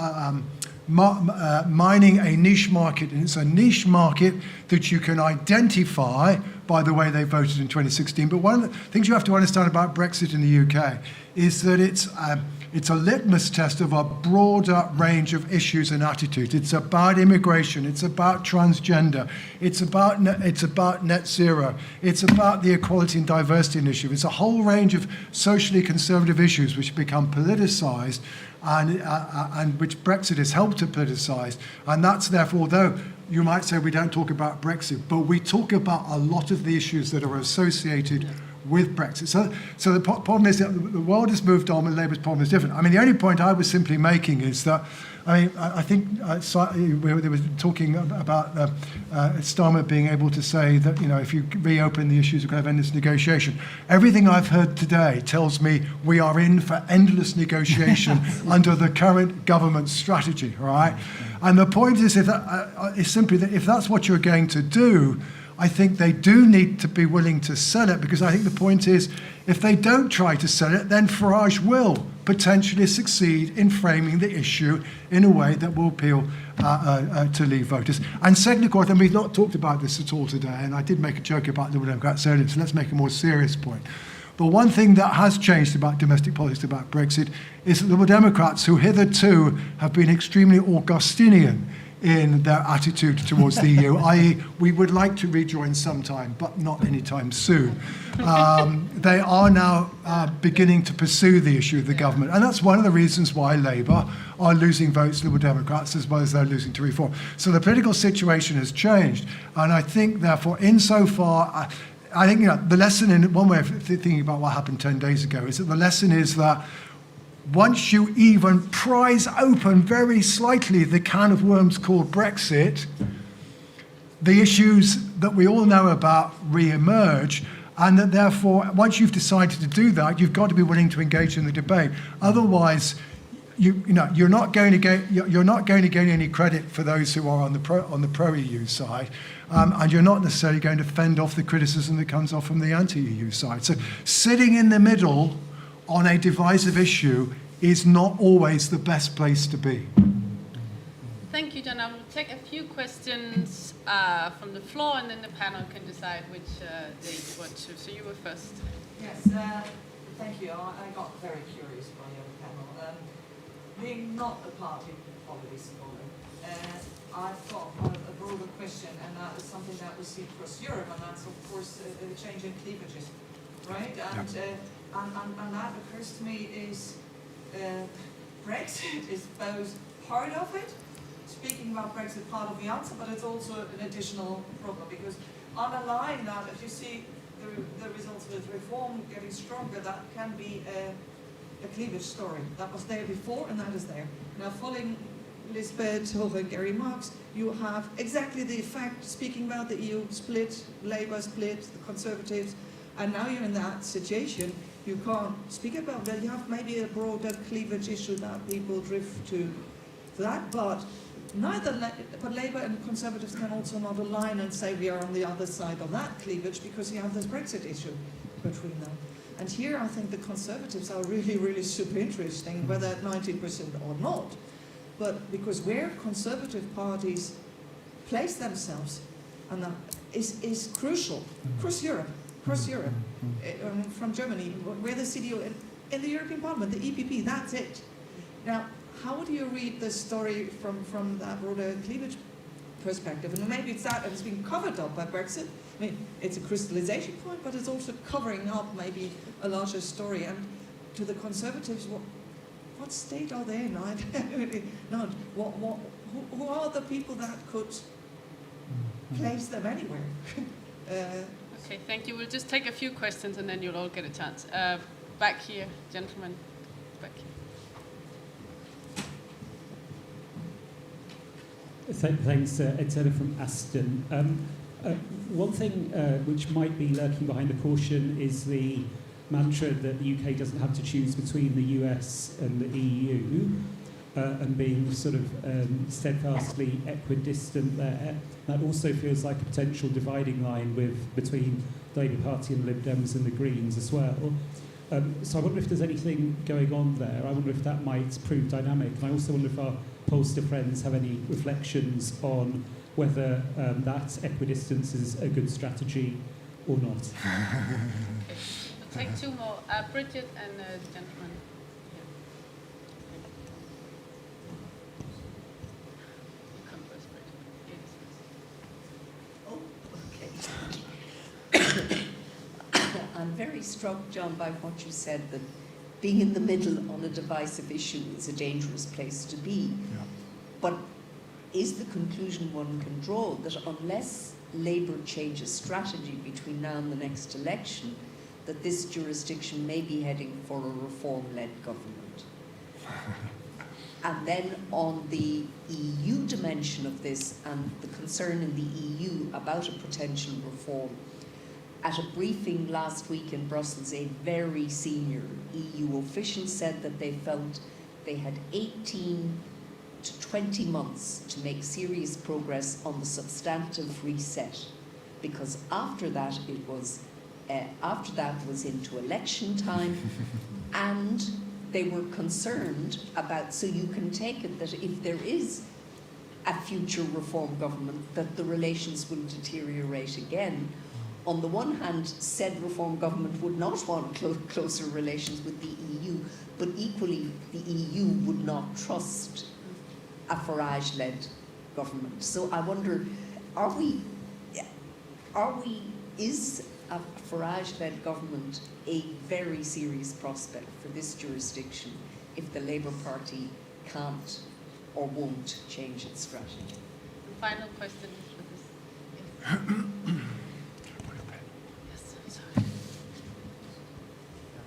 mining a niche market. And it's a niche market that you can identify by the way they voted in 2016. But one of the things you have to understand about Brexit in the UK is that it's a litmus test of a broader range of issues and attitudes. It's about immigration. It's about transgender. It's about net zero. It's about the equality and diversity initiative. It's a whole range of socially conservative issues which become politicised and which Brexit has helped to politicise. And that's therefore, although you might say we don't talk about Brexit, but we talk about a lot of the issues that are associated with Brexit. So the problem is that the world has moved on and Labour's problem is different. I mean, the only point I was simply making is that, I think they were talking about Starmer being able to say that, you know, if you reopen the issues, you can have endless negotiation. Everything I've heard today tells me we are in for endless negotiation under the current government strategy, right? And the point is, simply that if that's what you're going to do, I think they do need to be willing to sell it, because I think the point is, if they don't try to sell it, then Farage will potentially succeed in framing the issue in a way that will appeal to Leave voters. And second, of course, and we've not talked about this at all today, and I did make a joke about the Liberal Democrats earlier, so let's make a more serious point. But one thing that has changed about domestic politics, about Brexit, is that Liberal Democrats, who hitherto have been extremely Augustinian in their attitude towards the EU, i.e. we would like to rejoin sometime, but not anytime soon. They are now beginning to pursue the issue of the government. And that's one of the reasons why Labour are losing votes to Liberal Democrats as well as they're losing to Reform. So the political situation has changed. And I think, therefore, insofar, I think, the lesson in one way of thinking about what happened 10 days ago is that the lesson is that once you even prise open very slightly the can of worms called Brexit, the issues that we all know about re-emerge, and that therefore, once you've decided to do that, you've got to be willing to engage in the debate. Otherwise, you're not going to gain any credit for those who are on the pro-EU side, and you're not necessarily going to fend off the criticism that comes off from the anti-EU side. So sitting in the middle on a divisive issue is not always the best place to be. Thank you, John. I will take a few questions from the floor, and then the panel can decide which they want to. So you were first. Yes, thank you. I got very curious by your panel. Being not a party politics scholar, I've got a broader question, and that is something that we see across Europe, and that's of course the change in cleavages, right? And that occurs to me is Brexit is both part of it, speaking about Brexit, part of the answer, but it's also an additional problem, because underlying that, if you see the results with reform getting stronger, that can be a cleavage story. That was there before, and that is there. Now, following Lisbeth, Hoge, Gary Marx, you have exactly the effect, speaking about the EU split, Labour split, the Conservatives, and now you're in that situation. You can't speak about that. You have maybe a broader cleavage issue that people drift to that, but Labour and Conservatives can also not align and say we are on the other side of that cleavage, because you have this Brexit issue between them. And here I think the Conservatives are really, really super interesting, whether at 19% or not. But because where Conservative parties place themselves, and that is crucial across Europe, from Germany, where the CDU, in the European Parliament, the EPP, that's it. Now, how do you read the story from that broader cleavage perspective? And maybe it's that it's been covered up by Brexit. I mean, it's a crystallization point, but it's also covering up maybe a larger story. And to the Conservatives, what state are they in? Not. Who are the people that could place them anywhere? Okay, thank you. We'll just take a few questions and then you'll all get a chance. Back here, gentlemen. Back here. Thanks, Ed Taylor from Aston. One thing which might be lurking behind the caution is the mantra that the UK doesn't have to choose between the US and the EU, and being sort of steadfastly equidistant there. That also feels like a potential dividing line between the Labour Party and the Lib Dems and the Greens as well. So I wonder if there's anything going on there. I wonder if that might prove dynamic. And I also wonder if our pollster friends have any reflections on whether that equidistance is a good strategy or not. We'll take two more. Bridget and the gentleman. I'm very struck, John, by what you said, that being in the middle on a divisive issue is a dangerous place to be. Yeah. But is the conclusion one can draw that unless Labour changes strategy between now and the next election, that this jurisdiction may be heading for a reform-led government? And then on the EU dimension of this and the concern in the EU about a potential reform, at a briefing last week in Brussels, a very senior EU official said that they felt they had 18 to 20 months to make serious progress on the substantive reset because after that was into election time, and they were concerned about, so you can take it that if there is a future reform government, that the relations will deteriorate again. On the one hand, said reform government would not want closer relations with the EU, but equally the EU would not trust a Farage-led government. So I wonder, is a Farage-led government a very serious prospect for this jurisdiction if the Labour Party can't or won't change its strategy? Final question for this.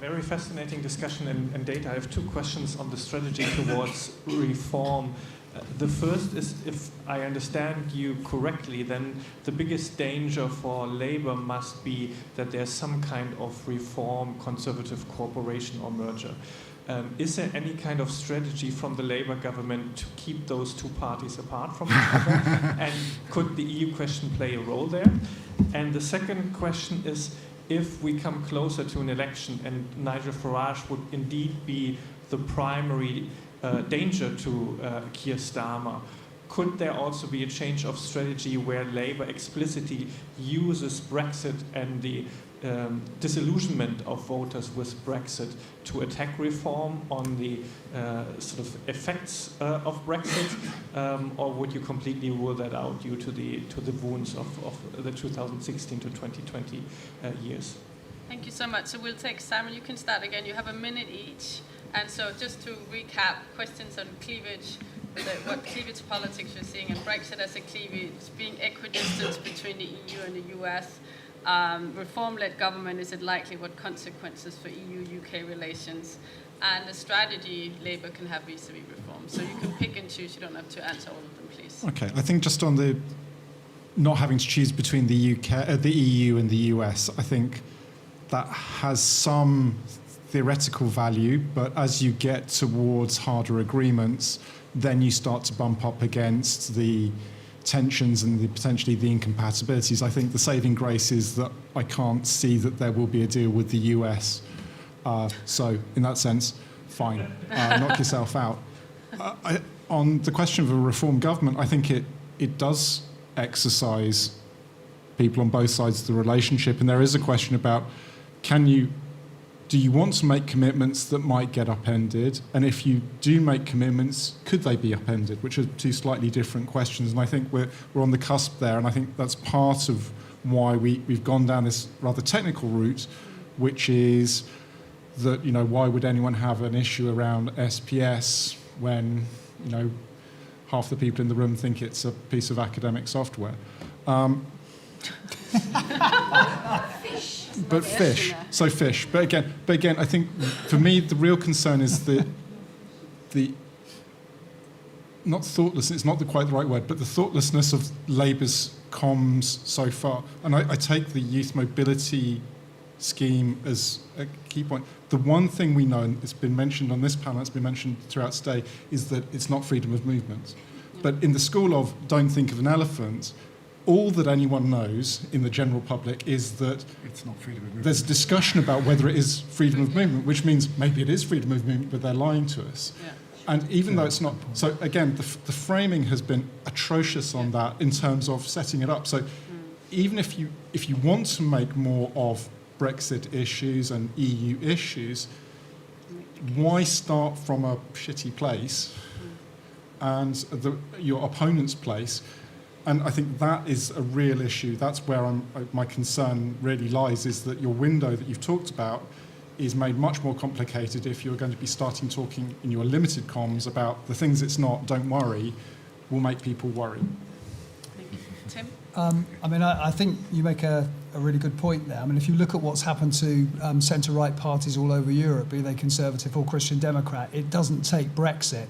Very fascinating discussion and data. I have two questions on the strategy towards reform. The first is, if I understand you correctly, then the biggest danger for Labour must be that there's some kind of reform, conservative cooperation or merger. Is there any kind of strategy from the Labour government to keep those two parties apart from each other? And could the EU question play a role there? And the second question is, if we come closer to an election and Nigel Farage would indeed be the primary danger to Keir Starmer, could there also be a change of strategy where Labour explicitly uses Brexit and the disillusionment of voters with Brexit to attack reform on the sort of effects of Brexit, or would you completely rule that out due to the wounds of the 2016 to 2020 years? Thank you so much. So we'll take Simon. You can start again. You have a minute each. And so just to recap, questions on cleavage, what cleavage politics you're seeing, and Brexit as a cleavage, being equidistant between the EU and the US, reform-led government, is it likely, what consequences for EU-UK relations, and the strategy Labour can have vis-a-vis reform. So you can pick and choose, you don't have to answer all of them, please. Okay, I think just on the not having to choose between the EU and the US, I think that has some theoretical value, but as you get towards harder agreements, then you start to bump up against the tensions and potentially the incompatibilities. I think the saving grace is that I can't see that there will be a deal with the US. So in that sense, fine, knock yourself out. On the question of a reform government, I think it does exercise people on both sides of the relationship, and there is a question about do you want to make commitments that might get upended? And if you do make commitments, could they be upended? Which are two slightly different questions. And I think we're on the cusp there. And I think that's part of why we've gone down this rather technical route, which is that, why would anyone have an issue around SPS when, half the people in the room think it's a piece of academic software? But fish. But again, I think for me the real concern is the not thoughtlessness. It's not quite the right word, but the thoughtlessness of Labour's comms so far. And I take the youth mobility scheme as a key point. The one thing we know, and it's been mentioned on this panel, it's been mentioned throughout today, is that it's not freedom of movement. But in the school of don't think of an elephant, all that anyone knows in the general public is that it's not freedom of movement. There's discussion about whether it is freedom of movement, which means maybe it is freedom of movement, but they're lying to us. Yeah. And even though it's not, so again, the framing has been atrocious on that in terms of setting it up. So even if you want to make more of Brexit issues and EU issues, why start from a shitty place and your opponent's place? And I think that is a real issue. That's where my concern really lies, is that your window that you've talked about is made much more complicated if you're going to be starting talking in your limited comms about the things it's not, don't worry, will make people worry. Thank you. Tim? I think you make a really good point there. If you look at what's happened to centre-right parties all over Europe, be they Conservative or Christian Democrat, it doesn't take Brexit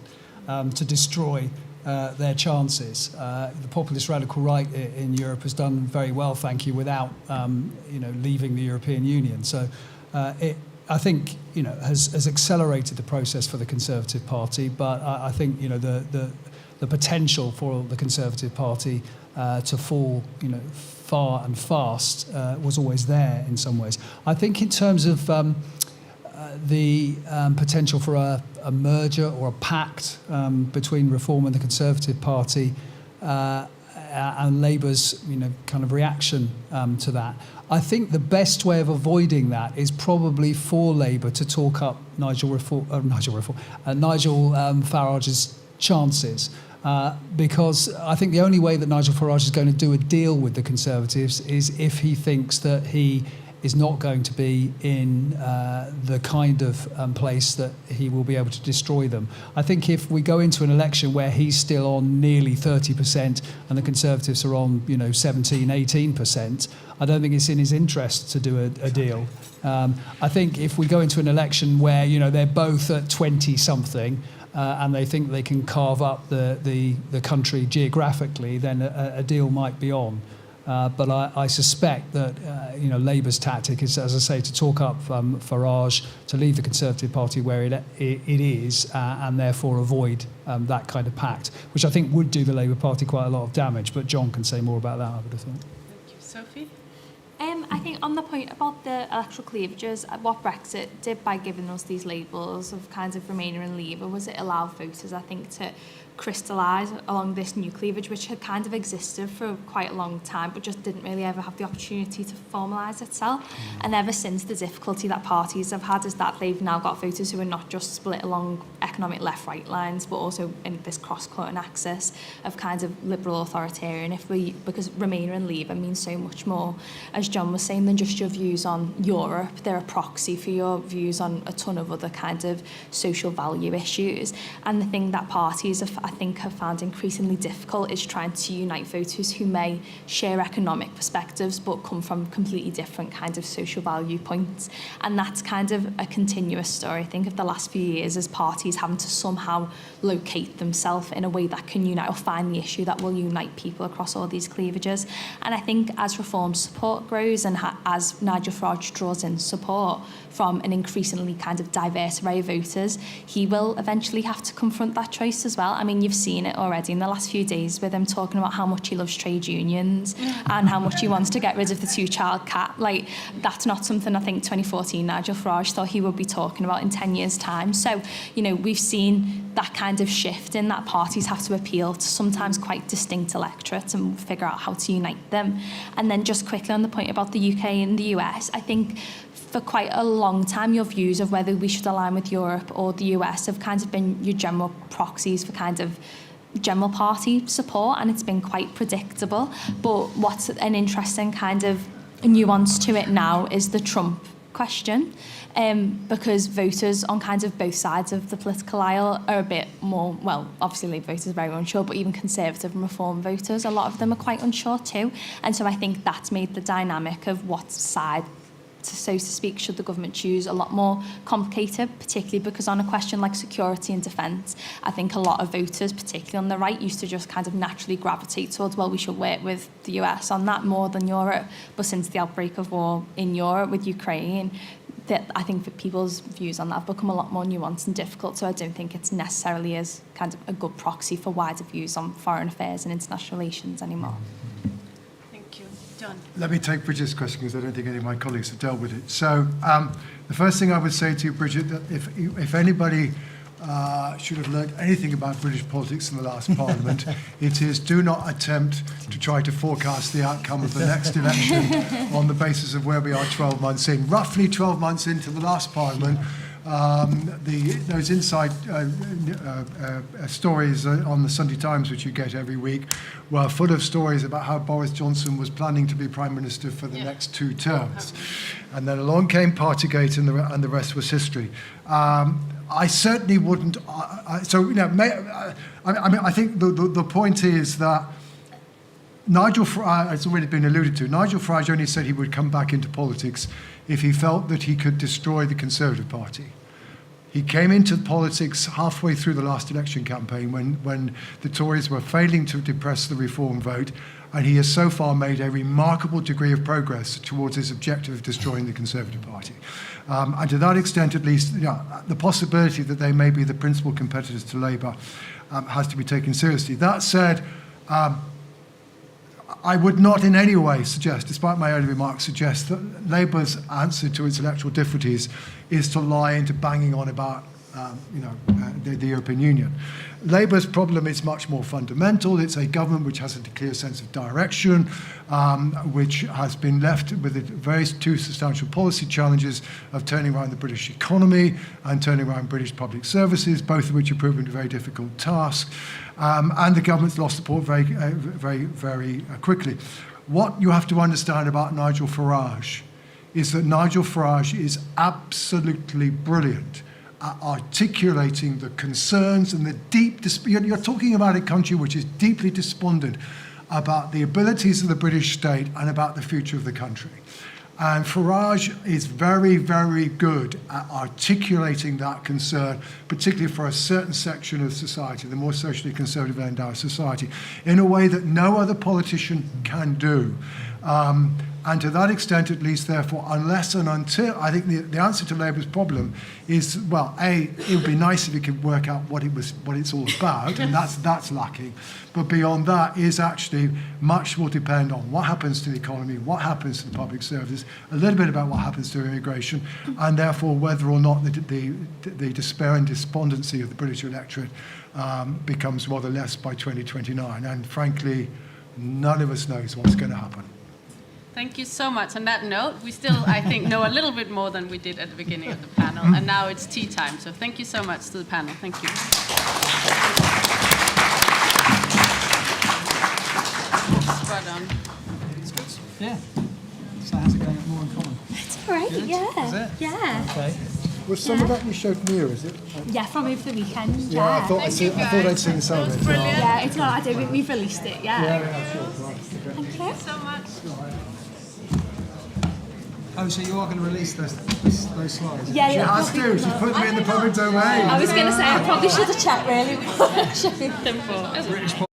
to destroy their chances. The populist radical right in Europe has done very well, thank you, without leaving the European Union. So I think has accelerated the process for the Conservative Party. But I think the potential for the Conservative Party to fall, far and fast was always there in some ways. I think in terms of the potential for a merger or a pact between Reform and the Conservative Party and Labour's kind of reaction to that, I think the best way of avoiding that is probably for Labour to talk up Nigel Farage's chances. Because I think the only way that Nigel Farage is going to do a deal with the Conservatives is if he thinks that he is not going to be in the kind of place that he will be able to destroy them. I think if we go into an election where he's still on nearly 30% and the Conservatives are on 17, 18%, I don't think it's in his interest to do a deal. I think if we go into an election where they're both at 20-something, and they think they can carve up the country geographically, then a deal might be on. But I suspect that Labour's tactic is, as I say, to talk up Farage, to leave the Conservative Party where it is, and therefore avoid that kind of pact, which I think would do the Labour Party quite a lot of damage. But John can say more about that, I would have thought. Thank you. Sophie? I think on the point about the electoral cleavages, what Brexit did by giving us these labels of kind of Remainer and Leaver was it allowed voters, I think, to crystallise along this new cleavage, which had kind of existed for quite a long time, but just didn't really ever have the opportunity to formalise itself. And ever since, the difficulty that parties have had is that they've now got voters who are not just split along economic left-right lines, but also in this cross-cutting axis of kind of liberal authoritarian. Because Remainer and Leaver means so much more, as John was saying, than just your views on Europe. They're a proxy for your views on a ton of other kind of social value issues. And the thing that parties I think have found increasingly difficult is trying to unite voters who may share economic perspectives but come from completely different kind of social value points. And that's kind of a continuous story, I think, of the last few years, as parties having to somehow locate themselves in a way that can unite or find the issue that will unite people across all these cleavages. And I think as Reform support grows and as Nigel Farage draws in support from an increasingly kind of diverse array of voters, he will eventually have to confront that choice as well. I mean, you've seen it already in the last few days with him talking about how much he loves trade unions and how much he wants to get rid of the two-child cap. Like, that's not something I think 2014 Nigel Farage thought he would be talking about in 10 years' time. So, we've seen that kind of shift in that parties have to appeal to sometimes quite distinct electorates and figure out how to unite them. And then just quickly on the point about the UK and the US, I think for quite a long time, your views of whether we should align with Europe or the US have kind of been your general proxies for kind of general party support, and it's been quite predictable. But what's an interesting kind of nuance to it now is the Trump question, because voters on kind of both sides of the political aisle are a bit more, well, obviously Labour voters are very unsure, but even Conservative and Reform voters, a lot of them are quite unsure too. And so I think that's made the dynamic of what side, so to speak, should the government choose a lot more complicated, particularly because on a question like security and defence, I think a lot of voters, particularly on the right, used to just kind of naturally gravitate towards, well, we should work with the US on that more than Europe. But since the outbreak of war in Europe with Ukraine, that I think that people's views on that have become a lot more nuanced and difficult, so I don't think it's necessarily as kind of a good proxy for wider views on foreign affairs and international relations anymore. John. Let me take Bridget's question because I don't think any of my colleagues have dealt with it. So the first thing I would say to you, Bridget, that if anybody should have learned anything about British politics in the last Parliament, it is do not attempt to try to forecast the outcome of the next election on the basis of where we are 12 months in. Roughly 12 months into the last Parliament, those inside stories on the Sunday Times, which you get every week, were full of stories about how Boris Johnson was planning to be Prime Minister for the next 2 terms. And then along came Partygate and the rest was history. I certainly wouldn't... I think the point is that Nigel Farage, it's already been alluded to, Nigel Farage only said he would come back into politics if he felt that he could destroy the Conservative Party. He came into politics halfway through the last election campaign when the Tories were failing to depress the Reform vote, and he has so far made a remarkable degree of progress towards his objective of destroying the Conservative Party. And to that extent, at least, the possibility that they may be the principal competitors to Labour has to be taken seriously. That said, I would not in any way suggest, despite my earlier remarks, suggest that Labour's answer to its electoral difficulties is to lie into banging on about the European Union. Labour's problem is much more fundamental. It's a government which has a clear sense of direction, which has been left with the two substantial policy challenges of turning around the British economy and turning around British public services, both of which are proven a very difficult task. And the government's lost support very quickly. What you have to understand about Nigel Farage is that Nigel Farage is absolutely brilliant at articulating the concerns and the deep... You're talking about a country which is deeply despondent about the abilities of the British state and about the future of the country. And Farage is very, very good at articulating that concern, particularly for a certain section of society, the more socially conservative end of our society, in a way that no other politician can do. And to that extent, at least, therefore, unless and until, I think the answer to Labour's problem is, well, A, it would be nice if it could work out what it's all about, and that's lacking. But beyond that is actually much will depend on what happens to the economy, what happens to the public services, a little bit about what happens to immigration, and therefore whether or not the despair and despondency of the British electorate becomes rather less by 2029. And frankly, none of us knows what's going to happen. Thank you so much. On that note, we still, I think, know a little bit more than we did at the beginning of the panel. And now it's tea time. So thank you so much to the panel. Thank you. Spot on. It's good. Yeah. So how's it going at More in Common? It's all right, yeah. Is it? Yeah. Okay. Was some of that you showed me, or is it? Yeah, from over the weekend. Yeah, I thought I'd seen some of it. Yeah, it's not. I do. We've released it. Yeah. Yeah, sure. Right. Okay. Thank you so much. Oh, so you are going to release those slides? Yeah, She has to. She's put them in the public domain. I was going to say I probably should have checked really before showing them for.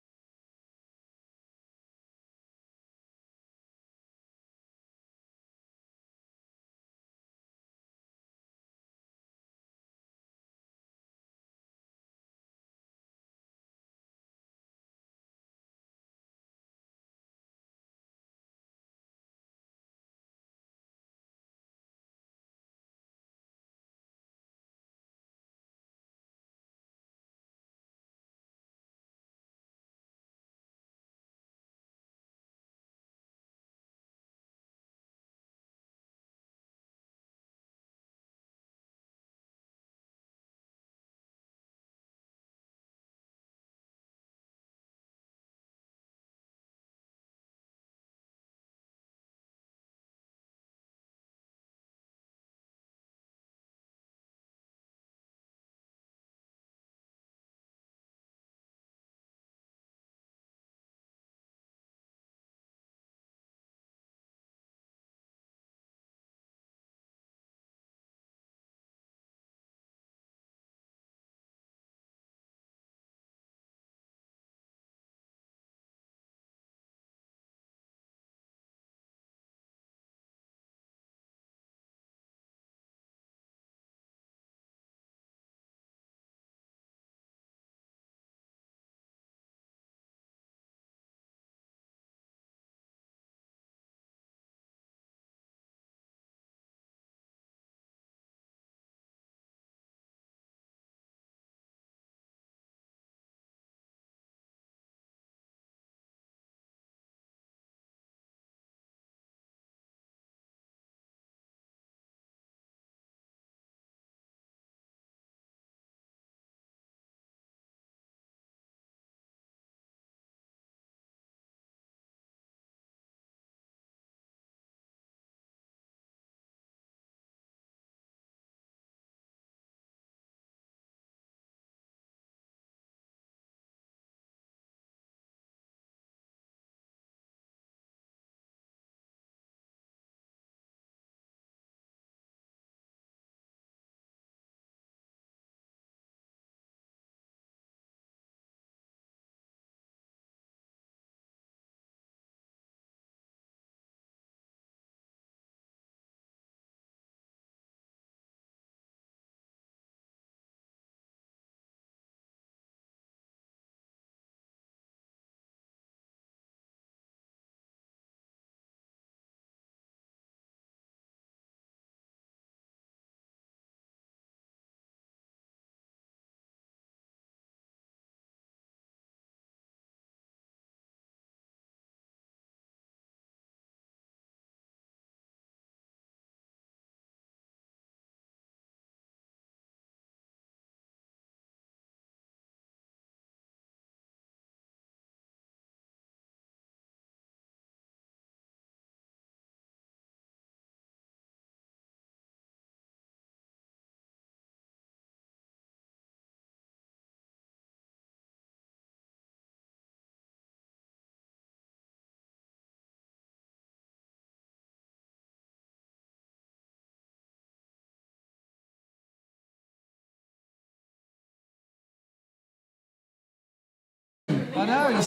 I know.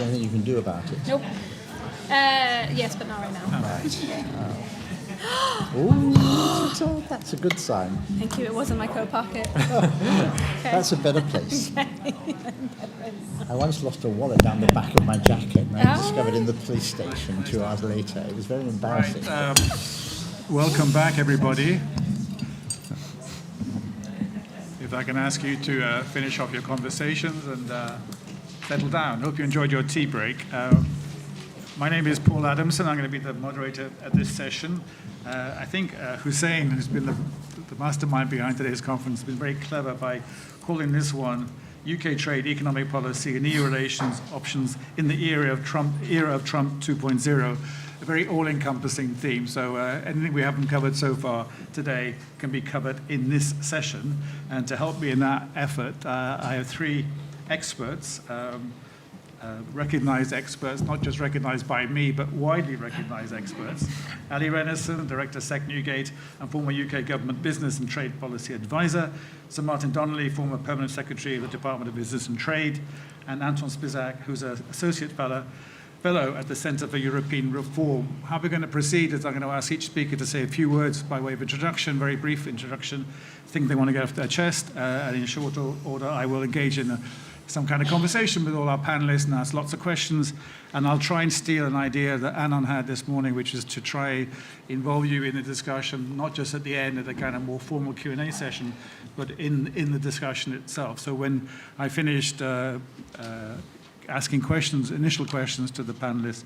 there anything you can do about it? Nope. Yes, but not right now. Right. Oh, that's a good sign. Thank you. It wasn't my coat pocket. That's a better place. I once lost a wallet down the back of my jacket, and I discovered in the police station 2 hours later. It was very embarrassing. Right, welcome back, everybody. If I can ask you to finish off your conversations and settle down. Hope you enjoyed your tea break. My name is Paul Adamson. I'm going to be the moderator at this session. I think Hussein, who's been the mastermind behind today's conference, has been very clever by calling this one UK trade, economic policy, and EU relations options in the era of Trump 2.0, a very all-encompassing theme. So anything we haven't covered so far today can be covered in this session. And to help me in that effort, I have 3 experts, recognized experts, not just recognized by me, but widely recognized experts. Ali Renison, Director SEC Newgate, and former UK Government Business and Trade Policy Advisor. Sir Martin Donnelly, former Permanent Secretary of the Department of Business and Trade. And Anton Spizak, who's an Associate Fellow at the Centre for European Reform. How we're going to proceed is I'm going to ask each speaker to say a few words by way of introduction, very brief introduction, thing they want to get off their chest, and in short order I will engage in some kind of conversation with all our panelists and ask lots of questions, and I'll try and steal an idea that Anand had this morning, which is to try involve you in the discussion, not just at the end of the kind of more formal Q&A session, but in the discussion itself. So when I finished asking questions, initial questions to the panelists,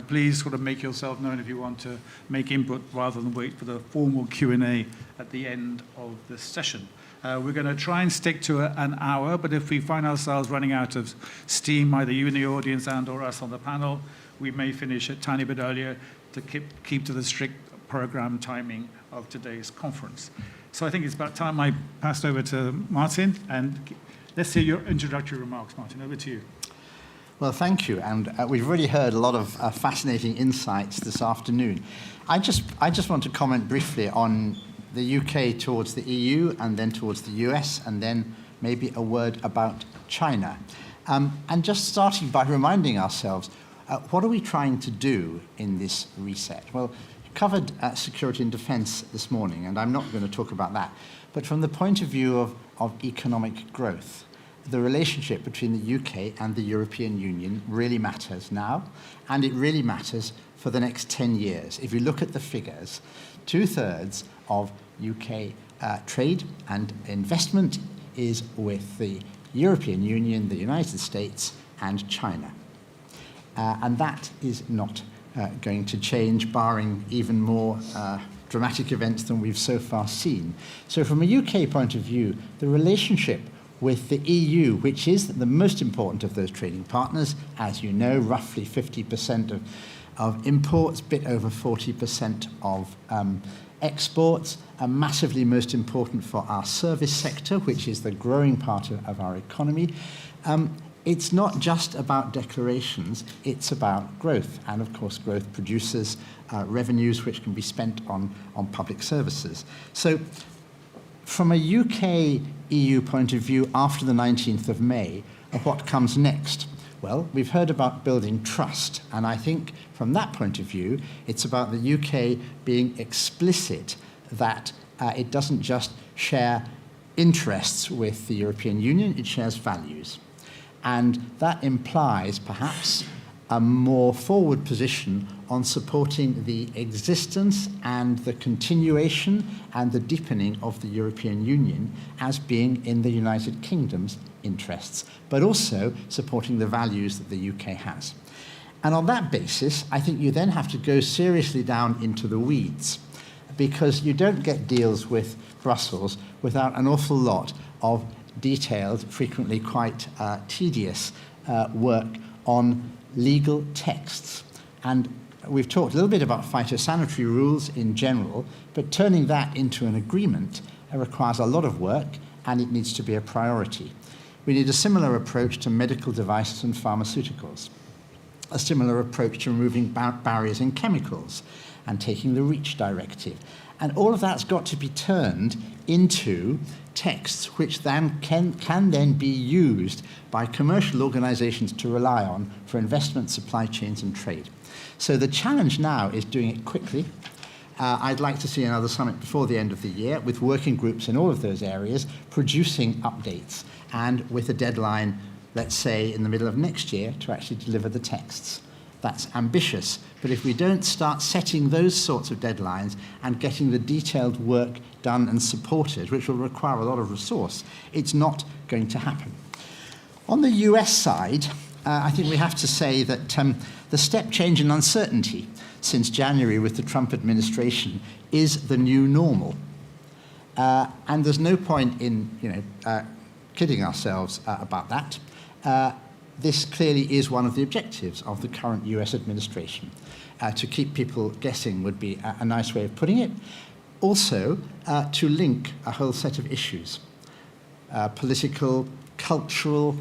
please sort of make yourself known if you want to make input rather than wait for the formal Q&A at the end of the session. We're going to try and stick to an hour, but if we find ourselves running out of steam, either you in the audience and or us on the panel, we may finish a tiny bit earlier to keep to the strict program timing of today's conference. So I think it's about time I passed over to Martin, and let's hear your introductory remarks. Martin, over to you. Well, thank you, and we've really heard a lot of fascinating insights this afternoon. I just want to comment briefly on the UK towards the EU, and then towards the US, and then maybe a word about China. And just starting by reminding ourselves, what are we trying to do in this reset? Well, you covered security and defence this morning, and I'm not going to talk about that. But from the point of view of economic growth, the relationship between the UK and the European Union really matters now, and it really matters for the next 10 years. If you look at the figures, 2/3 of UK trade and investment is with the European Union, the United States, and China. And that is not going to change, barring even more dramatic events than we've so far seen. So from a UK point of view, the relationship with the EU, which is the most important of those trading partners, as you know, roughly 50% of imports, bit over 40% of exports, are massively most important for our service sector, which is the growing part of our economy. It's not just about declarations, it's about growth. And of course, growth produces revenues which can be spent on public services. So from a UK-EU point of view, after the 19th of May, what comes next? Well, we've heard about building trust, and I think from that point of view, it's about the UK being explicit that it doesn't just share interests with the European Union, it shares values. And that implies perhaps a more forward position on supporting the existence and the continuation and the deepening of the European Union as being in the United Kingdom's interests, but also supporting the values that the UK has. And on that basis, I think you then have to go seriously down into the weeds, because you don't get deals with Brussels without an awful lot of detailed, frequently quite tedious work on legal texts. And we've talked a little bit about phytosanitary rules in general, but turning that into an agreement requires a lot of work, and it needs to be a priority. We need a similar approach to medical devices and pharmaceuticals, a similar approach to removing barriers in chemicals and taking the REACH directive, And all of that's got to be turned into texts which then can then be used by commercial organizations to rely on for investment, supply chains, and trade. So the challenge now is doing it quickly. I'd like to see another summit before the end of the year with working groups in all of those areas producing updates and with a deadline, let's say, in the middle of next year to actually deliver the texts. That's ambitious, but if we don't start setting those sorts of deadlines and getting the detailed work done and supported, which will require a lot of resource, it's not going to happen. On the US side, I think we have to say that the step change in uncertainty since January with the Trump administration is the new normal. And there's no point in kidding ourselves about that. This clearly is one of the objectives of the current US administration. To keep people guessing would be a nice way of putting it. Also, to link a whole set of issues, political, cultural,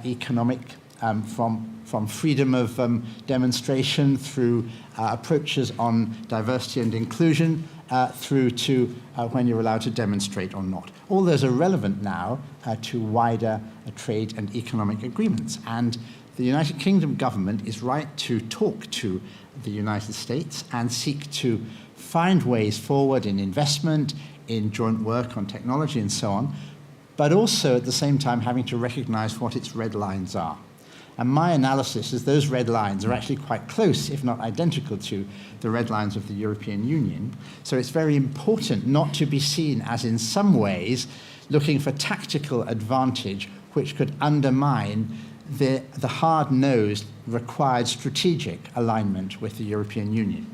economic, from freedom of demonstration through approaches on diversity and inclusion, through to when you're allowed to demonstrate or not. All those are relevant now to wider trade and economic agreements. And the United Kingdom government is right to talk to the United States and seek to find ways forward in investment, in joint work on technology and so on, but also at the same time having to recognize what its red lines are. And my analysis is those red lines are actually quite close, if not identical, to the red lines of the European Union. So it's very important not to be seen as, in some ways, looking for tactical advantage which could undermine the hard-nosed, required strategic alignment with the European Union.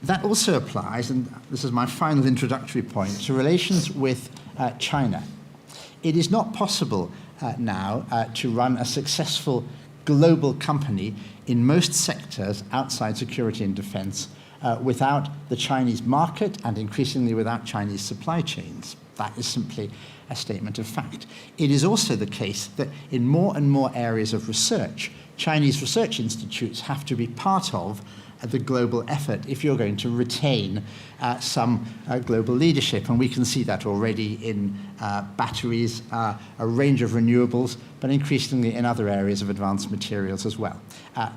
That also applies, and this is my final introductory point, to relations with China. It is not possible now to run a successful global company in most sectors outside security and defense without the Chinese market and increasingly without Chinese supply chains. That is simply a statement of fact. It is also the case that in more and more areas of research, Chinese research institutes have to be part of the global effort if you're going to retain some global leadership. And we can see that already in batteries, a range of renewables, but increasingly in other areas of advanced materials as well.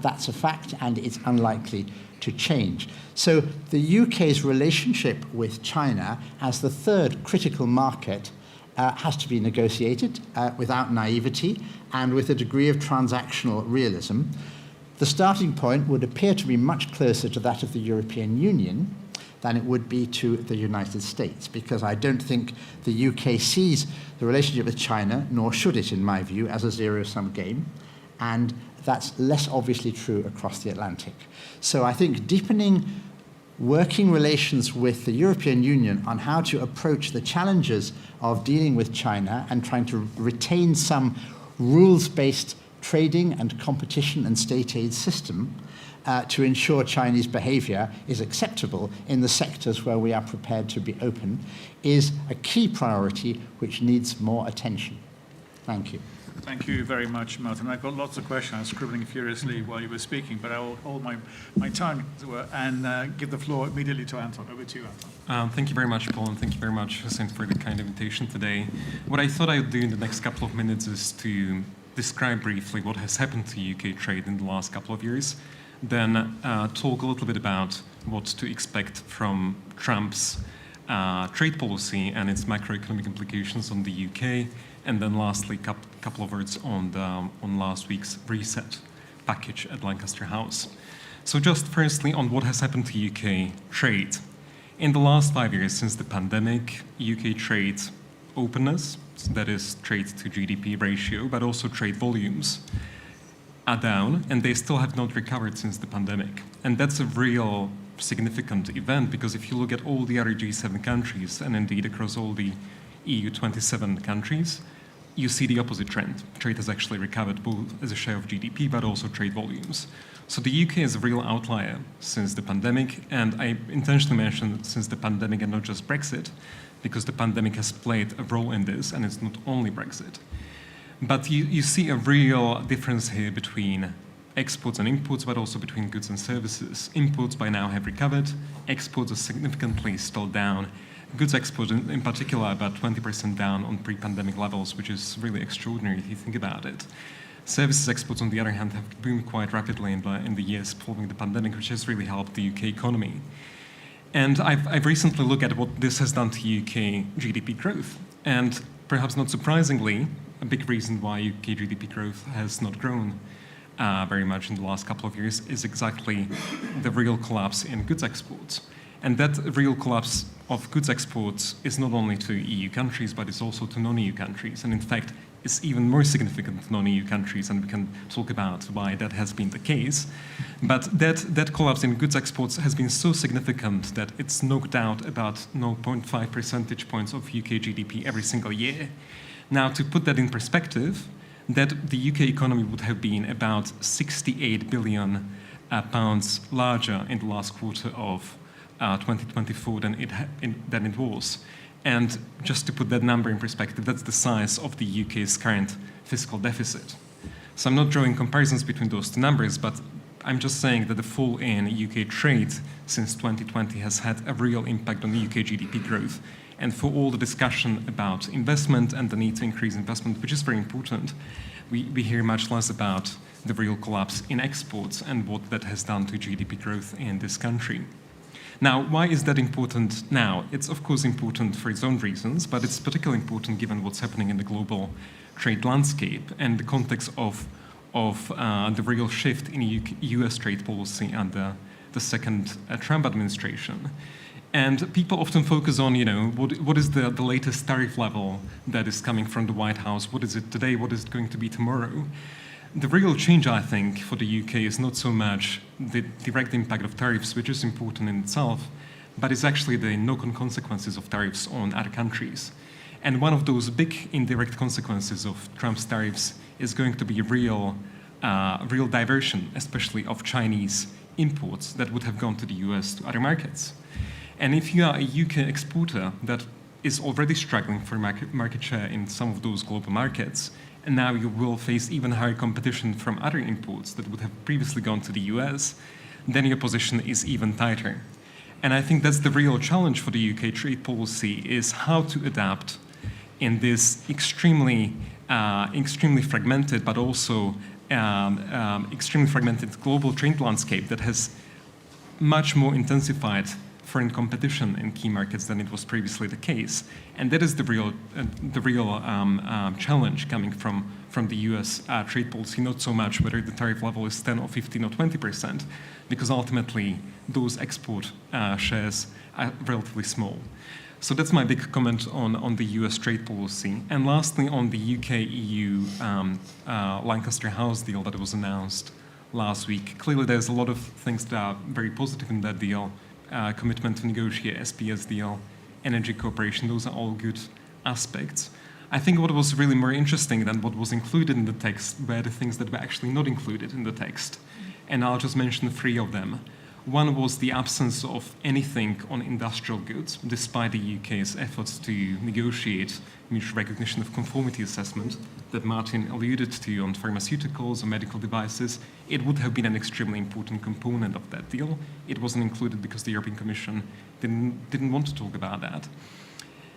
That's a fact, and it's unlikely to change. So the UK's relationship with China as the third critical market has to be negotiated without naivety and with a degree of transactional realism. The starting point would appear to be much closer to that of the European Union than it would be to the United States, because I don't think the UK sees the relationship with China, nor should it, in my view, as a zero-sum game, and that's less obviously true across the Atlantic. So I think deepening working relations with the European Union on how to approach the challenges of dealing with China and trying to retain some rules-based trading and competition and state aid system to ensure Chinese behavior is acceptable in the sectors where we are prepared to be open is a key priority which needs more attention. Thank you. Thank you very much, Martin. I've got lots of questions. I was scribbling furiously while you were speaking, but I will hold my tongue, as it were, and give the floor immediately to Anton. Over to you, Anton. Thank you very much, Paul, and thank you very much, Hussein, for the kind invitation today. What I thought I would do in the next couple of minutes is to describe briefly what has happened to UK trade in the last couple of years, then talk a little bit about what to expect from Trump's trade policy and its macroeconomic implications on the UK, and then lastly, a couple of words on last week's reset package at Lancaster House. So just firstly on what has happened to UK trade. In the last 5 years since the pandemic, UK trade openness, so that is trade to GDP ratio, but also trade volumes, are down, and they still have not recovered since the pandemic. And that's a real significant event, because if you look at all the other G7 countries, and indeed across all the EU 27 countries, you see the opposite trend. Trade has actually recovered both as a share of GDP, but also trade volumes. So the UK is a real outlier since the pandemic, and I intentionally mentioned since the pandemic and not just Brexit, because the pandemic has played a role in this, and it's not only Brexit. But you see a real difference here between exports and imports, but also between goods and services. Imports by now have recovered. Exports are significantly still down. Goods exports, in particular, are about 20% down on pre-pandemic levels, which is really extraordinary if you think about it. Services exports, on the other hand, have boomed quite rapidly in the years following the pandemic, which has really helped the UK economy. And I've recently looked at what this has done to UK GDP growth. And perhaps not surprisingly, a big reason why UK GDP growth has not grown very much in the last couple of years is exactly the real collapse in goods exports. And that real collapse of goods exports is not only to EU countries, but it's also to non-EU countries. And in fact, it's even more significant to non-EU countries, and we can talk about why that has been the case. But that collapse in goods exports has been so significant that it's knocked out about 0.5 percentage points of UK GDP every single year. Now, to put that in perspective, that the UK economy would have been about 68 billion pounds larger in the last quarter of 2024 than it was. And just to put that number in perspective, that's the size of the UK's current fiscal deficit. So I'm not drawing comparisons between those two numbers, but I'm just saying that the fall in UK trade since 2020 has had a real impact on the UK GDP growth. And for all the discussion about investment and the need to increase investment, which is very important, we hear much less about the real collapse in exports and what that has done to GDP growth in this country. Now, why is that important now? It's of course important for its own reasons, but it's particularly important given what's happening in the global trade landscape and the context of the real shift in US trade policy under the second Trump administration. And people often focus on, what is the latest tariff level that is coming from the White House? What is it today? What is it going to be tomorrow? The real change, I think, for the UK is not so much the direct impact of tariffs, which is important in itself, but it's actually the knock-on consequences of tariffs on other countries. And one of those big indirect consequences of Trump's tariffs is going to be real diversion, especially of Chinese imports that would have gone to the US to other markets. And if you are a UK exporter that is already struggling for market share in some of those global markets, and now you will face even higher competition from other imports that would have previously gone to the US, then your position is even tighter. And I think that's the real challenge for the UK trade policy, is how to adapt in this extremely fragmented, but also extremely fragmented global trade landscape that has much more intensified foreign competition in key markets than it was previously the case. And that is the real challenge coming from the US trade policy, not so much whether the tariff level is 10 or 15 or 20%, because ultimately those export shares are relatively small. So that's my big comment on the US trade policy. And lastly, on the UK-EU Lancaster House deal that was announced last week. Clearly there's a lot of things that are very positive in that deal. Commitment to negotiate SPS deal, energy cooperation, those are all good aspects. I think what was really more interesting than what was included in the text were the things that were actually not included in the text. And I'll just mention 3 of them. One was the absence of anything on industrial goods, despite the UK's efforts to negotiate mutual recognition of conformity assessment that Martin alluded to on pharmaceuticals or medical devices. It would have been an extremely important component of that deal. It wasn't included because the European Commission didn't want to talk about that.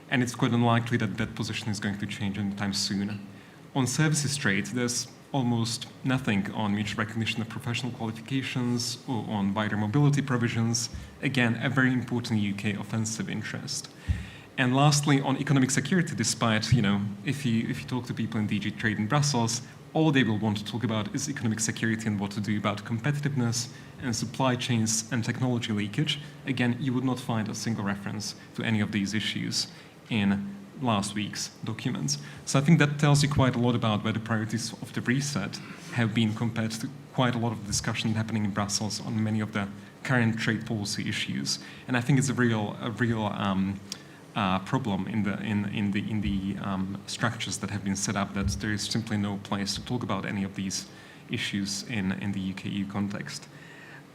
And it's quite unlikely that that position is going to change anytime soon. On services trade, there's almost nothing on mutual recognition of professional qualifications or on wider mobility provisions. Again, a very important UK offensive interest. And lastly, on economic security, despite, if you talk to people in DG Trade in Brussels, all they will want to talk about is economic security and what to do about competitiveness and supply chains and technology leakage. Again, you would not find a single reference to any of these issues in last week's documents. So I think that tells you quite a lot about where the priorities of the reset have been compared to quite a lot of discussion happening in Brussels on many of the current trade policy issues. And I think it's a real problem in the structures that have been set up, that there is simply no place to talk about any of these issues in the UK-EU context.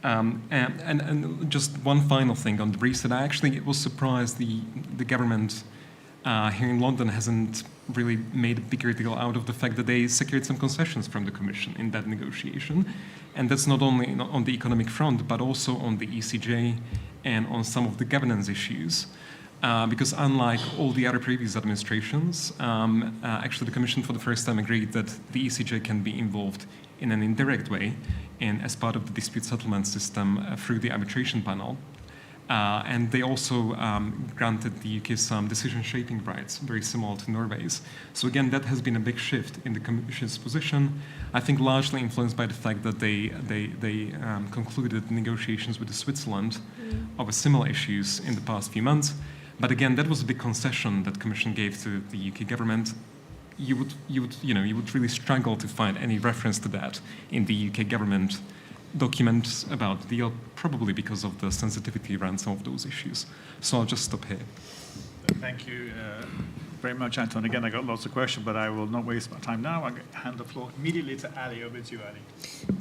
And just one final thing on the reset. I actually was surprised the government here in London hasn't really made a bigger deal out of the fact that they secured some concessions from the Commission in that negotiation. And that's not only on the economic front, but also on the ECJ and on some of the governance issues. Because unlike all the other previous administrations, actually the Commission for the first time agreed that the ECJ can be involved in an indirect way and as part of the dispute settlement system through the arbitration panel. And they also granted the UK some decision-shaping rights, very similar to Norway's. So again, that has been a big shift in the Commission's position, I think largely influenced by the fact that they concluded negotiations with Switzerland over similar issues in the past few months. But again, that was a big concession that the Commission gave to the UK government. You would really struggle to find any reference to that in the UK government documents about the deal, probably because of the sensitivity around some of those issues. So I'll just stop here. Thank you very much, Anton. Again, I got lots of questions, but I will not waste my time now. I'll hand the floor immediately to Ali. Over to you, Ali.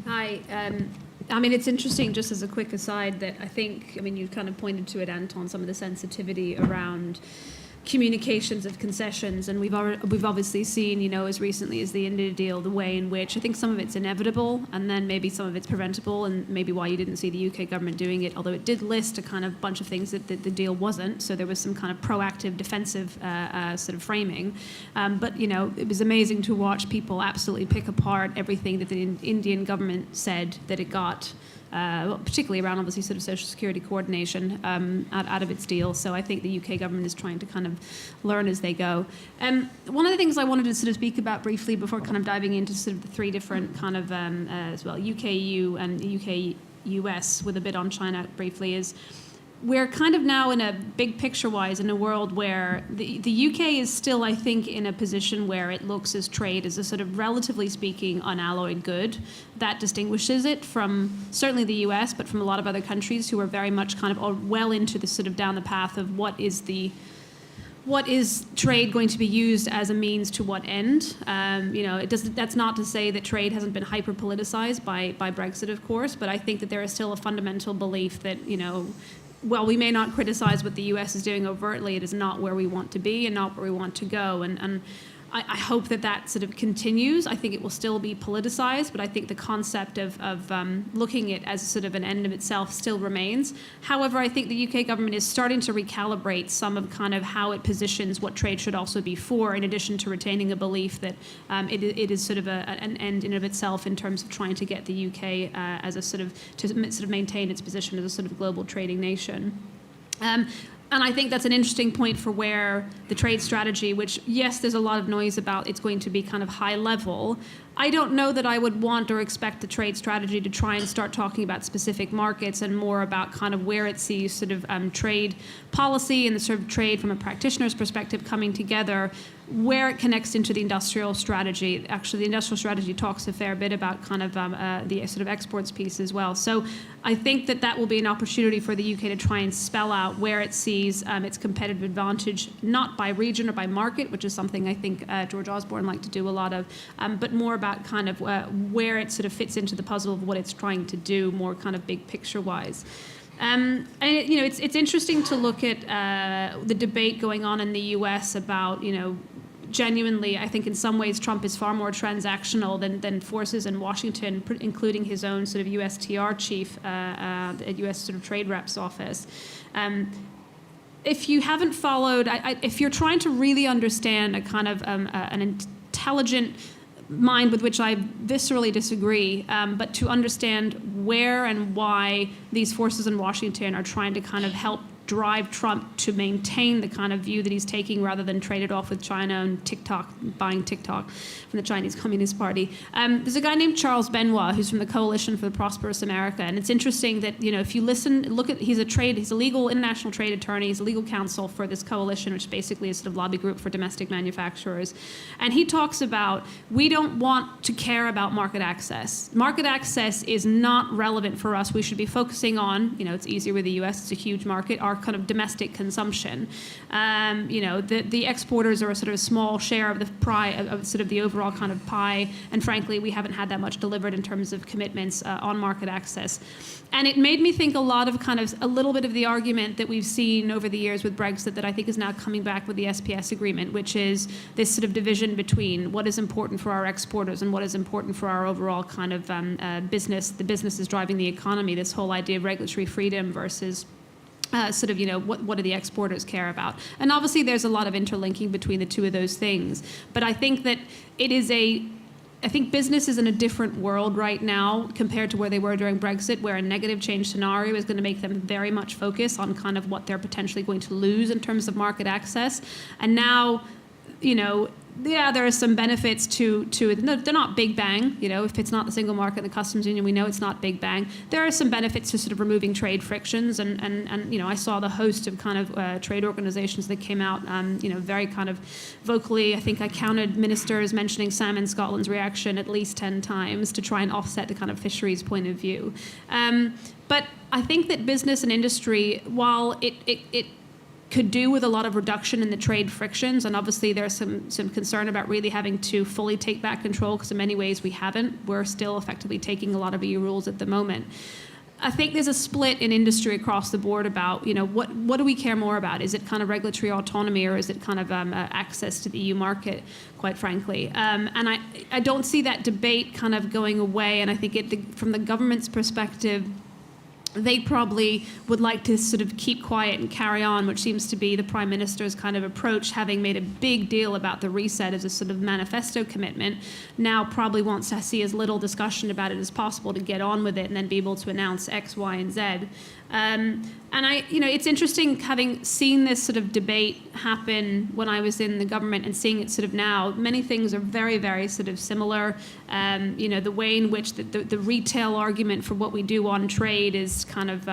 Hi. I mean, it's interesting, just as a quick aside, that I think, I mean, you kind of pointed to it, Anton, some of the sensitivity around communications of concessions, and we've obviously seen, you know, as recently as the India deal, the way in which I think some of it's inevitable and then maybe some of it's preventable, and maybe why you didn't see the UK government doing it, although it did list a kind of bunch of things that the deal wasn't, so there was some kind of proactive defensive sort of framing, but you know, it was amazing to watch people absolutely pick apart everything that the Indian government said that it got, particularly around obviously sort of social security coordination out of its deal. So I think the UK government is trying to kind of learn as they go. One of the things I wanted to sort of speak about briefly before kind of diving into sort of the three different kind of as well, UK-EU and UK-US with a bit on China briefly, is we're kind of now in a big picture-wise in a world where the UK is still, I think, in a position where it looks as trade as a sort of, relatively speaking, unalloyed good. That distinguishes it from certainly the US, but from a lot of other countries who are very much kind of well into the sort of down the path of what is trade going to be used as a means to what end? You know, that's not to say that trade hasn't been hyper-politicized by Brexit, of course, but I think that there is still a fundamental belief that, you know, while we may not criticize what the US is doing overtly, it is not where we want to be and not where we want to go. And I hope that sort of continues. I think it will still be politicized, but I think the concept of looking at it as sort of an end of itself still remains. However, I think the UK government is starting to recalibrate some of kind of how it positions what trade should also be for, in addition to retaining a belief that it is sort of an end in and of itself in terms of trying to get the UK as a sort of maintain its position as a sort of global trading nation. And I think that's an interesting point for where the trade strategy, which, yes, there's a lot of noise about it's going to be kind of high level. I don't know that I would want or expect the trade strategy to try and start talking about specific markets and more about kind of where it sees sort of trade policy and the sort of trade from a practitioner's perspective coming together, where it connects into the industrial strategy. Actually, the industrial strategy talks a fair bit about kind of the sort of exports piece as well. So I think that will be an opportunity for the UK to try and spell out where it sees its competitive advantage, not by region or by market, which is something I think George Osborne liked to do a lot of, but more about kind of where it sort of fits into the puzzle of what it's trying to do, more kind of big picture-wise. And you know, it's interesting to look at the debate going on in the US about, you know, genuinely, I think in some ways Trump is far more transactional than forces in Washington, including his own sort of USTR chief at US sort of trade reps office. If you haven't followed, if you're trying to really understand a kind of an intelligent mind with which I viscerally disagree, but to understand where and why these forces in Washington are trying to kind of help drive Trump to maintain the kind of view that he's taking rather than trade it off with China and buying TikTok from the Chinese Communist Party. There's a guy named Charles Benoit who's from the Coalition for the Prosperous America, and it's interesting that, you know, if you he's a legal international trade attorney, he's a legal counsel for this coalition, which basically is sort of lobby group for domestic manufacturers, and he talks about, we don't want to care about market access. Market access is not relevant for us. We should be focusing on, you know, it's easier with the US, it's a huge market. Our our kind of domestic consumption. The exporters are a sort of small share of the of sort of the overall kind of pie, and frankly, we haven't had that much delivered in terms of commitments on market access. And it made me think a little bit of the argument that we've seen over the years with Brexit that I think is now coming back with the SPS agreement, which is this sort of division between what is important for our exporters and what is important for our overall kind of business. The business is driving the economy, this whole idea of regulatory freedom versus what do the exporters care about? And obviously there's a lot of interlinking between the two of those things. But I think that I think business is in a different world right now compared to where they were during Brexit, where a negative change scenario is going to make them very much focus on kind of what they're potentially going to lose in terms of market access. And now, there are some benefits to it. No, they're not big bang. If it's not the single market and the customs union, we know it's not big bang. There are some benefits to sort of removing trade frictions, and I saw the host of kind of trade organizations that came out, very kind of vocally. I think I counted ministers mentioning Salmon Scotland's reaction at least 10 times to try and offset the kind of fisheries point of view. But I think that business and industry, while it could do with a lot of reduction in the trade frictions, and obviously there's some concern about really having to fully take back control, because in many ways we haven't. We're still effectively taking a lot of EU rules at the moment. I think there's a split in industry across the board about, what do we care more about? Is it kind of regulatory autonomy, or is it kind of access to the EU market, quite frankly? And I don't see that debate kind of going away, and I think from the government's perspective, they probably would like to sort of keep quiet and carry on, which seems to be the Prime Minister's kind of approach, having made a big deal about the reset as a sort of manifesto commitment. Now probably wants to see as little discussion about it as possible to get on with it and then be able to announce X, Y, and Z. And it's interesting having seen this sort of debate happen when I was in the government and seeing it sort of now. Many things are very, very sort of similar. The way in which the retail argument for what we do on trade is kind of,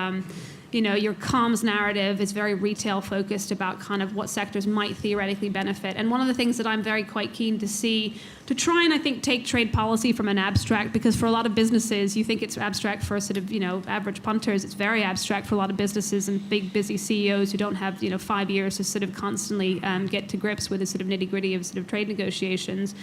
your comms narrative is very retail focused about kind of what sectors might theoretically benefit. And one of the things that I'm very quite keen to see, to try and I think take trade policy from an abstract, because for a lot of businesses, you think it's abstract for sort of, average punters. It's very abstract for a lot of businesses and big, busy CEOs who don't have, 5 years to sort of constantly get to grips with the sort of nitty-gritty of sort of trade negotiations,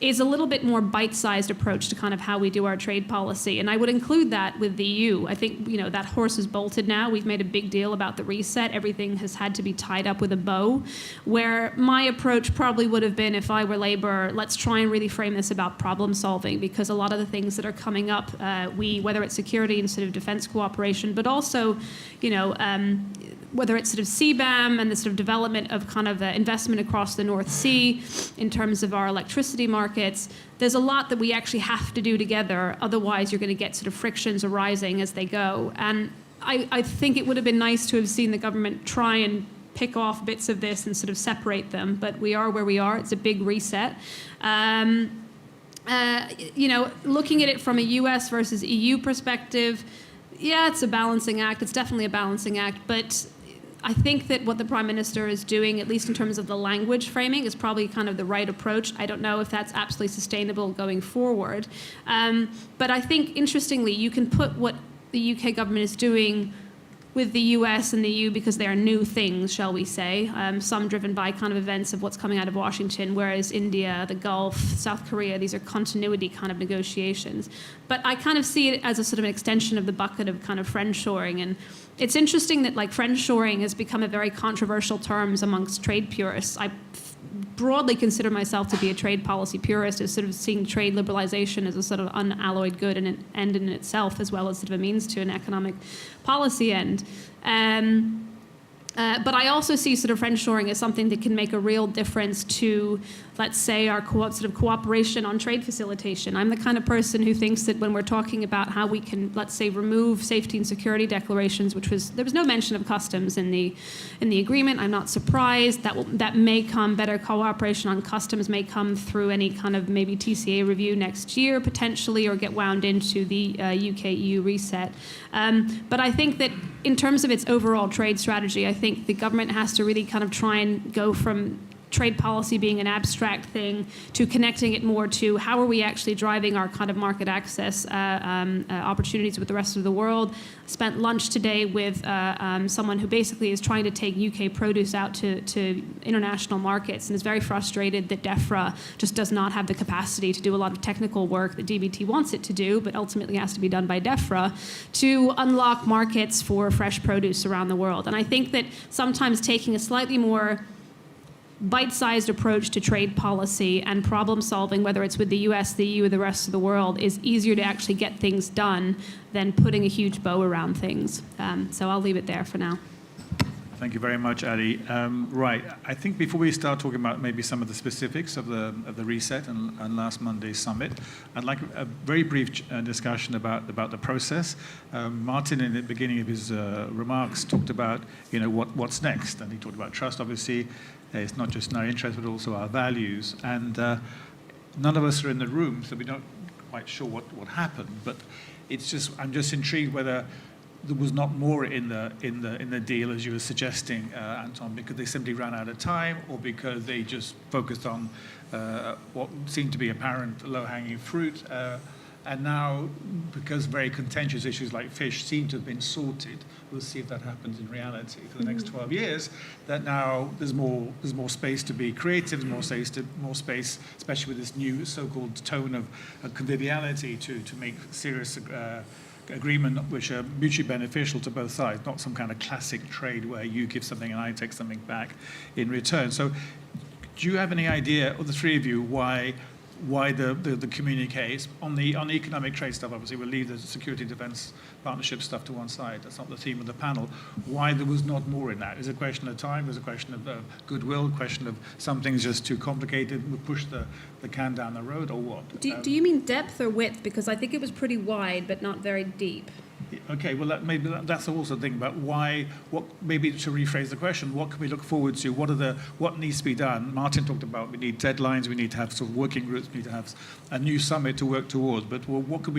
is a little bit more bite-sized approach to kind of how we do our trade policy. And I would include that with the EU. I think, that horse is bolted now. We've made a big deal about the reset. Everything has had to be tied up with a bow, where my approach probably would have been, if I were Labour, let's try and really frame this about problem solving, because a lot of the things that are coming up, whether it's security and sort of defense cooperation, but also, whether it's sort of CBAM and the sort of development of kind of investment across the North Sea in terms of our electricity markets, there's a lot that we actually have to do together. Otherwise, you're going to get sort of frictions arising as they go. And I think it would have been nice to have seen the government try and pick off bits of this and sort of separate them. But we are where we are. It's a big reset. Looking at it from a US versus EU perspective, yeah, it's a balancing act. It's definitely a balancing act. But I think that what the Prime Minister is doing, at least in terms of the language framing, is probably kind of the right approach. I don't know if that's absolutely sustainable going forward. But I think, interestingly, you can put what the UK government is doing with the US and the EU, because they are new things, shall we say, some driven by kind of events of what's coming out of Washington, whereas India, the Gulf, South Korea, these are continuity kind of negotiations. But I kind of see it as a sort of an extension of the bucket of kind of friendshoring. And it's interesting that like friendshoring has become a very controversial term amongst trade purists. I broadly consider myself to be a trade policy purist, as sort of seeing trade liberalization as a sort of unalloyed good and an end in itself, as well as sort of a means to an economic policy end. But I also see sort of friendshoring as something that can make a real difference to, let's say, our sort of cooperation on trade facilitation. I'm the kind of person who thinks that when we're talking about how we can, let's say, remove safety and security declarations, there was no mention of customs in the agreement. I'm not surprised. That may come, better cooperation on customs may come through any kind of maybe TCA review next year, potentially, or get wound into the UK-EU reset. But I think that in terms of its overall trade strategy, I think the government has to really kind of try and go from trade policy being an abstract thing to connecting it more to how are we actually driving our kind of market access opportunities with the rest of the world. Spent lunch today with someone who basically is trying to take UK produce out to international markets and is very frustrated that DEFRA just does not have the capacity to do a lot of technical work that DBT wants it to do, but ultimately has to be done by DEFRA to unlock markets for fresh produce around the world. And I think that sometimes taking a slightly more bite-sized approach to trade policy and problem solving, whether it's with the US, the EU, or the rest of the world, is easier to actually get things done than putting a huge bow around things. So I'll leave it there for now. Thank you very much, Ali. Right, I think before we start talking about maybe some of the specifics of the reset and last Monday's summit, I'd like a very brief discussion about the process. Martin, in the beginning of his remarks, talked about what's next, and he talked about trust. Obviously, it's not just in our interest, but also our values. And none of us are in the room, so we're not quite sure what happened. But I'm just intrigued whether there was not more in the deal, as you were suggesting, Anton, because they simply ran out of time, or because they just focused on what seemed to be apparent low-hanging fruit. And now, because very contentious issues like fish seem to have been sorted, we'll see if that happens in reality for the next 12 years, that now there's more space to be creative, more space, especially with this new so-called tone of conviviality to make serious agreement which are mutually beneficial to both sides, not some kind of classic trade where you give something and I take something back in return. So do you have any idea, or the three of you, why the communiques on the economic trade stuff? Obviously we'll leave the security defense partnership stuff to one side, that's not the theme of the panel. Why there was not more in that? Is it a question of time? Is it a question of goodwill? A question of something's just too complicated, we push the can down the road, or what? Do you mean depth or width? Because I think it was pretty wide but not very deep. Okay, well, maybe that's also the thing about maybe to rephrase the question, what can we look forward to? What needs to be done? Martin talked about we need deadlines, we need to have sort of working groups, we need to have a new summit to work towards, but what can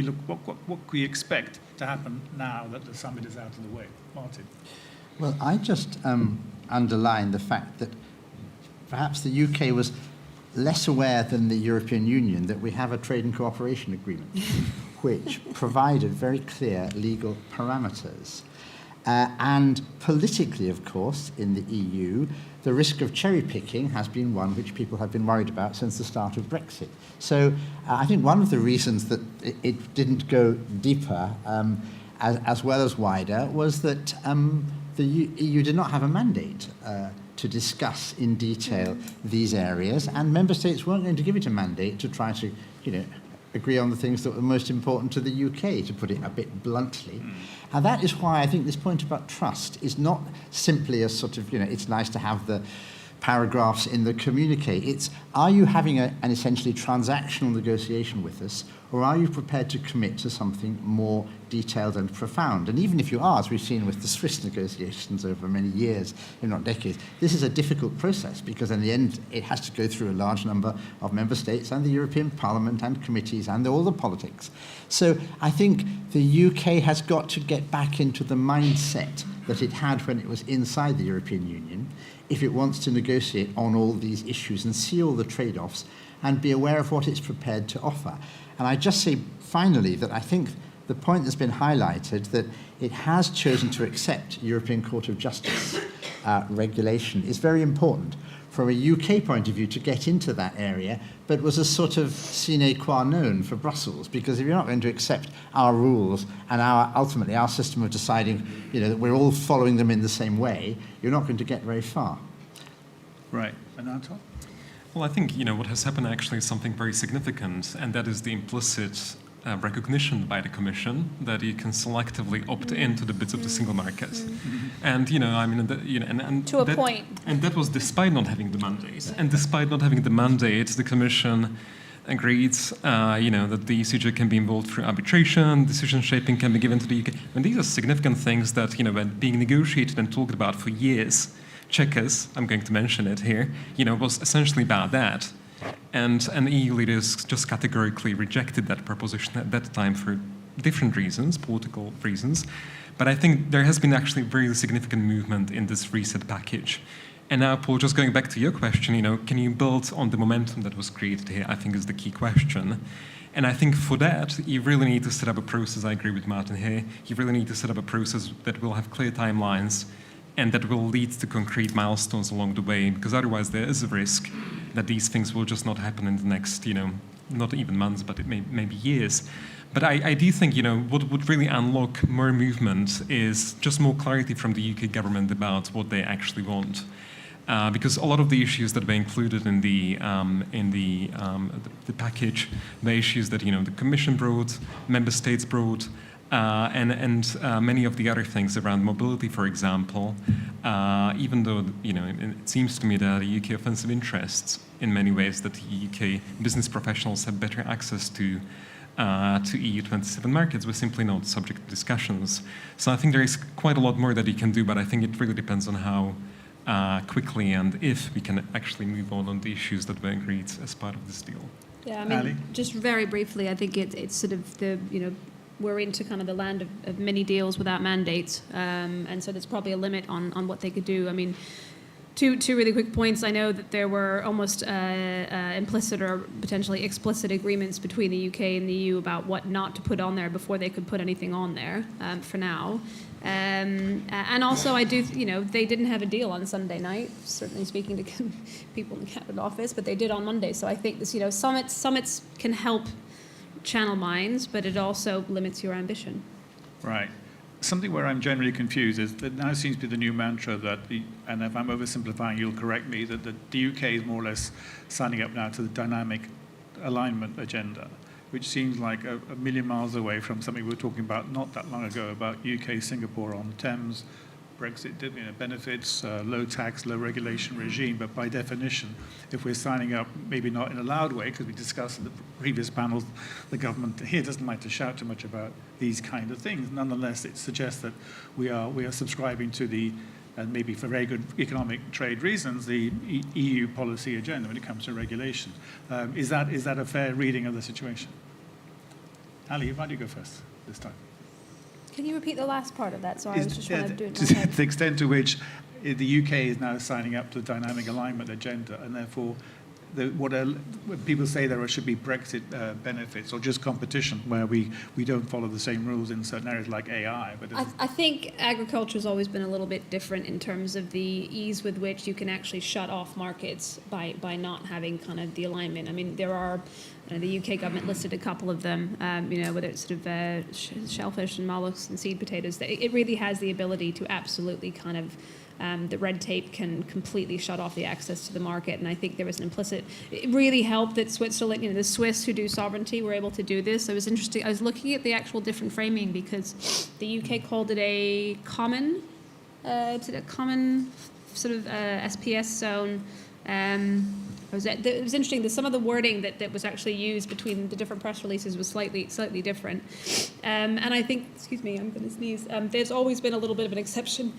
we expect to happen now that the summit is out of the way? Martin? Well, I just underline the fact that perhaps the UK was less aware than the European Union that we have a trade and cooperation agreement which provided very clear legal parameters. And politically, of course, in the EU, the risk of cherry picking has been one which people have been worried about since the start of Brexit. So I think one of the reasons that it didn't go deeper as well as wider was that the EU did not have a mandate to discuss in detail these areas, and member states weren't going to give it a mandate to try to, agree on the things that were most important to the UK, to put it a bit bluntly. And that is why I think this point about trust is not simply a sort of, it's nice to have the paragraphs in the communique. It's, are you having an essentially transactional negotiation with us, or are you prepared to commit to something more detailed and profound? And even if you are, as we've seen with the Swiss negotiations over many years, if not decades, this is a difficult process because in the end it has to go through a large number of member states and the European Parliament and committees and all the politics. So I think the UK has got to get back into the mindset that it had when it was inside the European Union if it wants to negotiate on all these issues and see all the trade-offs and be aware of what it's prepared to offer. And I just say finally that I think the point that's been highlighted, that it has chosen to accept European Court of Justice regulation, is very important from a UK point of view to get into that area, but was a sort of sine qua non for Brussels, because if you're not going to accept our rules and ultimately our system of deciding that we're all following them in the same way, you're not going to get very far. Right. And Anton? Well, I think what has happened actually is something very significant, and that is the implicit recognition by the Commission that you can selectively opt into the bits of the single market, and to a point. And that was despite not having the mandate. And despite not having the mandate, the Commission agreed, that the ECJ can be involved through arbitration, decision shaping can be given to the UK. And these are significant things that were being negotiated and talked about for years. Checkers, I'm going to mention it here, was essentially about that. And EU leaders just categorically rejected that proposition at that time for different reasons, political reasons. But I think there has been actually very significant movement in this reset package. And now, Paul, just going back to your question, can you build on the momentum that was created here, I think is the key question. And I think for that, you really need to set up a process, I agree with Martin here, you really need to set up a process that will have clear timelines and that will lead to concrete milestones along the way, because otherwise there is a risk that these things will just not happen in the next, not even months, but it may be years. But I do think, what would really unlock more movement is just more clarity from the UK government about what they actually want. Because a lot of the issues that were included in the package, the issues that the Commission brought, member states brought, and many of the other things around mobility, for example, even though it seems to me that the UK offensive interests in many ways that the UK business professionals have better access to EU 27 markets, we're simply not subject to discussions. So I think there is quite a lot more that you can do, but I think it really depends on how quickly and if we can actually move on the issues that were agreed as part of this deal. Yeah, I mean, just very briefly, I think it's sort of we're into kind of the land of many deals without mandates, and so there's probably a limit on what they could do. I mean, two really quick points. I know that there were almost implicit or potentially explicit agreements between the UK and the EU about what not to put on there before they could put anything on there for now. And also, I do, they didn't have a deal on Sunday night, certainly speaking to people in the Cabinet Office, but they did on Monday. So I think this, summits can help channel minds, but it also limits your ambition. Right. Something where I'm generally confused is that now seems to be the new mantra that, and if I'm oversimplifying, you'll correct me, that the UK is more or less signing up now to the dynamic alignment agenda, which seems like a million miles away from something we were talking about not that long ago about UK-Singapore on Thames, Brexit benefits, low tax, low regulation regime. But by definition, if we're signing up, maybe not in a loud way, because we discussed in the previous panels, the government here doesn't like to shout too much about these kind of things. Nonetheless, it suggests that we are subscribing to the, and maybe for very good economic trade reasons, the EU policy agenda when it comes to regulation. Is that a fair reading of the situation? Ali, why don't you go first this time? Can you repeat the last part of that? Sorry, I was just trying to do it in my To head. the extent to which the UK is now signing up to the dynamic alignment agenda, and therefore when people say there should be Brexit benefits or just competition where we don't follow the same rules in certain areas like AI. But I think agriculture has always been a little bit different in terms of the ease with which you can actually shut off markets by not having kind of the alignment. I mean, there are, the UK government listed a couple of them, whether it's sort of shellfish and mollusks and seed potatoes. It really has the ability to absolutely kind of the red tape can completely shut off the access to the market. And I think there was an implicit, it really helped that Switzerland, the Swiss who do sovereignty were able to do this. I was looking at the actual different framing because the UK called it a common sort of SPS zone. It was interesting that some of the wording that was actually used between the different press releases was slightly different. And I think, excuse me, I'm going to sneeze. There's always been a little bit of an exception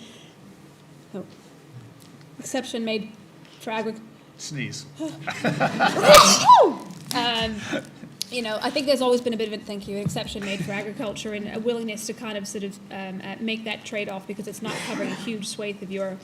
made for agriculture. Sneeze. I think there's always been a bit of an exception made for agriculture and a willingness to kind of sort of make that trade-off because it's not covering a huge swathe of your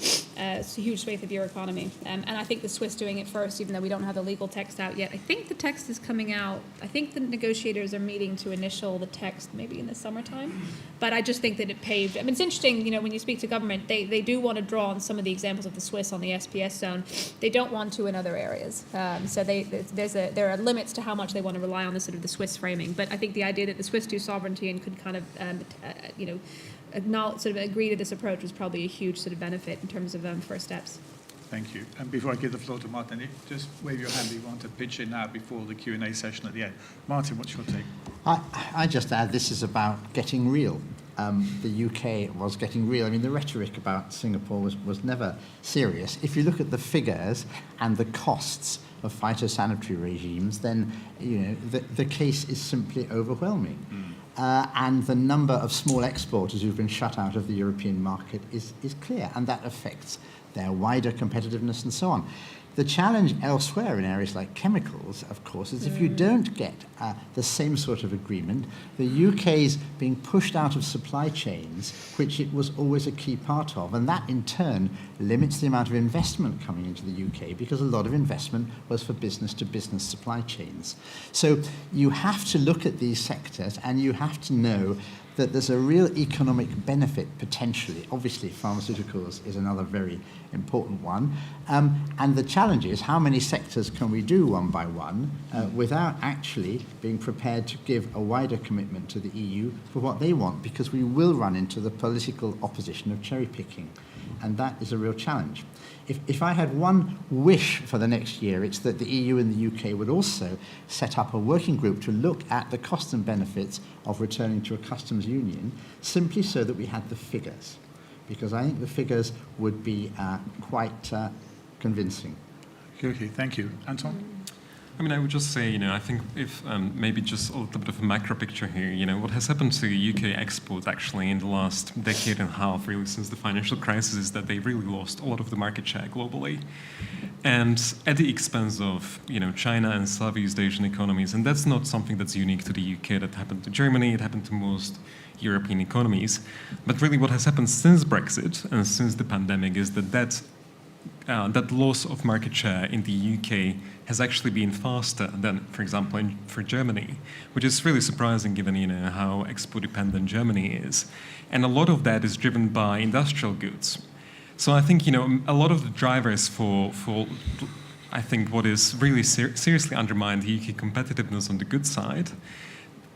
economy. And I think the Swiss doing it first, even though we don't have the legal text out yet. I think the text is coming out. I think the negotiators are meeting to initial the text maybe in the summertime. But I just think that it paved. I mean, it's interesting, when you speak to government, they do want to draw on some of the examples of the Swiss on the SPS zone. They don't want to in other areas. So there are limits to how much they want to rely on the sort of the Swiss framing. But I think the idea that the Swiss do sovereignty and could kind of, acknowledge, sort of agree to this approach was probably a huge sort of benefit in terms of first steps. Thank you. And before I give the floor to Martin, just wave your hand if you want to pitch in now before the Q&A session at the end. Martin, what's your take? I just add this is about getting real. The UK was getting real. I mean, the rhetoric about Singapore was never serious. If you look at the figures and the costs of phytosanitary regimes, then the case is simply overwhelming. And the number of small exporters who've been shut out of the European market is clear, and that affects their wider competitiveness and so on. The challenge elsewhere in areas like chemicals, of course, is if you don't get the same sort of agreement, the UK's being pushed out of supply chains, which it was always a key part of, and that in turn limits the amount of investment coming into the UK, because a lot of investment was for business-to-business supply chains. So you have to look at these sectors, and you have to know that there's a real economic benefit potentially. Obviously, pharmaceuticals is another very important one. And the challenge is, how many sectors can we do one by one without actually being prepared to give a wider commitment to the EU for what they want? Because we will run into the political opposition of cherry picking. And that is a real challenge. If I had one wish for the next year, it's that the EU and the UK would also set up a working group to look at the costs and benefits of returning to a customs union, simply so that we had the figures. Because I think the figures would be quite convincing. Okay, thank you. Anton? I mean, I would just say, I think if maybe just a little bit of a macro picture here, what has happened to UK exports actually in the last decade and a half, really since the financial crisis, is that they really lost a lot of the market share globally. And at the expense of, China and Southeast Asian economies. And that's not something that's unique to the UK. That happened to Germany, it happened to most European economies. But really what has happened since Brexit and since the pandemic is that loss of market share in the UK has actually been faster than, for example, for Germany, which is really surprising given how export-dependent Germany is. And a lot of that is driven by industrial goods. So I think a lot of the drivers for I think what is really seriously undermined the UK competitiveness on the goods side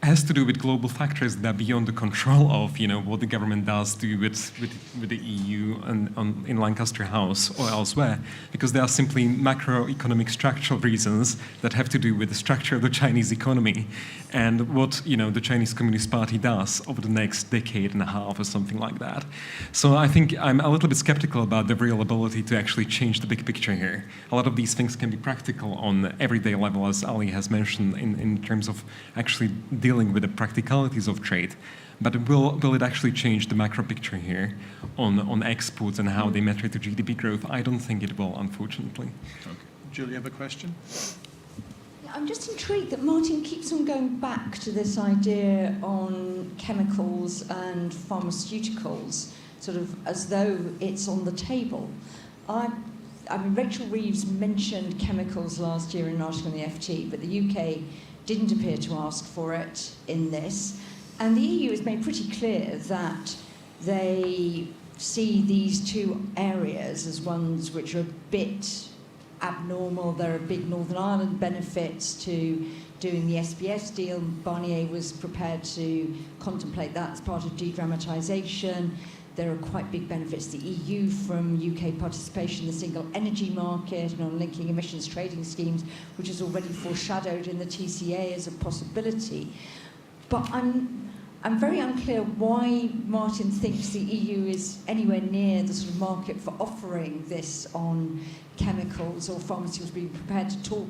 has to do with global factors that are beyond the control of what the government does do with the EU and in Lancaster House or elsewhere, because there are simply macroeconomic structural reasons that have to do with the structure of the Chinese economy and what the Chinese Communist Party does over the next decade and a half or something like that. So I think I'm a little bit skeptical about the real ability to actually change the big picture here. A lot of these things can be practical on everyday level, as Ali has mentioned, in terms of actually dealing with the practicalities of trade, but will it actually change the macro picture here on exports and how they matter to GDP growth? I don't think it will, unfortunately. Okay. Julie, you have a question? Yeah, I'm just intrigued that Martin keeps on going back to this idea on chemicals and pharmaceuticals, sort of as though it's on the table. I mean, Rachel Reeves mentioned chemicals last year in an article in the FT, but the UK didn't appear to ask for it in this. And the EU has made pretty clear that they see these two areas as ones which are a bit abnormal. There are big Northern Ireland benefits to doing the SBS deal. Barnier was prepared to contemplate that as part of de-dramatisation. There are quite big benefits to the EU from UK participation in the single energy market and on linking emissions trading schemes, which is already foreshadowed in the TCA as a possibility. But I'm very unclear why Martin thinks the EU is anywhere near the sort of market for offering this on chemicals or pharmaceuticals, being prepared to talk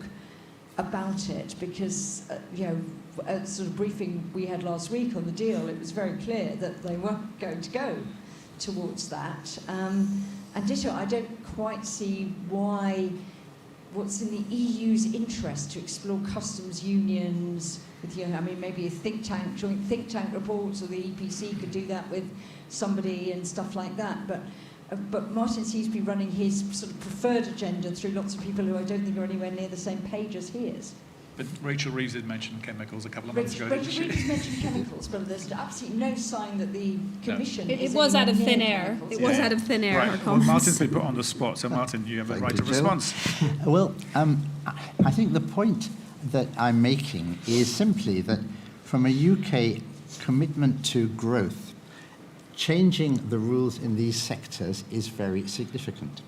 about it, because a sort of briefing we had last week on the deal, it was very clear that they weren't going to go towards that. And ditto, I don't quite see what's in the EU's interest to explore customs unions with, maybe a joint think tank reports, or the EPC could do that with somebody and stuff like that. But Martin seems to be running his sort of preferred agenda through lots of people who I don't think are anywhere near the same page as he is. But Rachel Reeves did mention chemicals a couple of months ago. Rachel Reeves mentioned chemicals, but there's absolutely no sign that the Commission It was out of thin air. It was out of thin air. Right. Well, Martin's been put on the spot, so Martin, you have a right of response. Well, I think the point that I'm making is simply that from a UK commitment to growth, changing the rules in these sectors is very significant.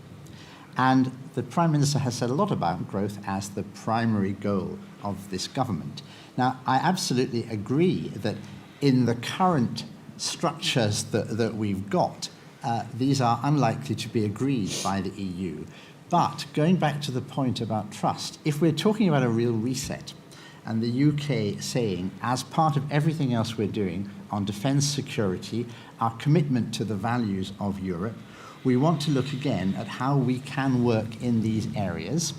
And the Prime Minister has said a lot about growth as the primary goal of this government. Now, I absolutely agree that in the current structures that we've got, these are unlikely to be agreed by the EU. But going back to the point about trust, if we're talking about a real reset, and the UK saying, as part of everything else we're doing on defence security, our commitment to the values of Europe, we want to look again at how we can work in these areas,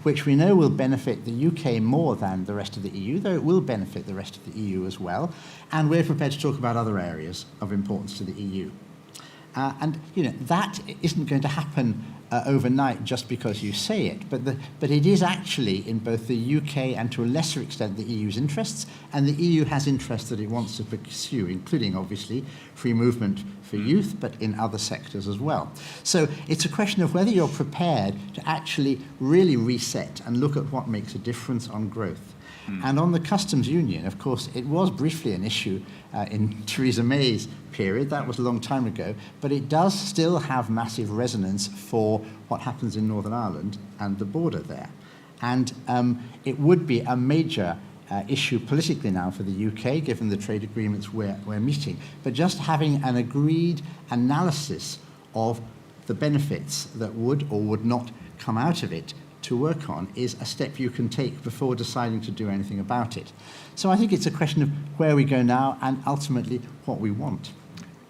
which we know will benefit the UK more than the rest of the EU, though it will benefit the rest of the EU as well. And we're prepared to talk about other areas of importance to the EU. And that isn't going to happen overnight just because you say it, but it is actually in both the UK and to a lesser extent the EU's interests, and the EU has interests that it wants to pursue, including obviously free movement for youth, but in other sectors as well. So it's a question of whether you're prepared to actually really reset and look at what makes a difference on growth. And on the customs union, of course, it was briefly an issue in Theresa May's period. That was a long time ago. But it does still have massive resonance for what happens in Northern Ireland and the border there. And it would be a major issue politically now for the UK, given the trade agreements we're meeting. But just having an agreed analysis of the benefits that would or would not come out of it to work on is a step you can take before deciding to do anything about it. So I think it's a question of where we go now and ultimately what we want.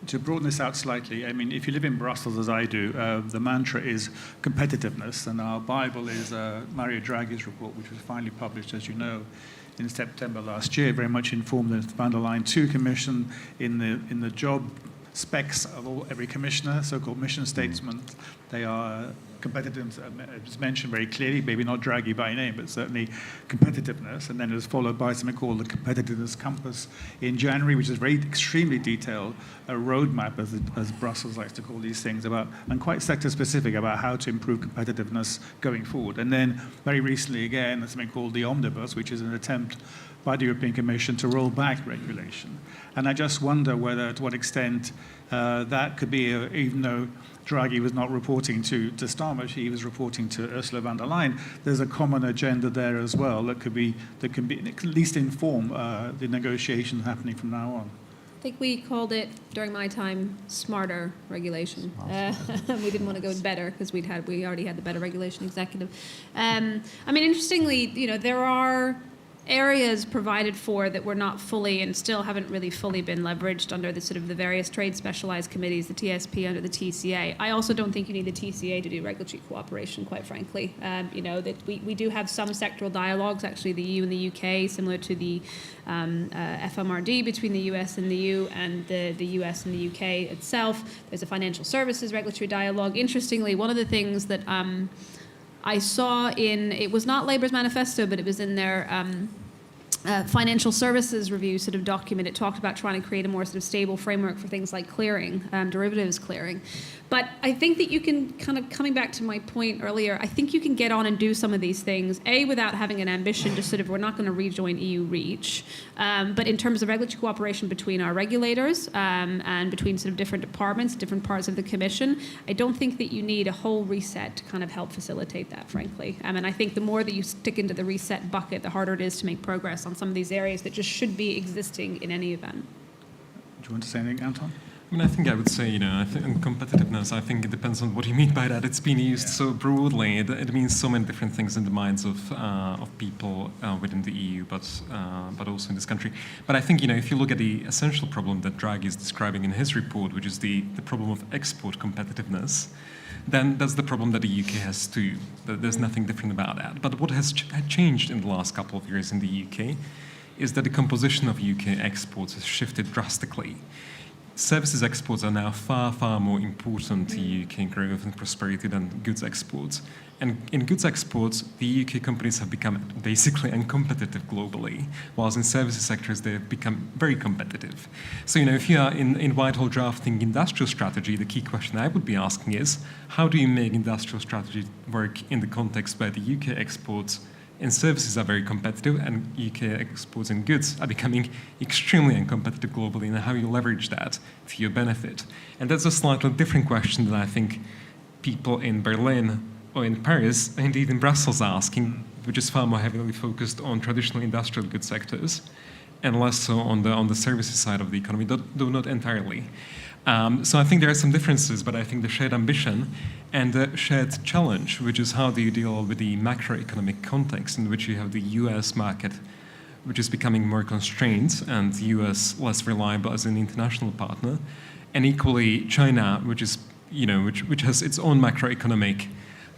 To broaden this out slightly, I mean, if you live in Brussels as I do, the mantra is competitiveness, and our Bible is Mario Draghi's report, which was finally published, as you know, in September last year, very much informed the van der Leyen II Commission in the job specs of every commissioner, so-called mission statements. They are competitiveness, as mentioned very clearly, maybe not Draghi by name, but certainly competitiveness. And then it was followed by something called the Competitiveness Compass in January, which is very extremely detailed, a roadmap, as Brussels likes to call these things, about, and quite sector-specific about how to improve competitiveness going forward. And then very recently, again, there's something called the Omnibus, which is an attempt by the European Commission to roll back regulation. And I just wonder whether, to what extent, that could be, even though Draghi was not reporting to Starmer, he was reporting to Ursula von der Leyen, there's a common agenda there as well that can at least inform the negotiations happening from now on. I think we called it, during my time, smarter regulation. We didn't want to go better because we already had the better regulation executive. I mean, interestingly, there are areas provided for that were not fully and still haven't really fully been leveraged under the sort of the various trade specialized committees, the TSP under the TCA. I also don't think you need the TCA to do regulatory cooperation, quite frankly. That we do have some sectoral dialogues, actually the EU and the UK, similar to the FMRD between the US and the EU and the US and the UK itself. There's a financial services regulatory dialogue. Interestingly, one of the things that I saw it was not Labour's manifesto, but it was in their financial services review sort of document. It talked about trying to create a more sort of stable framework for things like clearing, derivatives clearing. But I think that you can, kind of coming back to my point earlier, I think you can get on and do some of these things, without having an ambition to sort of, we're not going to rejoin EU REACH, but in terms of regulatory cooperation between our regulators and between sort of different departments, different parts of the Commission, I don't think that you need a whole reset to kind of help facilitate that, frankly. And I think the more that you stick into the reset bucket, the harder it is to make progress on some of these areas that just should be existing in any event. Do you want to say anything, Anton? I mean, I think I would say, I think in competitiveness, I think it depends on what you mean by that. It's been used so broadly. It means so many different things in the minds of people within the EU, but also in this country. But I think, if you look at the essential problem that Draghi is describing in his report, which is the problem of export competitiveness, then that's the problem that the UK has too. There's nothing different about that. But what has changed in the last couple of years in the UK is that the composition of UK exports has shifted drastically. Services exports are now far, far more important to UK growth and prosperity than goods exports. And in goods exports, the UK companies have become basically uncompetitive globally, whilst in services sectors they've become very competitive. So, if you are in Whitehall drafting industrial strategy, the key question I would be asking is, how do you make industrial strategy work in the context where the UK exports in services are very competitive and UK exports in goods are becoming extremely uncompetitive globally, and how you leverage that to your benefit? And that's a slightly different question that I think people in Berlin or in Paris, indeed in Brussels, are asking, which is far more heavily focused on traditional industrial goods sectors and less so on the services side of the economy, though not entirely. So I think there are some differences, but I think the shared ambition and the shared challenge, which is how do you deal with the macroeconomic context in which you have the US market, which is becoming more constrained, and the US less reliable as an international partner, and equally China, which is which has its own macroeconomic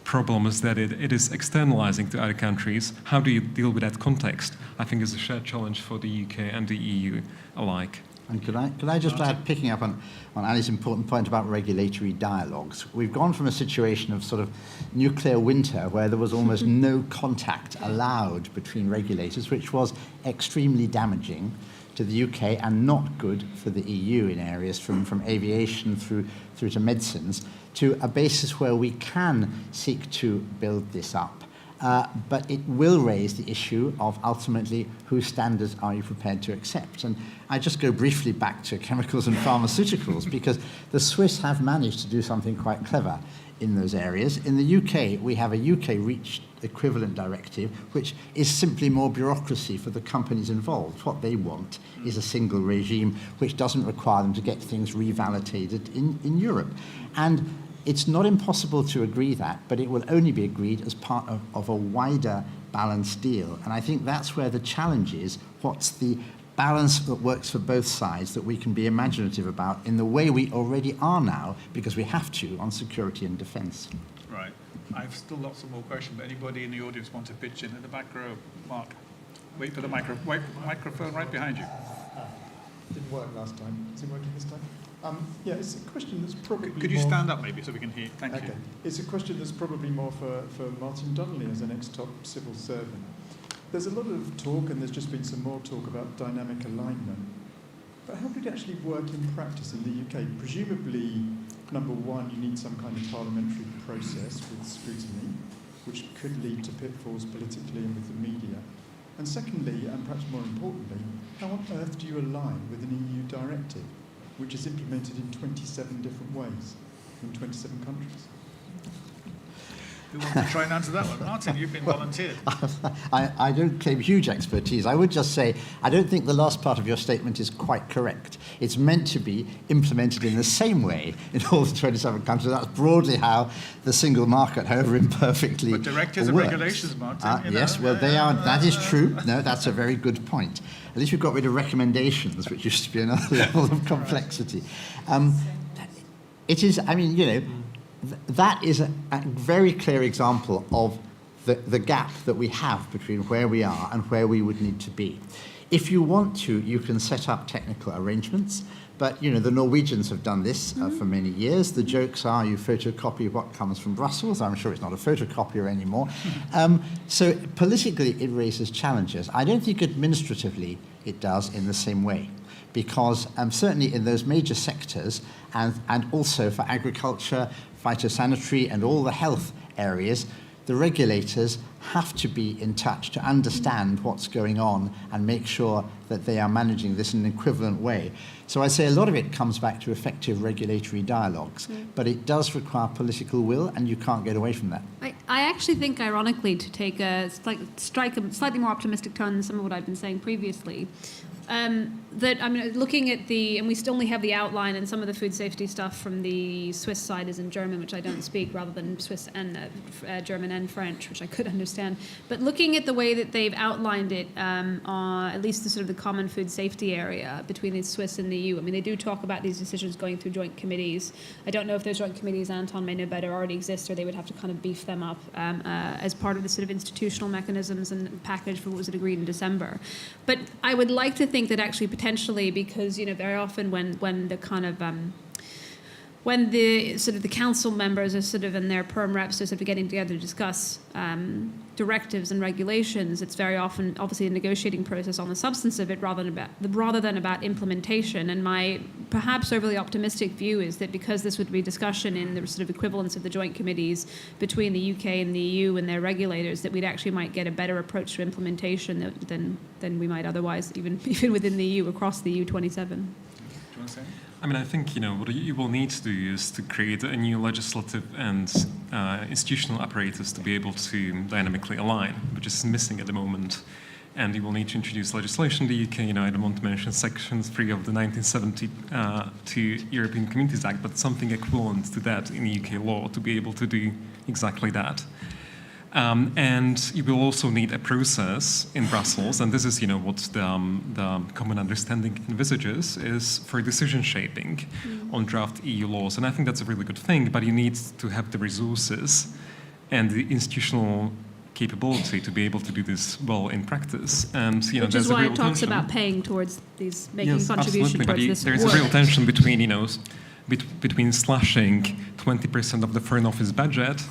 problems that it is externalizing to other countries. How do you deal with that context? I think is a shared challenge for the UK and the EU alike. And could I just add, picking up on Ali's important point about regulatory dialogues, we've gone from a situation of sort of nuclear winter where there was almost no contact allowed between regulators, which was extremely damaging to the UK and not good for the EU in areas from aviation through to medicines, to a basis where we can seek to build this up. But it will raise the issue of ultimately whose standards are you prepared to accept. And I just go briefly back to chemicals and pharmaceuticals because the Swiss have managed to do something quite clever in those areas. In the UK, we have a UK REACH equivalent directive, which is simply more bureaucracy for the companies involved. What they want is a single regime which doesn't require them to get things revalidated in Europe. And it's not impossible to agree that, but it will only be agreed as part of a wider balanced deal. And I think that's where the challenge is. What's the balance that works for both sides that we can be imaginative about in the way we already are now, because we have to, on security and defence. Right. I've still lots of more questions, but anybody in the audience want to pitch in at the back row? Mark, wait for the microphone right behind you. Didn't work last time. Is it working this time? Yeah, it's a question that's probably Could you stand up maybe so we can hear? Thank you. It's a question that's probably more for Martin Donnelly as an ex-top civil servant. There's a lot of talk, and there's just been some more talk about dynamic alignment. But how did it actually work in practice in the UK? Presumably, number one, you need some kind of parliamentary process with scrutiny, which could lead to pitfalls politically and with the media. And secondly, and perhaps more importantly, how on earth do you align with an EU directive, which is implemented in 27 different ways in 27 countries? Who wants to try and answer that one? Martin, you've been volunteered. I don't claim huge expertise. I would just say I don't think the last part of your statement is quite correct. It's meant to be implemented in the same way in all the 27 countries. That's broadly how the single market, however imperfectly, But directives and regulations, Martin. Yes, well, they are. That is true. No, that's a very good point. At least we've got rid of recommendations, which used to be another level of complexity. It is, I mean, that is a very clear example of the gap that we have between where we are and where we would need to be. If you want to, you can set up technical arrangements, but the Norwegians have done this for many years. The jokes are you photocopy what comes from Brussels. I'm sure it's not a photocopier anymore. So politically, it raises challenges. I don't think administratively it does in the same way, because certainly in those major sectors and also for agriculture, phytosanitary and all the health areas, the regulators have to be in touch to understand what's going on and make sure that they are managing this in an equivalent way. So I say a lot of it comes back to effective regulatory dialogues, but it does require political will, and you can't get away from that. I actually think, ironically, to take strike a slightly more optimistic tone than some of what I've been saying previously, that looking at and we still only have the outline, and some of the food safety stuff from the Swiss side is in German, which I don't speak, rather than Swiss and German and French, which I could understand. But looking at the way that they've outlined it, at least the sort of the common food safety area between the Swiss and the EU, they do talk about these decisions going through joint committees. I don't know if those joint committees, Anton may know better, already exist, or they would have to kind of beef them up as part of the sort of institutional mechanisms and package for what was agreed in December. But I would like to think that actually potentially, because very often when the kind of when the sort of the council members are sort of and their perm reps are sort of getting together to discuss directives and regulations, it's very often obviously a negotiating process on the substance of it rather than about implementation. And my perhaps overly optimistic view is that because this would be discussion in the sort of equivalence of the joint committees between the UK and the EU and their regulators, that we'd actually might get a better approach to implementation than we might otherwise, even within the EU, across the EU 27. Do you want to say? I think, what you will need to do is to create a new legislative and institutional apparatus to be able to dynamically align, which is missing at the moment. And you will need to introduce legislation in the UK. I don't want to mention Section 3 of the 1972 European Communities Act, but something equivalent to that in the UK law to be able to do exactly that. And you will also need a process in Brussels, and this is, what the common understanding envisages, is for decision shaping on draft EU laws. And I think that's a really good thing, but you need to have the resources and the institutional capability to be able to do this well in practice. And which is why it talks about paying towards these, making contribution towards this there's work. a real tension between, between slashing 20% of the Foreign Office budget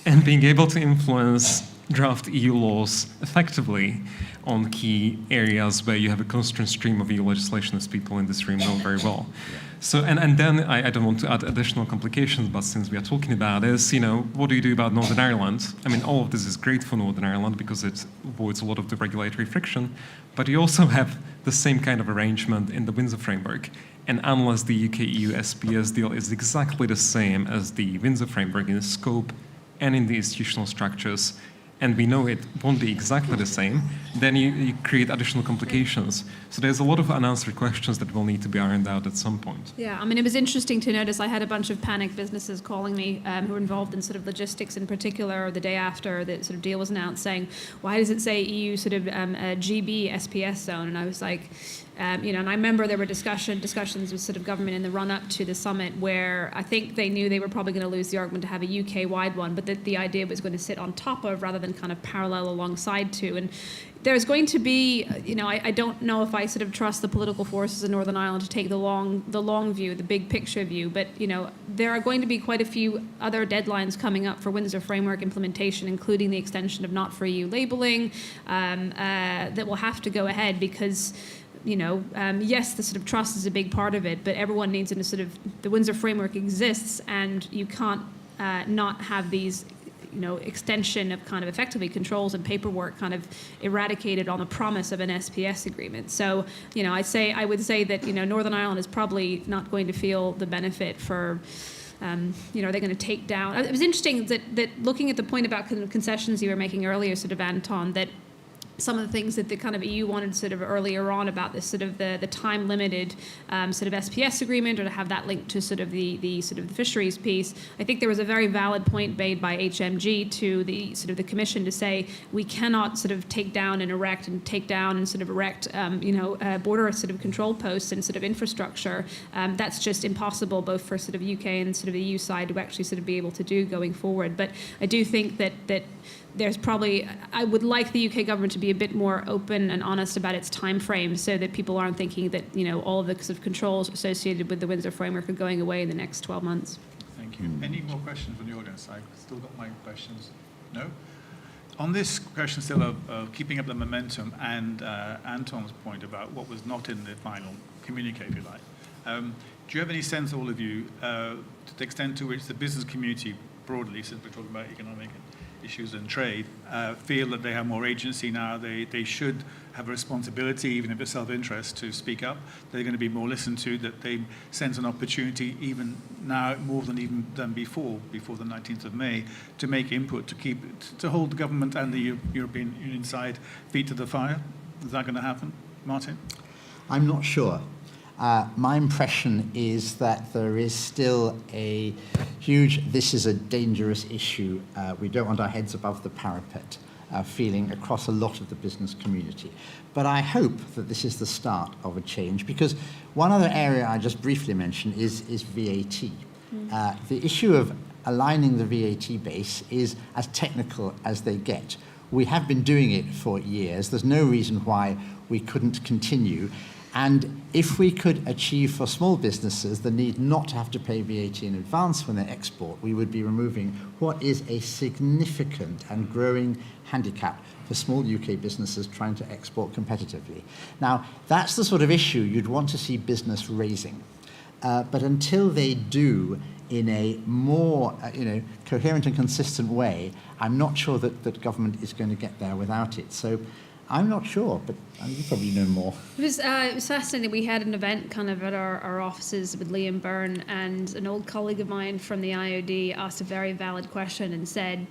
and being able to influence draft EU laws effectively on key areas where you have a constant stream of EU legislation, as people in this room know very well. So, and then I don't want to add additional complications, but since we are talking about this, what do you do about Northern Ireland? I mean, all of this is great for Northern Ireland because it avoids a lot of the regulatory friction, but you also have the same kind of arrangement in the Windsor framework. And unless the UK-EU SPS deal is exactly the same as the Windsor framework in scope and in the institutional structures, and we know it won't be exactly the same, then you create additional complications. So there's a lot of unanswered questions that will need to be ironed out at some point. Yeah, I mean, it was interesting to notice I had a bunch of panicked businesses calling me who were involved in sort of logistics in particular, the day after the sort of deal was announced, saying, why does it say EU sort of GB SPS zone? And I was like, and I remember there were discussions with sort of government in the run-up to the summit where I think they knew they were probably going to lose the argument to have a UK-wide one, but that the idea was going to sit on top of rather than kind of parallel alongside to. And there's going to be, I don't know if I sort of trust the political forces in Northern Ireland to take the long view, the big picture view, but, there are going to be quite a few other deadlines coming up for Windsor Framework implementation, including the extension of not-for-EU labelling, that will have to go ahead because yes, the sort of trust is a big part of it, but everyone needs to sort of, the Windsor Framework exists and you can't not have these, extension of kind of effectively controls and paperwork kind of eradicated on the promise of an SPS agreement. So, I would say that, Northern Ireland is probably not going to feel the benefit for they're going to take down. It was interesting that looking at the point about kind of concessions you were making earlier, sort of Anton, that some of the things that the kind of EU wanted sort of earlier on about this sort of the time-limited sort of SPS agreement, or to have that linked to sort of the sort of the fisheries piece. I think there was a very valid point made by HMG to the sort of the Commission to say we cannot sort of take down and erect border sort of control posts and sort of infrastructure. That's just impossible both for sort of UK and sort of the EU side to actually sort of be able to do going forward. But I do think that there's probably, I would like the UK government to be a bit more open and honest about its time frame so that people aren't thinking that, all of the sort of controls associated with the Windsor Framework are going away in the next 12 months. Thank you. Any more questions from the audience? I've still got my questions. No? On this question still of keeping up the momentum and Anton's point about what was not in the final communique, if you like, do you have any sense, all of you, to the extent to which the business community broadly, since we're talking about economic issues and trade, feel that they have more agency now, they should have a responsibility, even if it's self-interest, to speak up, they're going to be more listened to, that they sense an opportunity even now more than before the 19th of May, to make input, to hold the government and the European Union side feet to the fire? Is that going to happen? Martin? I'm not sure. My impression is that there is still a huge, this is a dangerous issue, we don't want our heads above the parapet feeling across a lot of the business community. But I hope that this is the start of a change, because one other area I just briefly mentioned is VAT. The issue of aligning the VAT base is as technical as they get. We have been doing it for years. There's no reason why we couldn't continue. And if we could achieve for small businesses the need not to have to pay VAT in advance when they export, we would be removing what is a significant and growing handicap for small UK businesses trying to export competitively. Now, that's the sort of issue you'd want to see business raising. But until they do in a more coherent and consistent way, I'm not sure that government is going to get there without it. So I'm not sure, but you probably know more. It was fascinating. We had an event kind of at our offices with Liam Byrne, and an old colleague of mine from the IOD asked a very valid question and said,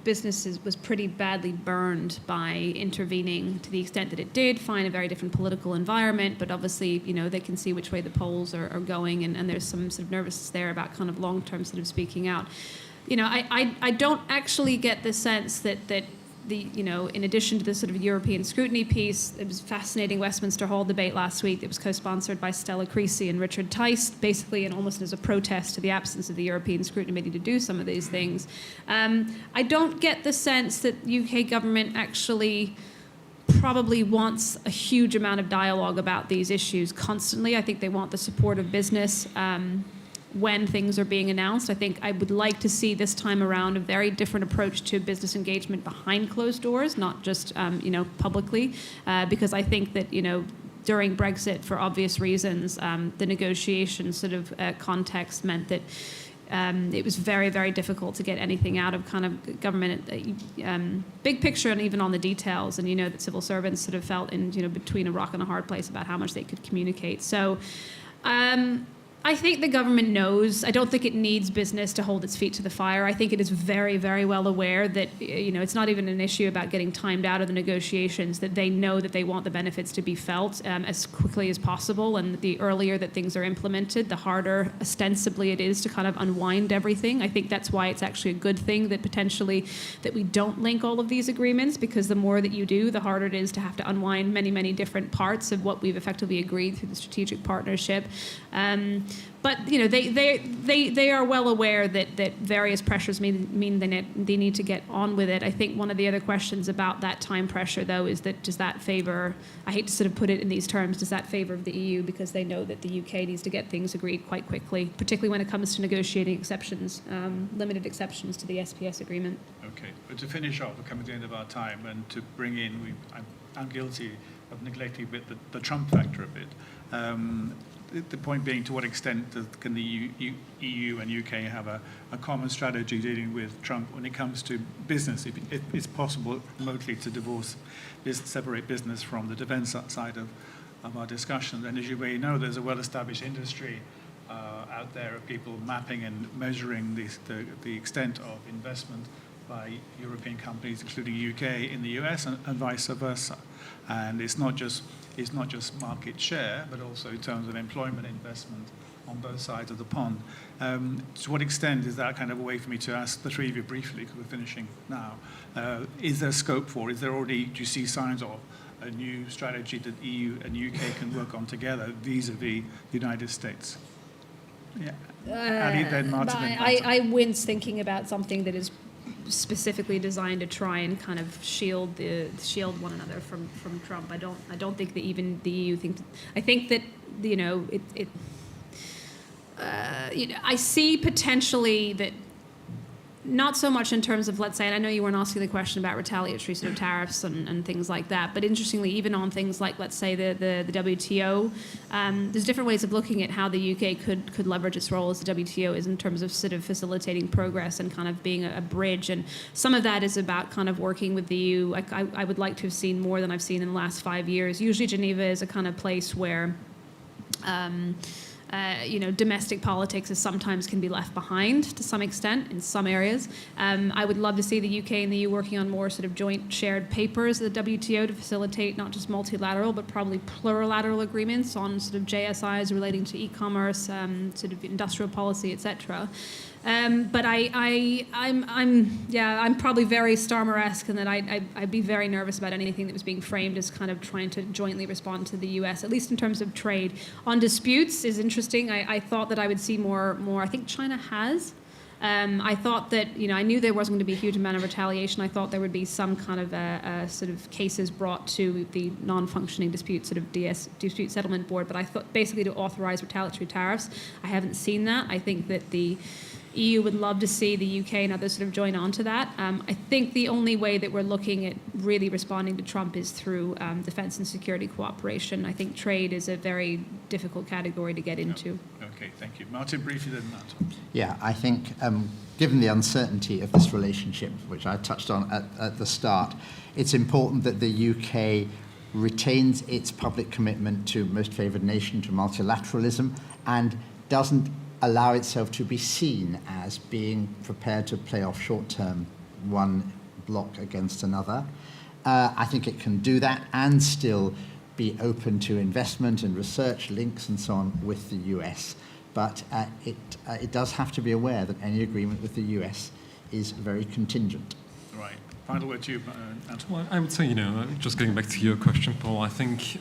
businesses was pretty badly burned by intervening to the extent that it did, find a very different political environment, but obviously, they can see which way the polls are going, and there's some sort of nervousness there about kind of long-term sort of speaking out. I don't actually get the sense that in addition to the sort of European scrutiny piece, it was fascinating Westminster Hall debate last week that was co-sponsored by Stella Creasy and Richard Tice, basically, and almost as a protest to the absence of the European Scrutiny Committee to do some of these things. I don't get the sense that UK government actually probably wants a huge amount of dialogue about these issues constantly. I think they want the support of business when things are being announced. I think I would like to see this time around a very different approach to business engagement behind closed doors, not just publicly, because I think that during Brexit, for obvious reasons, the negotiation sort of context meant that it was very, very difficult to get anything out of kind of government big picture and even on the details. And that civil servants sort of felt in between a rock and a hard place about how much they could communicate. So I think the government knows. I don't think it needs business to hold its feet to the fire. I think it is very, very well aware that it's not even an issue about getting timed out of the negotiations, that they know that they want the benefits to be felt as quickly as possible. And the earlier that things are implemented, the harder ostensibly it is to kind of unwind everything. I think that's why it's actually a good thing that potentially that we don't link all of these agreements, because the more that you do, the harder it is to have to unwind many, many different parts of what we've effectively agreed through the strategic partnership. But they are well aware that various pressures mean they need to get on with it. I think one of the other questions about that time pressure, though, is that does that favour, I hate to sort of put it in these terms, does that favour the EU, because they know that the UK needs to get things agreed quite quickly, particularly when it comes to negotiating exceptions, limited exceptions to the SPS agreement. Okay, but to finish off, we're coming to the end of our time, and to bring in, I'm guilty of neglecting a bit the Trump factor a bit. The point being, to what extent can the EU and UK have a common strategy dealing with Trump when it comes to business? If it's possible remotely to separate business from the defence side of our discussions. And as you may know, there's a well-established industry out there of people mapping and measuring the extent of investment by European companies, including UK, in the US, and vice versa. And it's not just market share, but also in terms of employment investment on both sides of the pond. To what extent is that kind of a way for me to ask the three of you briefly, because we're finishing now, is there scope for, do you see signs of a new strategy that EU and UK can work on together vis-a-vis the United States? Yeah. Ali, then Martin, then Martin. I wince thinking about something that is specifically designed to try and kind of shield one another from Trump. I don't think that even the EU thinks. I think that I see potentially that. Not so much in terms of, let's say, and I know you weren't asking the question about retaliatory sort of tariffs and things like that, but interestingly, even on things like, let's say, the WTO, there's different ways of looking at how the UK could leverage its role as the WTO is in terms of sort of facilitating progress and kind of being a bridge. And some of that is about kind of working with the EU. I would like to have seen more than I've seen in the last 5 years. Usually Geneva is a kind of place where domestic politics sometimes can be left behind to some extent in some areas. I would love to see the UK and the EU working on more sort of joint shared papers at the WTO to facilitate not just multilateral but probably plurilateral agreements on sort of JSIs relating to e-commerce, sort of industrial policy, etc. But I'm probably very Starmer-esque in that I'd be very nervous about anything that was being framed as kind of trying to jointly respond to the US, at least in terms of trade. On disputes is interesting. I thought that I would see more. I think China has. I thought that, I knew there wasn't going to be a huge amount of retaliation. I thought there would be some kind of sort of cases brought to the non-functioning dispute sort of dispute settlement board. But I thought basically to authorize retaliatory tariffs. I haven't seen that. I think that the EU would love to see the UK and others sort of join on to that. I think the only way that we're looking at really responding to Trump is through defense and security cooperation. I think trade is a very difficult category to get into. Okay, thank you. Martin, briefly then Martin. Yeah, I think given the uncertainty of this relationship, which I touched on at the start, it's important that the UK retains its public commitment to most favoured nation, to multilateralism, and doesn't allow itself to be seen as being prepared to play off short-term one bloc against another. I think it can do that and still be open to investment and research links and so on with the US. but it does have to be aware that any agreement with the US is very contingent. Right. Final word to you, Anton. Well, I would say, just getting back to your question, Paul, I think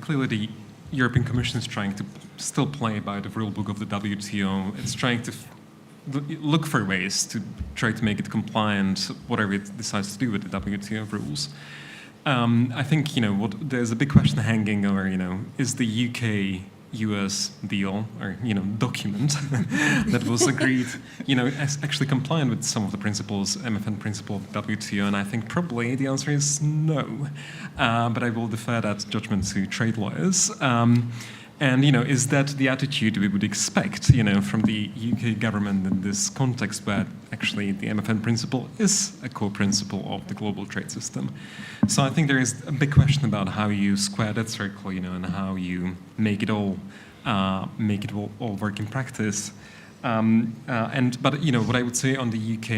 clearly the European Commission is trying to still play by the rule book of the WTO. It's trying to look for ways to try to make it compliant, whatever it decides to do with the WTO rules. I think, there's a big question hanging over, is the UK-US deal, or, document that was agreed, actually compliant with some of the principles, MFN principle of WTO, and I think probably the answer is no. But I will defer that judgment to trade lawyers. And, is that the attitude we would expect, from the UK government in this context where actually the MFN principle is a core principle of the global trade system? So I think there is a big question about how you square that circle, and how you make it all work in practice. But what I would say on the UK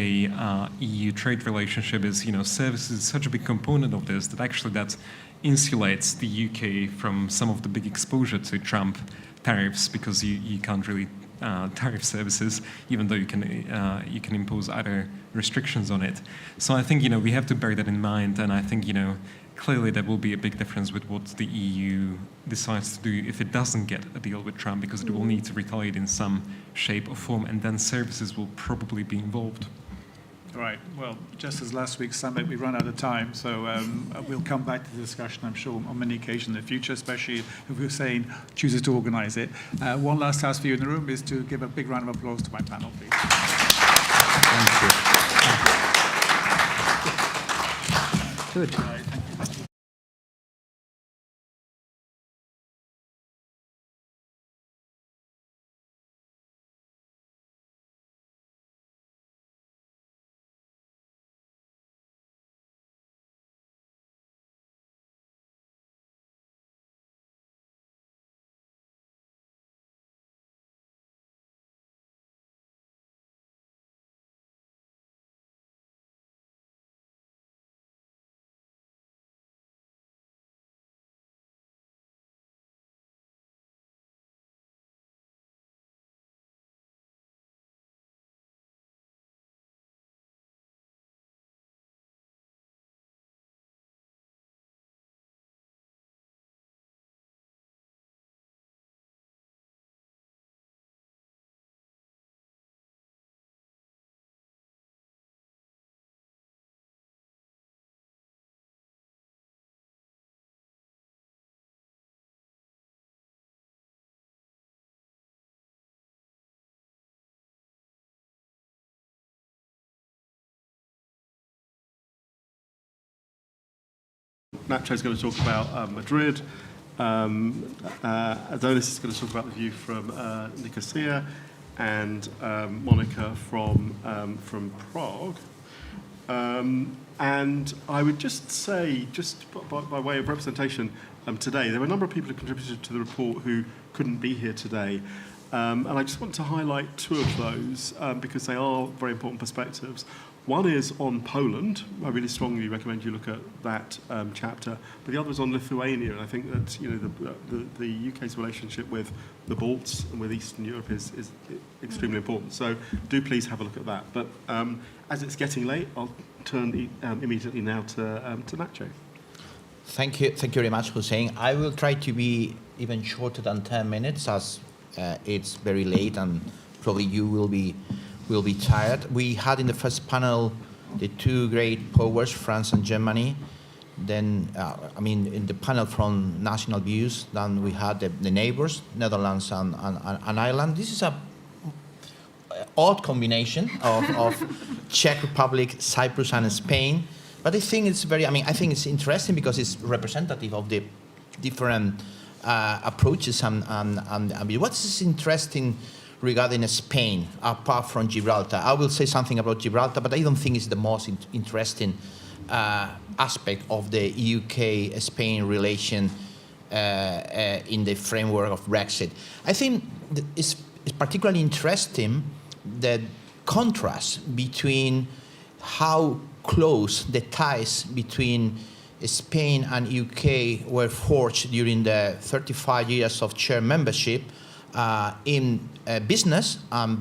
EU trade relationship is, services is such a big component of this that actually that insulates the UK from some of the big exposure to Trump tariffs, because you can't really tariff services, even though you can impose other restrictions on it. So I think we have to bear that in mind, and I think clearly there will be a big difference with what the EU decides to do if it doesn't get a deal with Trump, because it will need to retaliate in some shape or form, and then services will probably be involved. All right. Well, just as last week's summit, we run out of time, so we'll come back to the discussion, I'm sure, on many occasions in the future, especially if Hussein chooses to organise it. One last task for you in the room is to give a big round of applause to my panel, please. Thank you. Good. Thank you. Nacho's going to talk about Madrid. Adonis is going to talk about the view from Nicosia, and Monica from Prague. And I would just say, just by way of representation today, there were a number of people who contributed to the report who couldn't be here today. And I just want to highlight two of those because they are very important perspectives. One is on Poland. I really strongly recommend you look at that chapter. But the other is on Lithuania, and I think that the UK's relationship with the Balts and with Eastern Europe is extremely important. So do please have a look at that. But as it's getting late, I'll turn immediately now to Nacho. Thank you very much, Hussein. I will try to be even shorter than 10 minutes, as it's very late, and probably you will be tired. We had in the first panel the two great powers, France and Germany. Then, in the panel from national views, then we had the neighbours, Netherlands and Ireland. This is a odd combination of Czech Republic, Cyprus and Spain. But I think it's I think it's interesting because it's representative of the different approaches and what's interesting regarding Spain, apart from Gibraltar. I will say something about Gibraltar, but I don't think it's the most interesting aspect of the UK-Spain relation in the framework of Brexit. I think it's particularly interesting the contrast between how close the ties between Spain and UK were forged during the 35 years of shared membership, in business,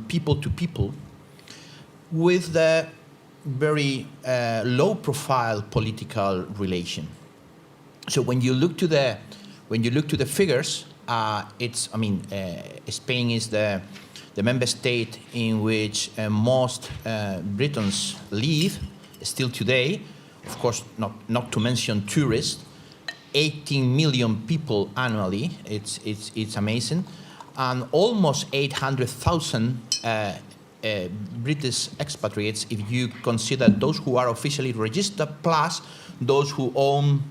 people to people, with the very low-profile political relation. So when you look to the figures, Spain is the member state in which most Britons live still today. Of course, not to mention tourists. 18 million people annually. It's amazing, and almost 800,000 British expatriates, if you consider those who are officially registered, plus those who own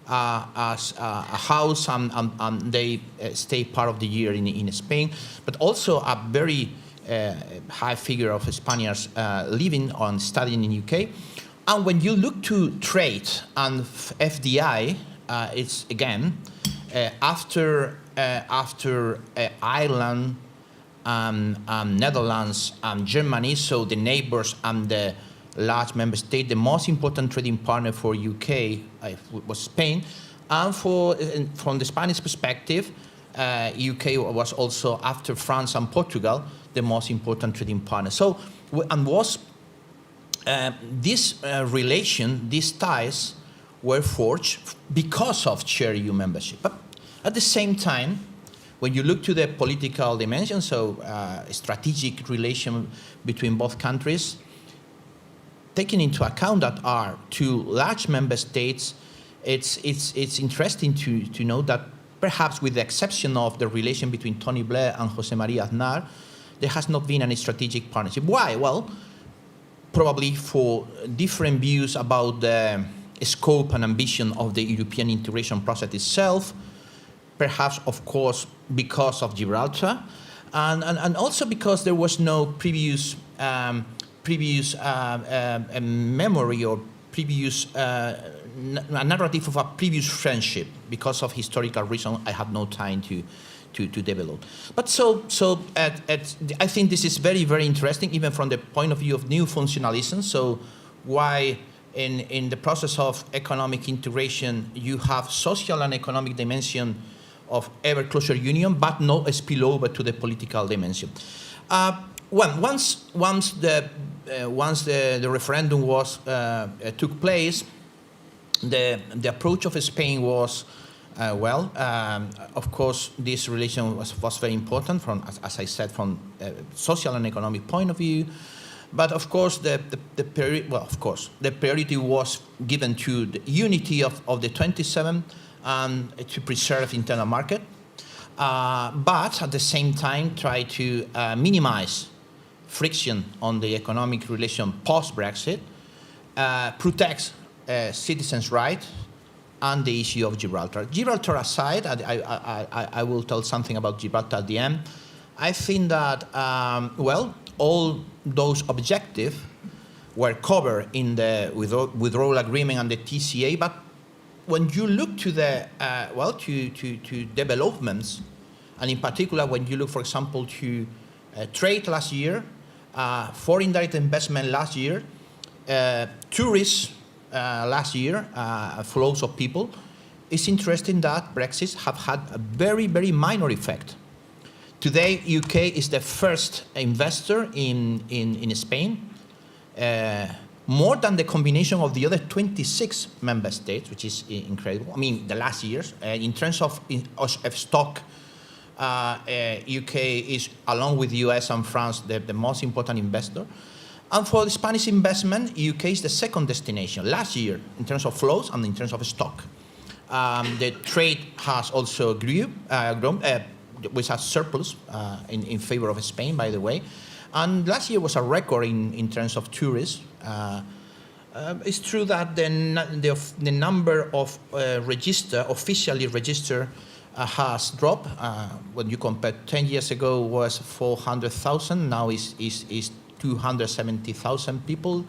a house and they stay part of the year in Spain, but also a very high figure of Spaniards living and studying in UK. And when you look to trade and FDI, it's again after Ireland, Netherlands, and Germany, so the neighbours and the large member state, the most important trading partner for UK was Spain, and from the Spanish perspective, UK was also, after France and Portugal, the most important trading partner. So, and was this relation, these ties were forged because of shared EU membership. But at the same time, when you look to the political dimension, so strategic relation between both countries, taking into account that are two large member states, it's interesting to know that perhaps with the exception of the relation between Tony Blair and José María Aznar, there has not been any strategic partnership. Why? Well, probably for different views about the scope and ambition of the European integration process itself, perhaps, of course, because of Gibraltar, and also because there was no previous memory or previous narrative of a previous friendship. Because of historical reasons, I had no time to develop. But I think this is very, very interesting, even from the point of view of new functionalism. So why in the process of economic integration, you have social and economic dimension of ever closer union, but no spillover to the political dimension. Once the referendum took place, the approach of Spain was of course, this relation was very important from, as I said, from social and economic point of view. But of course, the priority was given to the unity of the 27 and to preserve internal market, but at the same time try to minimize friction on the economic relation post-Brexit, protects citizens' rights, and the issue of Gibraltar. Gibraltar aside, I will tell something about Gibraltar at the end. I think that, all those objectives were covered in the withdrawal agreement and the TCA, but when you look to the, to developments, and in particular when you look, for example, to trade last year, foreign direct investment last year, tourists last year, flows of people, it's interesting that Brexit have had a very, very minor effect. Today, UK is the first investor in Spain, more than the combination of the other 26 member states, which is incredible. I mean, the last years, in terms of stock, UK is, along with US and France, the most important investor. And for the Spanish investment, UK is the second destination last year in terms of flows and in terms of stock. The trade has also grown with a surplus in favor of Spain, by the way. And last year was a record in terms of tourists. It's true that the number of officially registered has dropped. When you compare 10 years ago was 400,000, now is 270,000 people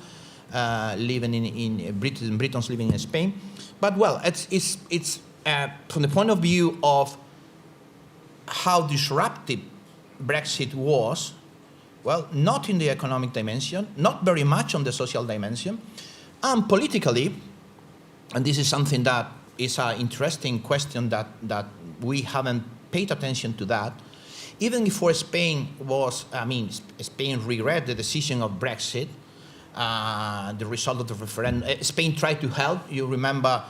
living in Britons living in Spain. But it's from the point of view of how disruptive Brexit was, not in the economic dimension, not very much on the social dimension, and politically, and this is something that is an interesting question that we haven't paid attention to that, even if for Spain Spain regret the decision of Brexit, the result of the referendum. Spain tried to help. You remember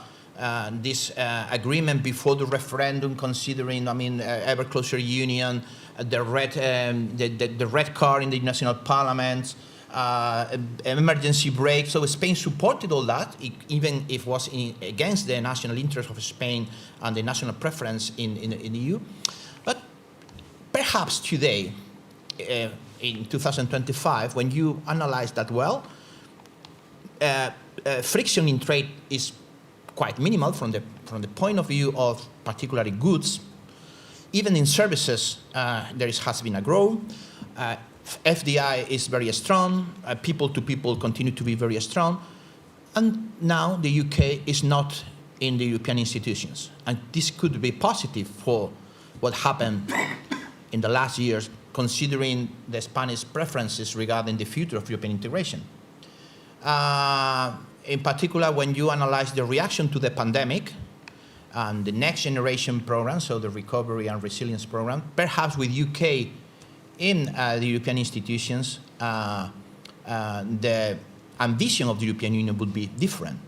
this agreement before the referendum, considering, ever closer union, the red card in the national parliaments, emergency break. So Spain supported all that, even if it was against the national interest of Spain and the national preference in the EU. But perhaps today, in 2025, when you analyze that well, friction in trade is quite minimal from the point of view of particularly goods. Even in services, has been a growth. FDI is very strong. People-to-people continue to be very strong. And now the UK is not in the European institutions. And this could be positive for what happened in the last years, considering the Spanish preferences regarding the future of European integration. In particular, when you analyze the reaction to the pandemic and the next generation program, so the recovery and resilience program, perhaps with UK in the European institutions, the ambition of the European Union would be different.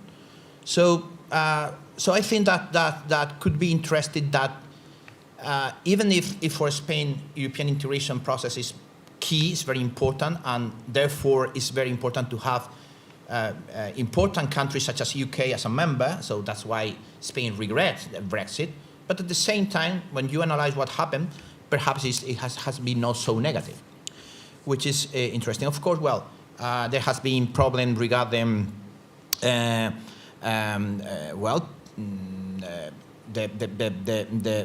So I think that could be interesting that even if for Spain, European integration process is key, it's very important, and therefore it's very important to have important countries such as UK as a member, so that's why Spain regrets Brexit. But at the same time, when you analyze what happened, perhaps it has been not so negative, which is interesting. Of course, there has been problem regarding, the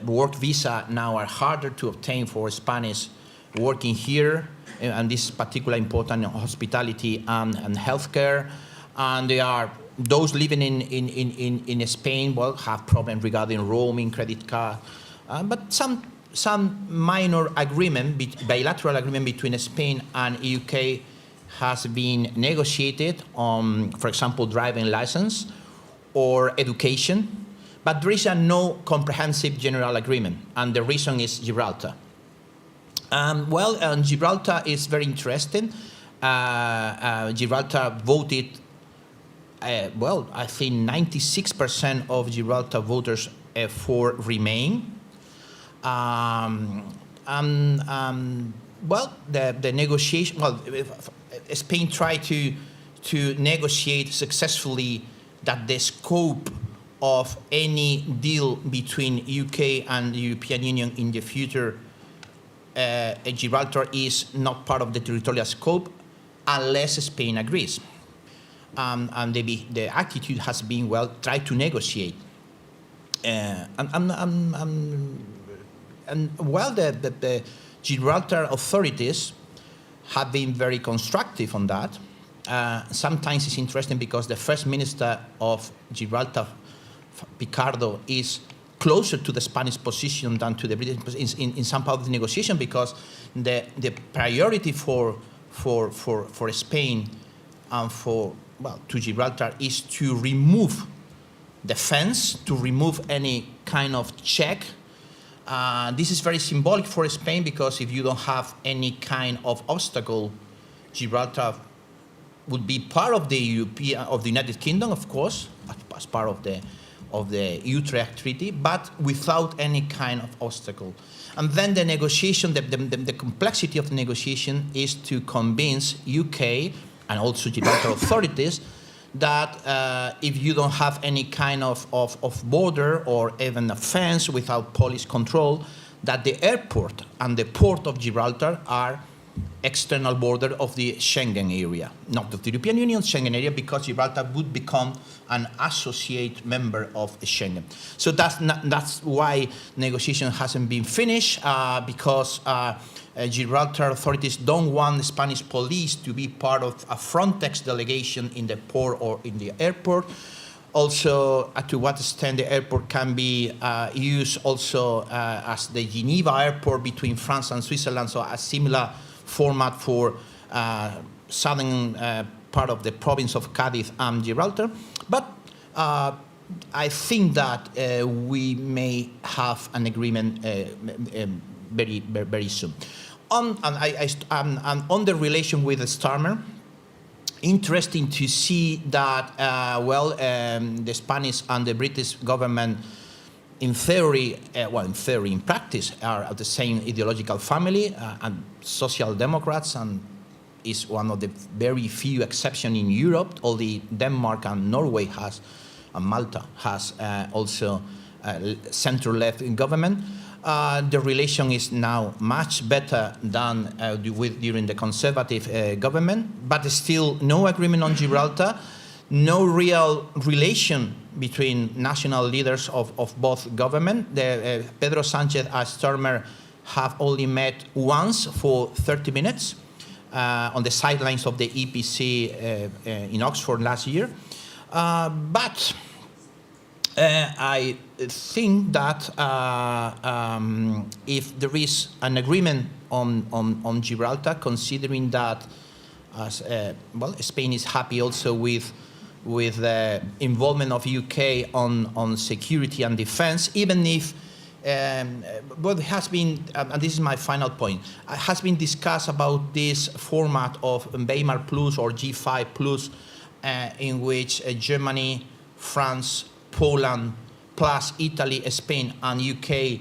work visa now are harder to obtain for Spanish working here, and this is particularly important in hospitality and healthcare. And there are those living in Spain have problems regarding roaming, credit card, but some minor agreement, bilateral agreement between Spain and UK has been negotiated on, for example, driving license or education, but there is no comprehensive general agreement, and the reason is Gibraltar. Gibraltar is very interesting. Gibraltar voted, I think 96% of Gibraltar voters for Remain. The negotiation, Spain tried to negotiate successfully that the scope of any deal between UK and the European Union in the future, Gibraltar is not part of the territorial scope unless Spain agrees. And the attitude has been, try to negotiate. The Gibraltar authorities have been very constructive on that. Sometimes it's interesting because the First Minister of Gibraltar, Pedro, is closer to the Spanish position than to the British position in some part of the negotiation, because the priority for Spain and to Gibraltar is to remove the fence, to remove any kind of check. This is very symbolic for Spain, because if you don't have any kind of obstacle, Gibraltar would be part of the United Kingdom, of course, as part of the Utrecht Treaty, but without any kind of obstacle. And then the negotiation, the complexity of the negotiation is to convince UK and also Gibraltar authorities that if you don't have any kind of border or even a fence without police control, that the airport and the port of Gibraltar are external border of the Schengen area, not of the European Union, Schengen area, because Gibraltar would become an associate member of Schengen. So that's why negotiation hasn't been finished, because Gibraltar authorities don't want the Spanish police to be part of a Frontex delegation in the port or in the airport. Also, to what extent the airport can be used also as the Geneva airport between France and Switzerland, so a similar format for southern part of the province of Cadiz and Gibraltar. But I think that we may have an agreement very soon. On the relation with Starmer, interesting to see that, the Spanish and the British government, in theory, in practice, are of the same ideological family, and social democrats, and is one of the very few exceptions in Europe. Only Denmark and Norway and Malta has also center-left government. The relation is now much better than during the conservative government, but still no agreement on Gibraltar, no real relation between national leaders of both government. Pedro Sánchez and Starmer have only met once for 30 minutes on the sidelines of the EPC in Oxford last year. But I think that if there is an agreement on Gibraltar, considering that Spain is happy also with the involvement of UK on security and defense, even if what has been, and this is my final point, has been discussed about this format of Weimar Plus or G5 Plus, in which Germany, France, Poland, plus Italy, Spain, and UK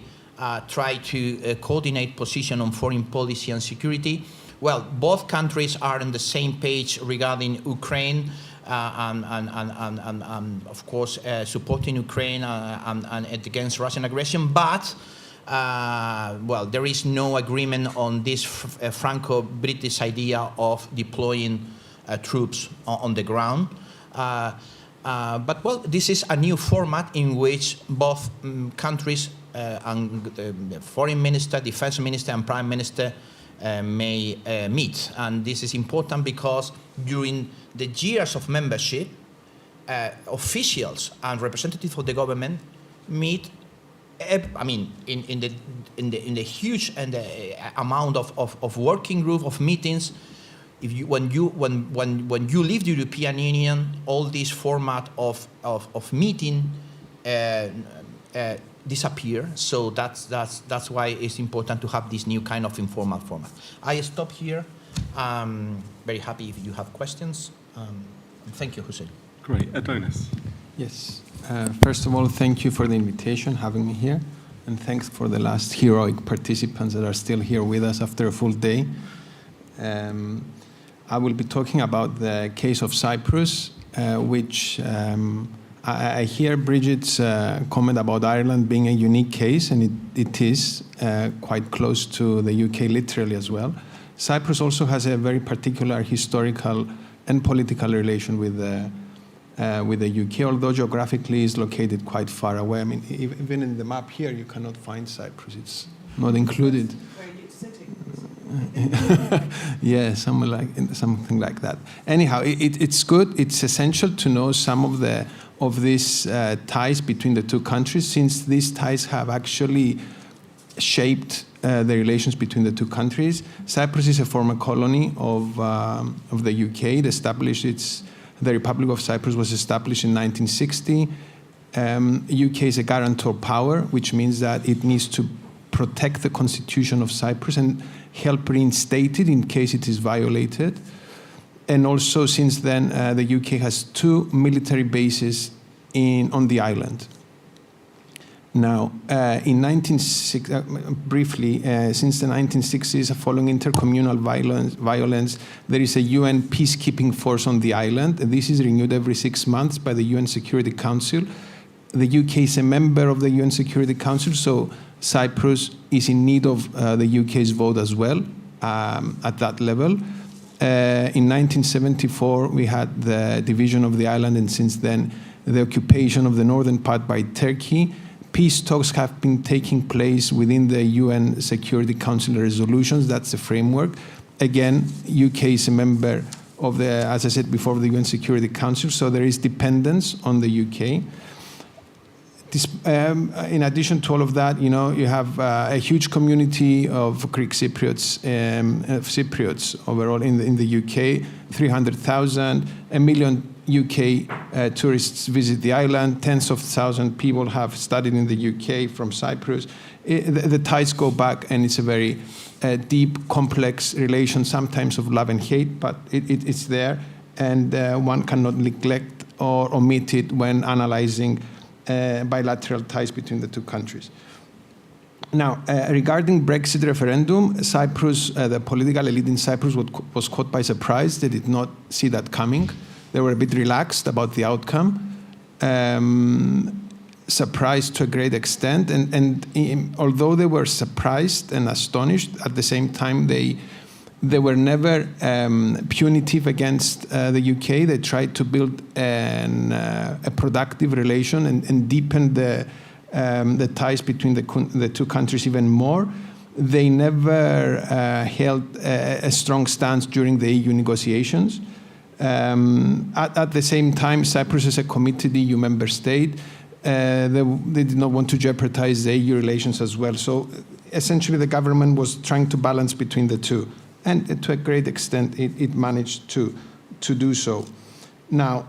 try to coordinate position on foreign policy and security. Well, both countries are on the same page regarding Ukraine, and of course supporting Ukraine and against Russian aggression. But there is no agreement on this Franco-British idea of deploying troops on the ground. But this is a new format in which both countries and the foreign minister, defense minister, and prime minister may meet. And this is important because during the years of membership, officials and representatives of the government meet. I mean, in the huge amount of working group of meetings. When you leave the European Union, all this format of meeting disappear. So that's why it's important to have this new kind of informal format. I stop here. Very happy if you have questions. Thank you, Hussein. Great. Adonis. Yes. First of all, thank you for the invitation, having me here, and thanks for the last heroic participants that are still here with us after a full day. I will be talking about the case of Cyprus, which I hear Bridget's comment about Ireland being a unique case, and it is quite close to the UK literally as well. Cyprus also has a very particular historical and political relation with the UK, although geographically is located quite far away. I mean, even in the map here, you cannot find Cyprus. It's not included. Yeah, something like that. Anyhow, it's good. It's essential to know some of these ties between the two countries, since these ties have actually shaped the relations between the two countries. Cyprus is a former colony of the UK. The Republic of Cyprus was established in 1960. UK is a guarantor power, which means that it needs to protect the constitution of Cyprus and help reinstate it in case it is violated. And also, since then, the UK has 2 military bases on the island. Now, briefly, since the 1960s, following intercommunal violence, there is a UN peacekeeping force on the island. This is renewed every 6 months by the UN Security Council. The UK is a member of the UN Security Council, so Cyprus is in need of the UK's vote as well at that level. In 1974, we had the division of the island, and since then, the occupation of the northern part by Turkey. Peace talks have been taking place within the UN Security Council resolutions. That's the framework. Again, UK is a member of the, as I said before, the UN Security Council, so there is dependence on the UK. In addition to all of that, you have a huge community of Greek Cypriots, Cypriots overall in the UK, 300,000, 1 million UK tourists visit the island. Tens of thousands of people have studied in the UK from Cyprus. The ties go back, and it's a very deep, complex relation, sometimes of love and hate, but it's there, and one cannot neglect or omit it when analyzing bilateral ties between the two countries. Now, regarding Brexit referendum, Cyprus, the political elite in Cyprus was caught by surprise. They did not see that coming. They were a bit relaxed about the outcome, surprised to a great extent. And although they were surprised and astonished, at the same time, they were never punitive against the UK. They tried to build a productive relation and deepen the ties between the two countries even more. They never held a strong stance during the EU negotiations. At the same time, Cyprus is a committed EU member state. They did not want to jeopardize the EU relations as well. So essentially, the government was trying to balance between the two. And to a great extent, it managed to do so. Now,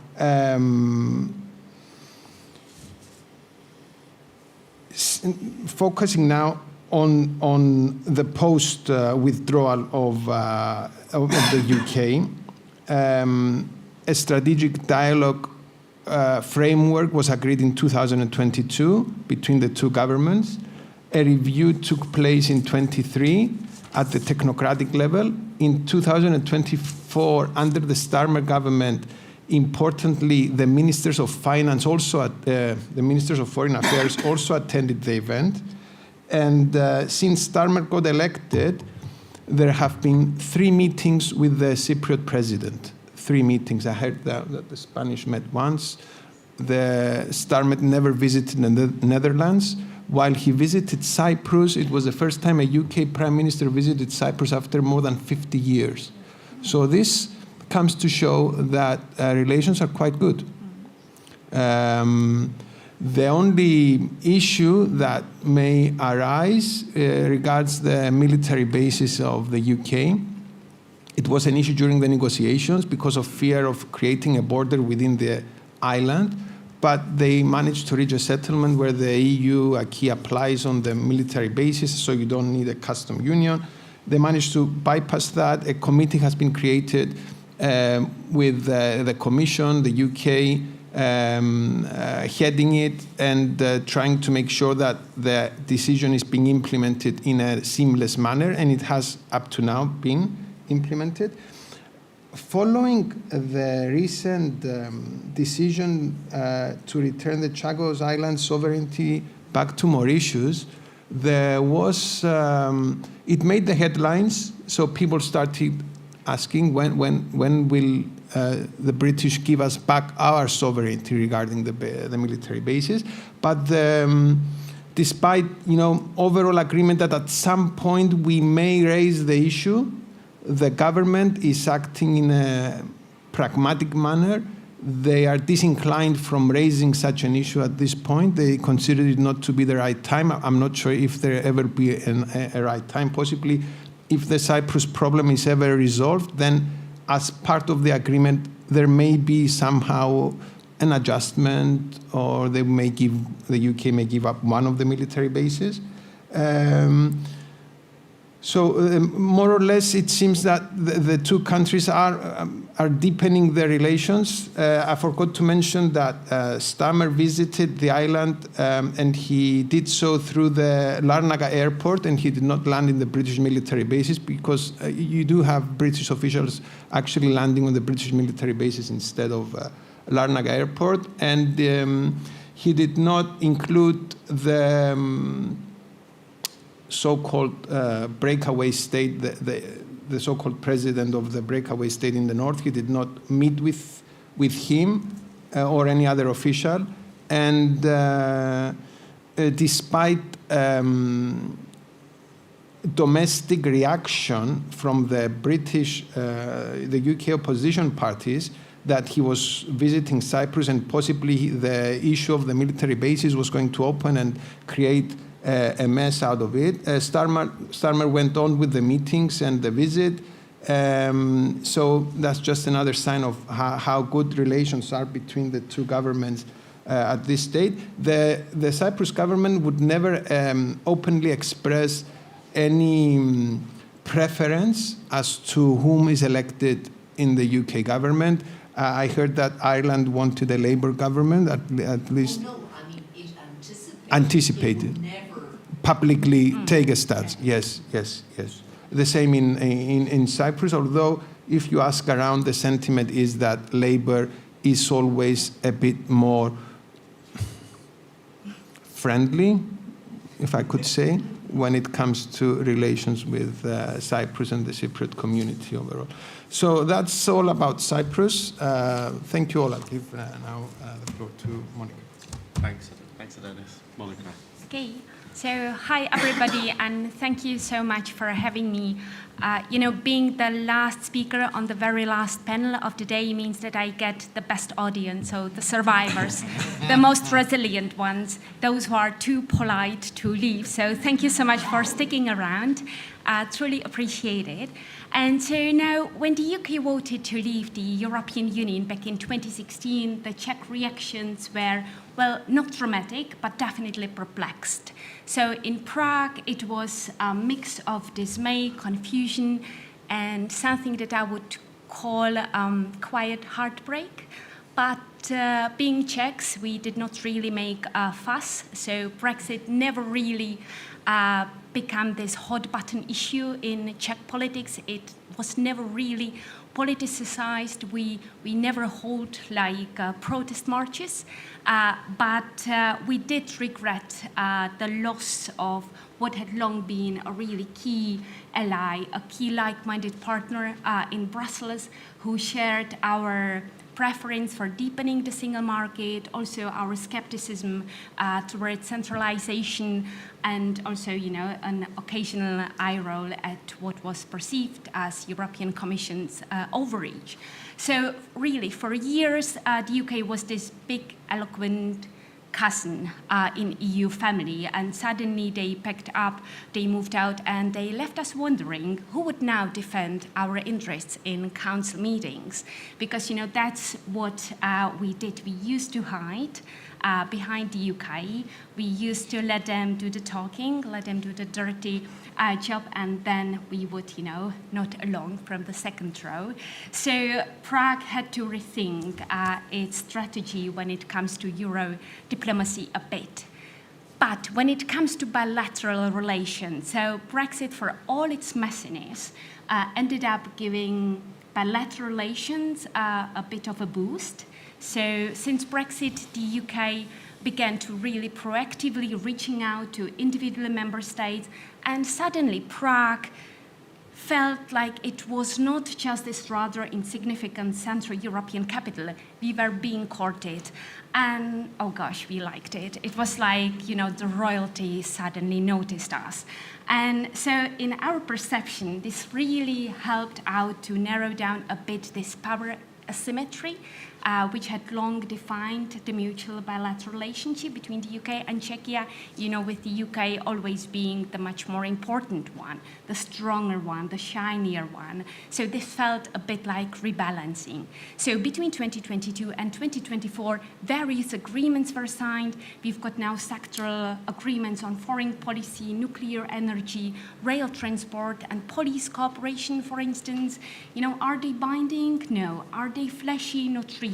focusing now on the post-withdrawal of the UK, a strategic dialogue framework was agreed in 2022 between the two governments. A review took place in 23 at the technocratic level. In 2024, under the Starmer government, importantly, the ministers of finance the ministers of foreign affairs also attended the event. And since Starmer got elected, there have been 3 meetings with the Cypriot president. 3 meetings. I heard that the Spanish met once. The Starmer never visited the Netherlands. While he visited Cyprus, it was the first time a UK prime minister visited Cyprus after more than 50 years. So this comes to show that relations are quite good. The only issue that may arise regards the military bases of the UK. It was an issue during the negotiations because of fear of creating a border within the island, but they managed to reach a settlement where the EU acquis applies on the military basis, so you don't need a custom union. They managed to bypass that. A committee has been created with the Commission, the UK, heading it and trying to make sure that the decision is being implemented in a seamless manner, and it has up to now been implemented. Following the recent decision to return the Chagos Island sovereignty back to Mauritius, there was, it made the headlines, so people started asking when will the British give us back our sovereignty regarding the military bases. But despite overall agreement that at some point we may raise the issue, the government is acting in a pragmatic manner. They are disinclined from raising such an issue at this point. They consider it not to be the right time. I'm not sure if there ever be a right time. Possibly, if the Cyprus problem is ever resolved, then as part of the agreement, there may be somehow an adjustment, or the UK may give up one of the military bases. So more or less, it seems that the two countries are deepening their relations. I forgot to mention that Starmer visited the island, and he did so through the Larnaca airport, and he did not land in the British military bases, because you do have British officials actually landing on the British military bases instead of Larnaca airport. And he did not include the so-called breakaway state, the so-called president of the breakaway state in the north. He did not meet with him or any other official. And despite domestic reaction from the British, the UK opposition parties, that he was visiting Cyprus and possibly the issue of the military bases was going to open and create a mess out of it. Starmer went on with the meetings and the visit. So that's just another sign of how good relations are between the two governments at this stage. The Cyprus government would never openly express any preference as to whom is elected in the UK government. I heard that Ireland wanted a Labour government, at least. Oh, no, I mean, it anticipated. It would never Publicly take a stance. Yes. The same in Cyprus, although if you ask around, the sentiment is that Labour is always a bit more friendly, if I could say, when it comes to relations with Cyprus and the Cypriot community overall. So that's all about Cyprus. Thank you all. I'll give now the floor to Monica. Thanks, Dennis. Monica. Okay. So, hi everybody, and thank you so much for having me. Being the last speaker on the very last panel of the day means that I get the best audience, so the survivors, the most resilient ones, those who are too polite to leave. So thank you so much for sticking around. Truly appreciate it. And so now, when the UK voted to leave the European Union back in 2016, the Czech reactions were, well, not dramatic, but definitely perplexed. So in Prague, it was a mix of dismay, confusion, and something that I would call quiet heartbreak. But being Czechs, we did not really make a fuss. So Brexit never really become this hot button issue in Czech politics. It was never really politicized. We never hold like protest marches, but we did regret the loss of what had long been a really key ally, a key like-minded partner in Brussels who shared our preference for deepening the single market, also our skepticism towards centralization, and also, an occasional eye roll at what was perceived as European Commission's overreach. So really, for years, the UK was this big, eloquent cousin in EU family, and suddenly they packed up, they moved out, and they left us wondering who would now defend our interests in council meetings, because that's what we did. We used to hide behind the UK. We used to let them do the talking, let them do the dirty job, and then we would, nod along from the second row. So Prague had to rethink its strategy when it comes to Euro diplomacy a bit. But when it comes to bilateral relations, so Brexit, for all its messiness, ended up giving bilateral relations a bit of a boost. So since Brexit, the UK began to really proactively reaching out to individual member states, and suddenly Prague felt like it was not just this rather insignificant Central European capital. We were being courted, and oh gosh, we liked it. It was like, the royalty suddenly noticed us. And so in our perception, this really helped out to narrow down a bit this power asymmetry, which had long defined the mutual bilateral relationship between the UK and Czechia, with the UK always being the much more important one, the stronger one, the shinier one. So this felt a bit like rebalancing. So between 2022 and 2024, various agreements were signed. We've got now sectoral agreements on foreign policy, nuclear energy, rail transport, and police cooperation, for instance. Are they binding? No. Are they fleshy? Not really.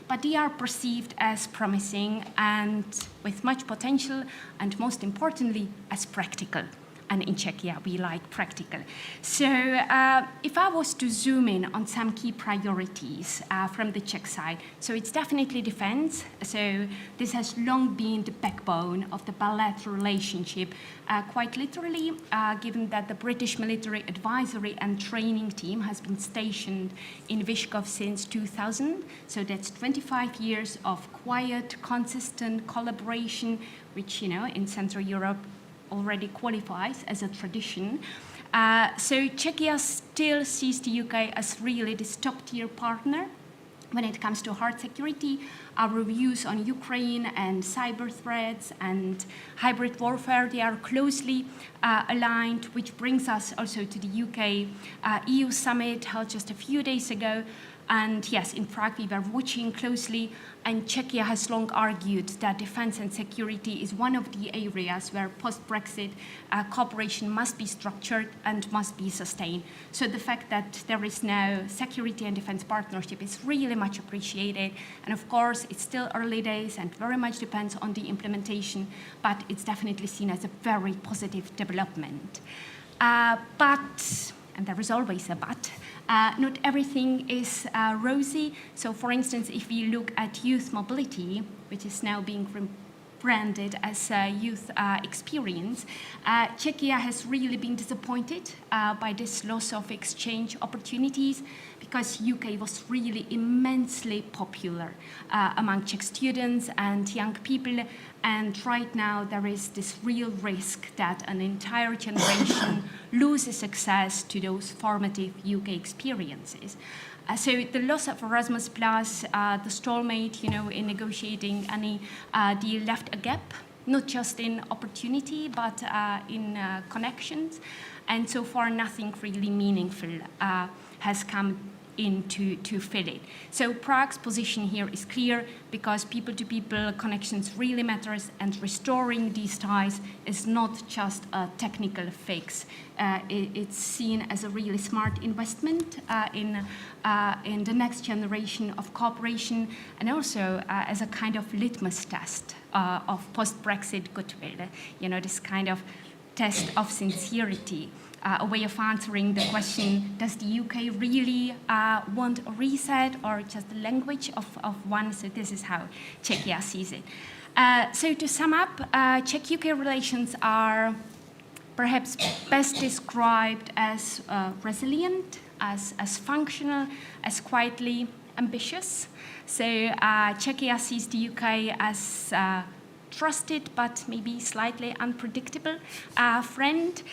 But they are perceived as promising and with much potential, and most importantly, as practical. And in Czechia, we like practical. So if I was to zoom in on some key priorities from the Czech side, so it's definitely defense. So this has long been the backbone of the bilateral relationship, quite literally, given that the British Military Advisory and Training Team has been stationed in Vyškov since 2000. So that's 25 years of quiet, consistent collaboration, which, in Central Europe, already qualifies as a tradition. So Czechia still sees the UK as really this top-tier partner when it comes to hard security, our views on Ukraine and cyber threats and hybrid warfare, they are closely aligned, which brings us also to the UK EU summit held just a few days ago. And yes, in Prague we were watching closely, and Czechia has long argued that defense and security is one of the areas where post-Brexit cooperation must be structured and must be sustained. So the fact that there is now security and defense partnership is really much appreciated. And of course, it's still early days and very much depends on the implementation, but it's definitely seen as a very positive development. And there is always a but, not everything is rosy. So for instance, if you look at youth mobility, which is now being branded as a youth experience, Czechia has really been disappointed by this loss of exchange opportunities, because UK was really immensely popular among Czech students and young people. And right now there is this real risk that an entire generation loses access to those formative UK experiences. So the loss of Erasmus+, the stalemate, in negotiating any deal left a gap, not just in opportunity, but in connections. And so far, nothing really meaningful has come in to fill it. So Prague's position here is clear, because people-to-people connections really matters, and restoring these ties is not just a technical fix. It's seen as a really smart investment in the next generation of cooperation, and also as a kind of litmus test of post-Brexit goodwill. This kind of test of sincerity. A way of answering the question, does the UK really want a reset, or just the language of one? So this is how Czechia sees it. So to sum up, Czech-UK relations are perhaps best described as resilient, as functional, as quietly ambitious. So Czechia sees the UK as trusted but maybe slightly unpredictable friend.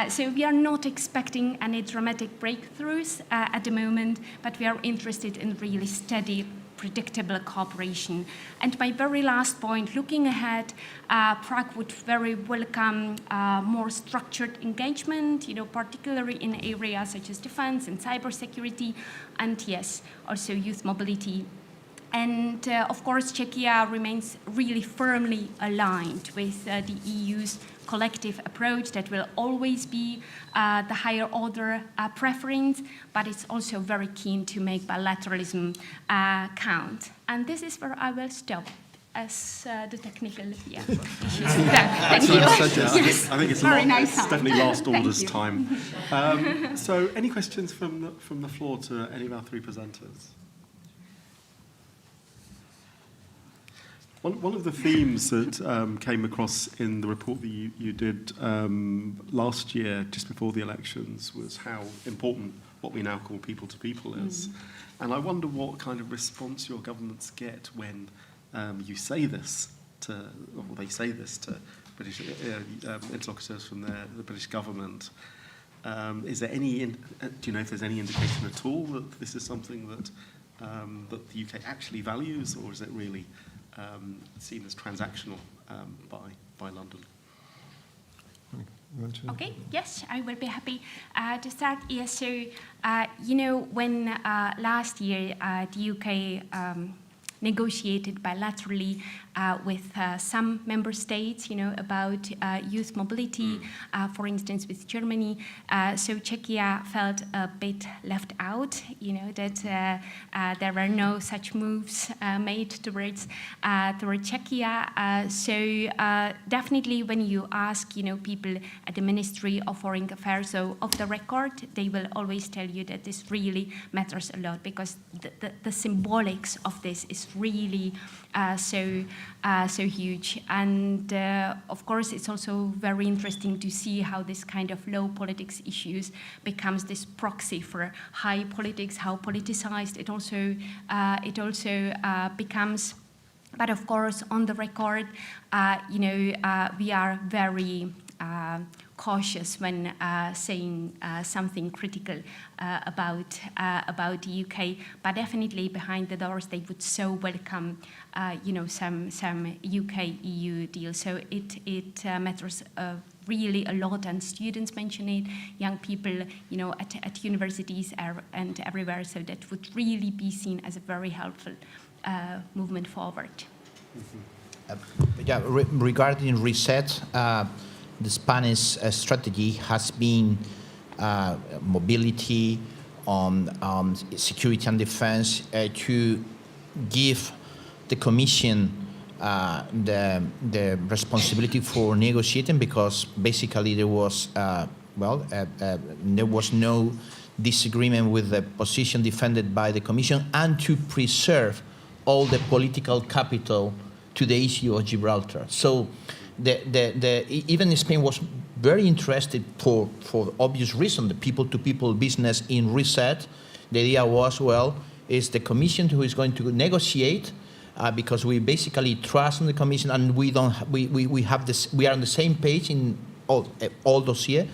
So we are not expecting any dramatic breakthroughs at the moment, but we are interested in really steady, predictable cooperation. And my very last point, looking ahead, Prague would very welcome more structured engagement, particularly in areas such as defense and cybersecurity, and yes, also youth mobility. And of course, Czechia remains really firmly aligned with the EU's collective approach that will always be the higher order preference, but it's also very keen to make bilateralism count. And this is where I will stop, as the technical issues. Thank you. Yes. I think it's very nice. It's definitely last order's you. time. So any questions from the floor to any of our three presenters? One of the themes that came across in the report that you did last year, just before the elections, was how important what we now call people-to-people is. And I wonder what kind of response your governments get when you say this or they say this to British interlocutors from the British government. Is there any? Do you know if there's any indication at all that this is something that that the UK actually values, or is it really seen as transactional by London? Okay, yes, I will be happy to start. Yes, so, when last year the UK negotiated bilaterally with some member states, about youth mobility, for instance, with Germany. So Czechia felt a bit left out, that there were no such moves made towards Czechia. So definitely when you ask, people at the Ministry of Foreign Affairs, so off the record, they will always tell you that this really matters a lot, because the symbolics of this is really so huge. And of course, it's also very interesting to see how this kind of low politics issues becomes this proxy for high politics, how politicized it also becomes. But of course, on the record, we are very cautious when saying something critical about the UK, but definitely behind the doors they would so welcome, some UK-EU deal. So it matters really a lot, and students mention it, young people, at universities and everywhere. So that would really be seen as a very helpful movement forward. Regarding reset, the Spanish strategy has been mobility, on security and defense, to give the Commission the responsibility for negotiating, because basically there was no disagreement with the position defended by the Commission, and to preserve all the political capital to the issue of Gibraltar. So even Spain was very interested for obvious reason, the people-to-people business in reset. The idea was, it's the Commission who is going to negotiate, because we basically trust in the Commission, and we have this. We are on the same page in all dossier,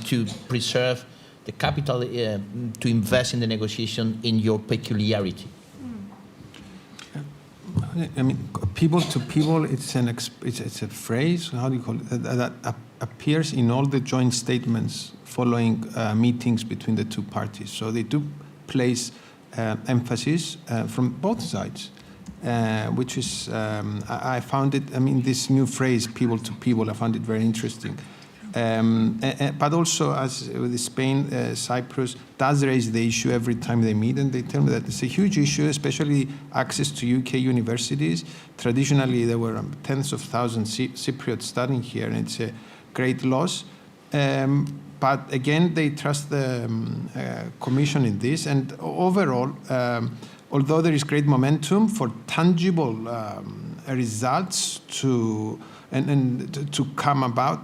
to preserve the capital to invest in the negotiation in your peculiarity. I mean, people to people, it's a phrase, how do you call it, that appears in all the joint statements following meetings between the two parties. So they do place emphasis from both sides, which is, I found it, this new phrase, people to people, I found it very interesting. But also, as with Spain, Cyprus does raise the issue every time they meet, and they tell me that it's a huge issue, especially access to UK universities. Traditionally, there were tens of thousands Cypriots studying here, and it's a great loss. But again, they trust the Commission in this, and overall, although there is great momentum for tangible results to come about,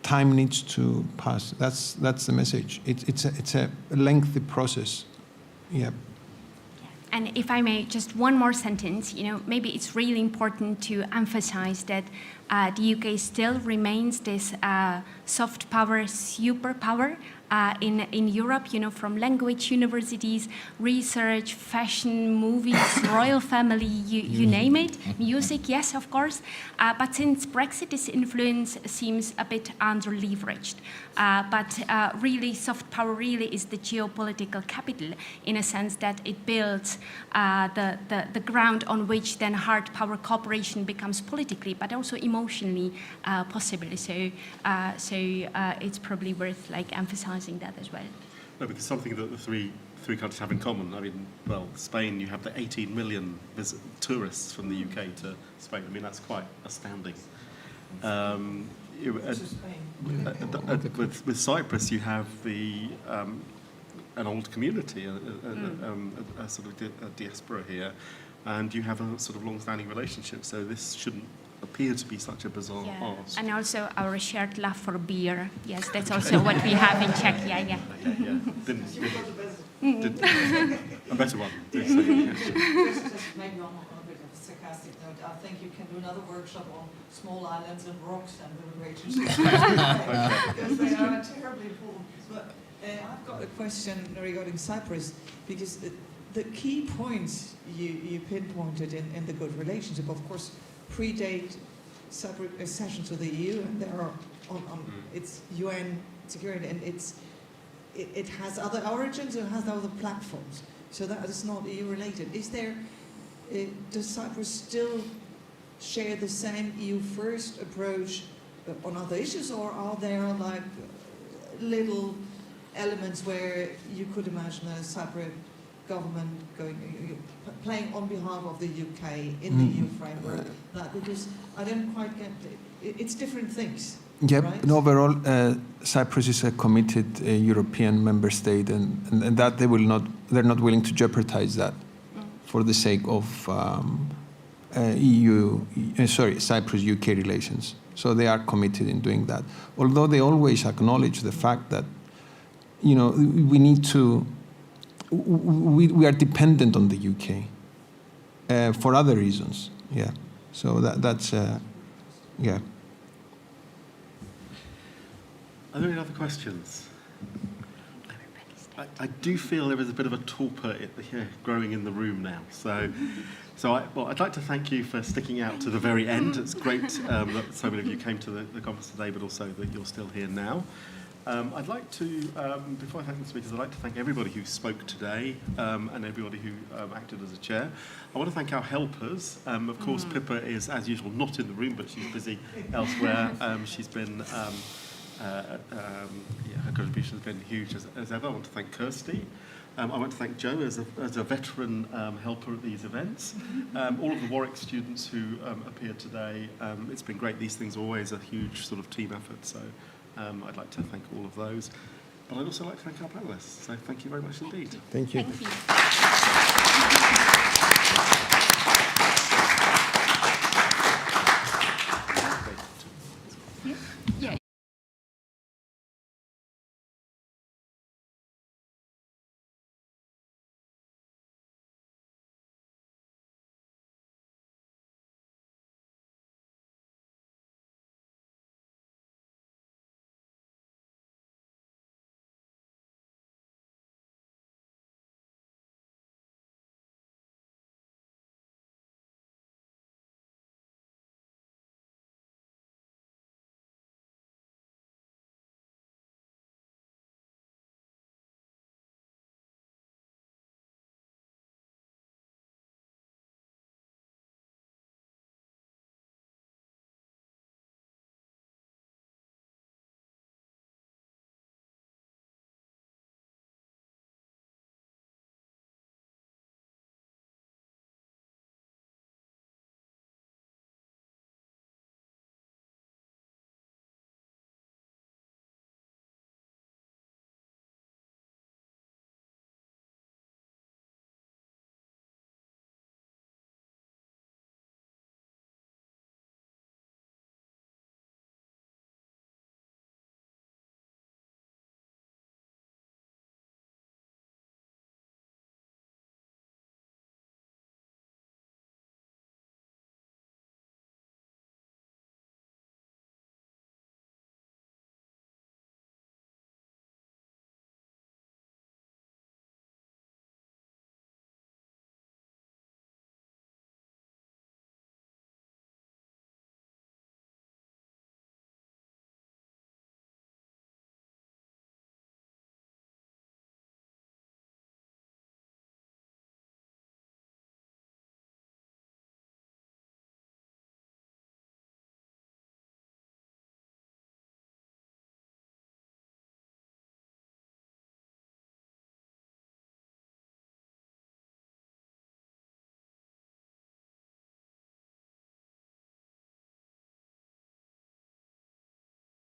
time needs to pass. That's the message. It's a lengthy process. Yeah. And if I may, just one more sentence. Maybe it's really important to emphasize that the UK still remains this soft power superpower in Europe, from language universities, research, fashion, movies, royal family, you name it, music, yes, of course. But since Brexit, this influence seems a bit under-leveraged. But really, soft power really is the geopolitical capital, in a sense that it builds the ground on which then hard power cooperation becomes politically, but also emotionally possible. So it's probably worth emphasizing that as well. No, because something that the three countries have in common. Spain, you have the 18 million tourists from the UK to Spain. That's quite astounding. With Cyprus, you have an old community, a sort of a diaspora here, and you have a sort of long-standing relationship. So this shouldn't appear to be such a bizarre ask. And also our shared love for beer. Yes, that's also what we have in Czech. Yeah. Didn't a better one. Just maybe on a bit of a sarcastic note, I think you can do another workshop on small islands and rocks and the relationships because they are terribly important. But I've got a question regarding Cyprus, because the key points you pinpointed in the good relationship, of course, predate Cyprus accession to the EU, and there are on its UN security, and it has other origins, it has other platforms, so that is not EU related. Does Cyprus still share the same EU first approach on other issues, or are there little elements where you could imagine a Cypriot government playing on behalf of the UK in the EU framework? Because I don't quite get it's different things. Yep. Right? And overall, Cyprus is a committed European member state, and that they're not willing to jeopardize that for the sake of Cyprus-UK relations. So they are committed in doing that. Although they always acknowledge the fact that, we are dependent on the UK for other reasons. Yeah. So that's yeah. Are there any other questions? I do feel there is a bit of a torpor growing in the room now. I'd like to thank you for sticking out to the very end. It's great that so many of you came to the conference today, but also that you're still here now. I'd like to, before I thank the speakers, I'd like to thank everybody who spoke today and everybody who acted as a chair. I want to thank our helpers. Of course, Pippa is, as usual, not in the room, but she's busy elsewhere. She's been... her contribution has been huge as ever. I want to thank Kirsty. I want to thank Joe as a veteran helper at these events. All of the Warwick students who appeared today. It's been great. These things are always a huge sort of team effort. So I'd like to thank all of those. But I'd also like to thank our panellists. So thank you very much indeed. Thank you. Thank you.